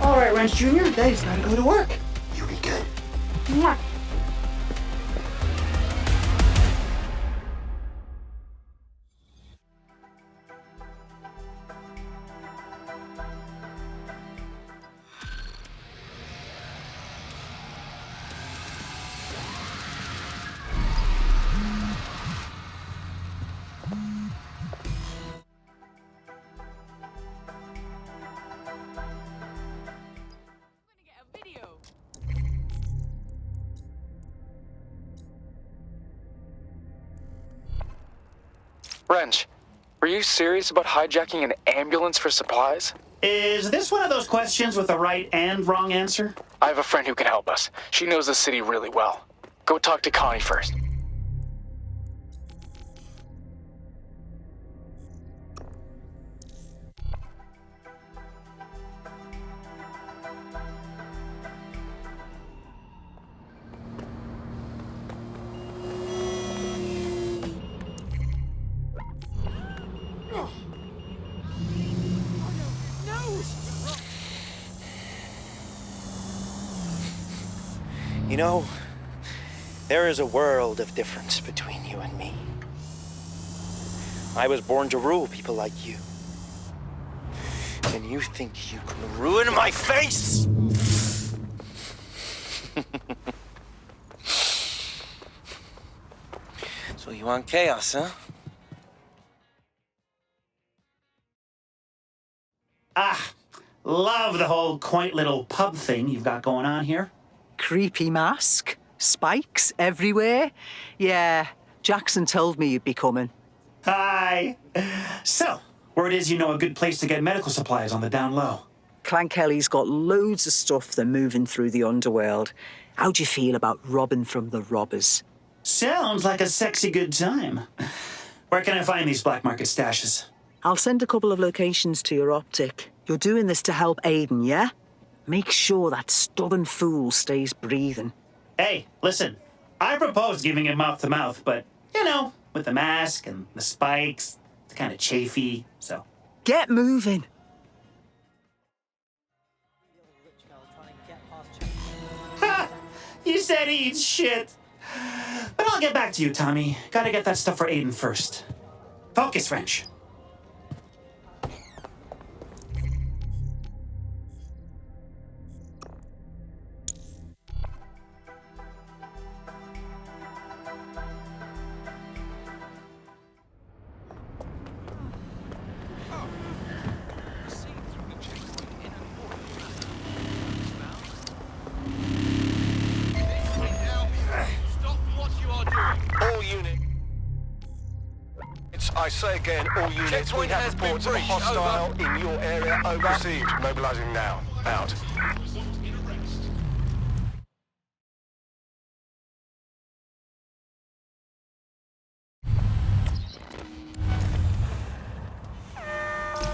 [SPEAKER 9] All right, Wrench Jr., Daddy's gotta go to work.
[SPEAKER 1] You'll be good.
[SPEAKER 9] Mwah.
[SPEAKER 5] Wrench, were you serious about hijacking an ambulance for supplies?
[SPEAKER 9] Is this one of those questions with the right and wrong answer?
[SPEAKER 5] I have a friend who can help us. She knows the city really well. Go talk to Connie first.
[SPEAKER 6] You know, there is a world of difference between you and me. I was born to rule people like you. And you think you can ruin my face? So you want chaos, huh?
[SPEAKER 9] Love the whole quaint little pub thing you've got going on here.
[SPEAKER 11] Creepy mask? Spikes everywhere? Yeah, Jackson told me you'd be coming.
[SPEAKER 9] Hi. So, word is you know a good place to get medical supplies on the down low.
[SPEAKER 11] Clan Kelly's got loads of stuff they're moving through the underworld. How do you feel about robbing from the robbers?
[SPEAKER 9] Sounds like a sexy good time. Where can I find these black market stashes?
[SPEAKER 11] I'll send a couple of locations to your optic. You're doing this to help Aiden, yeah? Make sure that stubborn fool stays breathing.
[SPEAKER 9] Hey, listen. I proposed giving him mouth to mouth, but, you know, with the mask and the spikes, it's kind of chafy, so.
[SPEAKER 11] Get moving.
[SPEAKER 9] Ha! You said he eats shit. But I'll get back to you, Tommy. Gotta get that stuff for Aiden first. Focus wrench.
[SPEAKER 14] I say again, all units, we have reports of a hostile in your area. Over. Received. Mobilizing now. Out.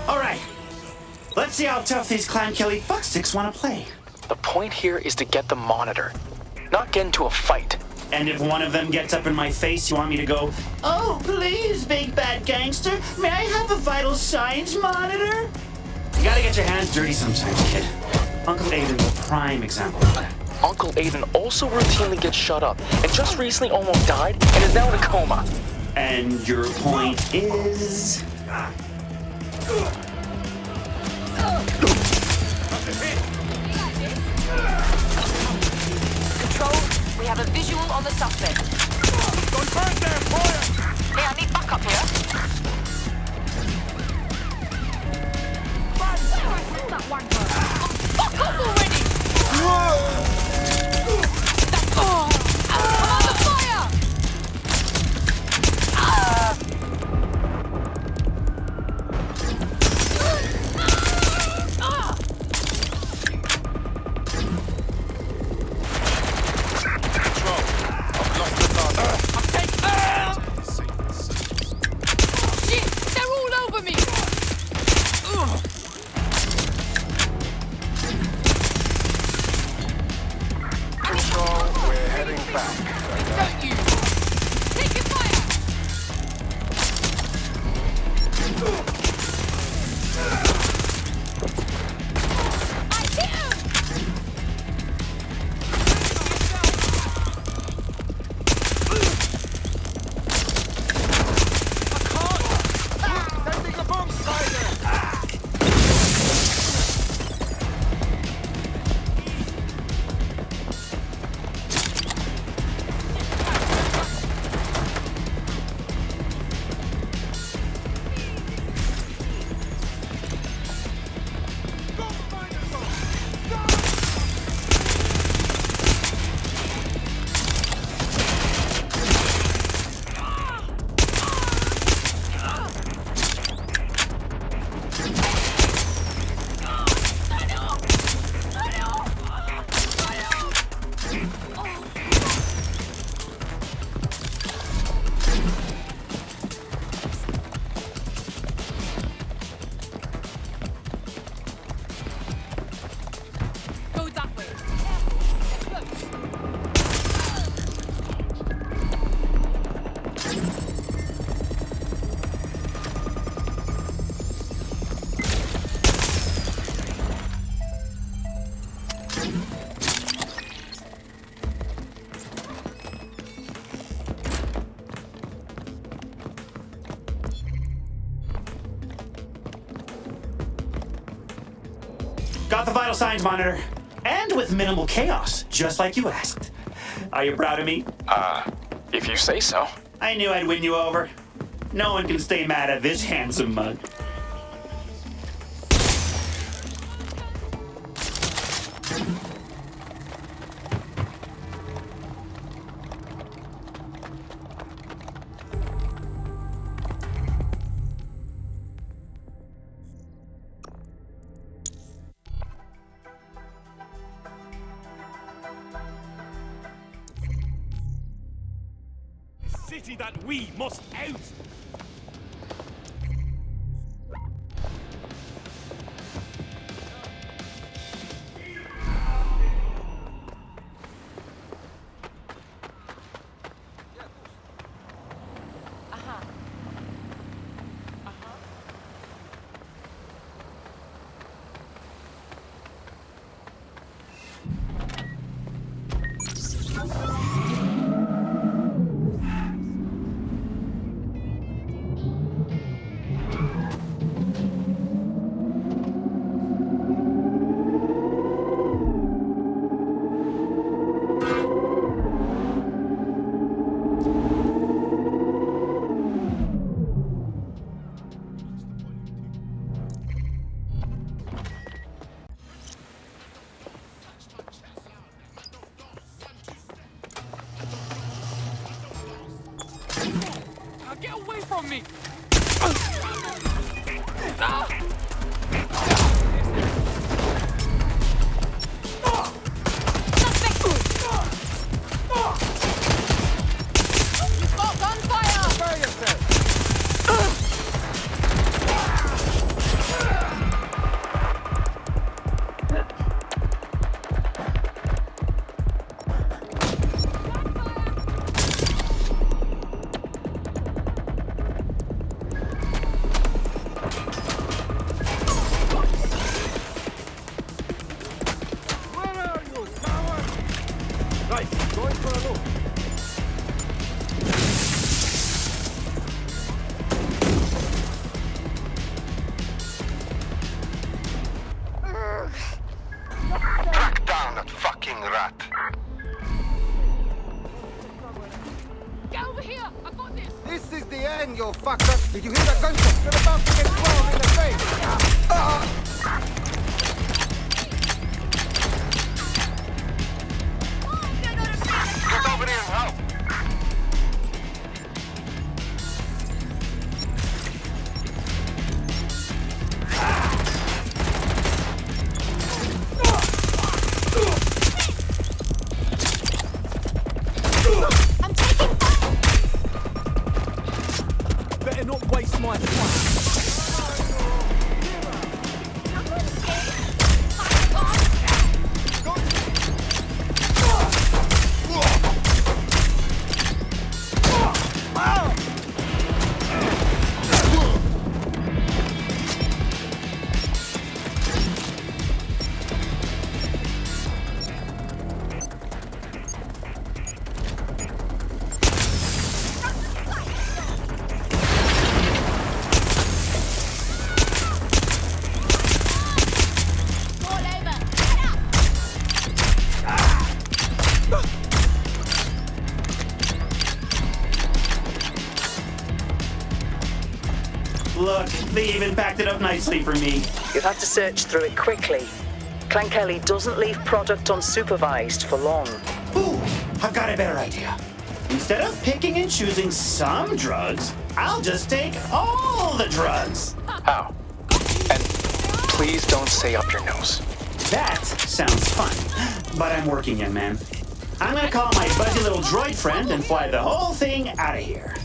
[SPEAKER 9] All right. Let's see how tough these Clan Kelly fucksticks want to play.
[SPEAKER 5] The point here is to get the monitor, not get into a fight.
[SPEAKER 9] And if one of them gets up in my face, you want me to go, "Oh, please, big bad gangster, may I have a vital signs monitor?" You gotta get your hands dirty sometimes, kid. Uncle Aiden's a prime example of that.
[SPEAKER 5] Uncle Aiden also routinely gets shut up, and just recently almost died, and is now in a coma.
[SPEAKER 9] And your point is?
[SPEAKER 13] Control, we have a visual on the suspect.
[SPEAKER 3] Confirm there, fire!
[SPEAKER 13] Hey, I need backup here. Fuck off already! I'm under fire! Shit! They're all over me!
[SPEAKER 14] Control, we're heading back.
[SPEAKER 13] Don't you! Take your fire! I hit him!
[SPEAKER 3] Sending a bomb spider!
[SPEAKER 9] Got the vital signs monitor. And with minimal chaos, just like you asked. Are you proud of me?
[SPEAKER 5] If you say so.
[SPEAKER 9] I knew I'd win you over. No one can stay mad at this handsome mug.
[SPEAKER 3] City that we must out!
[SPEAKER 4] Get away from me!
[SPEAKER 14] Track down that fucking rat.
[SPEAKER 4] Get over here! I got this!
[SPEAKER 24] This is the end, you fucker! Did you hear that gunshot? You're about to get thrown in the face!
[SPEAKER 14] Get over here and help!
[SPEAKER 3] Better not waste my time.
[SPEAKER 9] Look, they even packed it up nicely for me.
[SPEAKER 11] You'll have to search through it quickly. Clan Kelly doesn't leave product unsupervised for long.
[SPEAKER 9] Ooh, I've got a better idea. Instead of picking and choosing some drugs, I'll just take all the drugs.
[SPEAKER 5] How? And please don't say up your nose.
[SPEAKER 9] That sounds fun, but I'm working, young man. I'm gonna call my fuzzy little droid friend and fly the whole thing out of here.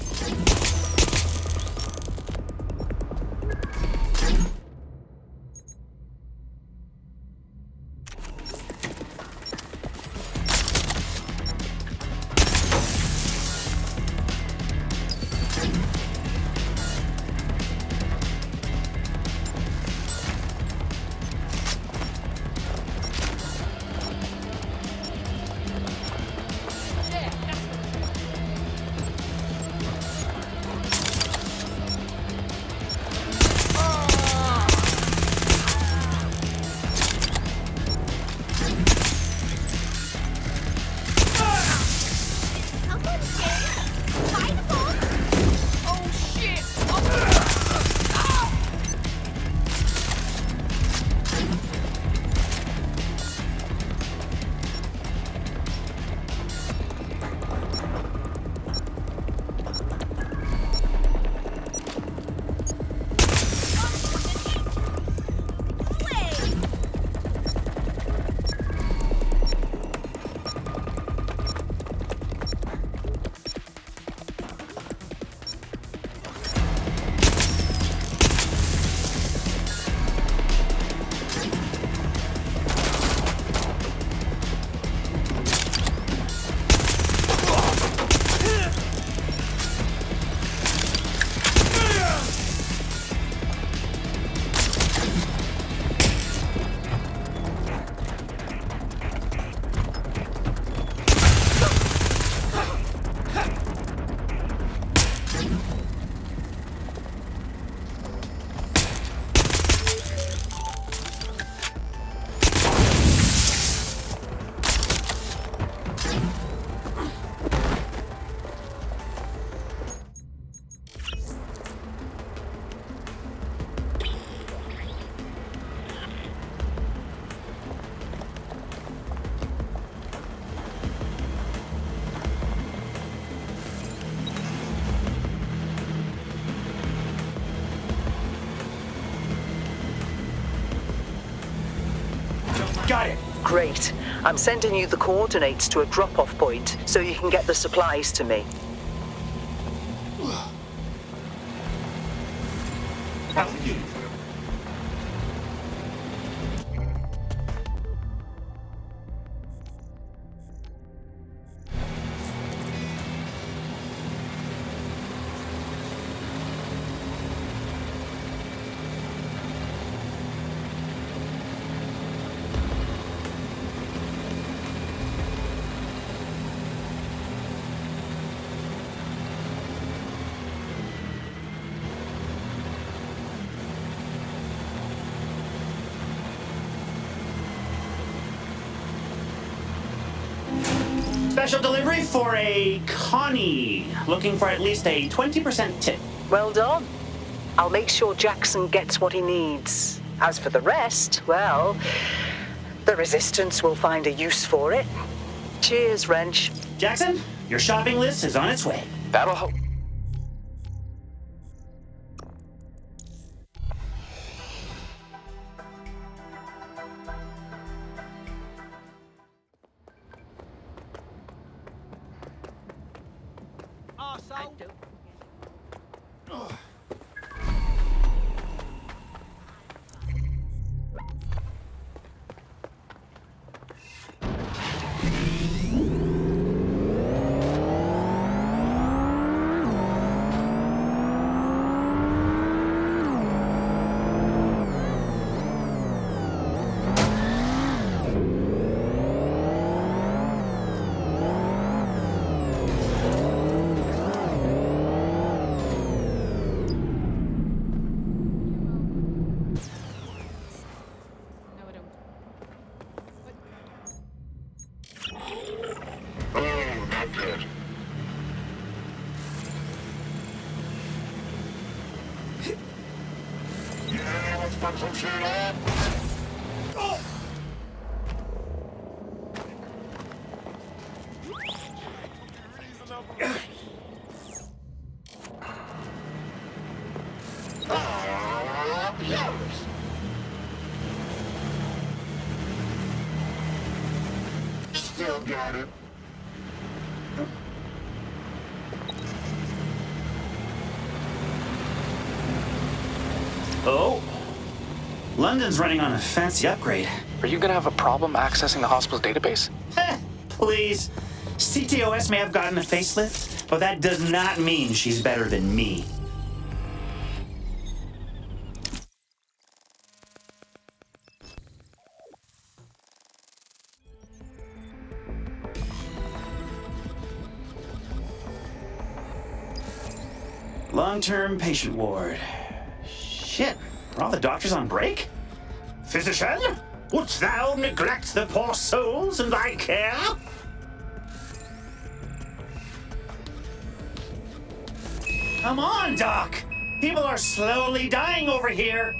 [SPEAKER 11] Great. I'm sending you the coordinates to a drop-off point so you can get the supplies to me.
[SPEAKER 9] Special delivery for a Connie. Looking for at least a 20% tip.
[SPEAKER 11] Well done. I'll make sure Jackson gets what he needs. As for the rest, well, the Resistance will find a use for it. Cheers, Wrench.
[SPEAKER 9] Jackson, your shopping list is on its way.
[SPEAKER 5] That'll help.
[SPEAKER 14] Still got it.
[SPEAKER 9] Oh. London's running on a fancy upgrade.
[SPEAKER 5] Are you gonna have a problem accessing the hospital's database?
[SPEAKER 9] Please. ctOS may have gotten a facelift, but that does not mean she's better than me. Long-term patient ward. Shit, are all the doctors on break? Physician, wouldst thou neglect the poor souls in thy care? Come on, Doc. People are slowly dying over here.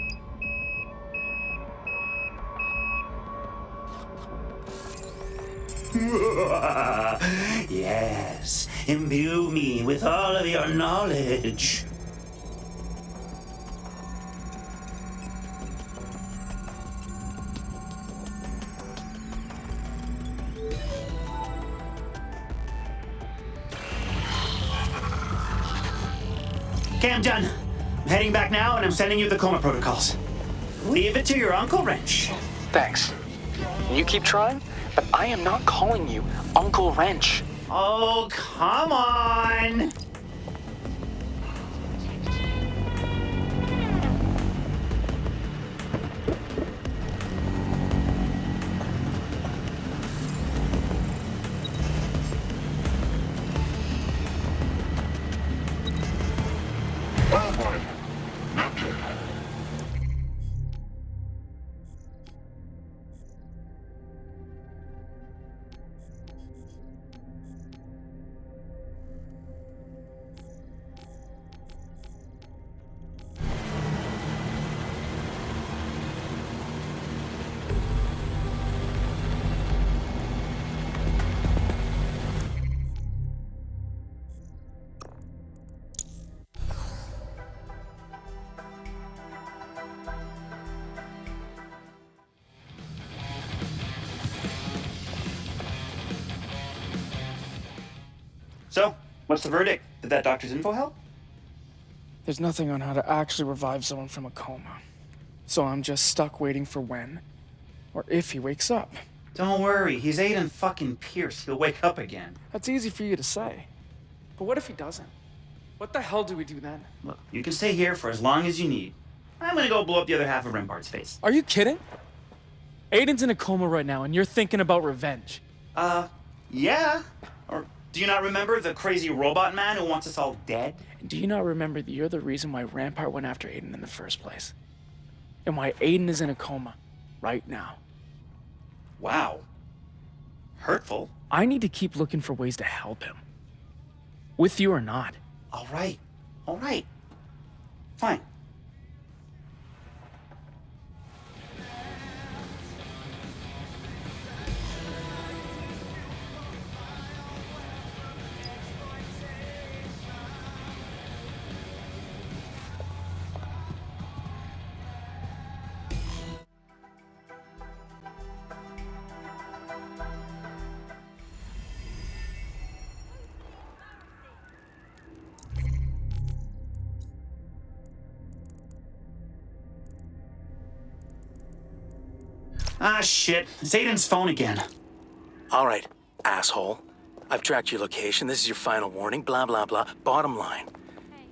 [SPEAKER 9] Yes, imbue me with all of your knowledge. Okay, I'm done. I'm heading back now, and I'm sending you the coma protocols. Leave it to your Uncle Wrench.
[SPEAKER 5] Thanks. You keep trying, but I am not calling you Uncle Wrench.
[SPEAKER 9] Oh, come on! So, what's the verdict? Did that doctor's info help?
[SPEAKER 17] There's nothing on how to actually revive someone from a coma. So I'm just stuck waiting for when, or if he wakes up.
[SPEAKER 9] Don't worry, he's Aiden fucking Pearce. He'll wake up again.
[SPEAKER 17] That's easy for you to say. But what if he doesn't? What the hell do we do then?
[SPEAKER 9] Look, you can stay here for as long as you need. I'm gonna go blow up the other half of Rampart's face.
[SPEAKER 17] Are you kidding? Aiden's in a coma right now, and you're thinking about revenge.
[SPEAKER 9] Yeah. Or do you not remember the crazy robot man who wants us all dead?
[SPEAKER 17] And do you not remember that you're the reason why Rampart went after Aiden in the first place? And why Aiden is in a coma right now?
[SPEAKER 9] Wow. Hurtful.
[SPEAKER 17] I need to keep looking for ways to help him. With you or not.
[SPEAKER 9] All right. All right. Fine. Ah, shit. It's Aiden's phone again.
[SPEAKER 10] All right, asshole. I've tracked your location. This is your final warning. Blah, blah, blah. Bottom line.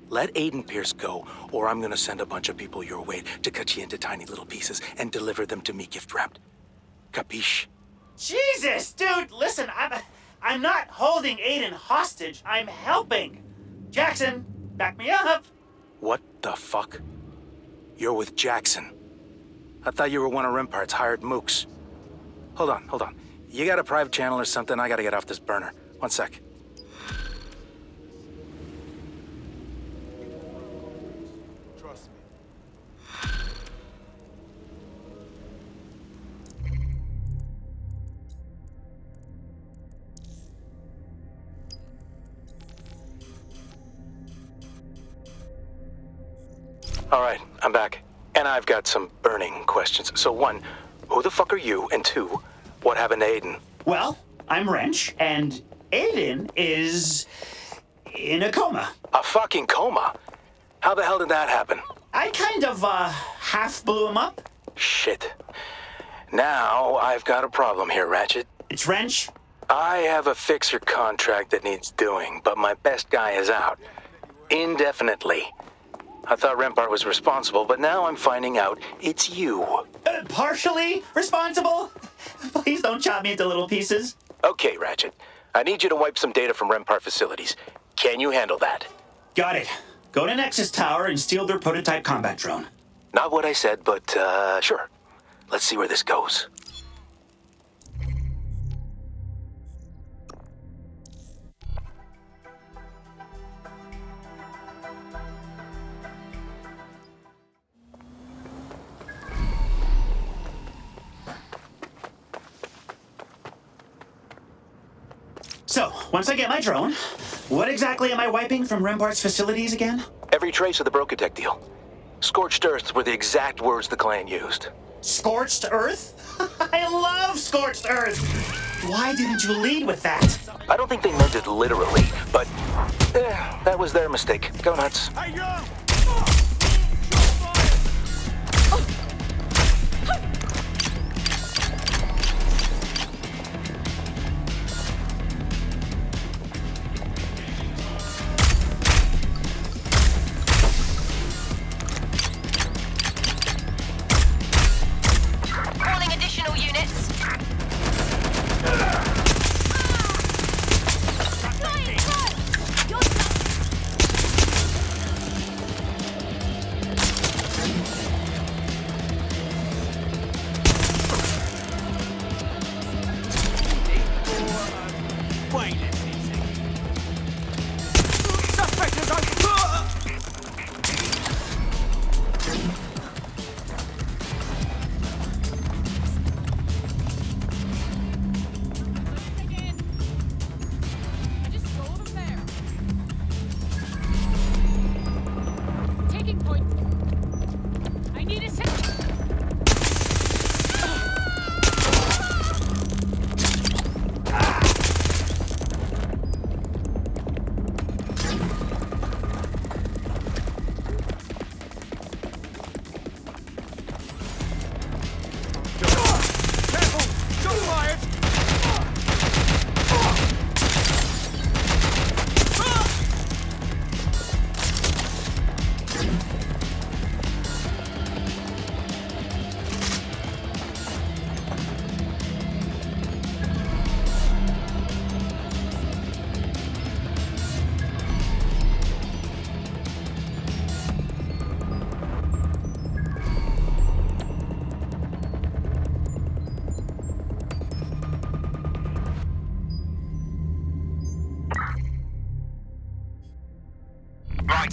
[SPEAKER 10] Let Aiden Pearce go, or I'm gonna send a bunch of people your way to cut you into tiny little pieces and deliver them to me gift-wrapped. Capiche?
[SPEAKER 9] Jesus, dude, listen, I'm not holding Aiden hostage. I'm helping. Jackson, back me up.
[SPEAKER 10] What the fuck? You're with Jackson. I thought you were one of Rampart's hired mooks. Hold on. You got a private channel or something? I gotta get off this burner. One sec.
[SPEAKER 15] Trust me.
[SPEAKER 10] All right, I'm back. And I've got some burning questions. So one, who the fuck are you? And two, what happened to Aiden?
[SPEAKER 9] Well, I'm Wrench, and Aiden is in a coma.
[SPEAKER 10] A fucking coma? How the hell did that happen?
[SPEAKER 9] I kind of, half blew him up.
[SPEAKER 10] Shit. Now I've got a problem here, Ratchet.
[SPEAKER 9] It's Wrench.
[SPEAKER 10] I have a fixer contract that needs doing, but my best guy is out. Indefinitely. I thought Rampart was responsible, but now I'm finding out it's you.
[SPEAKER 9] Partially responsible? Please don't chop me into little pieces.
[SPEAKER 10] Okay, Ratchet. I need you to wipe some data from Rampart facilities. Can you handle that?
[SPEAKER 9] Got it. Go to Nexus Tower and steal their prototype combat drone.
[SPEAKER 10] Not what I said, but, sure. Let's see where this goes.
[SPEAKER 9] So, once I get my drone, what exactly am I wiping from Rampart's facilities again?
[SPEAKER 10] Every trace of the Brokatech deal. Scorched Earth were the exact words the client used.
[SPEAKER 9] Scorched Earth? I love Scorched Earth! Why didn't you lead with that?
[SPEAKER 10] I don't think they meant it literally, but that was their mistake. Go nuts.
[SPEAKER 15] Hey, you!
[SPEAKER 13] Calling additional units.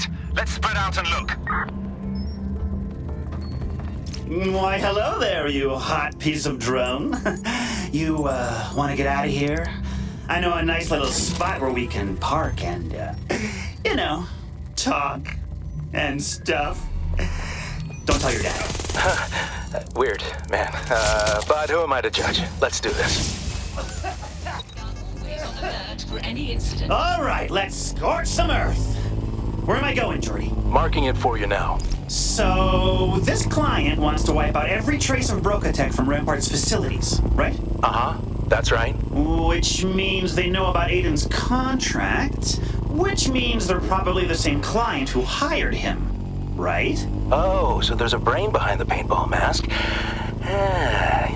[SPEAKER 14] it. Let's spread out and look.
[SPEAKER 9] Why, hello there, you hot piece of drone. You, want to get out of here? I know a nice little spot where we can park and, talk and stuff. Don't tell your dad.
[SPEAKER 10] Weird, man. But who am I to judge? Let's do this.
[SPEAKER 9] All right, let's scorch some earth. Where am I going, Jordy?
[SPEAKER 10] Marking it for you now.
[SPEAKER 9] So, this client wants to wipe out every trace of Brokatech from Rampart's facilities, right?
[SPEAKER 10] Uh-huh, that's right.
[SPEAKER 9] Which means they know about Aiden's contract, which means they're probably the same client who hired him, right?
[SPEAKER 10] Oh, so there's a brain behind the paintball mask.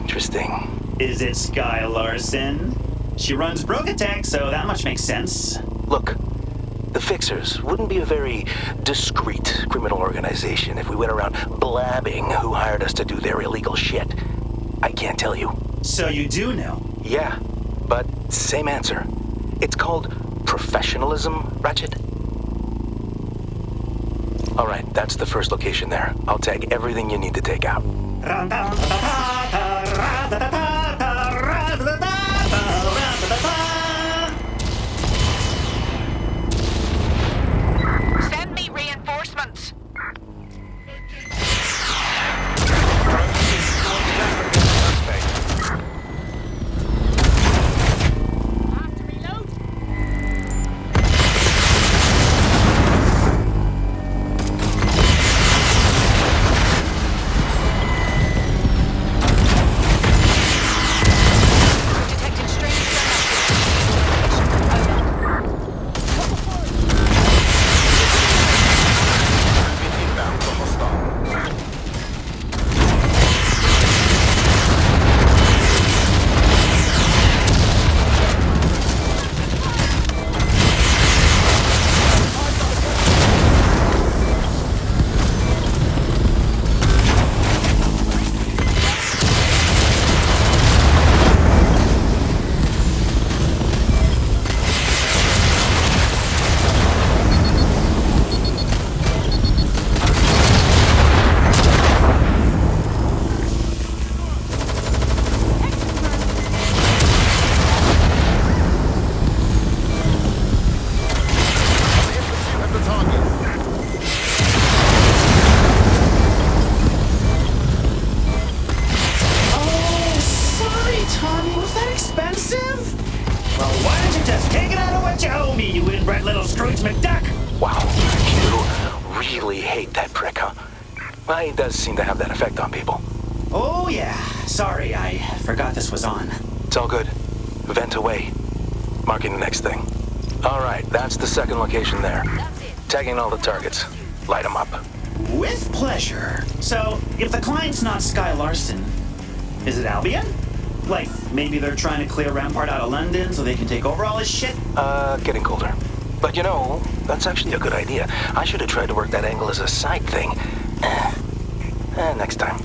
[SPEAKER 10] Interesting.
[SPEAKER 9] Is it Sky Larson? She runs Brokatech, so that much makes sense.
[SPEAKER 10] Look, the Fixers wouldn't be a very discreet criminal organization if we went around blabbing who hired us to do their illegal shit. I can't tell you.
[SPEAKER 9] So you do know?
[SPEAKER 10] Yeah, but same answer. It's called professionalism, Ratchet. All right, that's the first location there. I'll tag everything you need to take out.
[SPEAKER 13] Send me reinforcements.
[SPEAKER 10] It does seem to have that effect on people.
[SPEAKER 9] Oh, yeah. Sorry, I forgot this was on.
[SPEAKER 10] It's all good. Vent away. Marking the next thing. All right, that's the second location there. Tagging all the targets. Light them up.
[SPEAKER 9] With pleasure. So, if the client's not Sky Larson, is it Albion? Like, maybe they're trying to clear Rampart out of London so they can take over all this shit?
[SPEAKER 10] Getting colder. But that's actually a good idea. I should have tried to work that angle as a side thing. Next time.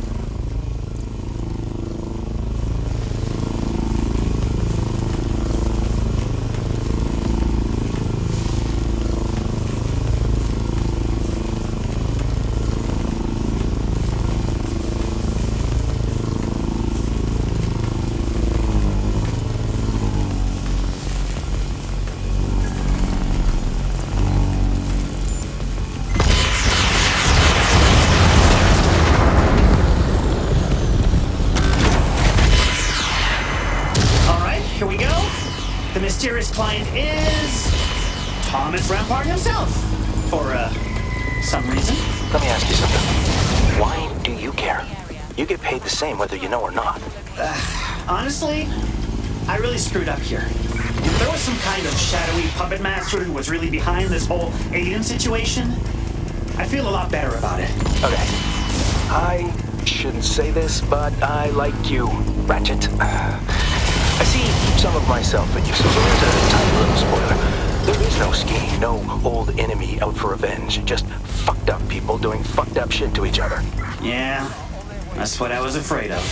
[SPEAKER 9] Mysterious client is Thomas Rampart himself, for some reason.
[SPEAKER 10] Let me ask you something. Why do you care? You get paid the same whether you know or not.
[SPEAKER 9] Honestly, I really screwed up here. If there was some kind of shadowy puppet master who was really behind this whole Aiden situation, I feel a lot better about it.
[SPEAKER 10] Okay. I shouldn't say this, but I like you, Ratchet. I see some of myself in you, so there's a tiny little spoiler. There is no scheme, no old enemy out for revenge, just fucked up people doing fucked up shit to each other.
[SPEAKER 9] Yeah, that's what I was afraid of.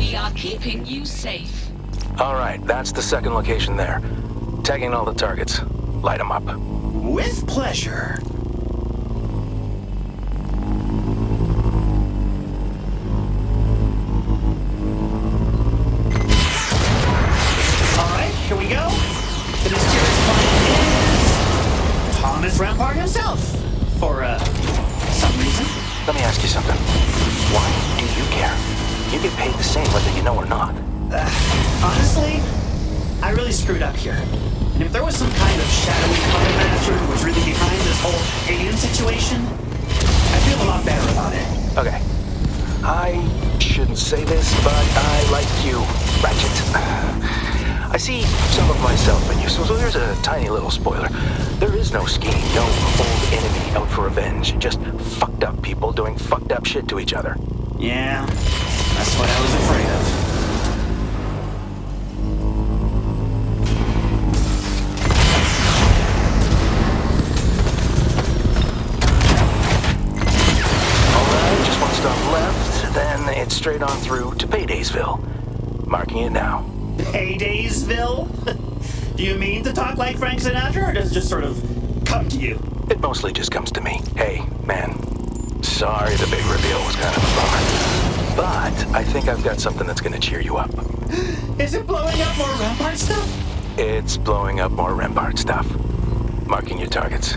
[SPEAKER 13] We are keeping you safe.
[SPEAKER 10] All right, that's the second location there. Tagging all the targets. Light them up.
[SPEAKER 9] With pleasure. Alright, here we go. The mysterious client is Thomas Rampart himself. For, some reason.
[SPEAKER 10] Let me ask you something. Why do you care? You get paid the same whether you know or not.
[SPEAKER 9] Honestly, I really screwed up here. And if there was some kind of shadowy puppet master who was really behind this whole alien situation, I feel a lot better about it.
[SPEAKER 10] Okay. I shouldn't say this, but I like you, Ratchet. I see some of myself in you, so here's a tiny little spoiler. There is no scheme, no old enemy out for revenge, just fucked up people doing fucked up shit to each other.
[SPEAKER 9] Yeah, that's what I was afraid of.
[SPEAKER 10] Stop left, then it's straight on through to Paydaysville. Marking it now.
[SPEAKER 9] Paydaysville? Do you mean to talk like Frank Sinatra, or does it just sort of come to you?
[SPEAKER 10] It mostly just comes to me. Hey, man, sorry the big reveal was kind of a bummer. But I think I've got something that's gonna cheer you up.
[SPEAKER 9] Is it blowing up more Rampart stuff?
[SPEAKER 10] It's blowing up more Rampart stuff. Marking your targets.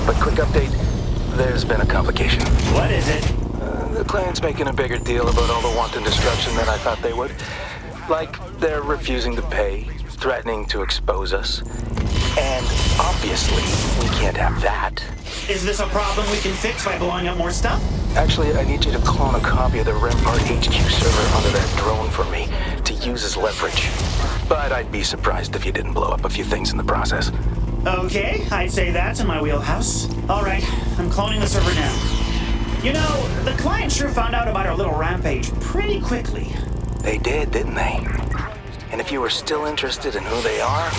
[SPEAKER 10] But quick update, there's been a complication.
[SPEAKER 9] What is it?
[SPEAKER 10] The client's making a bigger deal about all the wanton destruction than I thought they would. Like, they're refusing to pay, threatening to expose us. And obviously, we can't have that.
[SPEAKER 9] Is this a problem we can fix by blowing up more stuff?
[SPEAKER 10] Actually, I need you to clone a copy of the Rampart HQ server onto that drone for me to use as leverage. But I'd be surprised if you didn't blow up a few things in the process.
[SPEAKER 9] Okay, I'd say that's in my wheelhouse. Alright, I'm cloning the server now. You know, the client sure found out about our little rampage pretty quickly.
[SPEAKER 10] They did, didn't they? And if you were still interested in who they are,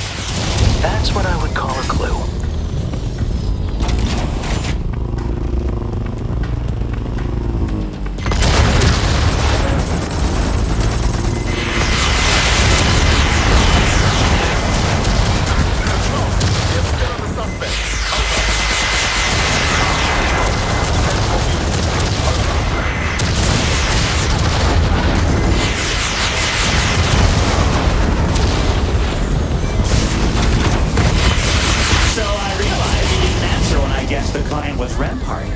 [SPEAKER 10] that's what I would call a clue.
[SPEAKER 9] Rampart.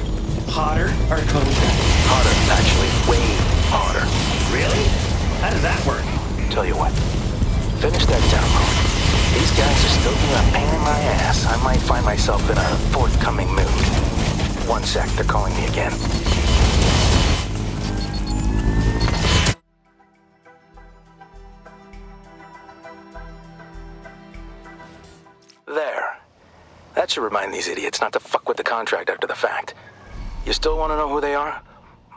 [SPEAKER 9] Hotter or colder?
[SPEAKER 10] Hotter, actually. Way hotter.
[SPEAKER 9] Really? How does that work?
[SPEAKER 10] Tell you what. Finish that download. These guys are still being a pain in my ass. I might find myself in a forthcoming mood. One sec, they're calling me again. There. That should remind these idiots not to fuck with the contract after the fact. You still want to know who they are?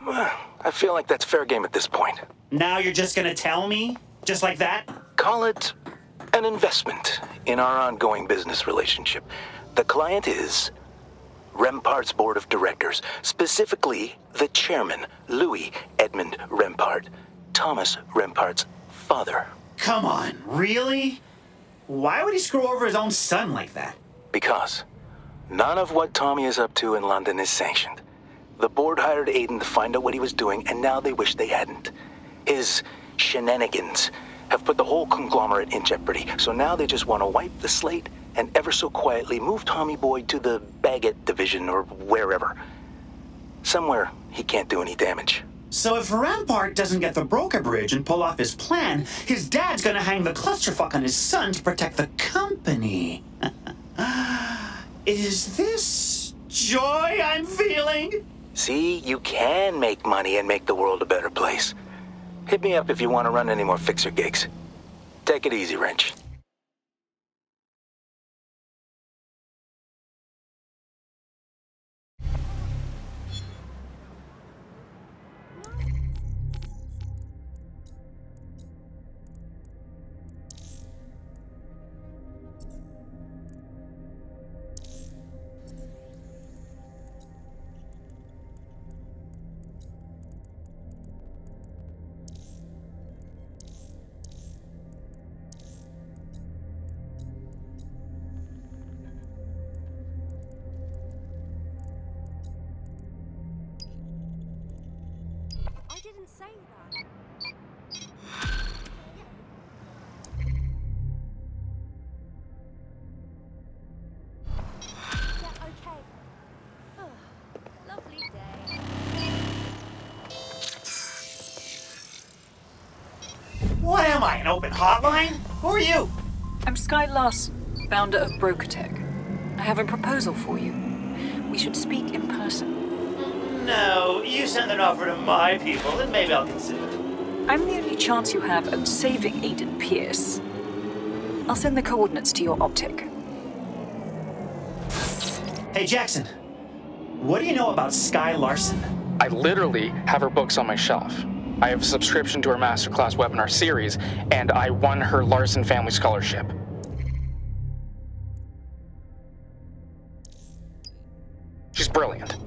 [SPEAKER 10] I feel like that's fair game at this point.
[SPEAKER 9] Now you're just gonna tell me? Just like that?
[SPEAKER 10] Call it an investment in our ongoing business relationship. The client is Rampart's board of directors, specifically the chairman, Louis Edmund Rampart, Thomas Rampart's father.
[SPEAKER 9] Come on, really? Why would he screw over his own son like that?
[SPEAKER 10] Because none of what Tommy is up to in London is sanctioned. The board hired Aiden to find out what he was doing, and now they wish they hadn't. His shenanigans have put the whole conglomerate in jeopardy, so now they just want to wipe the slate and ever so quietly move Tommy Boy to the Baguette division or wherever. Somewhere he can't do any damage.
[SPEAKER 9] So if Rampart doesn't get the broker bridge and pull off his plan, his dad's gonna hang the clusterfuck on his son to protect the company. Is this joy I'm feeling?
[SPEAKER 10] See, you can make money and make the world a better place. Hit me up if you want to run any more fixer gigs. Take it easy, Wrench.
[SPEAKER 16] can say that. Yeah, okay. Oh, lovely day.
[SPEAKER 9] What am I, an open hotline? Who are you?
[SPEAKER 11] I'm Sky Larson, founder of Brokertech. I have a proposal for you. We should speak in person.
[SPEAKER 9] No, you send an offer to my people, and maybe I'll consider.
[SPEAKER 11] I'm the only chance you have at saving Aiden Pearce. I'll send the coordinates to your optic.
[SPEAKER 9] Hey, Jackson. What do you know about Sky Larson?
[SPEAKER 5] I literally have her books on my shelf. I have a subscription to her masterclass webinar series, and I won her Larson Family Scholarship. She's brilliant.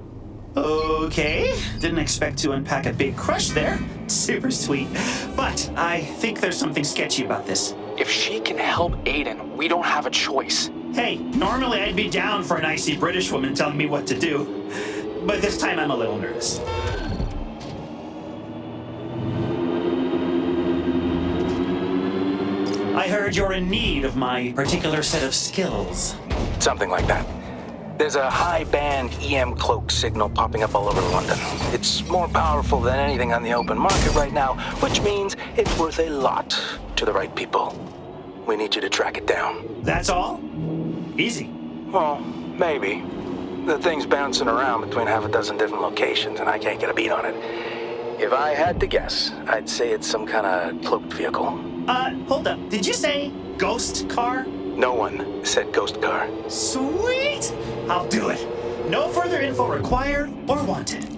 [SPEAKER 9] Okay, didn't expect to unpack a big crush there. Super sweet. But I think there's something sketchy about this.
[SPEAKER 5] If she can help Aiden, we don't have a choice.
[SPEAKER 9] Hey, normally I'd be down for an icy British woman telling me what to do. But this time I'm a little nervous. I heard you're in need of my particular set of skills.
[SPEAKER 10] Something like that. There's a high-band EM cloak signal popping up all over London. It's more powerful than anything on the open market right now, which means it's worth a lot to the right people. We need you to track it down.
[SPEAKER 9] That's all? Easy.
[SPEAKER 10] Well, maybe. The thing's bouncing around between half a dozen different locations, and I can't get a beat on it. If I had to guess, I'd say it's some kind of cloaked vehicle.
[SPEAKER 9] Hold up. Did you say ghost car?
[SPEAKER 10] No one said ghost car.
[SPEAKER 9] Sweet! I'll do it. No further info required or wanted.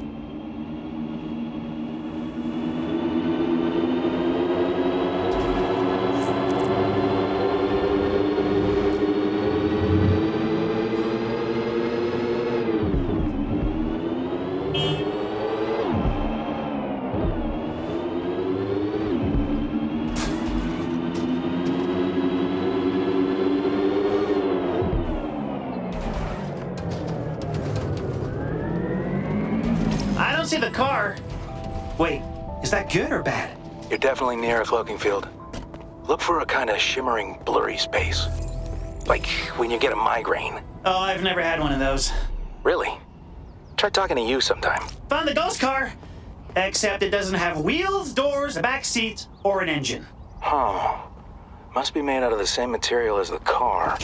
[SPEAKER 9] See the car. Wait, is that good or bad?
[SPEAKER 10] You're definitely near a cloaking field. Look for a kind of shimmering, blurry space. Like when you get a migraine.
[SPEAKER 9] Oh, I've never had one of those.
[SPEAKER 10] Really? Try talking to you sometime.
[SPEAKER 9] Found the ghost car. Except it doesn't have wheels, doors, a back seat, or an engine.
[SPEAKER 10] Huh. Must be made out of the same material as the car.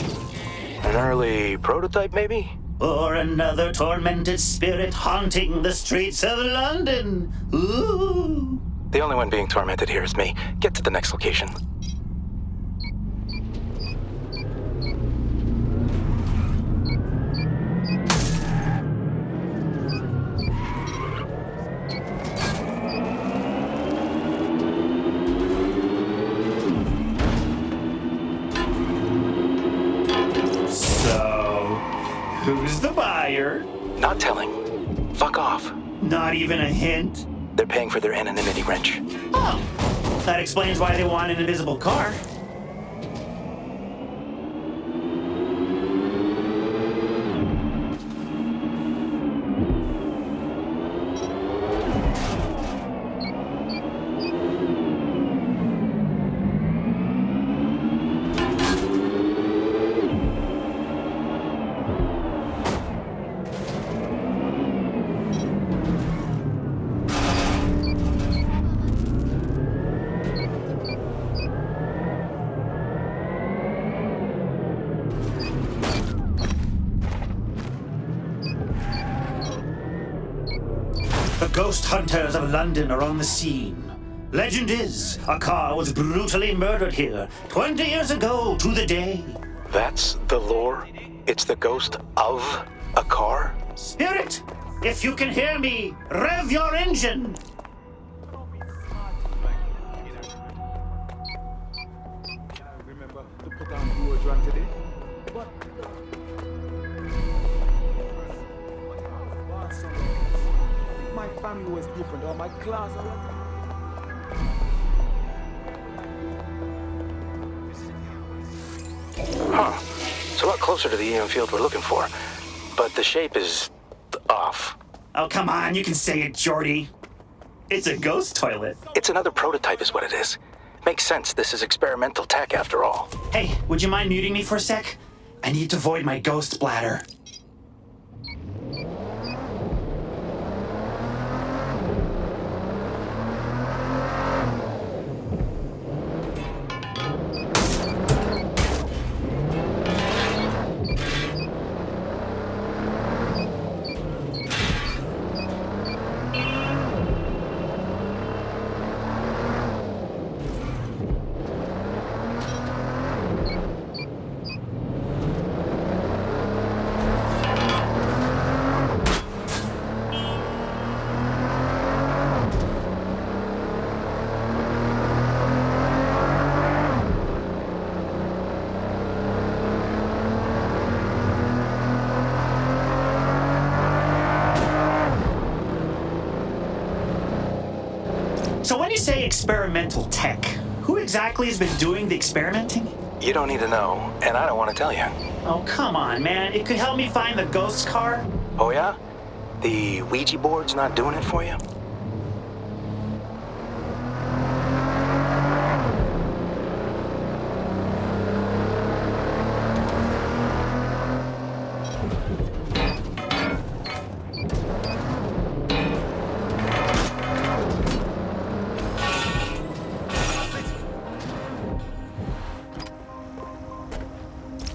[SPEAKER 10] An early prototype, maybe?
[SPEAKER 9] Or another tormented spirit haunting the streets of London. Ooh.
[SPEAKER 10] The only one being tormented here is me. Get to the next location.
[SPEAKER 9] Who's the buyer?
[SPEAKER 10] Not telling. Fuck off.
[SPEAKER 9] Not even a hint?
[SPEAKER 10] They're paying for their anonymity wrench.
[SPEAKER 9] Oh, that explains why they want an invisible car. The ghost hunters of London are on the scene. Legend is, a car was brutally murdered here 20 years ago to the day.
[SPEAKER 10] That's the lore? It's the ghost of a car?
[SPEAKER 9] Spirit, if you can hear me, rev your engine!
[SPEAKER 15] Remember to put on deodorant today? But my family was different, or my class.
[SPEAKER 10] Huh. It's a lot closer to the EM field we're looking for, but the shape is off.
[SPEAKER 9] Oh, come on, you can say it, Jordy. It's a ghost toilet.
[SPEAKER 10] It's another prototype is what it is. Makes sense, this is experimental tech after all.
[SPEAKER 9] Hey, would you mind muting me for a sec? I need to void my ghost bladder. So when you say experimental tech, who exactly has been doing the experimenting?
[SPEAKER 10] You don't need to know, and I don't want to tell you.
[SPEAKER 9] Oh, come on, man. It could help me find the ghost car.
[SPEAKER 10] Oh yeah? The Ouija board's not doing it for you?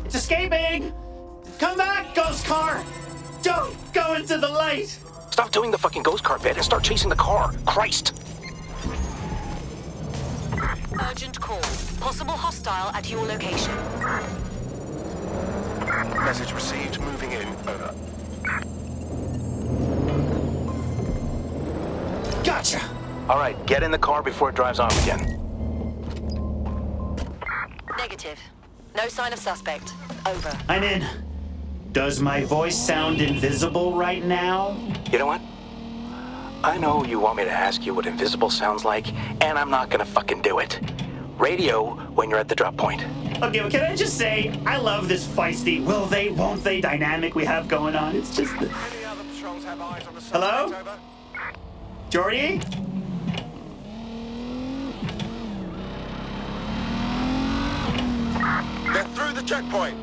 [SPEAKER 9] It's escaping! Come back, ghost car! Don't go into the light!
[SPEAKER 10] Stop doing the fucking ghost car bit and start chasing the car. Christ!
[SPEAKER 13] Urgent call. Possible hostile at your location.
[SPEAKER 14] Message received. Moving in. Over.
[SPEAKER 9] Gotcha!
[SPEAKER 10] All right, get in the car before it drives off again.
[SPEAKER 13] Negative. No sign of suspect. Over.
[SPEAKER 9] I'm in. Does my voice sound invisible right now?
[SPEAKER 10] You know what? I know you want me to ask you what invisible sounds like, and I'm not gonna fucking do it. Radio when you're at the drop point.
[SPEAKER 9] Okay, well, can I just say, I love this feisty will they, won't they dynamic we have going on. It's just... Hello? Jordy?
[SPEAKER 14] They're through the checkpoint.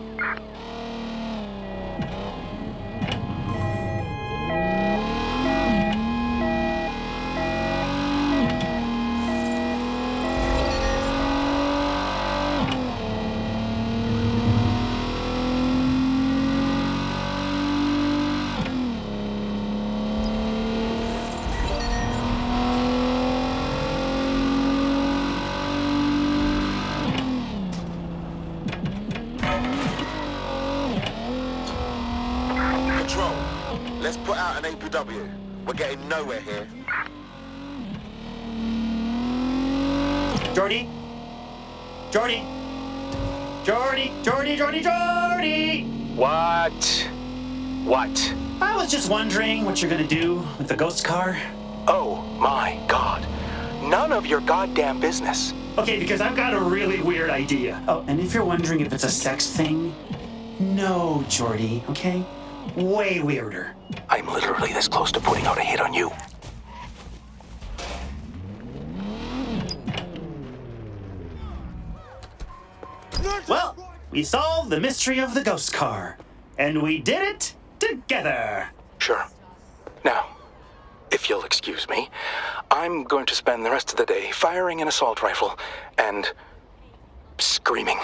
[SPEAKER 14] Let's put out an APW. We're getting nowhere here.
[SPEAKER 9] Jordy? Jordy? Jordy? Jordy? Jordy? Jordy?
[SPEAKER 10] What? What?
[SPEAKER 9] I was just wondering what you're gonna do with the ghost car.
[SPEAKER 10] Oh my god. None of your goddamn business.
[SPEAKER 9] Okay, because I've got a really weird idea. Oh, and if you're wondering if it's a sex thing, no, Jordy, okay? Way weirder.
[SPEAKER 10] I'm literally this close to putting out a hit on you.
[SPEAKER 9] Well, we solved the mystery of the ghost car. And we did it together.
[SPEAKER 10] Sure. Now, if you'll excuse me, I'm going to spend the rest of the day firing an assault rifle and screaming.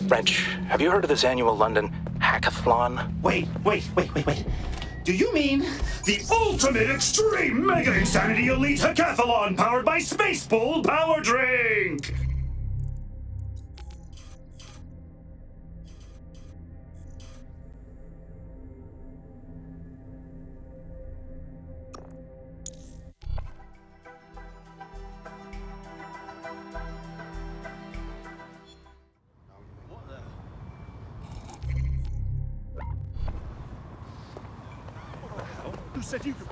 [SPEAKER 10] Wrench, have you heard of this annual London hackathon?
[SPEAKER 9] Wait. Do you mean the ultimate extreme mega insanity elite hackathon powered by Space Bull Power Drink?
[SPEAKER 15] Who said you could?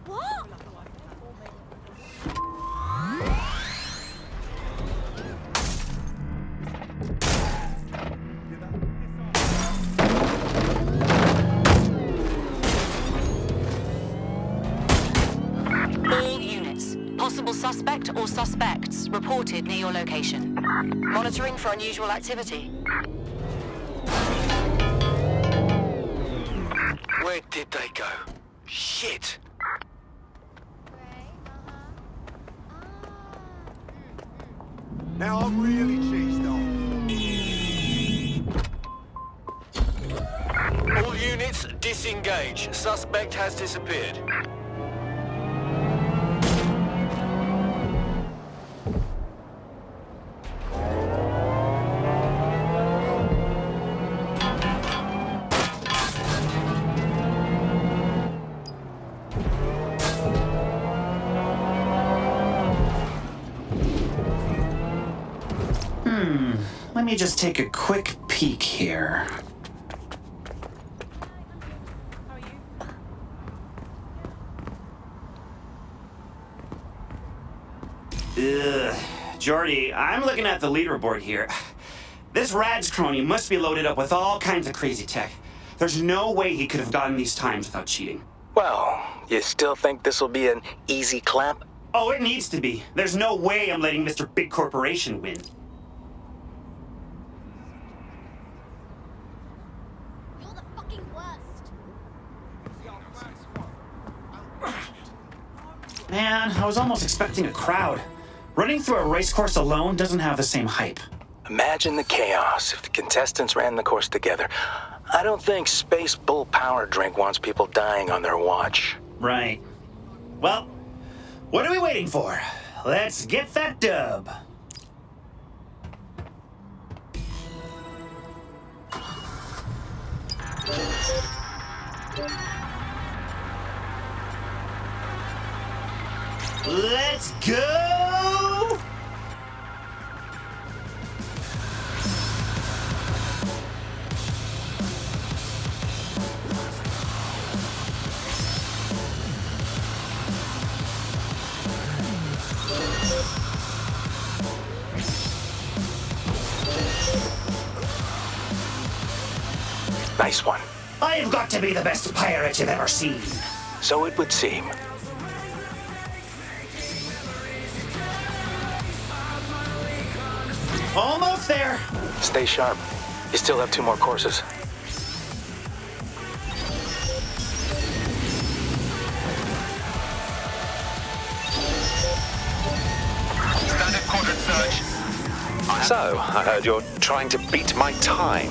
[SPEAKER 16] What?
[SPEAKER 13] All units. Possible suspect or suspects reported near your location. Monitoring for unusual activity.
[SPEAKER 10] Where did they go? Shit!
[SPEAKER 15] Now I'm really cheesed off.
[SPEAKER 14] All units, disengage. Suspect has disappeared.
[SPEAKER 9] Let me just take a quick peek here. Ugh. Jordy, I'm looking at the leaderboard here. This Rad's crony must be loaded up with all kinds of crazy tech. There's no way he could have gotten these times without cheating.
[SPEAKER 10] Well, you still think this'll be an easy clap?
[SPEAKER 9] Oh, it needs to be. There's no way I'm letting Mr. Big Corporation win.
[SPEAKER 16] You're the fucking worst.
[SPEAKER 9] Man, I was almost expecting a crowd. Running through a race course alone doesn't have the same hype.
[SPEAKER 10] Imagine the chaos if the contestants ran the course together. I don't think Space Bull Power Drink wants people dying on their watch.
[SPEAKER 9] Right. Well, what are we waiting for? Let's get that dub. Let's go!
[SPEAKER 10] Nice one.
[SPEAKER 9] I've got to be the best pirate you've ever seen.
[SPEAKER 10] So it would seem.
[SPEAKER 9] Almost there.
[SPEAKER 10] Stay sharp. You still have 2 more courses.
[SPEAKER 18] Standard quadrant search. So, I heard you're trying to beat my time.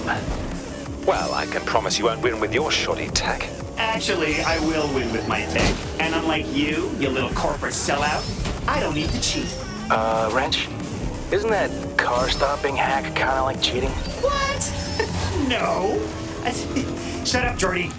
[SPEAKER 18] Well, I can promise you won't win with your shoddy tech.
[SPEAKER 9] Actually, I will win with my tech. And unlike you little corporate sellout, I don't need to cheat.
[SPEAKER 10] Wrench? Isn't that car-stopping hack kind of like cheating?
[SPEAKER 9] What? No. Shut up, Jordy.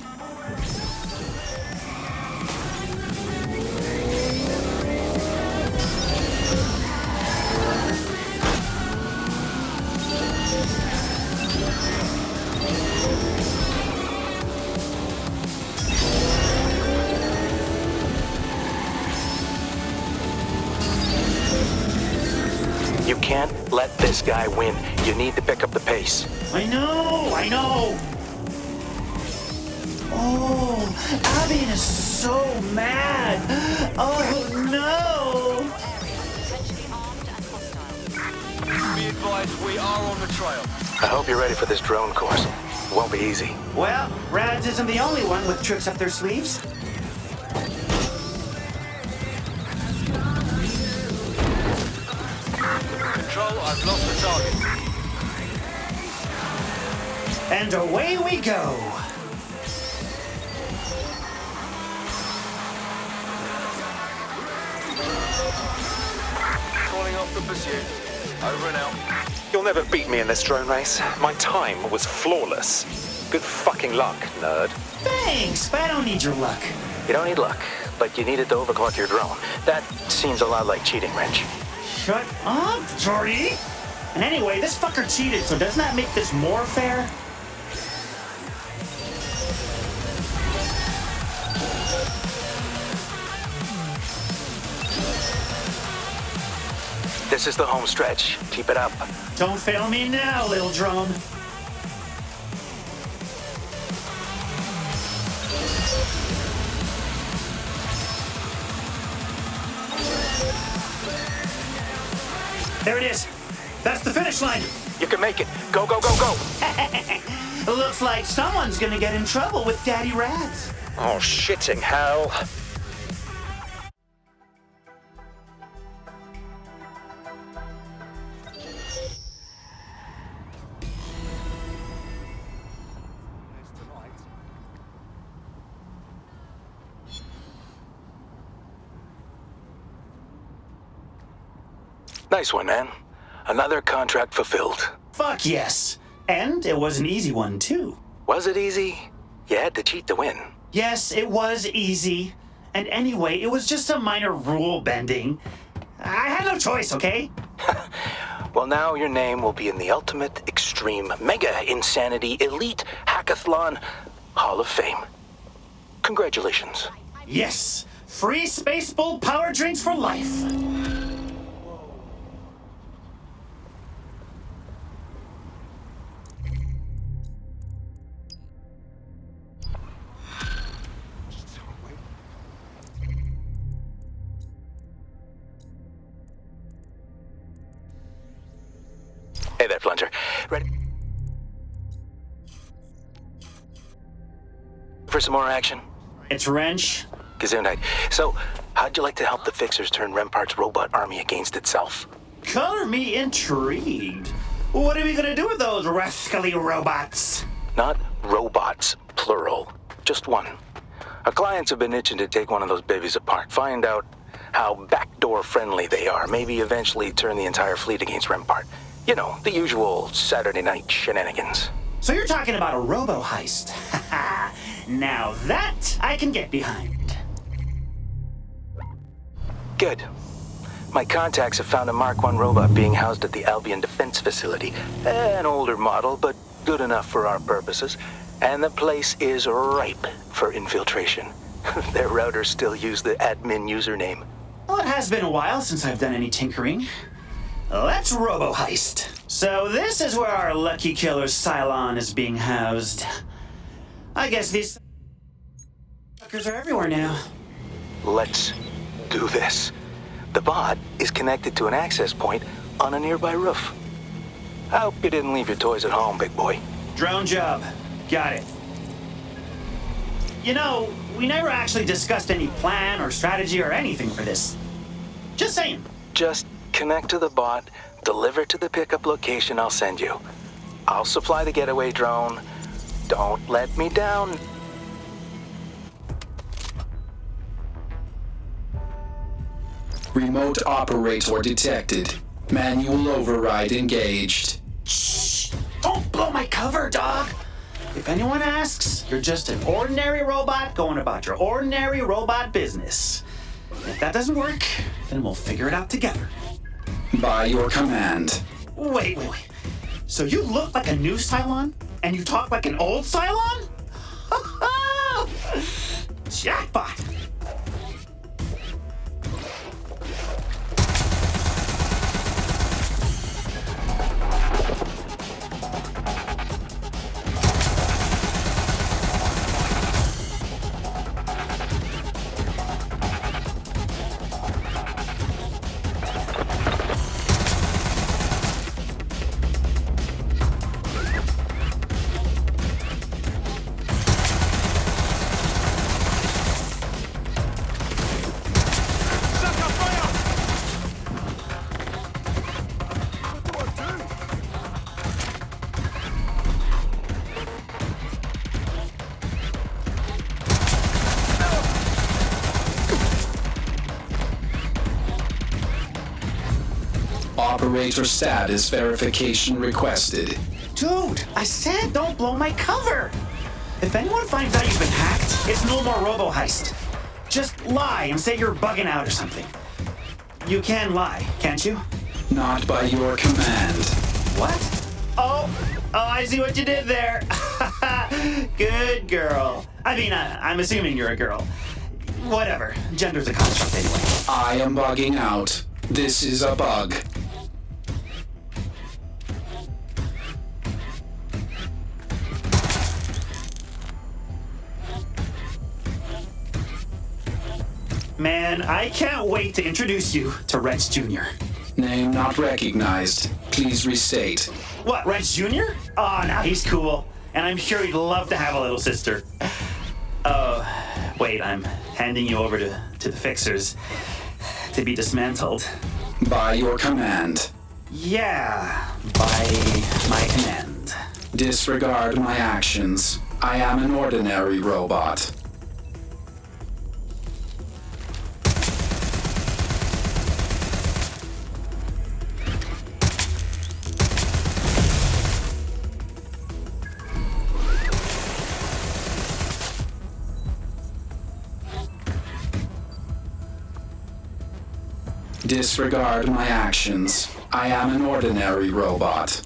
[SPEAKER 10] You can't let this guy win. You need to pick up the pace.
[SPEAKER 9] I know. Oh, Abby is so mad. Oh, no.
[SPEAKER 14] Be advised, we are on the trail.
[SPEAKER 10] I hope you're ready for this drone course. It won't be easy.
[SPEAKER 9] Well, Rads isn't the only one with tricks up their sleeves.
[SPEAKER 14] Control, I've lost the target.
[SPEAKER 9] And away we go.
[SPEAKER 14] Calling off the pursuit. Over and out.
[SPEAKER 18] You'll never beat me in this drone race. My time was flawless. Good fucking luck, nerd.
[SPEAKER 9] Thanks, but I don't need your luck.
[SPEAKER 10] You don't need luck, but you needed to overclock your drone. That seems a lot like cheating, Wrench.
[SPEAKER 9] Shut up, Jordy! And anyway, this fucker cheated, so doesn't that make this more fair?
[SPEAKER 10] This is the home stretch. Keep it up.
[SPEAKER 9] Don't fail me now, little drone. There it is. That's the finish line.
[SPEAKER 10] You can make it. Go, go, go, go.
[SPEAKER 9] Looks like someone's gonna get in trouble with Daddy Rads.
[SPEAKER 18] Oh, shitting hell.
[SPEAKER 10] Nice one, man. Another contract fulfilled.
[SPEAKER 9] Fuck yes. And it was an easy one, too.
[SPEAKER 10] Was it easy? You had to cheat to win.
[SPEAKER 9] Yes, it was easy. And anyway, it was just a minor rule bending. I had no choice, okay?
[SPEAKER 10] Well, now your name will be in the Ultimate Extreme Mega Insanity Elite Hackathon Hall of Fame. Congratulations.
[SPEAKER 9] Yes. Free Space Bowl power drinks for life.
[SPEAKER 10] Hey there, Plunger. Ready for some more action?
[SPEAKER 9] It's Wrench.
[SPEAKER 10] Gesundheit. So, how'd you like to help the Fixers turn Rampart's robot army against itself?
[SPEAKER 9] Color me intrigued. What are we gonna do with those rascally robots?
[SPEAKER 10] Not robots, plural. Just one. Our clients have been itching to take one of those babies apart, find out how backdoor friendly they are, maybe eventually turn the entire fleet against Rampart. You know, the usual Saturday night shenanigans.
[SPEAKER 9] So you're talking about a robo-heist. Now that I can get behind.
[SPEAKER 10] Good. My contacts have found a Mark I robot being housed at the Albion Defense Facility. An older model, but good enough for our purposes. And the place is ripe for infiltration. Their routers still use the admin username.
[SPEAKER 9] Well, it has been a while since I've done any tinkering. Let's robo-heist. So this is where our lucky killer Cylon is being housed. I guess these fuckers are everywhere now.
[SPEAKER 10] Let's do this. The bot is connected to an access point on a nearby roof. I hope you didn't leave your toys at home, big boy.
[SPEAKER 9] Drone job. Got it. You know, we never actually discussed any plan or strategy or anything for this. Just saying.
[SPEAKER 10] Just connect to the bot, deliver to the pickup location I'll send you. I'll supply the getaway drone. Don't let me down.
[SPEAKER 25] Remote operator detected. Manual override engaged.
[SPEAKER 9] Shh! Don't blow my cover, dog! If anyone asks, you're just an ordinary robot going about your ordinary robot business. If that doesn't work, then we'll figure it out together.
[SPEAKER 25] By your command.
[SPEAKER 9] Wait. So you look like a new Cylon, and you talk like an old Cylon? Jackpot!
[SPEAKER 25] Operator status verification requested.
[SPEAKER 9] Dude, I said don't blow my cover. If anyone finds out you've been hacked, it's no more robo-heist. Just lie and say you're bugging out or something. You can lie, can't you?
[SPEAKER 25] Not by your command.
[SPEAKER 9] What? Oh, I see what you did there. Good girl. I mean, I'm assuming you're a girl. Whatever. Gender's a construct anyway.
[SPEAKER 25] I am bugging out. This is a bug.
[SPEAKER 9] Man, I can't wait to introduce you to Reg Jr.
[SPEAKER 25] Name not recognized. Please restate.
[SPEAKER 9] What, Reg Jr.? Oh, now he's cool. And I'm sure he'd love to have a little sister. Oh, wait, I'm handing you over to the fixers to be dismantled.
[SPEAKER 25] By your command.
[SPEAKER 9] Yeah, by my command.
[SPEAKER 25] Disregard my actions. I am an ordinary robot. Disregard my actions. I am an ordinary robot.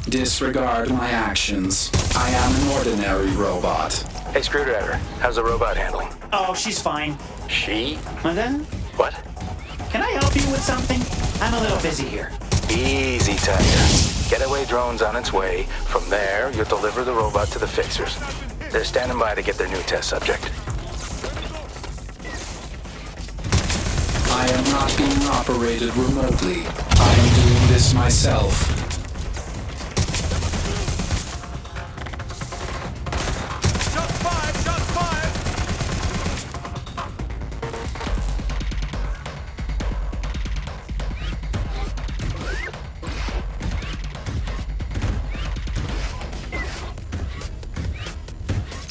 [SPEAKER 25] Disregard my actions. I am an ordinary robot.
[SPEAKER 10] Hey, Screwdriver, how's the robot handling?
[SPEAKER 9] Oh, she's fine.
[SPEAKER 10] She?
[SPEAKER 9] What? Can I help you with something? I'm a little busy here.
[SPEAKER 10] Easy, Tiger. Getaway drone's on its way. From there, you'll deliver the robot to the fixers. They're standing by to get their new test subject.
[SPEAKER 25] I am not being operated remotely. I am doing this myself.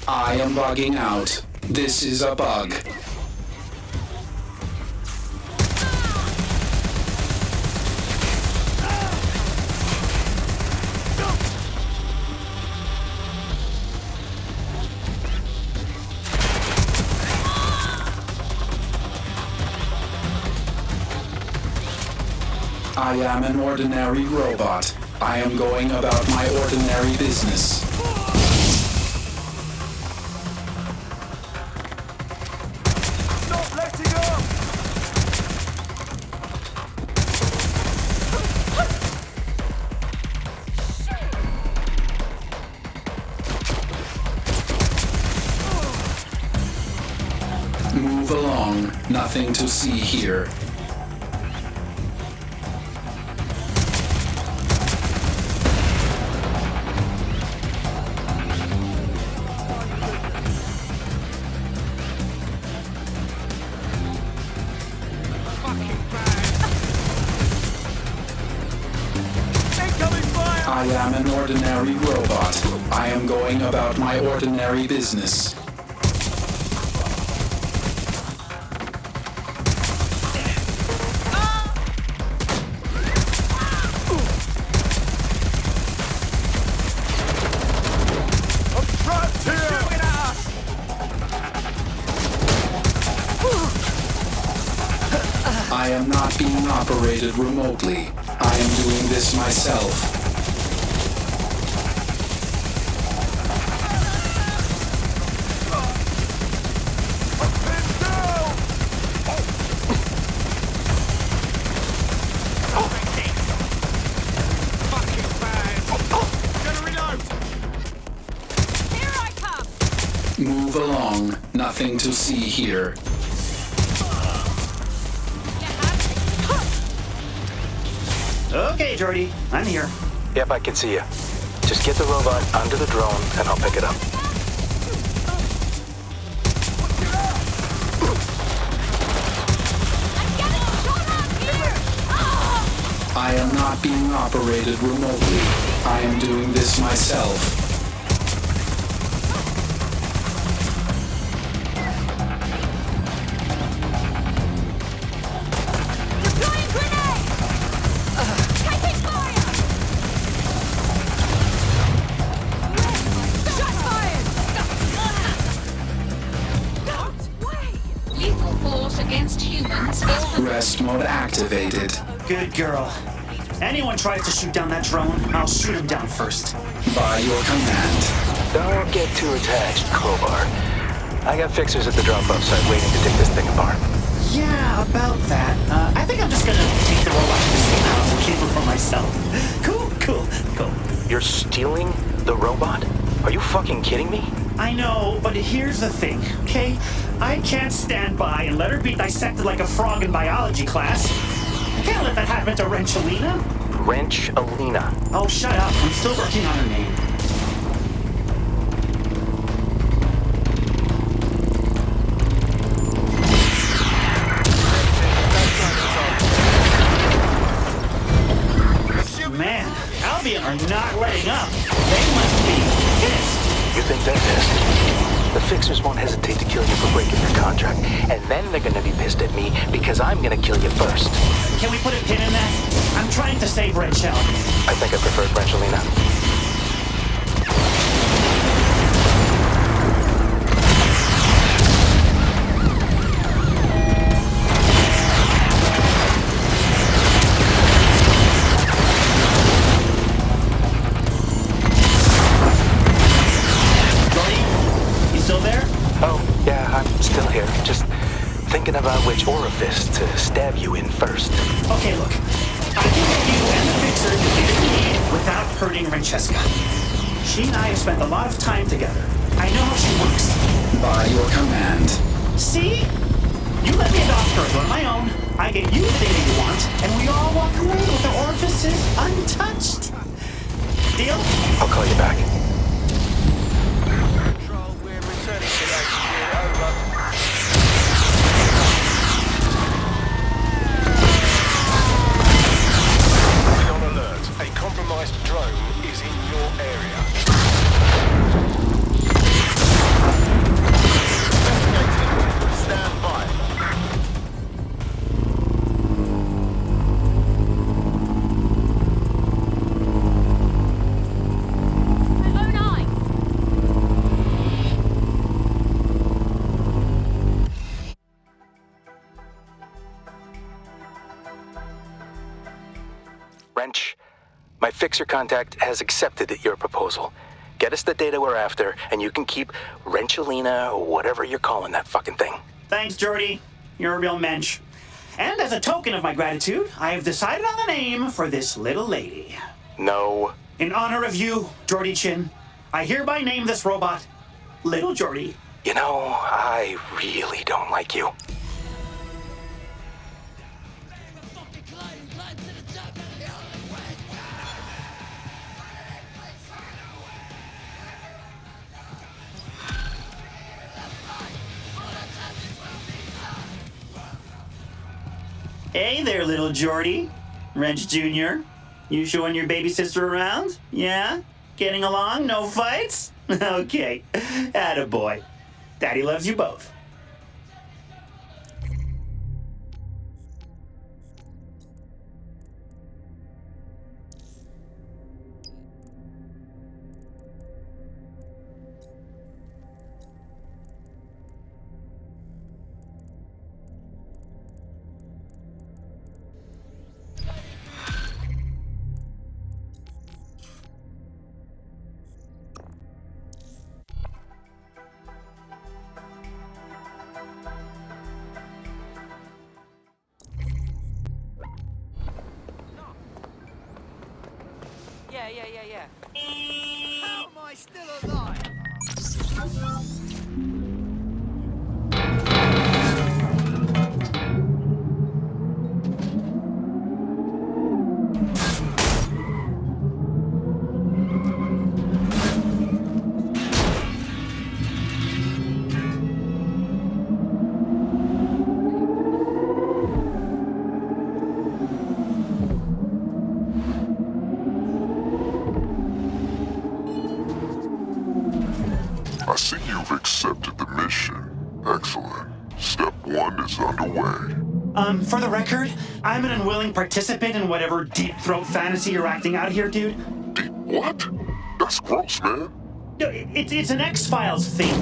[SPEAKER 25] I am bugging out. This is a bug. I am an ordinary robot. I am going about my ordinary business. Move along. Nothing to see here. I am an ordinary robot. I am going about my ordinary business. I am not being operated remotely. I am doing this myself. Move along. Nothing to see here.
[SPEAKER 9] Okay, Jordy, I'm here.
[SPEAKER 10] Yep, I can see you. Just get the robot under the drone and I'll pick it up.
[SPEAKER 25] I am not being operated remotely. I am doing this myself. Rest mode activated.
[SPEAKER 9] Good girl. Anyone tries to shoot down that drone, I'll shoot him down first.
[SPEAKER 25] By your command.
[SPEAKER 10] Don't get too attached, Crowbar. I got fixers at the drop-off site waiting to take this thing apart.
[SPEAKER 9] Yeah, about that. I think I'm just gonna take the robot to the safe house and keep it for myself. Cool.
[SPEAKER 10] You're stealing the robot? Are you fucking kidding me?
[SPEAKER 9] I know, but here's the thing, okay? I can't stand by and let her be dissected like a frog in biology class. I can't let that happen to Wrenchalina.
[SPEAKER 10] Wrenchalina.
[SPEAKER 9] Oh, shut up. I'm still working on her name. Man, Albion are not letting up. They must be pissed.
[SPEAKER 10] You think they're pissed? The fixers won't hesitate to kill you for breaking their contract, and then they're gonna be pissed at me because I'm gonna kill you first.
[SPEAKER 9] Can we put a pin in that? I'm trying to save Red Shell.
[SPEAKER 10] I think I prefer Wrenchalina. About which orifice to stab you in first.
[SPEAKER 9] Okay, look. I can get you and the fixer to get in the need without hurting Francesca. She and I have spent a lot of time together. I know how she works.
[SPEAKER 25] By your command.
[SPEAKER 9] See? You let me adopt her on my own. I get you the data you want, and we all walk away with our orifices untouched. Deal?
[SPEAKER 10] I'll call you back.
[SPEAKER 14] Control, we're returning to HQ. Over. A compromised drone is in your area. Investigating. Stand by.
[SPEAKER 16] My own eyes.
[SPEAKER 10] Wrench. My fixer contact has accepted your proposal. Get us the data we're after, and you can keep Wrenchalina or whatever you're calling that fucking thing.
[SPEAKER 9] Thanks, Jordy. You're a real mensch. And as a token of my gratitude, I have decided on the name for this little lady.
[SPEAKER 10] No.
[SPEAKER 9] In honor of you, Jordy Chin, I hereby name this robot Little Jordy.
[SPEAKER 10] You know, I really don't like you.
[SPEAKER 9] Hey there, little Jordy. Wrench Jr. You showing your baby sister around? Yeah? Getting along? No fights? Okay. Attaboy. Daddy loves you both.
[SPEAKER 2] Yeah. How am I still alive?
[SPEAKER 7] I see you've accepted the mission. Excellent. Step 1 is underway.
[SPEAKER 9] For the record, I'm an unwilling participant in whatever deep throat fantasy you're acting out here, dude.
[SPEAKER 7] Deep what? That's gross, man.
[SPEAKER 9] No, it's an X-Files thing.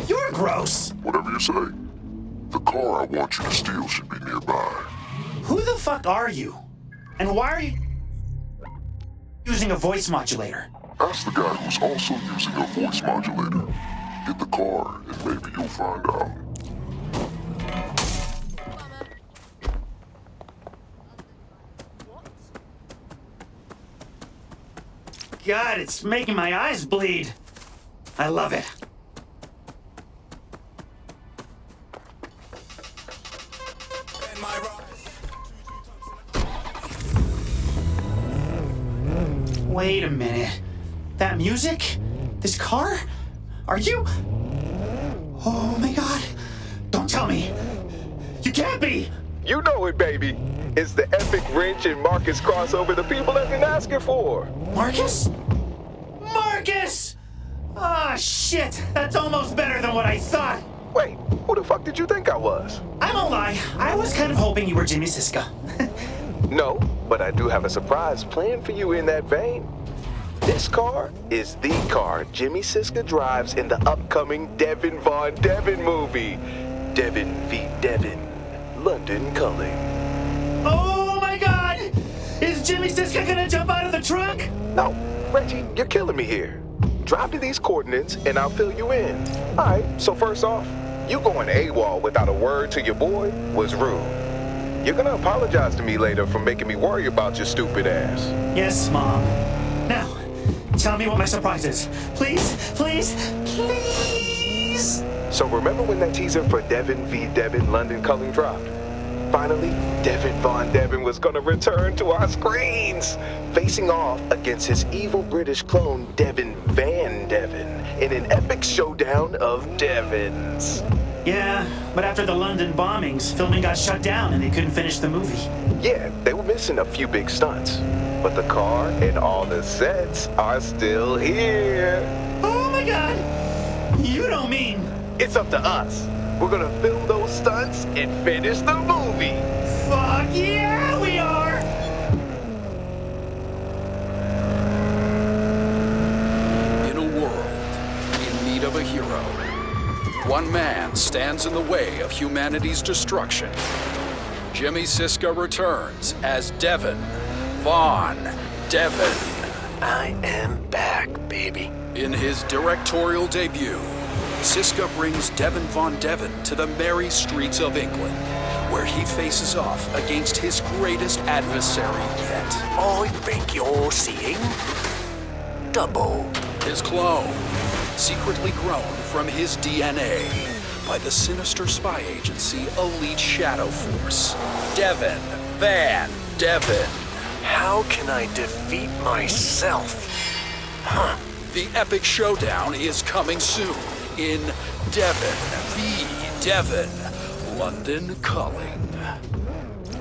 [SPEAKER 9] You're gross.
[SPEAKER 7] Whatever you say. The car I want you to steal should be nearby.
[SPEAKER 9] Who the fuck are you? And why are you using a voice modulator?
[SPEAKER 7] Ask the guy who's also using a voice modulator. Get the car, and maybe you'll find out.
[SPEAKER 9] God, it's making my eyes bleed. I love it. Wait a minute. That music? This car? Are you? Oh my God. Don't tell me. You can't be.
[SPEAKER 19] You know it, baby. It's the epic Wrench and Marcus crossover the people have been asking for.
[SPEAKER 9] Marcus? Marcus! Ah, shit. That's almost better than what I thought.
[SPEAKER 19] Wait, who the fuck did you think I was?
[SPEAKER 9] I won't lie. I was kind of hoping you were Jimmy Siska.
[SPEAKER 19] No, but I do have a surprise planned for you in that vein. This car is the car Jimmy Siska drives in the upcoming Devin Von Devin movie. Devin v. Devin, London Calling.
[SPEAKER 9] Oh my God! Is Jimmy Siska gonna jump out of the trunk?
[SPEAKER 19] No, Reggie, you're killing me here. Drive to these coordinates and I'll fill you in. Alright, so first off, you going AWOL without a word to your boy was rude. You're gonna apologize to me later for making me worry about your stupid ass.
[SPEAKER 9] Yes, Mom. Now, tell me what my surprise is. Please, please, please!
[SPEAKER 19] So remember when that teaser for Devin v. Devin London Calling dropped? Finally, Devin Von Devin was gonna return to our screens, facing off against his evil British clone Devin Van Devin in an epic showdown of Devins.
[SPEAKER 9] Yeah, but after the London bombings, filming got shut down and they couldn't finish the movie.
[SPEAKER 19] Yeah, they were missing a few big stunts, but the car and all the sets are still here.
[SPEAKER 9] Oh my God! You don't mean...
[SPEAKER 19] It's up to us. We're gonna film those stunts and finish the movie.
[SPEAKER 9] Fuck yeah, we are!
[SPEAKER 20] In a world in need of a hero, one man stands in the way of humanity's destruction. Jimmy Siska returns as Devin Von Devin.
[SPEAKER 10] I am back, baby.
[SPEAKER 20] In his directorial debut, Siska brings Devin Von Devin to the merry streets of England, where he faces off against his greatest adversary yet.
[SPEAKER 10] I think you're seeing double.
[SPEAKER 20] His clone, secretly grown from his DNA by the sinister spy agency Elite Shadow Force, Devin Van Devin.
[SPEAKER 10] How can I defeat myself?
[SPEAKER 20] Huh. The epic showdown is coming soon in Devin v. Devin, London Calling.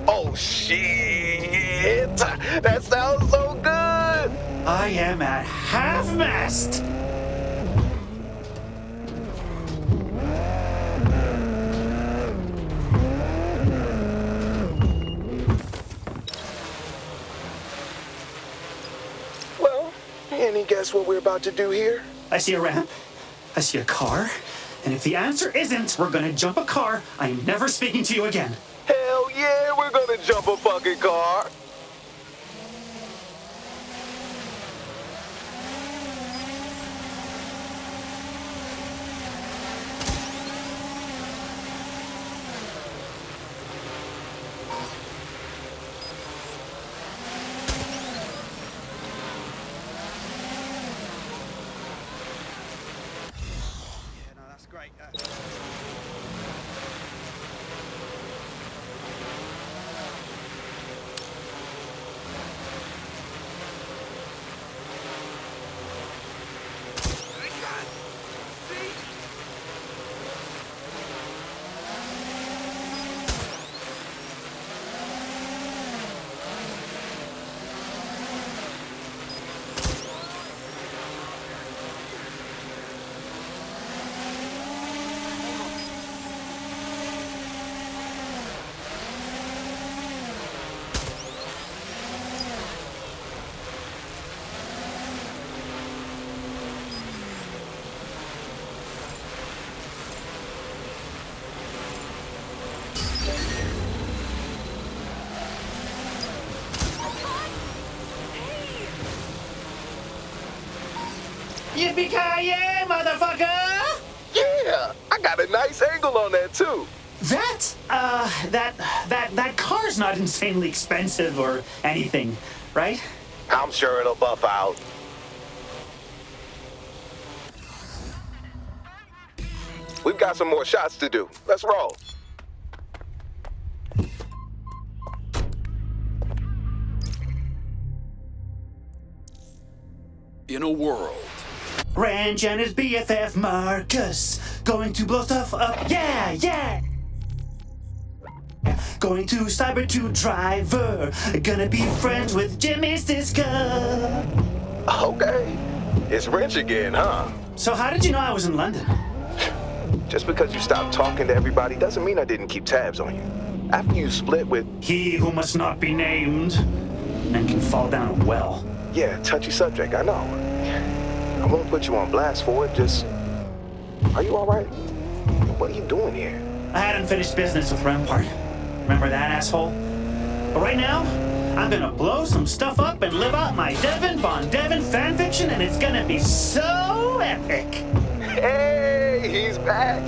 [SPEAKER 19] Oh shit! That sounds so good!
[SPEAKER 9] I am at half-mast!
[SPEAKER 19] Well, any guess what we're about to do here?
[SPEAKER 9] I see a ramp. I see a car. And if the answer isn't, we're gonna jump a car, I am never speaking to you again.
[SPEAKER 19] Hell yeah, we're gonna jump a fucking car!
[SPEAKER 9] Yippee-ki-yay, motherfucker!
[SPEAKER 19] Yeah, I got a nice angle on that too.
[SPEAKER 9] That car's not insanely expensive or anything, right?
[SPEAKER 19] I'm sure it'll buff out. We've got some more shots to do. Let's roll.
[SPEAKER 20] In a world.
[SPEAKER 9] Ranch and his BFF Marcus going to blow stuff up. Yeah. Going to Cyber 2 Driver. Gonna be friends with Jimmy Siska.
[SPEAKER 19] Okay. It's Wrench again, huh?
[SPEAKER 9] So how did you know I was in London?
[SPEAKER 19] Just because you stopped talking to everybody doesn't mean I didn't keep tabs on you. After you split with...
[SPEAKER 9] He who must not be named. Men can fall down a well.
[SPEAKER 19] Yeah, touchy subject, I know. I won't put you on blast for it, just... Are you alright? What are you doing here?
[SPEAKER 9] I had unfinished business with Rampart. Remember that, asshole? But right now, I'm gonna blow some stuff up and live out my Devin Von Devin fanfiction, and it's gonna be so epic.
[SPEAKER 19] Hey, he's back.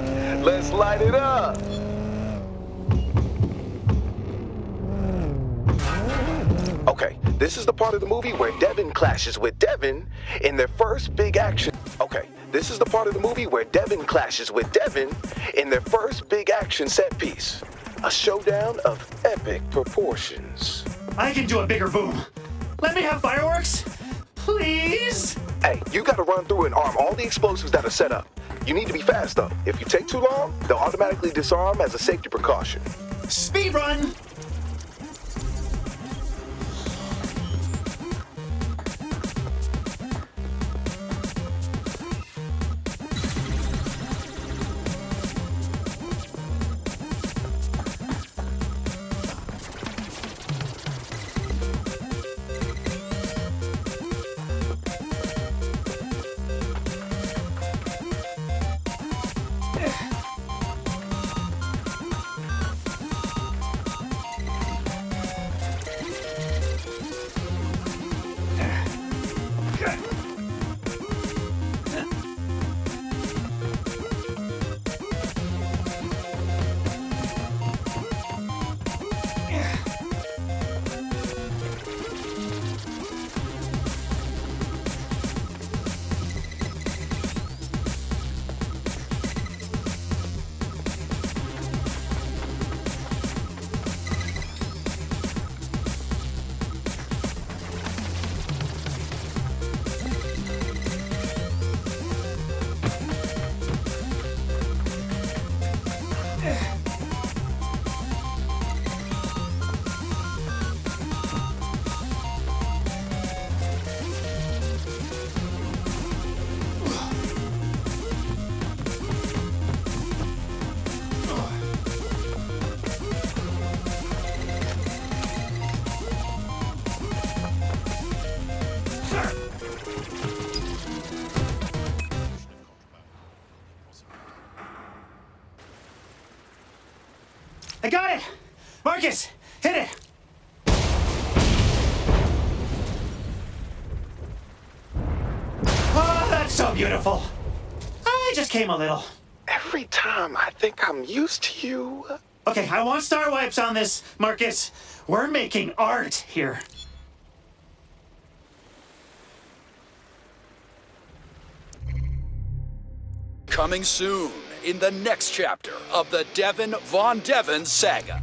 [SPEAKER 19] Let's light it up. Okay, this is the part of the movie where Devin clashes with Devin in their first big action. Set piece. A showdown of epic proportions.
[SPEAKER 9] I can do a bigger boom. Let me have fireworks, please.
[SPEAKER 19] Hey, you gotta run through and arm all the explosives that are set up. You need to be fast though. If you take too long, they'll automatically disarm as a safety precaution.
[SPEAKER 9] Speed run. I got it! Marcus, hit it! Oh, that's so beautiful. I just came a little.
[SPEAKER 19] Every time I think I'm used to you.
[SPEAKER 9] Okay, I want star wipes on this, Marcus. We're making art here.
[SPEAKER 20] Coming soon in the next chapter of the Devin Von Devin saga.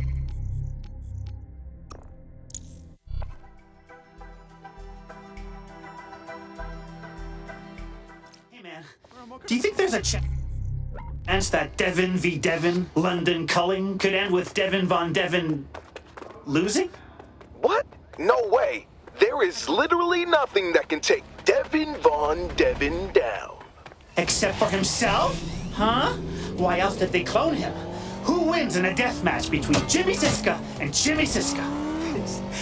[SPEAKER 9] Hey man, do you think there's a chance that Devin v. Devin, London culling could end with Devin Von Devin losing?
[SPEAKER 19] What? No way. There is literally nothing that can take Devin Von Devin down.
[SPEAKER 9] Except for himself? Huh? Why else did they clone him? Who wins in a death match between Jimmy Siska and Jimmy Siska?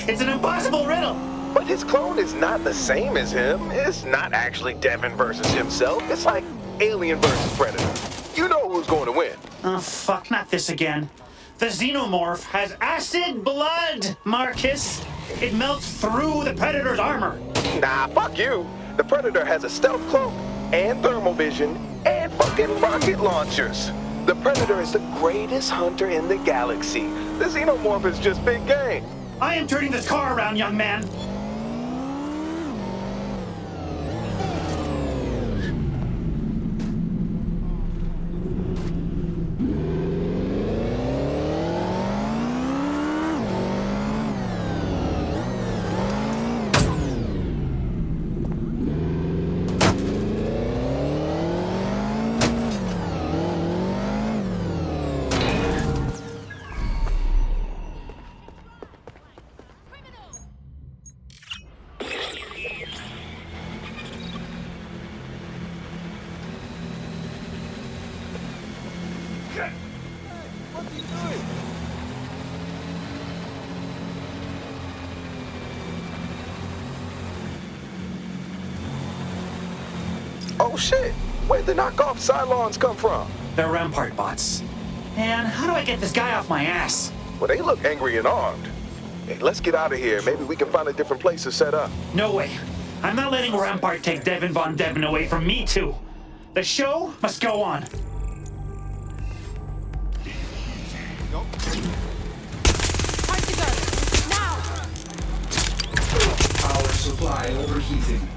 [SPEAKER 9] It's an impossible riddle.
[SPEAKER 19] But his clone is not the same as him. It's not actually Devin versus himself. It's like Alien versus Predator. You know who's going to win.
[SPEAKER 9] Oh, fuck, not this again. The xenomorph has acid blood, Marcus. It melts through the Predator's armor.
[SPEAKER 19] Nah, fuck you. The Predator has a stealth cloak. and thermal vision, and fucking rocket launchers. The Predator is the greatest hunter in the galaxy. The Xenomorph is just big game.
[SPEAKER 9] I am turning this car around, young man.
[SPEAKER 19] Oh shit, where'd the knockoff Cylons come from?
[SPEAKER 9] They're Rampart bots. Man, how do I get this guy off my ass?
[SPEAKER 19] Well, they look angry and armed. Hey, let's get out of here. Maybe we can find a different place to set up.
[SPEAKER 9] No way. I'm not letting Rampart take Devin Von Devin away from me, too. The show must go on.
[SPEAKER 16] Time to go. Now!
[SPEAKER 25] Power supply overheating.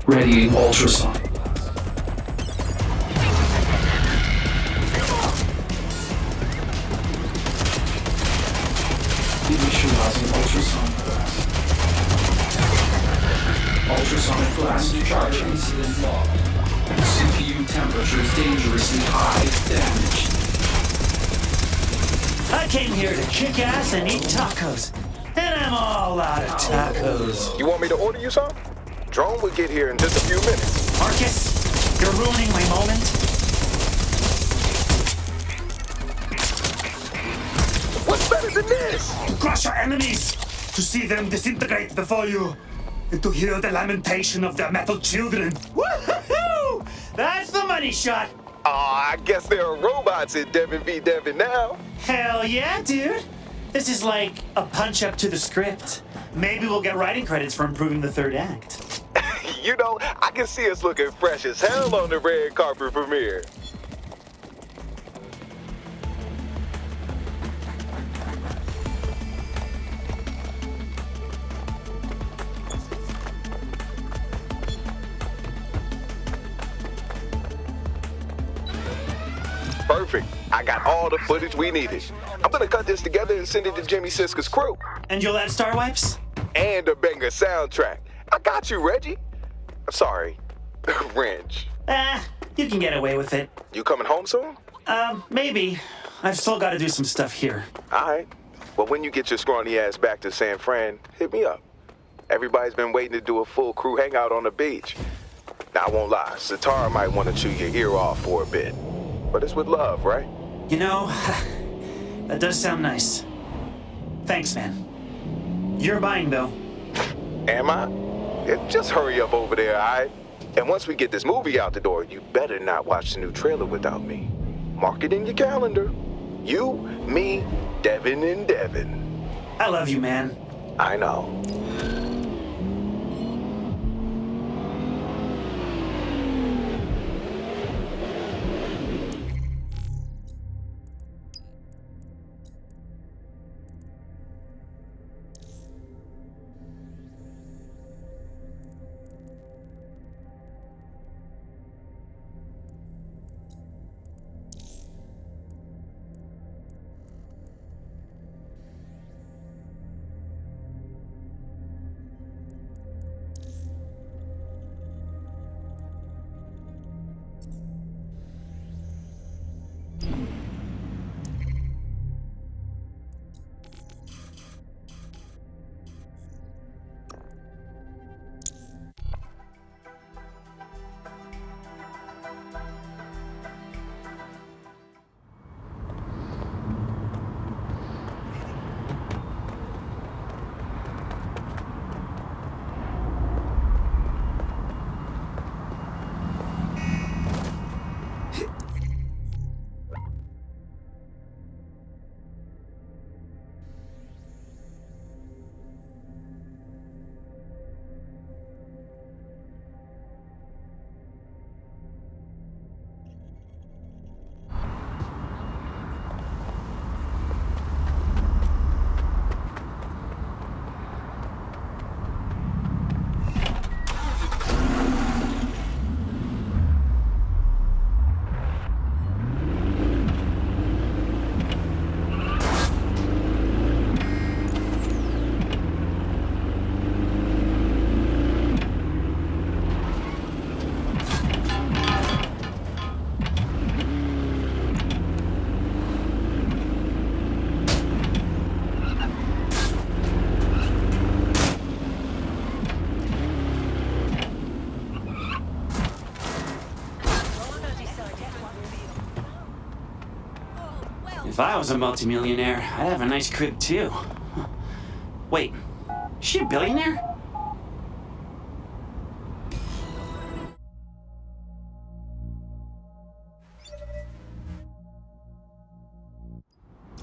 [SPEAKER 25] Readying ultrasonic. Initializing ultrasonic blast. Ultrasonic blast charge incident log. CPU temperatures dangerously high. Damage.
[SPEAKER 9] I came here to kick ass and eat tacos. And I'm all out of tacos.
[SPEAKER 19] You want me to order you some? Drone will get here in just a few minutes.
[SPEAKER 9] Marcus, you're ruining my moment.
[SPEAKER 19] What's better than this?
[SPEAKER 9] To crush your enemies, to see them disintegrate before you, and to hear the lamentation of their metal children. Woohoo! That's the money shot.
[SPEAKER 19] Aw, I guess there are robots in Devin v. Devin now.
[SPEAKER 9] Hell yeah, dude. This is like a punch-up to the script. Maybe we'll get writing credits for improving the third act.
[SPEAKER 19] You know, I can see us looking fresh as hell on the red carpet premiere. Perfect. I got all the footage we needed. I'm gonna cut this together and send it to Jimmy Siska's crew.
[SPEAKER 9] And you'll add star wipes?
[SPEAKER 19] And a banger soundtrack. I got you, Reggie. Sorry. Wrench.
[SPEAKER 9] You can get away with it.
[SPEAKER 19] You coming home soon?
[SPEAKER 9] Maybe. I've still got to do some stuff here.
[SPEAKER 19] Alright. Well, when you get your scrawny ass back to San Fran, hit me up. Everybody's been waiting to do a full crew hangout on the beach. Now, I won't lie, Zatara might want to chew your ear off for a bit. But it's with love, right?
[SPEAKER 9] You know, that does sound nice. Thanks, man. You're buying, though.
[SPEAKER 19] Am I? Yeah, just hurry up over there, alright? And once we get this movie out the door, you better not watch the new trailer without me. Mark it in your calendar. You, me, Devin, and Devin.
[SPEAKER 9] I love you, man.
[SPEAKER 19] I know.
[SPEAKER 9] If I was a multimillionaire, I'd have a nice crib too. Wait, is she a billionaire?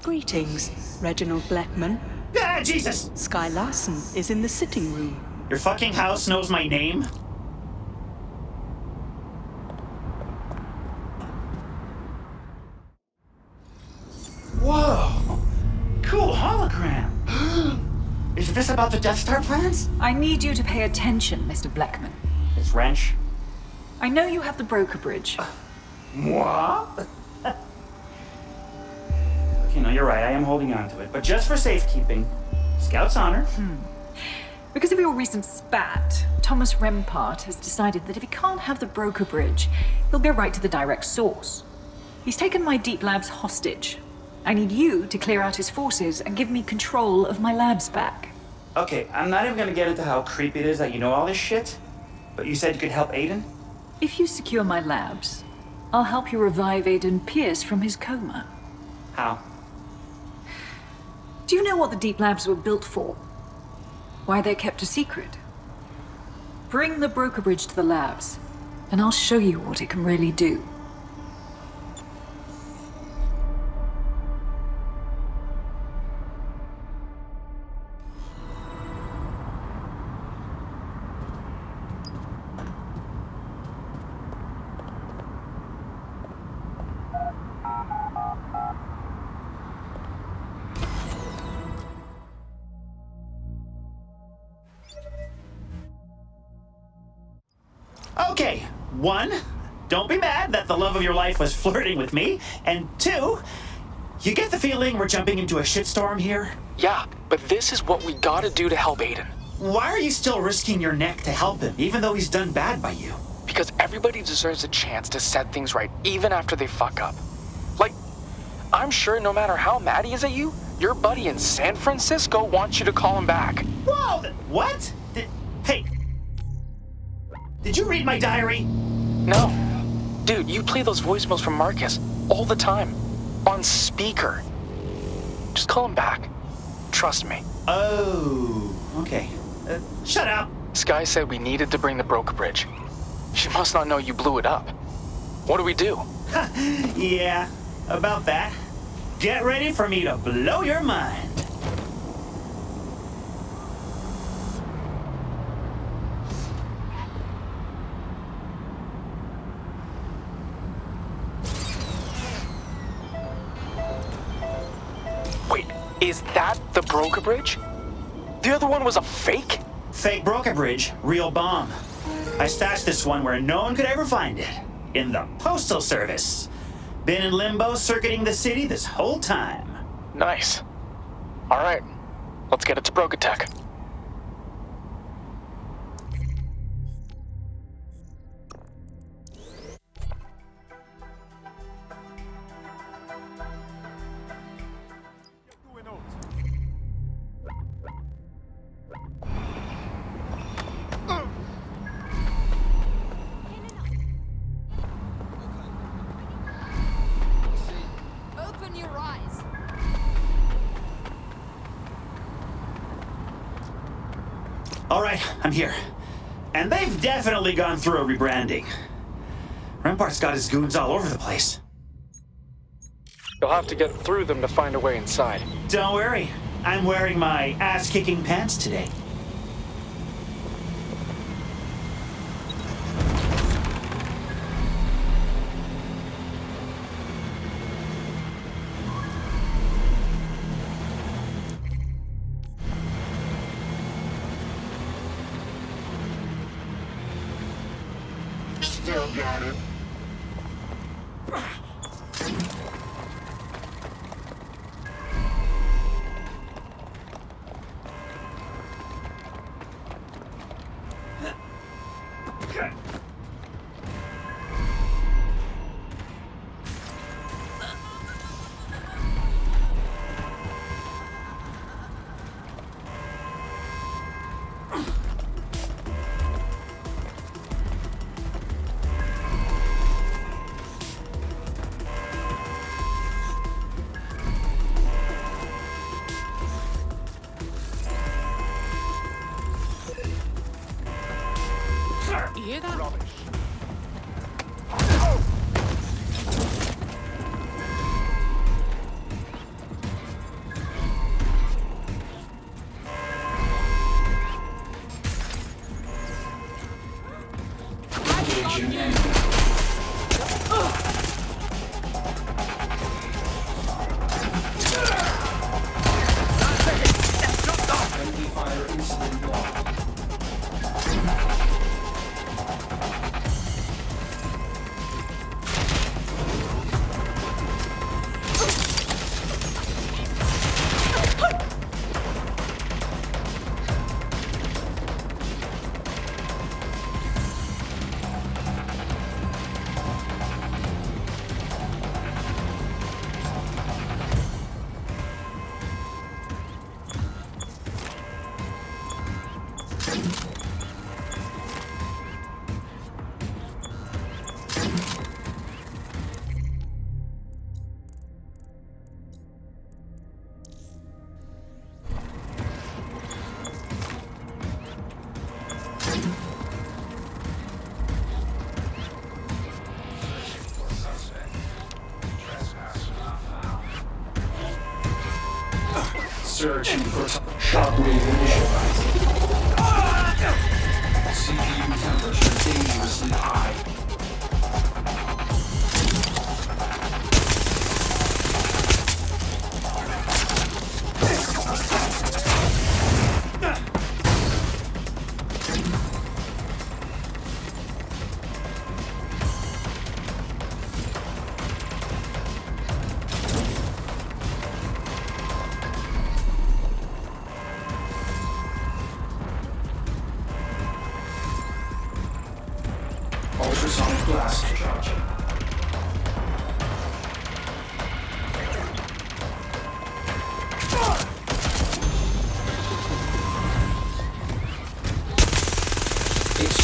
[SPEAKER 11] Greetings, Reginald Blackman.
[SPEAKER 9] Ah, Jesus!
[SPEAKER 11] Sky Larson is in the sitting room.
[SPEAKER 9] Your fucking house knows my name? Whoa! Cool hologram! Is this about the Death Star plans?
[SPEAKER 8] I need you to pay attention, Mr. Blackman.
[SPEAKER 9] It's Wrench.
[SPEAKER 8] I know you have the broker bridge.
[SPEAKER 9] Moi? Okay, no, you're right. I am holding on to it. But just for safekeeping. Scout's honor.
[SPEAKER 8] Because of your recent spat, Thomas Rampart has decided that if he can't have the broker bridge, he'll go right to the direct source. He's taken my deep labs hostage. I need you to clear out his forces and give me control of my labs back.
[SPEAKER 9] Okay, I'm not even gonna get into how creepy it is that you know all this shit, but you said you could help Aiden?
[SPEAKER 8] If you secure my labs, I'll help you revive Aiden Pearce from his coma.
[SPEAKER 9] How?
[SPEAKER 8] Do you know what the deep labs were built for? Why they're kept a secret? Bring the broker bridge to the labs, and I'll show you what it can really do.
[SPEAKER 9] Okay, 1, don't be mad that the love of your life was flirting with me, and 2, you get the feeling we're jumping into a shitstorm here?
[SPEAKER 5] Yeah, but this is what we gotta do to help Aiden.
[SPEAKER 9] Why are you still risking your neck to help him, even though he's done bad by you?
[SPEAKER 5] Because everybody deserves a chance to set things right, even after they fuck up. Like, I'm sure no matter how mad he is at you, your buddy in San Francisco wants you to call him back.
[SPEAKER 9] Whoa! What? Hey! Did you read my diary?
[SPEAKER 5] No. Dude, you play those voicemails from Marcus all the time. On speaker. Just call him back. Trust me.
[SPEAKER 9] Oh, okay. Shut up.
[SPEAKER 5] Sky said we needed to bring the broker bridge. She must not know you blew it up. What do we do?
[SPEAKER 9] Yeah, about that. Get ready for me to blow your mind.
[SPEAKER 5] Wait, is that the broker bridge? The other one was a fake?
[SPEAKER 9] Fake broker bridge, real bomb. I stashed this one where no one could ever find it. In the Postal Service. Been in limbo circuiting the city this whole time.
[SPEAKER 5] Nice. All right, let's get it to Brokatech.
[SPEAKER 16] Open your eyes.
[SPEAKER 9] All right, I'm here. And they've definitely gone through a rebranding. Rampart's got his goons all over the place.
[SPEAKER 17] You'll have to get through them to find a way inside.
[SPEAKER 9] Don't worry. I'm wearing my ass-kicking pants today.
[SPEAKER 7] Still got it.
[SPEAKER 16] You hear that?
[SPEAKER 7] Rubbish.
[SPEAKER 25] Friendly fire incident log. Searching for shockwave initialized. CPU temperature dangerously high.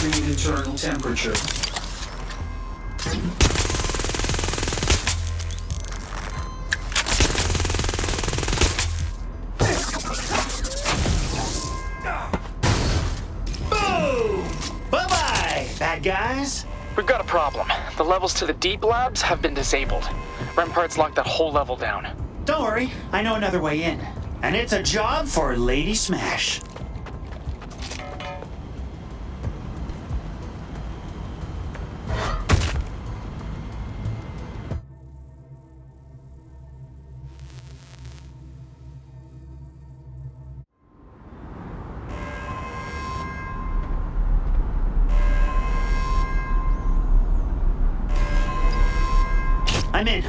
[SPEAKER 25] Monitoring internal temperature.
[SPEAKER 9] Boom! Bye-bye, bad guys.
[SPEAKER 5] We've got a problem. The levels to the deep labs have been disabled. Rampart's locked that whole level down.
[SPEAKER 9] Don't worry, I know another way in. And it's a job for Lady Smash. I'm in.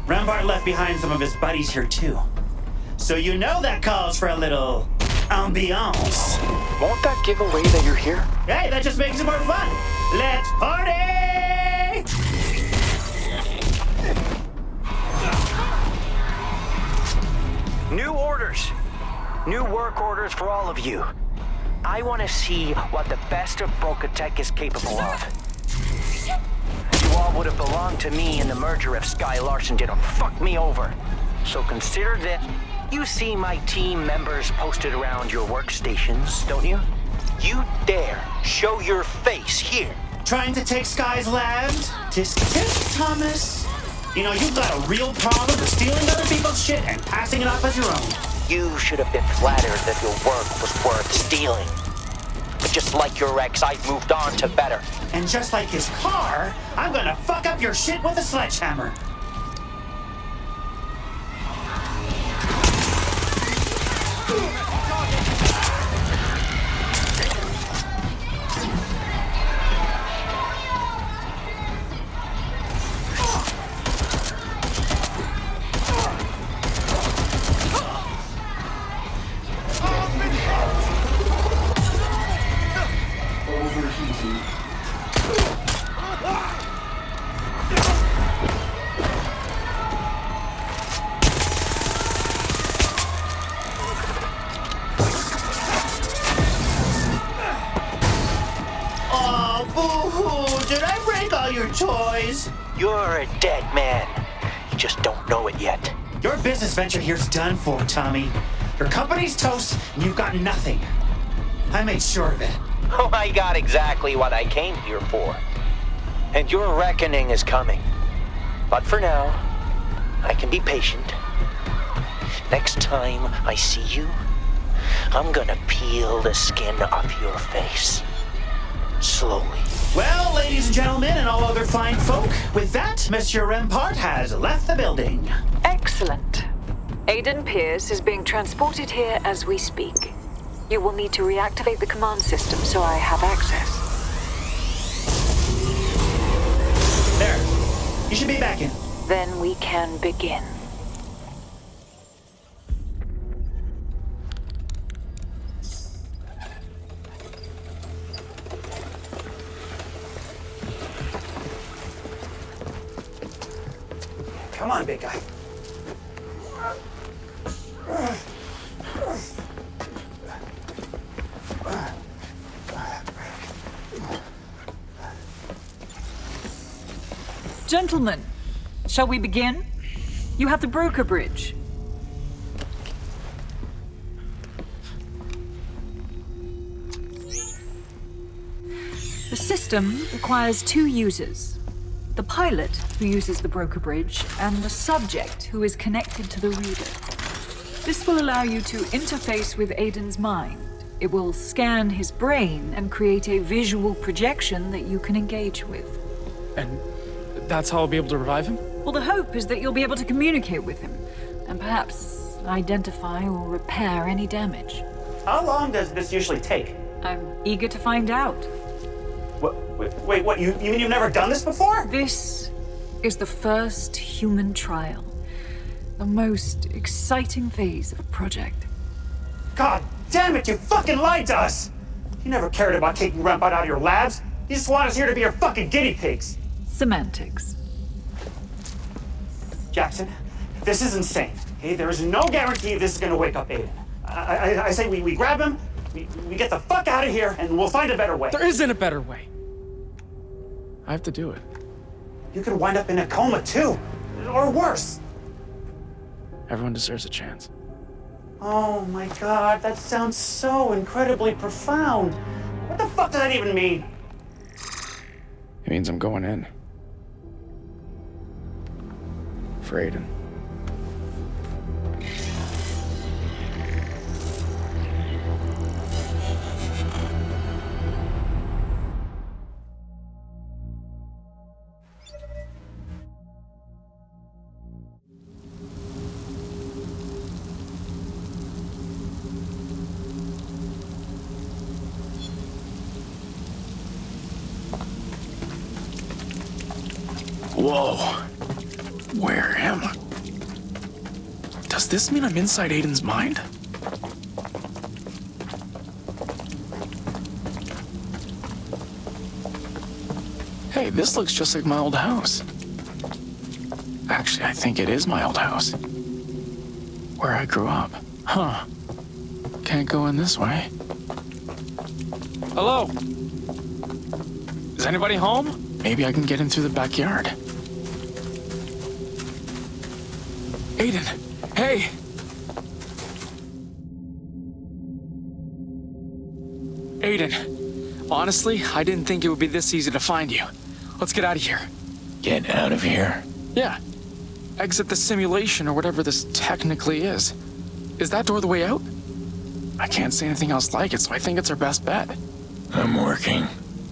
[SPEAKER 9] Rampart left behind some of his buddies here too. So you know that calls for a little ambiance.
[SPEAKER 5] Won't that give away that you're here?
[SPEAKER 9] Hey, that just makes it more fun. Let's party!
[SPEAKER 6] New orders. New work orders for all of you. I want to see what the best of Broca Tech is capable of. You all would have belonged to me in the merger if Sky Larson didn't fuck me over. So consider that. You see my team members posted around your workstations, don't you? You dare show your face here.
[SPEAKER 9] Trying to take Sky's labs? Tisk tisk, Thomas. You know, you've got a real problem with stealing other people's shit and passing it off as your own.
[SPEAKER 6] You should have been flattered that your work was worth stealing. But just like your ex, I've moved on to better.
[SPEAKER 9] And just like his car, I'm gonna fuck up your shit with a sledgehammer. Toys.
[SPEAKER 6] You're a dead man. You just don't know it yet.
[SPEAKER 9] Your business venture here's done for, Tommy. Your company's toast, and you've got nothing. I made sure of it.
[SPEAKER 6] Oh, I got exactly what I came here for. And your reckoning is coming. But for now, I can be patient. Next time I see you, I'm gonna peel the skin off your face. Slowly.
[SPEAKER 9] Well, ladies and gentlemen, and all other fine folk, with that, Monsieur Rampart has left the building.
[SPEAKER 8] Excellent. Aiden Pearce is being transported here as we speak. You will need to reactivate the command system so I have access.
[SPEAKER 9] There. You should be back in.
[SPEAKER 8] Then we can begin.
[SPEAKER 9] Come on, big guy.
[SPEAKER 8] Gentlemen, shall we begin? You have the broker bridge. The system requires 2 users. The pilot, who uses the broker bridge, and the subject, who is connected to the reader. This will allow you to interface with Aiden's mind. It will scan his brain and create a visual projection that you can engage with.
[SPEAKER 17] And that's how I'll be able to revive him?
[SPEAKER 8] Well, the hope is that you'll be able to communicate with him, and perhaps identify or repair any damage.
[SPEAKER 9] How long does this usually take?
[SPEAKER 8] I'm eager to find out.
[SPEAKER 9] Wait, what? You mean you've never done this before?
[SPEAKER 8] This is the first human trial. The most exciting phase of the project.
[SPEAKER 9] God damn it, you fucking lied to us! You never cared about kicking Rampart out of your labs. You just want us here to be your fucking guinea pigs.
[SPEAKER 8] Semantics.
[SPEAKER 9] Jackson, this is insane. Okay, there is no guarantee this is gonna wake up Aiden. I say we grab him, We get the fuck out of here and we'll find a better way.
[SPEAKER 17] There isn't a better way. I have to do it.
[SPEAKER 9] You could wind up in a coma too, or worse.
[SPEAKER 17] Everyone deserves a chance.
[SPEAKER 9] Oh my God, that sounds so incredibly profound. What the fuck does that even mean?
[SPEAKER 17] It means I'm going in. For Aiden. Whoa. Where am I? Does this mean I'm inside Aiden's mind? Hey, this looks just like my old house. Actually, I think it is my old house. Where I grew up. Huh. Can't go in this way. Hello? Is anybody home? Maybe I can get in through the backyard. Aiden, hey! Aiden, honestly, I didn't think it would be this easy to find you. Let's get out of here.
[SPEAKER 10] Get out of here?
[SPEAKER 17] Yeah. Exit the simulation or whatever this technically is. Is that door the way out? I can't say anything else like it, so I think it's our best bet.
[SPEAKER 10] I'm working.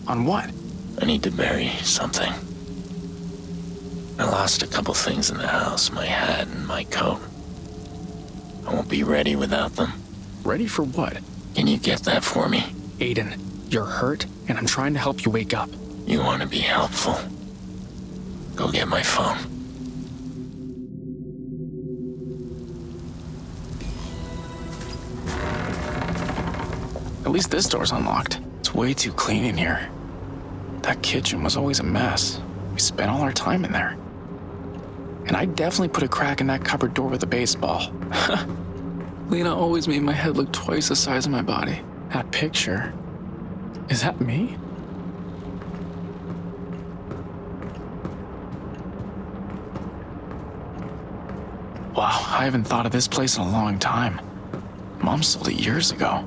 [SPEAKER 17] On what?
[SPEAKER 10] I need to bury something. I lost a couple things in the house, my hat and my coat. I won't be ready without them.
[SPEAKER 17] Ready for what?
[SPEAKER 10] Can you get that for me?
[SPEAKER 17] Aiden, you're hurt, and I'm trying to help you wake up.
[SPEAKER 10] You want to be helpful? Go get my phone.
[SPEAKER 17] At least this door's unlocked. It's way too clean in here. That kitchen was always a mess. We spent all our time in there. And I definitely put a crack in that cupboard door with a baseball. Lena always made my head look twice the size of my body. That picture, is that me? Wow, I haven't thought of this place in a long time. Mom sold it years ago.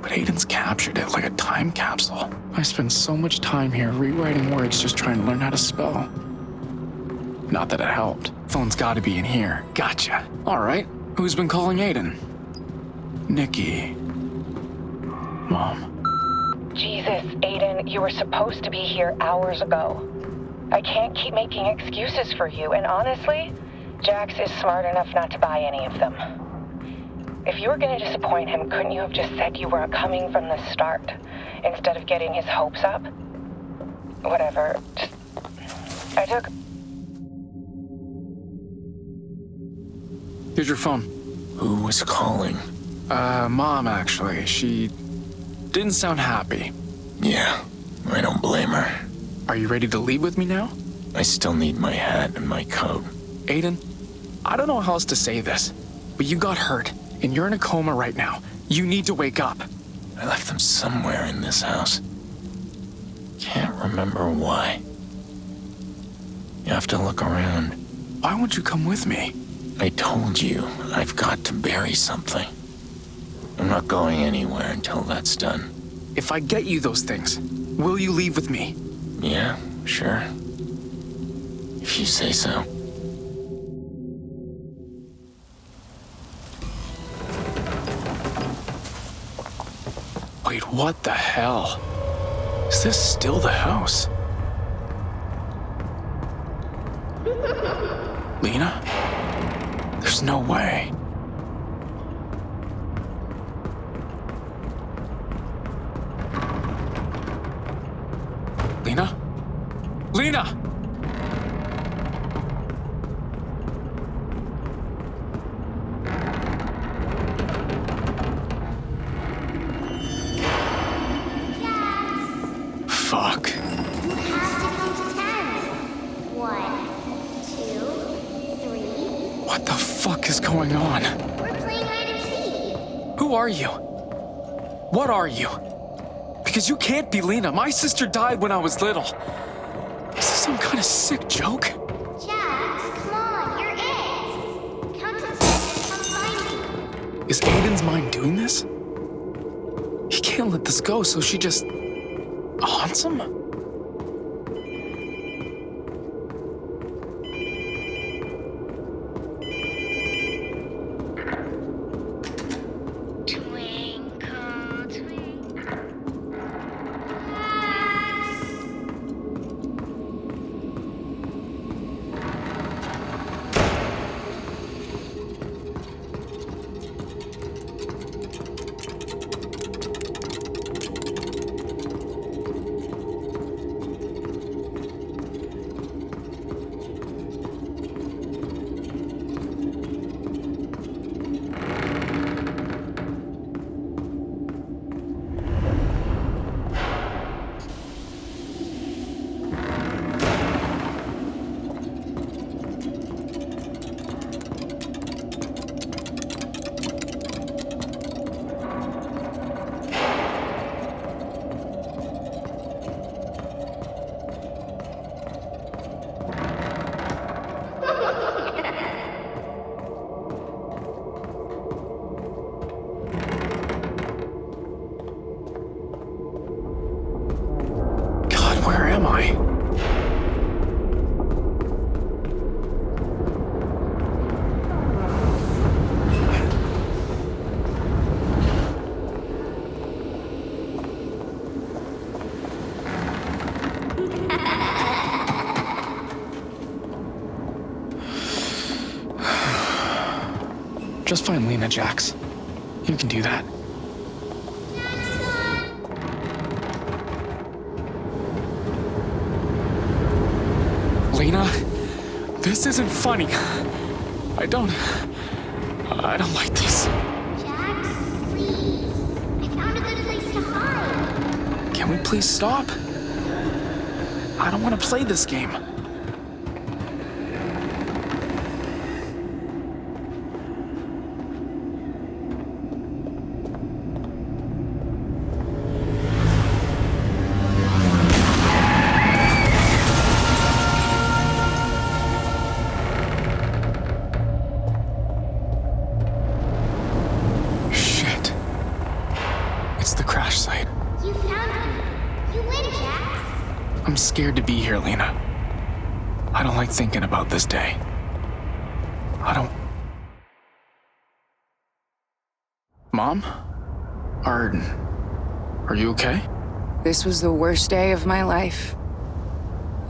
[SPEAKER 17] But Aiden's captured it like a time capsule. I spent so much time here rewriting words just trying to learn how to spell. Not that it helped. Phone's gotta be in here. Gotcha. All right, who's been calling Aiden? Nikki. Mom.
[SPEAKER 1] Jesus, Aiden, you were supposed to be here hours ago. I can't keep making excuses for you, and honestly, Jax is smart enough not to buy any of them. If you were gonna disappoint him, couldn't you have just said you weren't coming from the start, instead of getting his hopes up? Whatever, I took...
[SPEAKER 17] Here's your phone.
[SPEAKER 10] Who was calling?
[SPEAKER 17] Mom, actually. She didn't sound happy.
[SPEAKER 10] Yeah, I don't blame her.
[SPEAKER 17] Are you ready to leave with me now?
[SPEAKER 10] I still need my hat and my coat.
[SPEAKER 17] Aiden, I don't know how else to say this, but you got hurt, and you're in a coma right now. You need to wake up.
[SPEAKER 10] I left them somewhere in this house. Can't remember why. You have to look around.
[SPEAKER 17] Why won't you come with me?
[SPEAKER 10] I told you, I've got to bury something. I'm not going anywhere until that's done.
[SPEAKER 17] If I get you those things, will you leave with me?
[SPEAKER 10] Yeah, sure. If you say so.
[SPEAKER 17] Wait, what the hell? Is this still the house? Lena? There's no way. Lena? Lena! Fuck.
[SPEAKER 12] You have to count to 10. 1, 2, 3.
[SPEAKER 17] What the fuck is going on?
[SPEAKER 12] We're playing hide and seek.
[SPEAKER 17] Who are you? What are you? Because you can't be Lena. My sister died when I was little. Is this some kind of sick joke?
[SPEAKER 12] Jax, come on, you're it. Count to 10 and come find me.
[SPEAKER 17] Is Aiden's mind doing this? He can't let this go, so she just haunts him? Just find Lena, Jax. You can do that. Lena, this isn't funny. I don't like this.
[SPEAKER 12] Jax, please. I found a good place to hide.
[SPEAKER 17] Can we please stop? I don't want to play this game. I'm scared to be here, Lena. I don't like thinking about this day. Mom? Arden, are you okay?
[SPEAKER 4] This was the worst day of my life.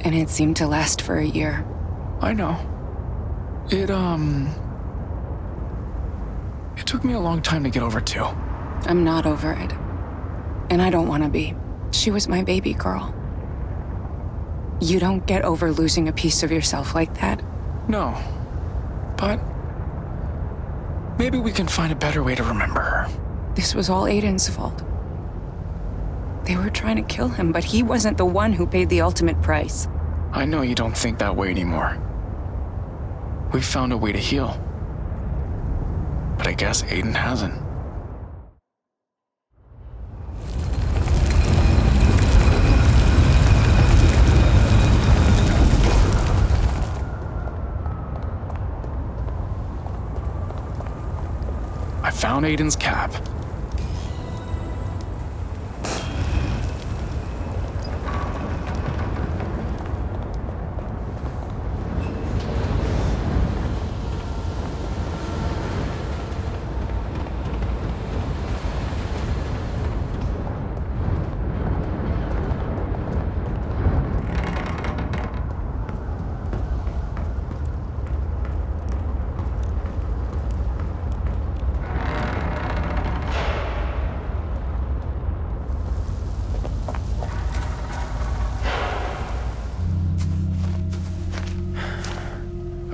[SPEAKER 4] And it seemed to last for a year.
[SPEAKER 17] I know. It took me a long time to get over too.
[SPEAKER 4] I'm not over it. And I don't want to be. She was my baby girl. You don't get over losing a piece of yourself like that.
[SPEAKER 17] No. But maybe we can find a better way to remember her.
[SPEAKER 4] This was all Aiden's fault. They were trying to kill him, but he wasn't the one who paid the ultimate price.
[SPEAKER 17] I know you don't think that way anymore. We found a way to heal. But I guess Aiden hasn't. I found Aiden's cap.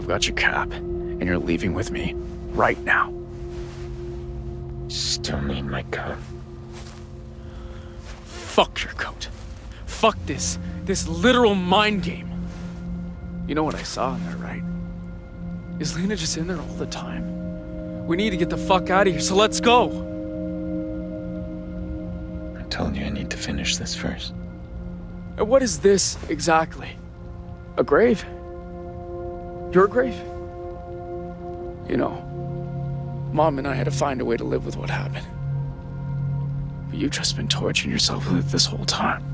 [SPEAKER 17] Got your cap, and you're leaving with me right now.
[SPEAKER 21] Still need my coat.
[SPEAKER 17] Fuck your coat. Fuck this literal mind game. You know what I saw in there, right? Is Lena just in there all the time? We need to get the fuck out of here, so let's go.
[SPEAKER 3] told you I need to finish this first.
[SPEAKER 17] And what is this exactly? A grave? Your grave? You know, Mom and I had to find a way to live with what happened. But you've just been torturing yourself with it this whole time.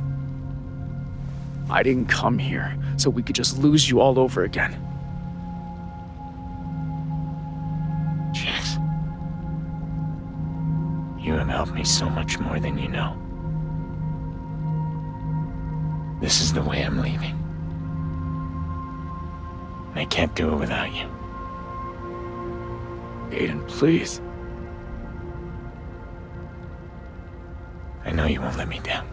[SPEAKER 17] I didn't come here so we could just lose you all over again.
[SPEAKER 3] Jax, you have helped me so much more than you know. This is the way I'm leaving. And I can't do it without you.
[SPEAKER 17] Aiden, please.
[SPEAKER 3] I know you won't let me down.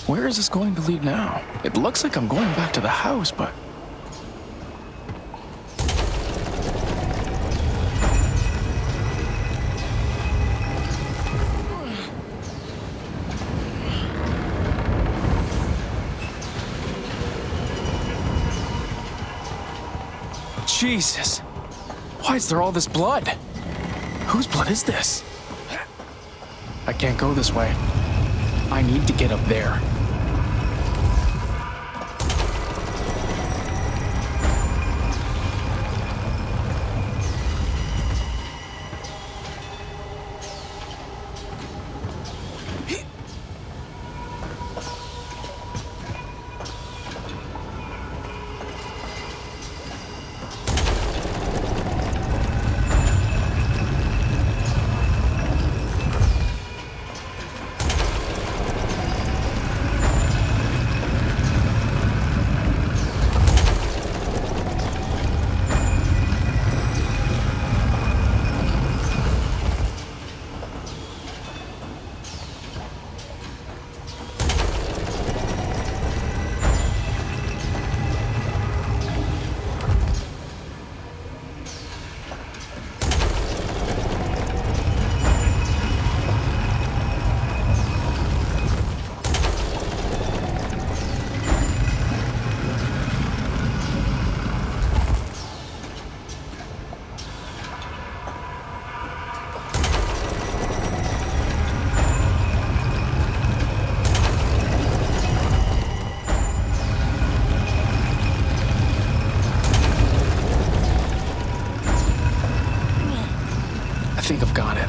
[SPEAKER 17] Where is this going to lead now? It looks like I'm going back to the house, but... Jesus! Why is there all this blood? Whose blood is this? I can't go this way. I need to get up there. I think I've got it.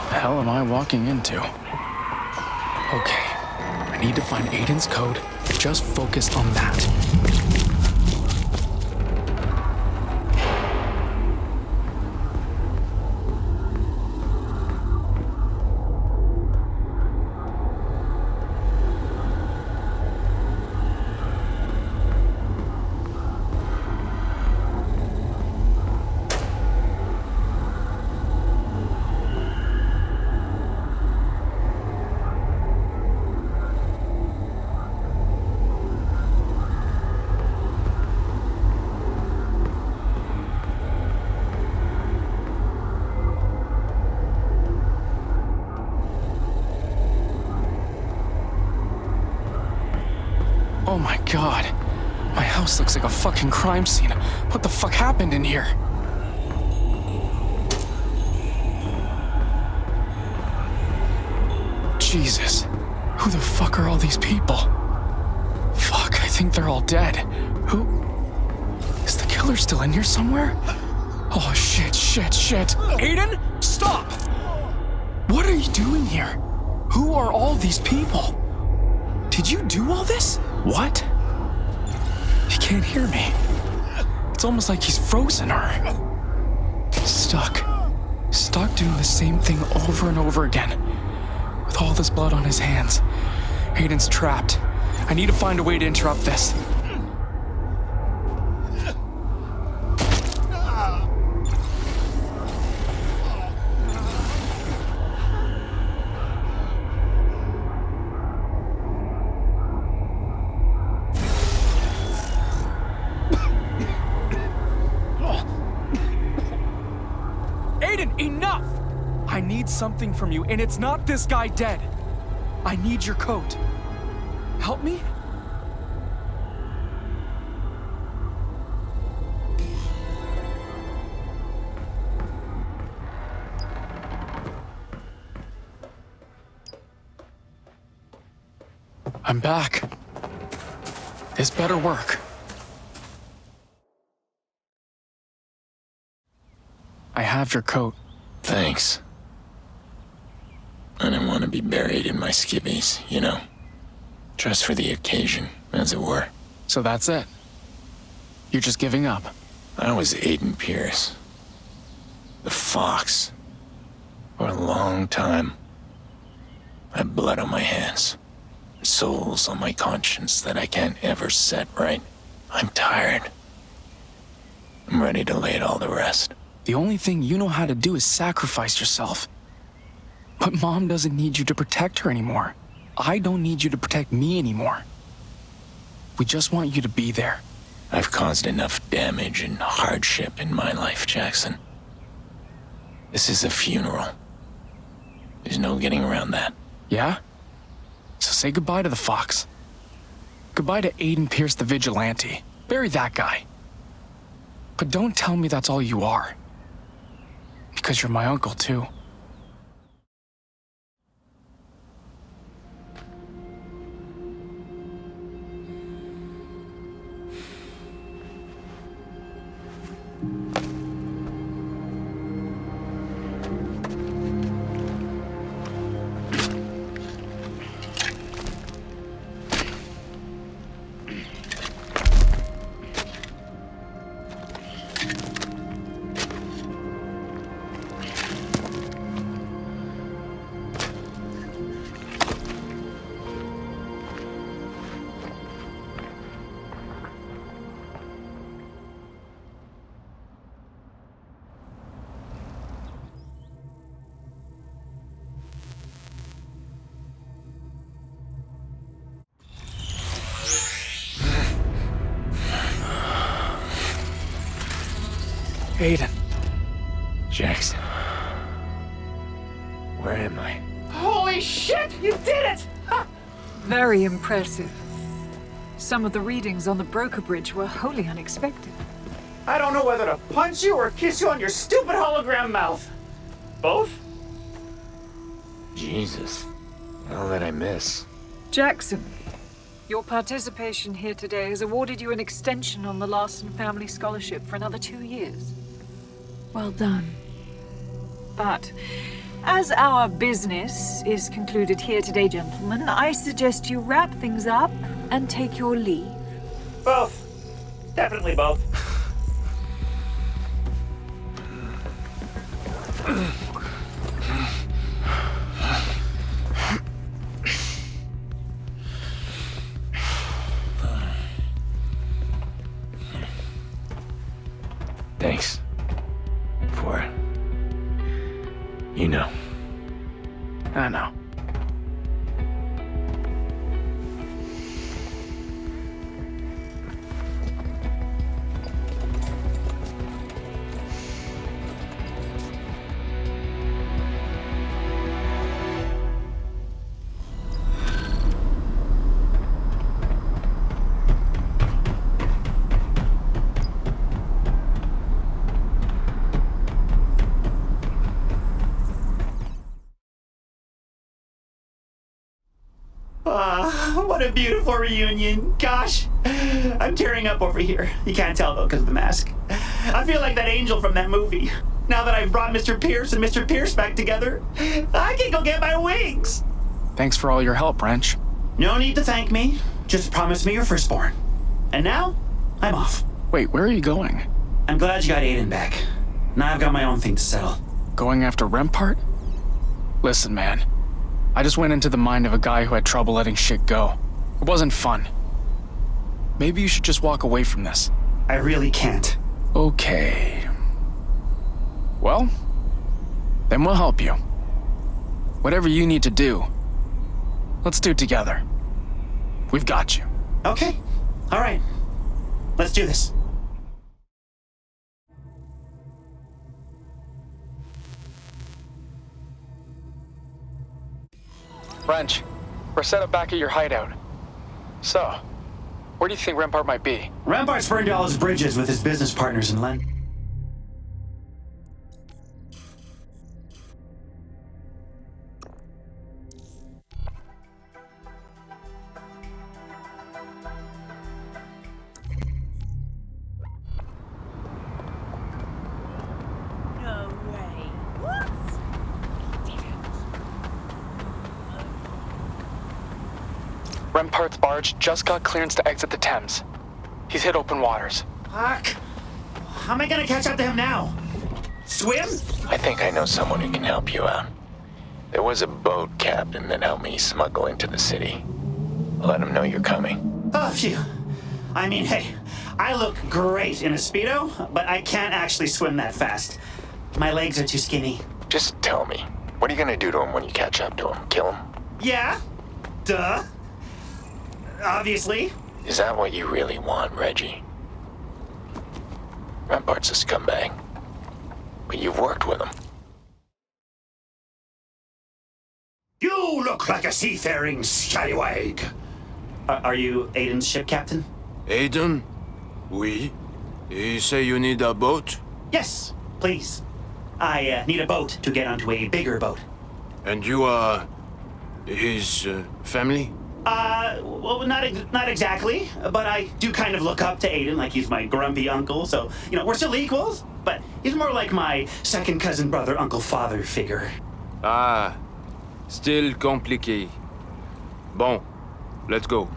[SPEAKER 17] The hell am I walking into? Okay, I need to find Aiden's code. Just focus on that. Oh my god. My house looks like a fucking crime scene. What the fuck happened in here? Jesus. Who the fuck are all these people? Fuck, I think they're all dead. Who? Is the killer still in here somewhere? Oh shit. Aiden, stop! What are you doing here? Who are all these people? Did you do all this? What? He can't hear me. It's almost like he's frozen her. Stuck doing the same thing over and over again. With all this blood on his hands. Aiden's trapped. I need to find a way to interrupt this. need something from you, and it's not this guy dead. I need your coat. Help me? I'm back. This better work. I have your coat.
[SPEAKER 3] Thanks. I didn't want to be buried in my skivvies, you know? Just for the occasion, as it were.
[SPEAKER 17] So that's it? You're just giving up?
[SPEAKER 3] I was Aiden Pearce. The Fox. For a long time. I had blood on my hands. Souls on my conscience that I can't ever set right. I'm tired. I'm ready to lay it all to rest.
[SPEAKER 17] The only thing you know how to do is sacrifice yourself. But Mom doesn't need you to protect her anymore. I don't need you to protect me anymore. We just want you to be there.
[SPEAKER 3] I've caused enough damage and hardship in my life, Jackson. This is a funeral. There's no getting around that.
[SPEAKER 17] Yeah? So say goodbye to the Fox. Goodbye to Aiden Pearce the Vigilante. Bury that guy. But don't tell me that's all you are. Because you're my uncle, too. Aiden.
[SPEAKER 3] Jackson. Where am I?
[SPEAKER 9] Holy shit! You did it! Ha!
[SPEAKER 8] Very impressive. Some of the readings on the broker bridge were wholly unexpected.
[SPEAKER 9] I don't know whether to punch you or kiss you on your stupid hologram mouth. Both?
[SPEAKER 3] Jesus. All that I miss.
[SPEAKER 8] Jackson, your participation here today has awarded you an extension on the Larson Family Scholarship for another 2 years. Well done. But as our business is concluded here today, gentlemen, I suggest you wrap things up and take your leave.
[SPEAKER 9] Both. Definitely both.
[SPEAKER 3] Thanks. For... you know.
[SPEAKER 17] I know.
[SPEAKER 9] What a beautiful reunion. Gosh, I'm tearing up over here. You can't tell though because of the mask. I feel like that angel from that movie. Now that I've brought Mr. Pearce and Mr. Pearce back together, I can go get my wings.
[SPEAKER 17] Thanks for all your help, Wrench.
[SPEAKER 9] No need to thank me. Just promise me your firstborn. And now, I'm off.
[SPEAKER 17] Wait, where are you going?
[SPEAKER 9] I'm glad you got Aiden back. Now I've got my own thing to settle.
[SPEAKER 17] Going after Rampart? Listen, man. I just went into the mind of a guy who had trouble letting shit go. It wasn't fun. Maybe you should just walk away from this.
[SPEAKER 9] I really can't.
[SPEAKER 17] Okay. Well, then we'll help you. Whatever you need to do, let's do it together. We've got you.
[SPEAKER 9] Okay. All right. Let's do this.
[SPEAKER 5] Wrench, we're set up back at your hideout. So, where do you think Rampart might be?
[SPEAKER 9] Rampart's burned all his bridges with his business partners in London.
[SPEAKER 5] Rampart's barge just got clearance to exit the Thames. He's hit open waters.
[SPEAKER 9] Fuck. How am I gonna catch up to him now? Swim?
[SPEAKER 3] I think I know someone who can help you out. There was a boat captain that helped me smuggle into the city. Let him know you're coming.
[SPEAKER 9] Oh, phew. I mean, hey, I look great in a Speedo, but I can't actually swim that fast. My legs are too skinny.
[SPEAKER 3] Just tell me, what are you gonna do to him when you catch up to him? Kill him?
[SPEAKER 9] Yeah? Duh. Obviously.
[SPEAKER 3] Is that what you really want, Reggie? Rampart's a scumbag. But you've worked with him.
[SPEAKER 9] You look like a seafaring scallywag. Are you Aiden's ship captain?
[SPEAKER 13] Aiden? Oui. You say you need a boat?
[SPEAKER 9] Yes, please. I need a boat to get onto a bigger boat.
[SPEAKER 13] And you are his family?
[SPEAKER 9] Well, not exactly, but I do kind of look up to Aiden like he's my grumpy uncle, so, you know, we're still equals, but he's more like my second cousin brother, uncle father figure.
[SPEAKER 13] Ah, still compliqué. Bon, let's go.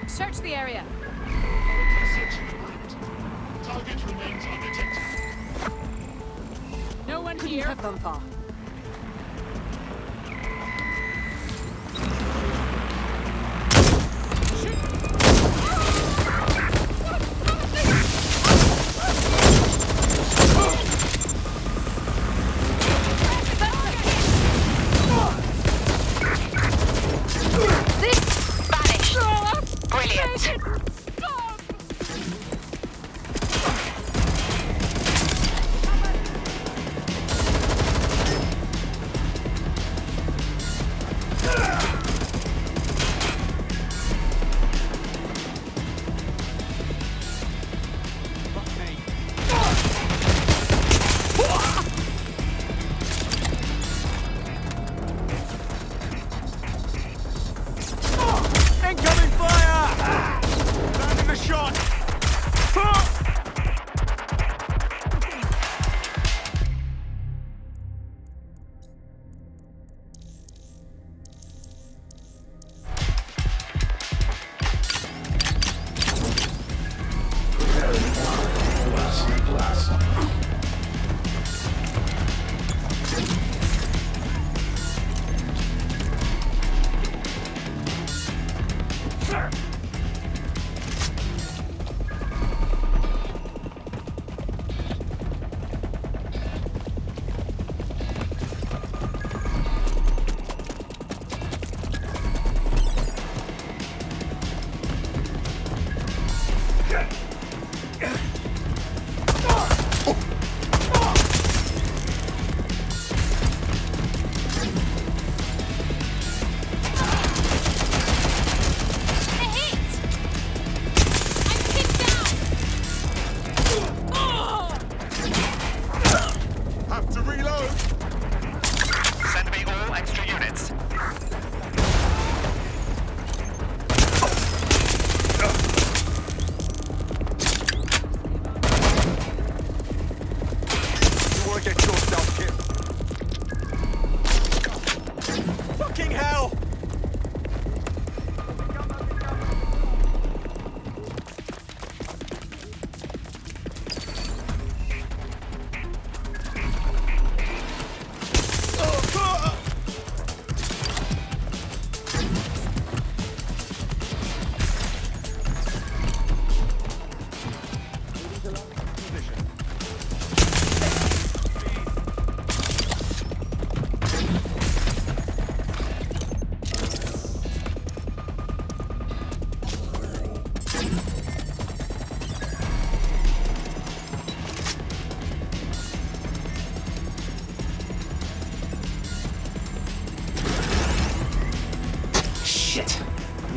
[SPEAKER 16] Search the area.
[SPEAKER 14] Target remains undetected.
[SPEAKER 16] No one
[SPEAKER 11] Couldn't
[SPEAKER 16] here.
[SPEAKER 11] have gone far.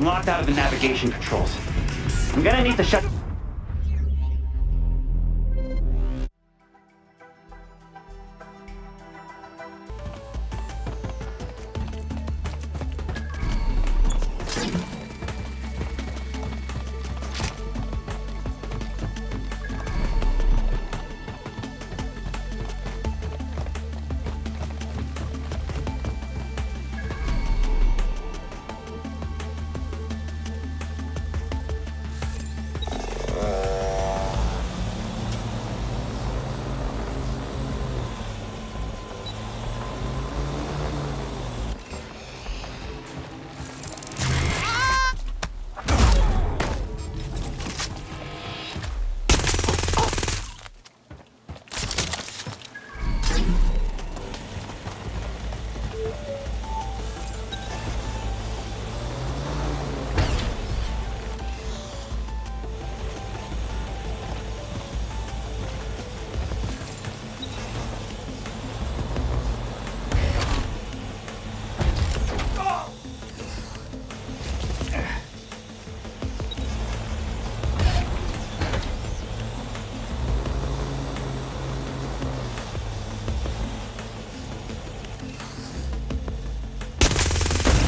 [SPEAKER 9] I'm locked out of the navigation controls. I'm gonna need to shut...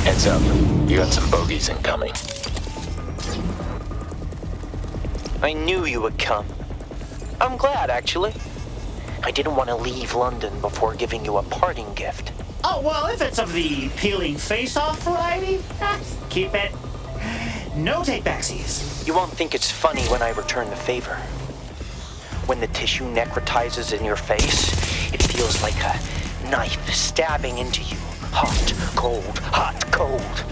[SPEAKER 3] Heads up, you got some bogeys incoming.
[SPEAKER 6] I knew you would come. I'm glad, actually. I didn't want to leave London before giving you a parting gift.
[SPEAKER 9] Oh, well, if it's of the peeling face-off variety, keep it. No take-backsies.
[SPEAKER 6] You won't think it's funny when I return the favor. When the tissue necrotizes in your face, it feels like a knife stabbing into you. Hot, cold.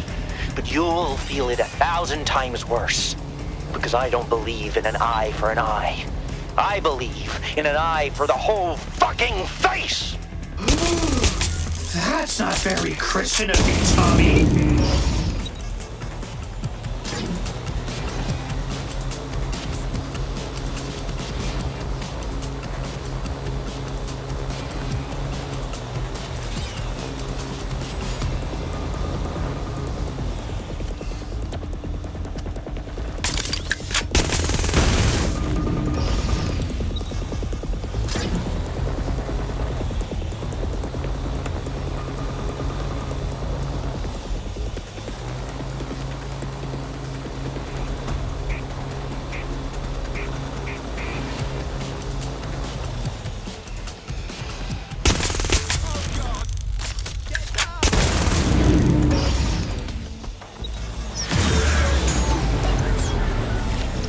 [SPEAKER 6] But you'll feel it 1,000 times worse. Because I don't believe in an eye for an eye. I believe in an eye for the whole fucking face!
[SPEAKER 9] That's not very Christian of me, Tommy.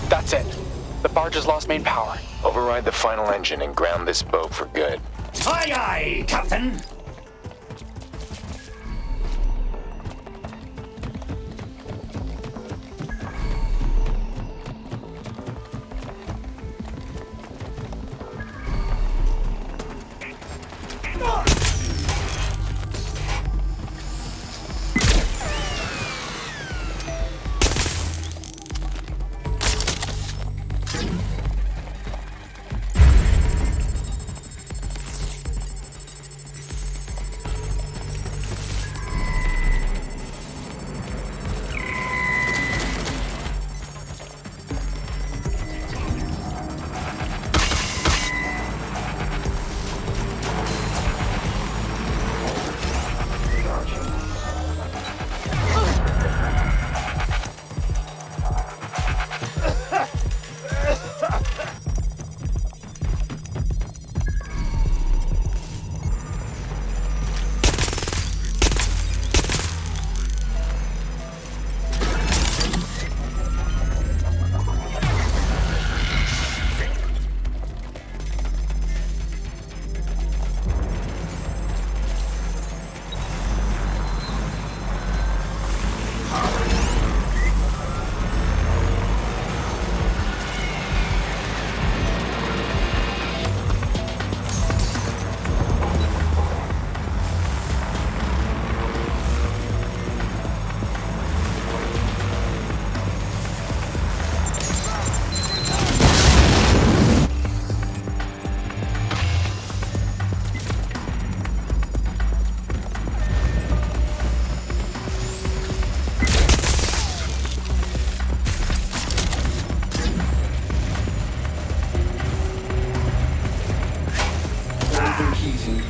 [SPEAKER 5] That's it. The barge has lost main power.
[SPEAKER 3] Override the final engine and ground this boat for good.
[SPEAKER 9] Aye, aye, Captain.
[SPEAKER 25] Overheating.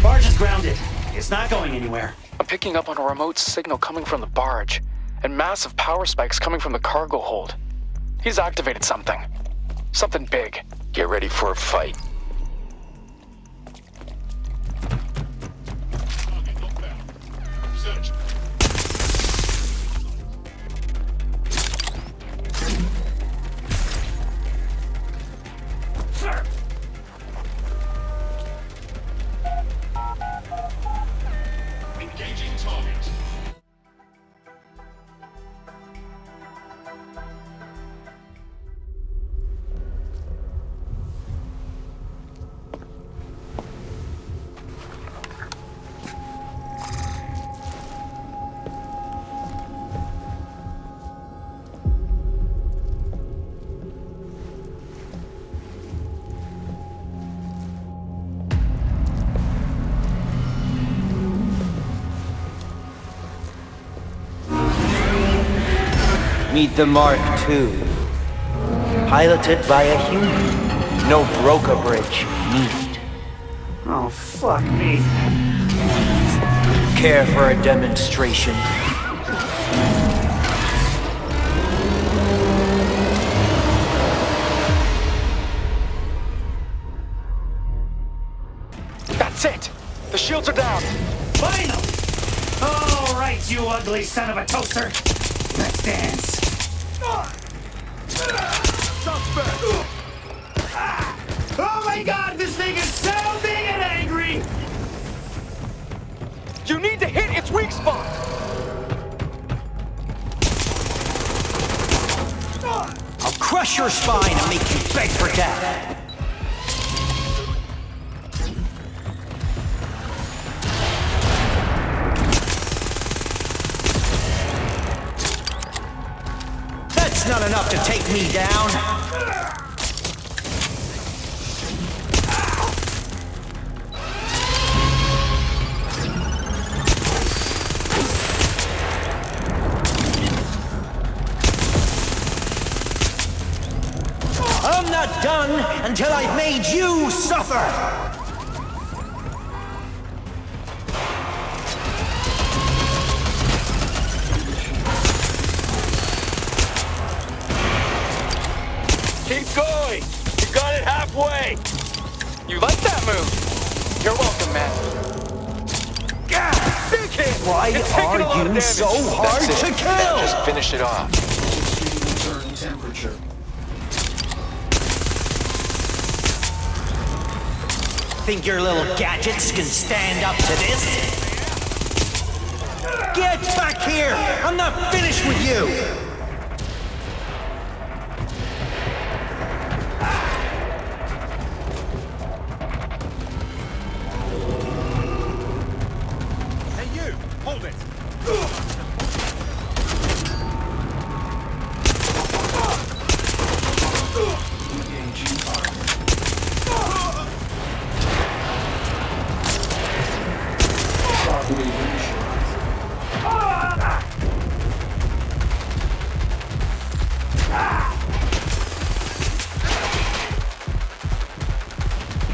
[SPEAKER 9] Barge is grounded. It's not going anywhere.
[SPEAKER 5] I'm picking up on a remote signal coming from the barge, and massive power spikes coming from the cargo hold. He's activated something. Something big.
[SPEAKER 3] Get ready for a fight.
[SPEAKER 20] Engaging target.
[SPEAKER 6] Meet the Mark II. Piloted by a human. No broker bridge needed.
[SPEAKER 9] Oh, fuck me.
[SPEAKER 6] Care for a demonstration?
[SPEAKER 5] That's it! The shields are down!
[SPEAKER 9] Final! All right, you ugly son of a toaster. Let's dance. Oh my god, this thing is so big and angry!
[SPEAKER 5] You need to hit its weak spot!
[SPEAKER 6] I'll crush your spine and make you beg for death. That's not enough to take me down. I'm not done until I've made you suffer!
[SPEAKER 5] Keep going! You got it halfway! You like that move? You're welcome, man. Gah! Big hit!
[SPEAKER 6] Why
[SPEAKER 5] It's taking a lot of
[SPEAKER 6] are you
[SPEAKER 5] damage.
[SPEAKER 6] so hard
[SPEAKER 3] That's
[SPEAKER 6] to
[SPEAKER 3] it.
[SPEAKER 6] kill?
[SPEAKER 3] Just finish it off.
[SPEAKER 25] Turn temperature.
[SPEAKER 6] Think your little gadgets can stand up to this? Get back here! I'm not finished with you!
[SPEAKER 2] Hey, you! Hold it!
[SPEAKER 25] Engaging target. Shockwave initialized.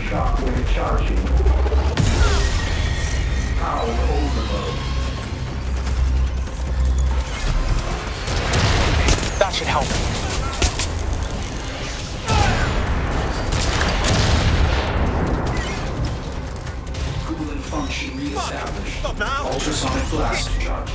[SPEAKER 25] Shockwave charging. Power overload.
[SPEAKER 5] That should help.
[SPEAKER 25] Cooling function reestablished.
[SPEAKER 2] Stop now!
[SPEAKER 25] Ultrasonic blast charge.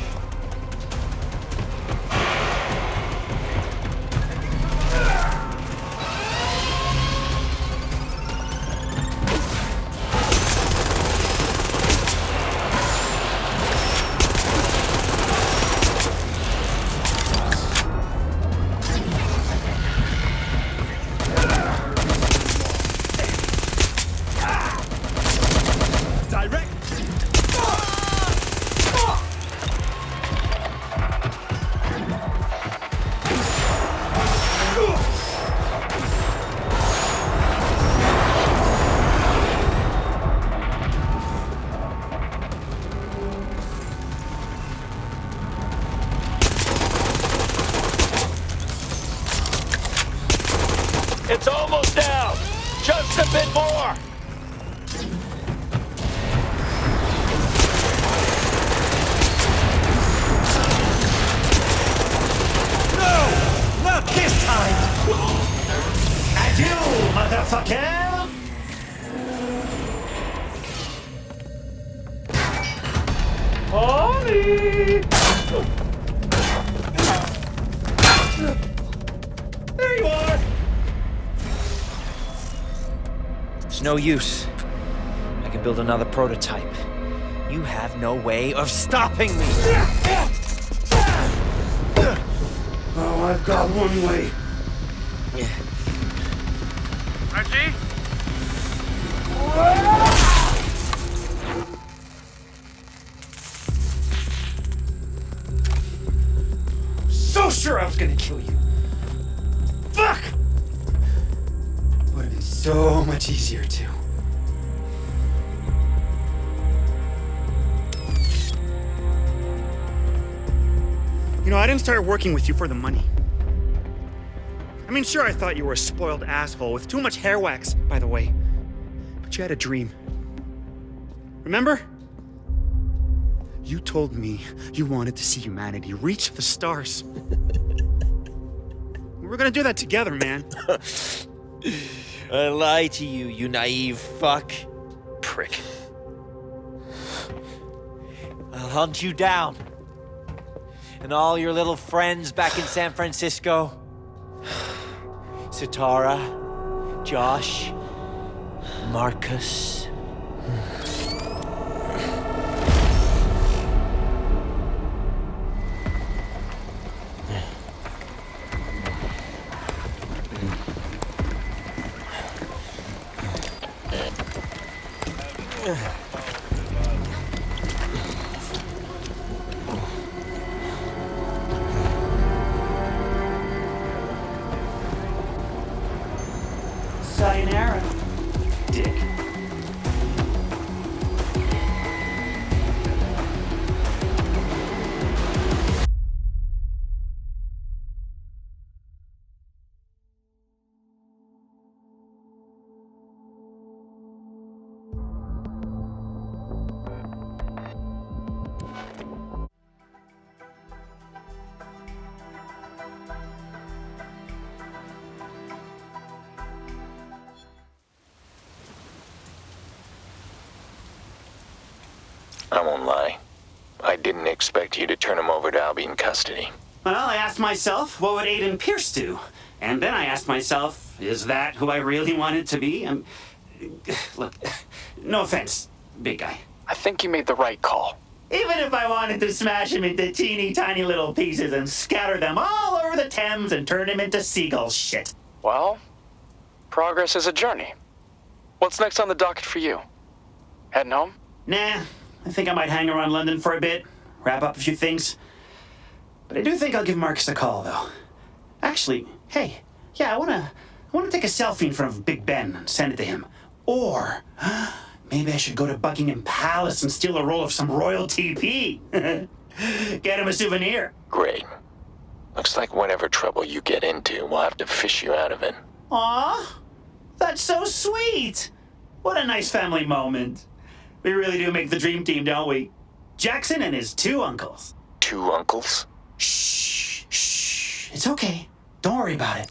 [SPEAKER 18] It's almost down! Just a bit more!
[SPEAKER 9] No! Not this time! Adieu, motherfucker! Ollie! There you are!
[SPEAKER 6] It's no use. I can build another prototype. You have no way of stopping me!
[SPEAKER 9] Oh, I've got one way.
[SPEAKER 15] Reggie?
[SPEAKER 9] So sure I was gonna kill you. Fuck! Would have been so much easier too. You know, I didn't start working with you for the money. I mean, sure, I thought you were a spoiled asshole with too much hair wax, by the way. But you had a dream. Remember? You told me you wanted to see humanity reach the stars. We were gonna do that together, man.
[SPEAKER 6] I lied to you, you naive fuck. Prick. I'll hunt you down. And all your little friends back in San Francisco. Sitara, Josh, Marcus.
[SPEAKER 9] Sayonara, dick.
[SPEAKER 3] I won't lie. I didn't expect you to turn him over to Albie in custody.
[SPEAKER 9] Well, I asked myself, what would Aiden Pearce do? And then I asked myself, is that who I really wanted to be? Look, no offense, big guy.
[SPEAKER 5] I think you made the right call.
[SPEAKER 9] Even if I wanted to smash him into teeny tiny little pieces and scatter them all over the Thames and turn him into seagull shit.
[SPEAKER 5] Well, progress is a journey. What's next on the docket for you? Heading home?
[SPEAKER 9] Nah, I think I might hang around London for a bit, wrap up a few things. But I do think I'll give Marcus a call, though. Actually, hey, yeah, I wanna take a selfie in front of Big Ben and send it to him. Or maybe I should go to Buckingham Palace and steal a roll of some royal TP. Get him a souvenir.
[SPEAKER 3] Great. Looks like whatever trouble you get into, we'll have to fish you out of it.
[SPEAKER 9] Aw, that's so sweet. What a nice family moment. We really do make the dream team, don't we? Jackson and his two uncles.
[SPEAKER 3] Two uncles?
[SPEAKER 9] Shh. It's okay. Don't worry about it.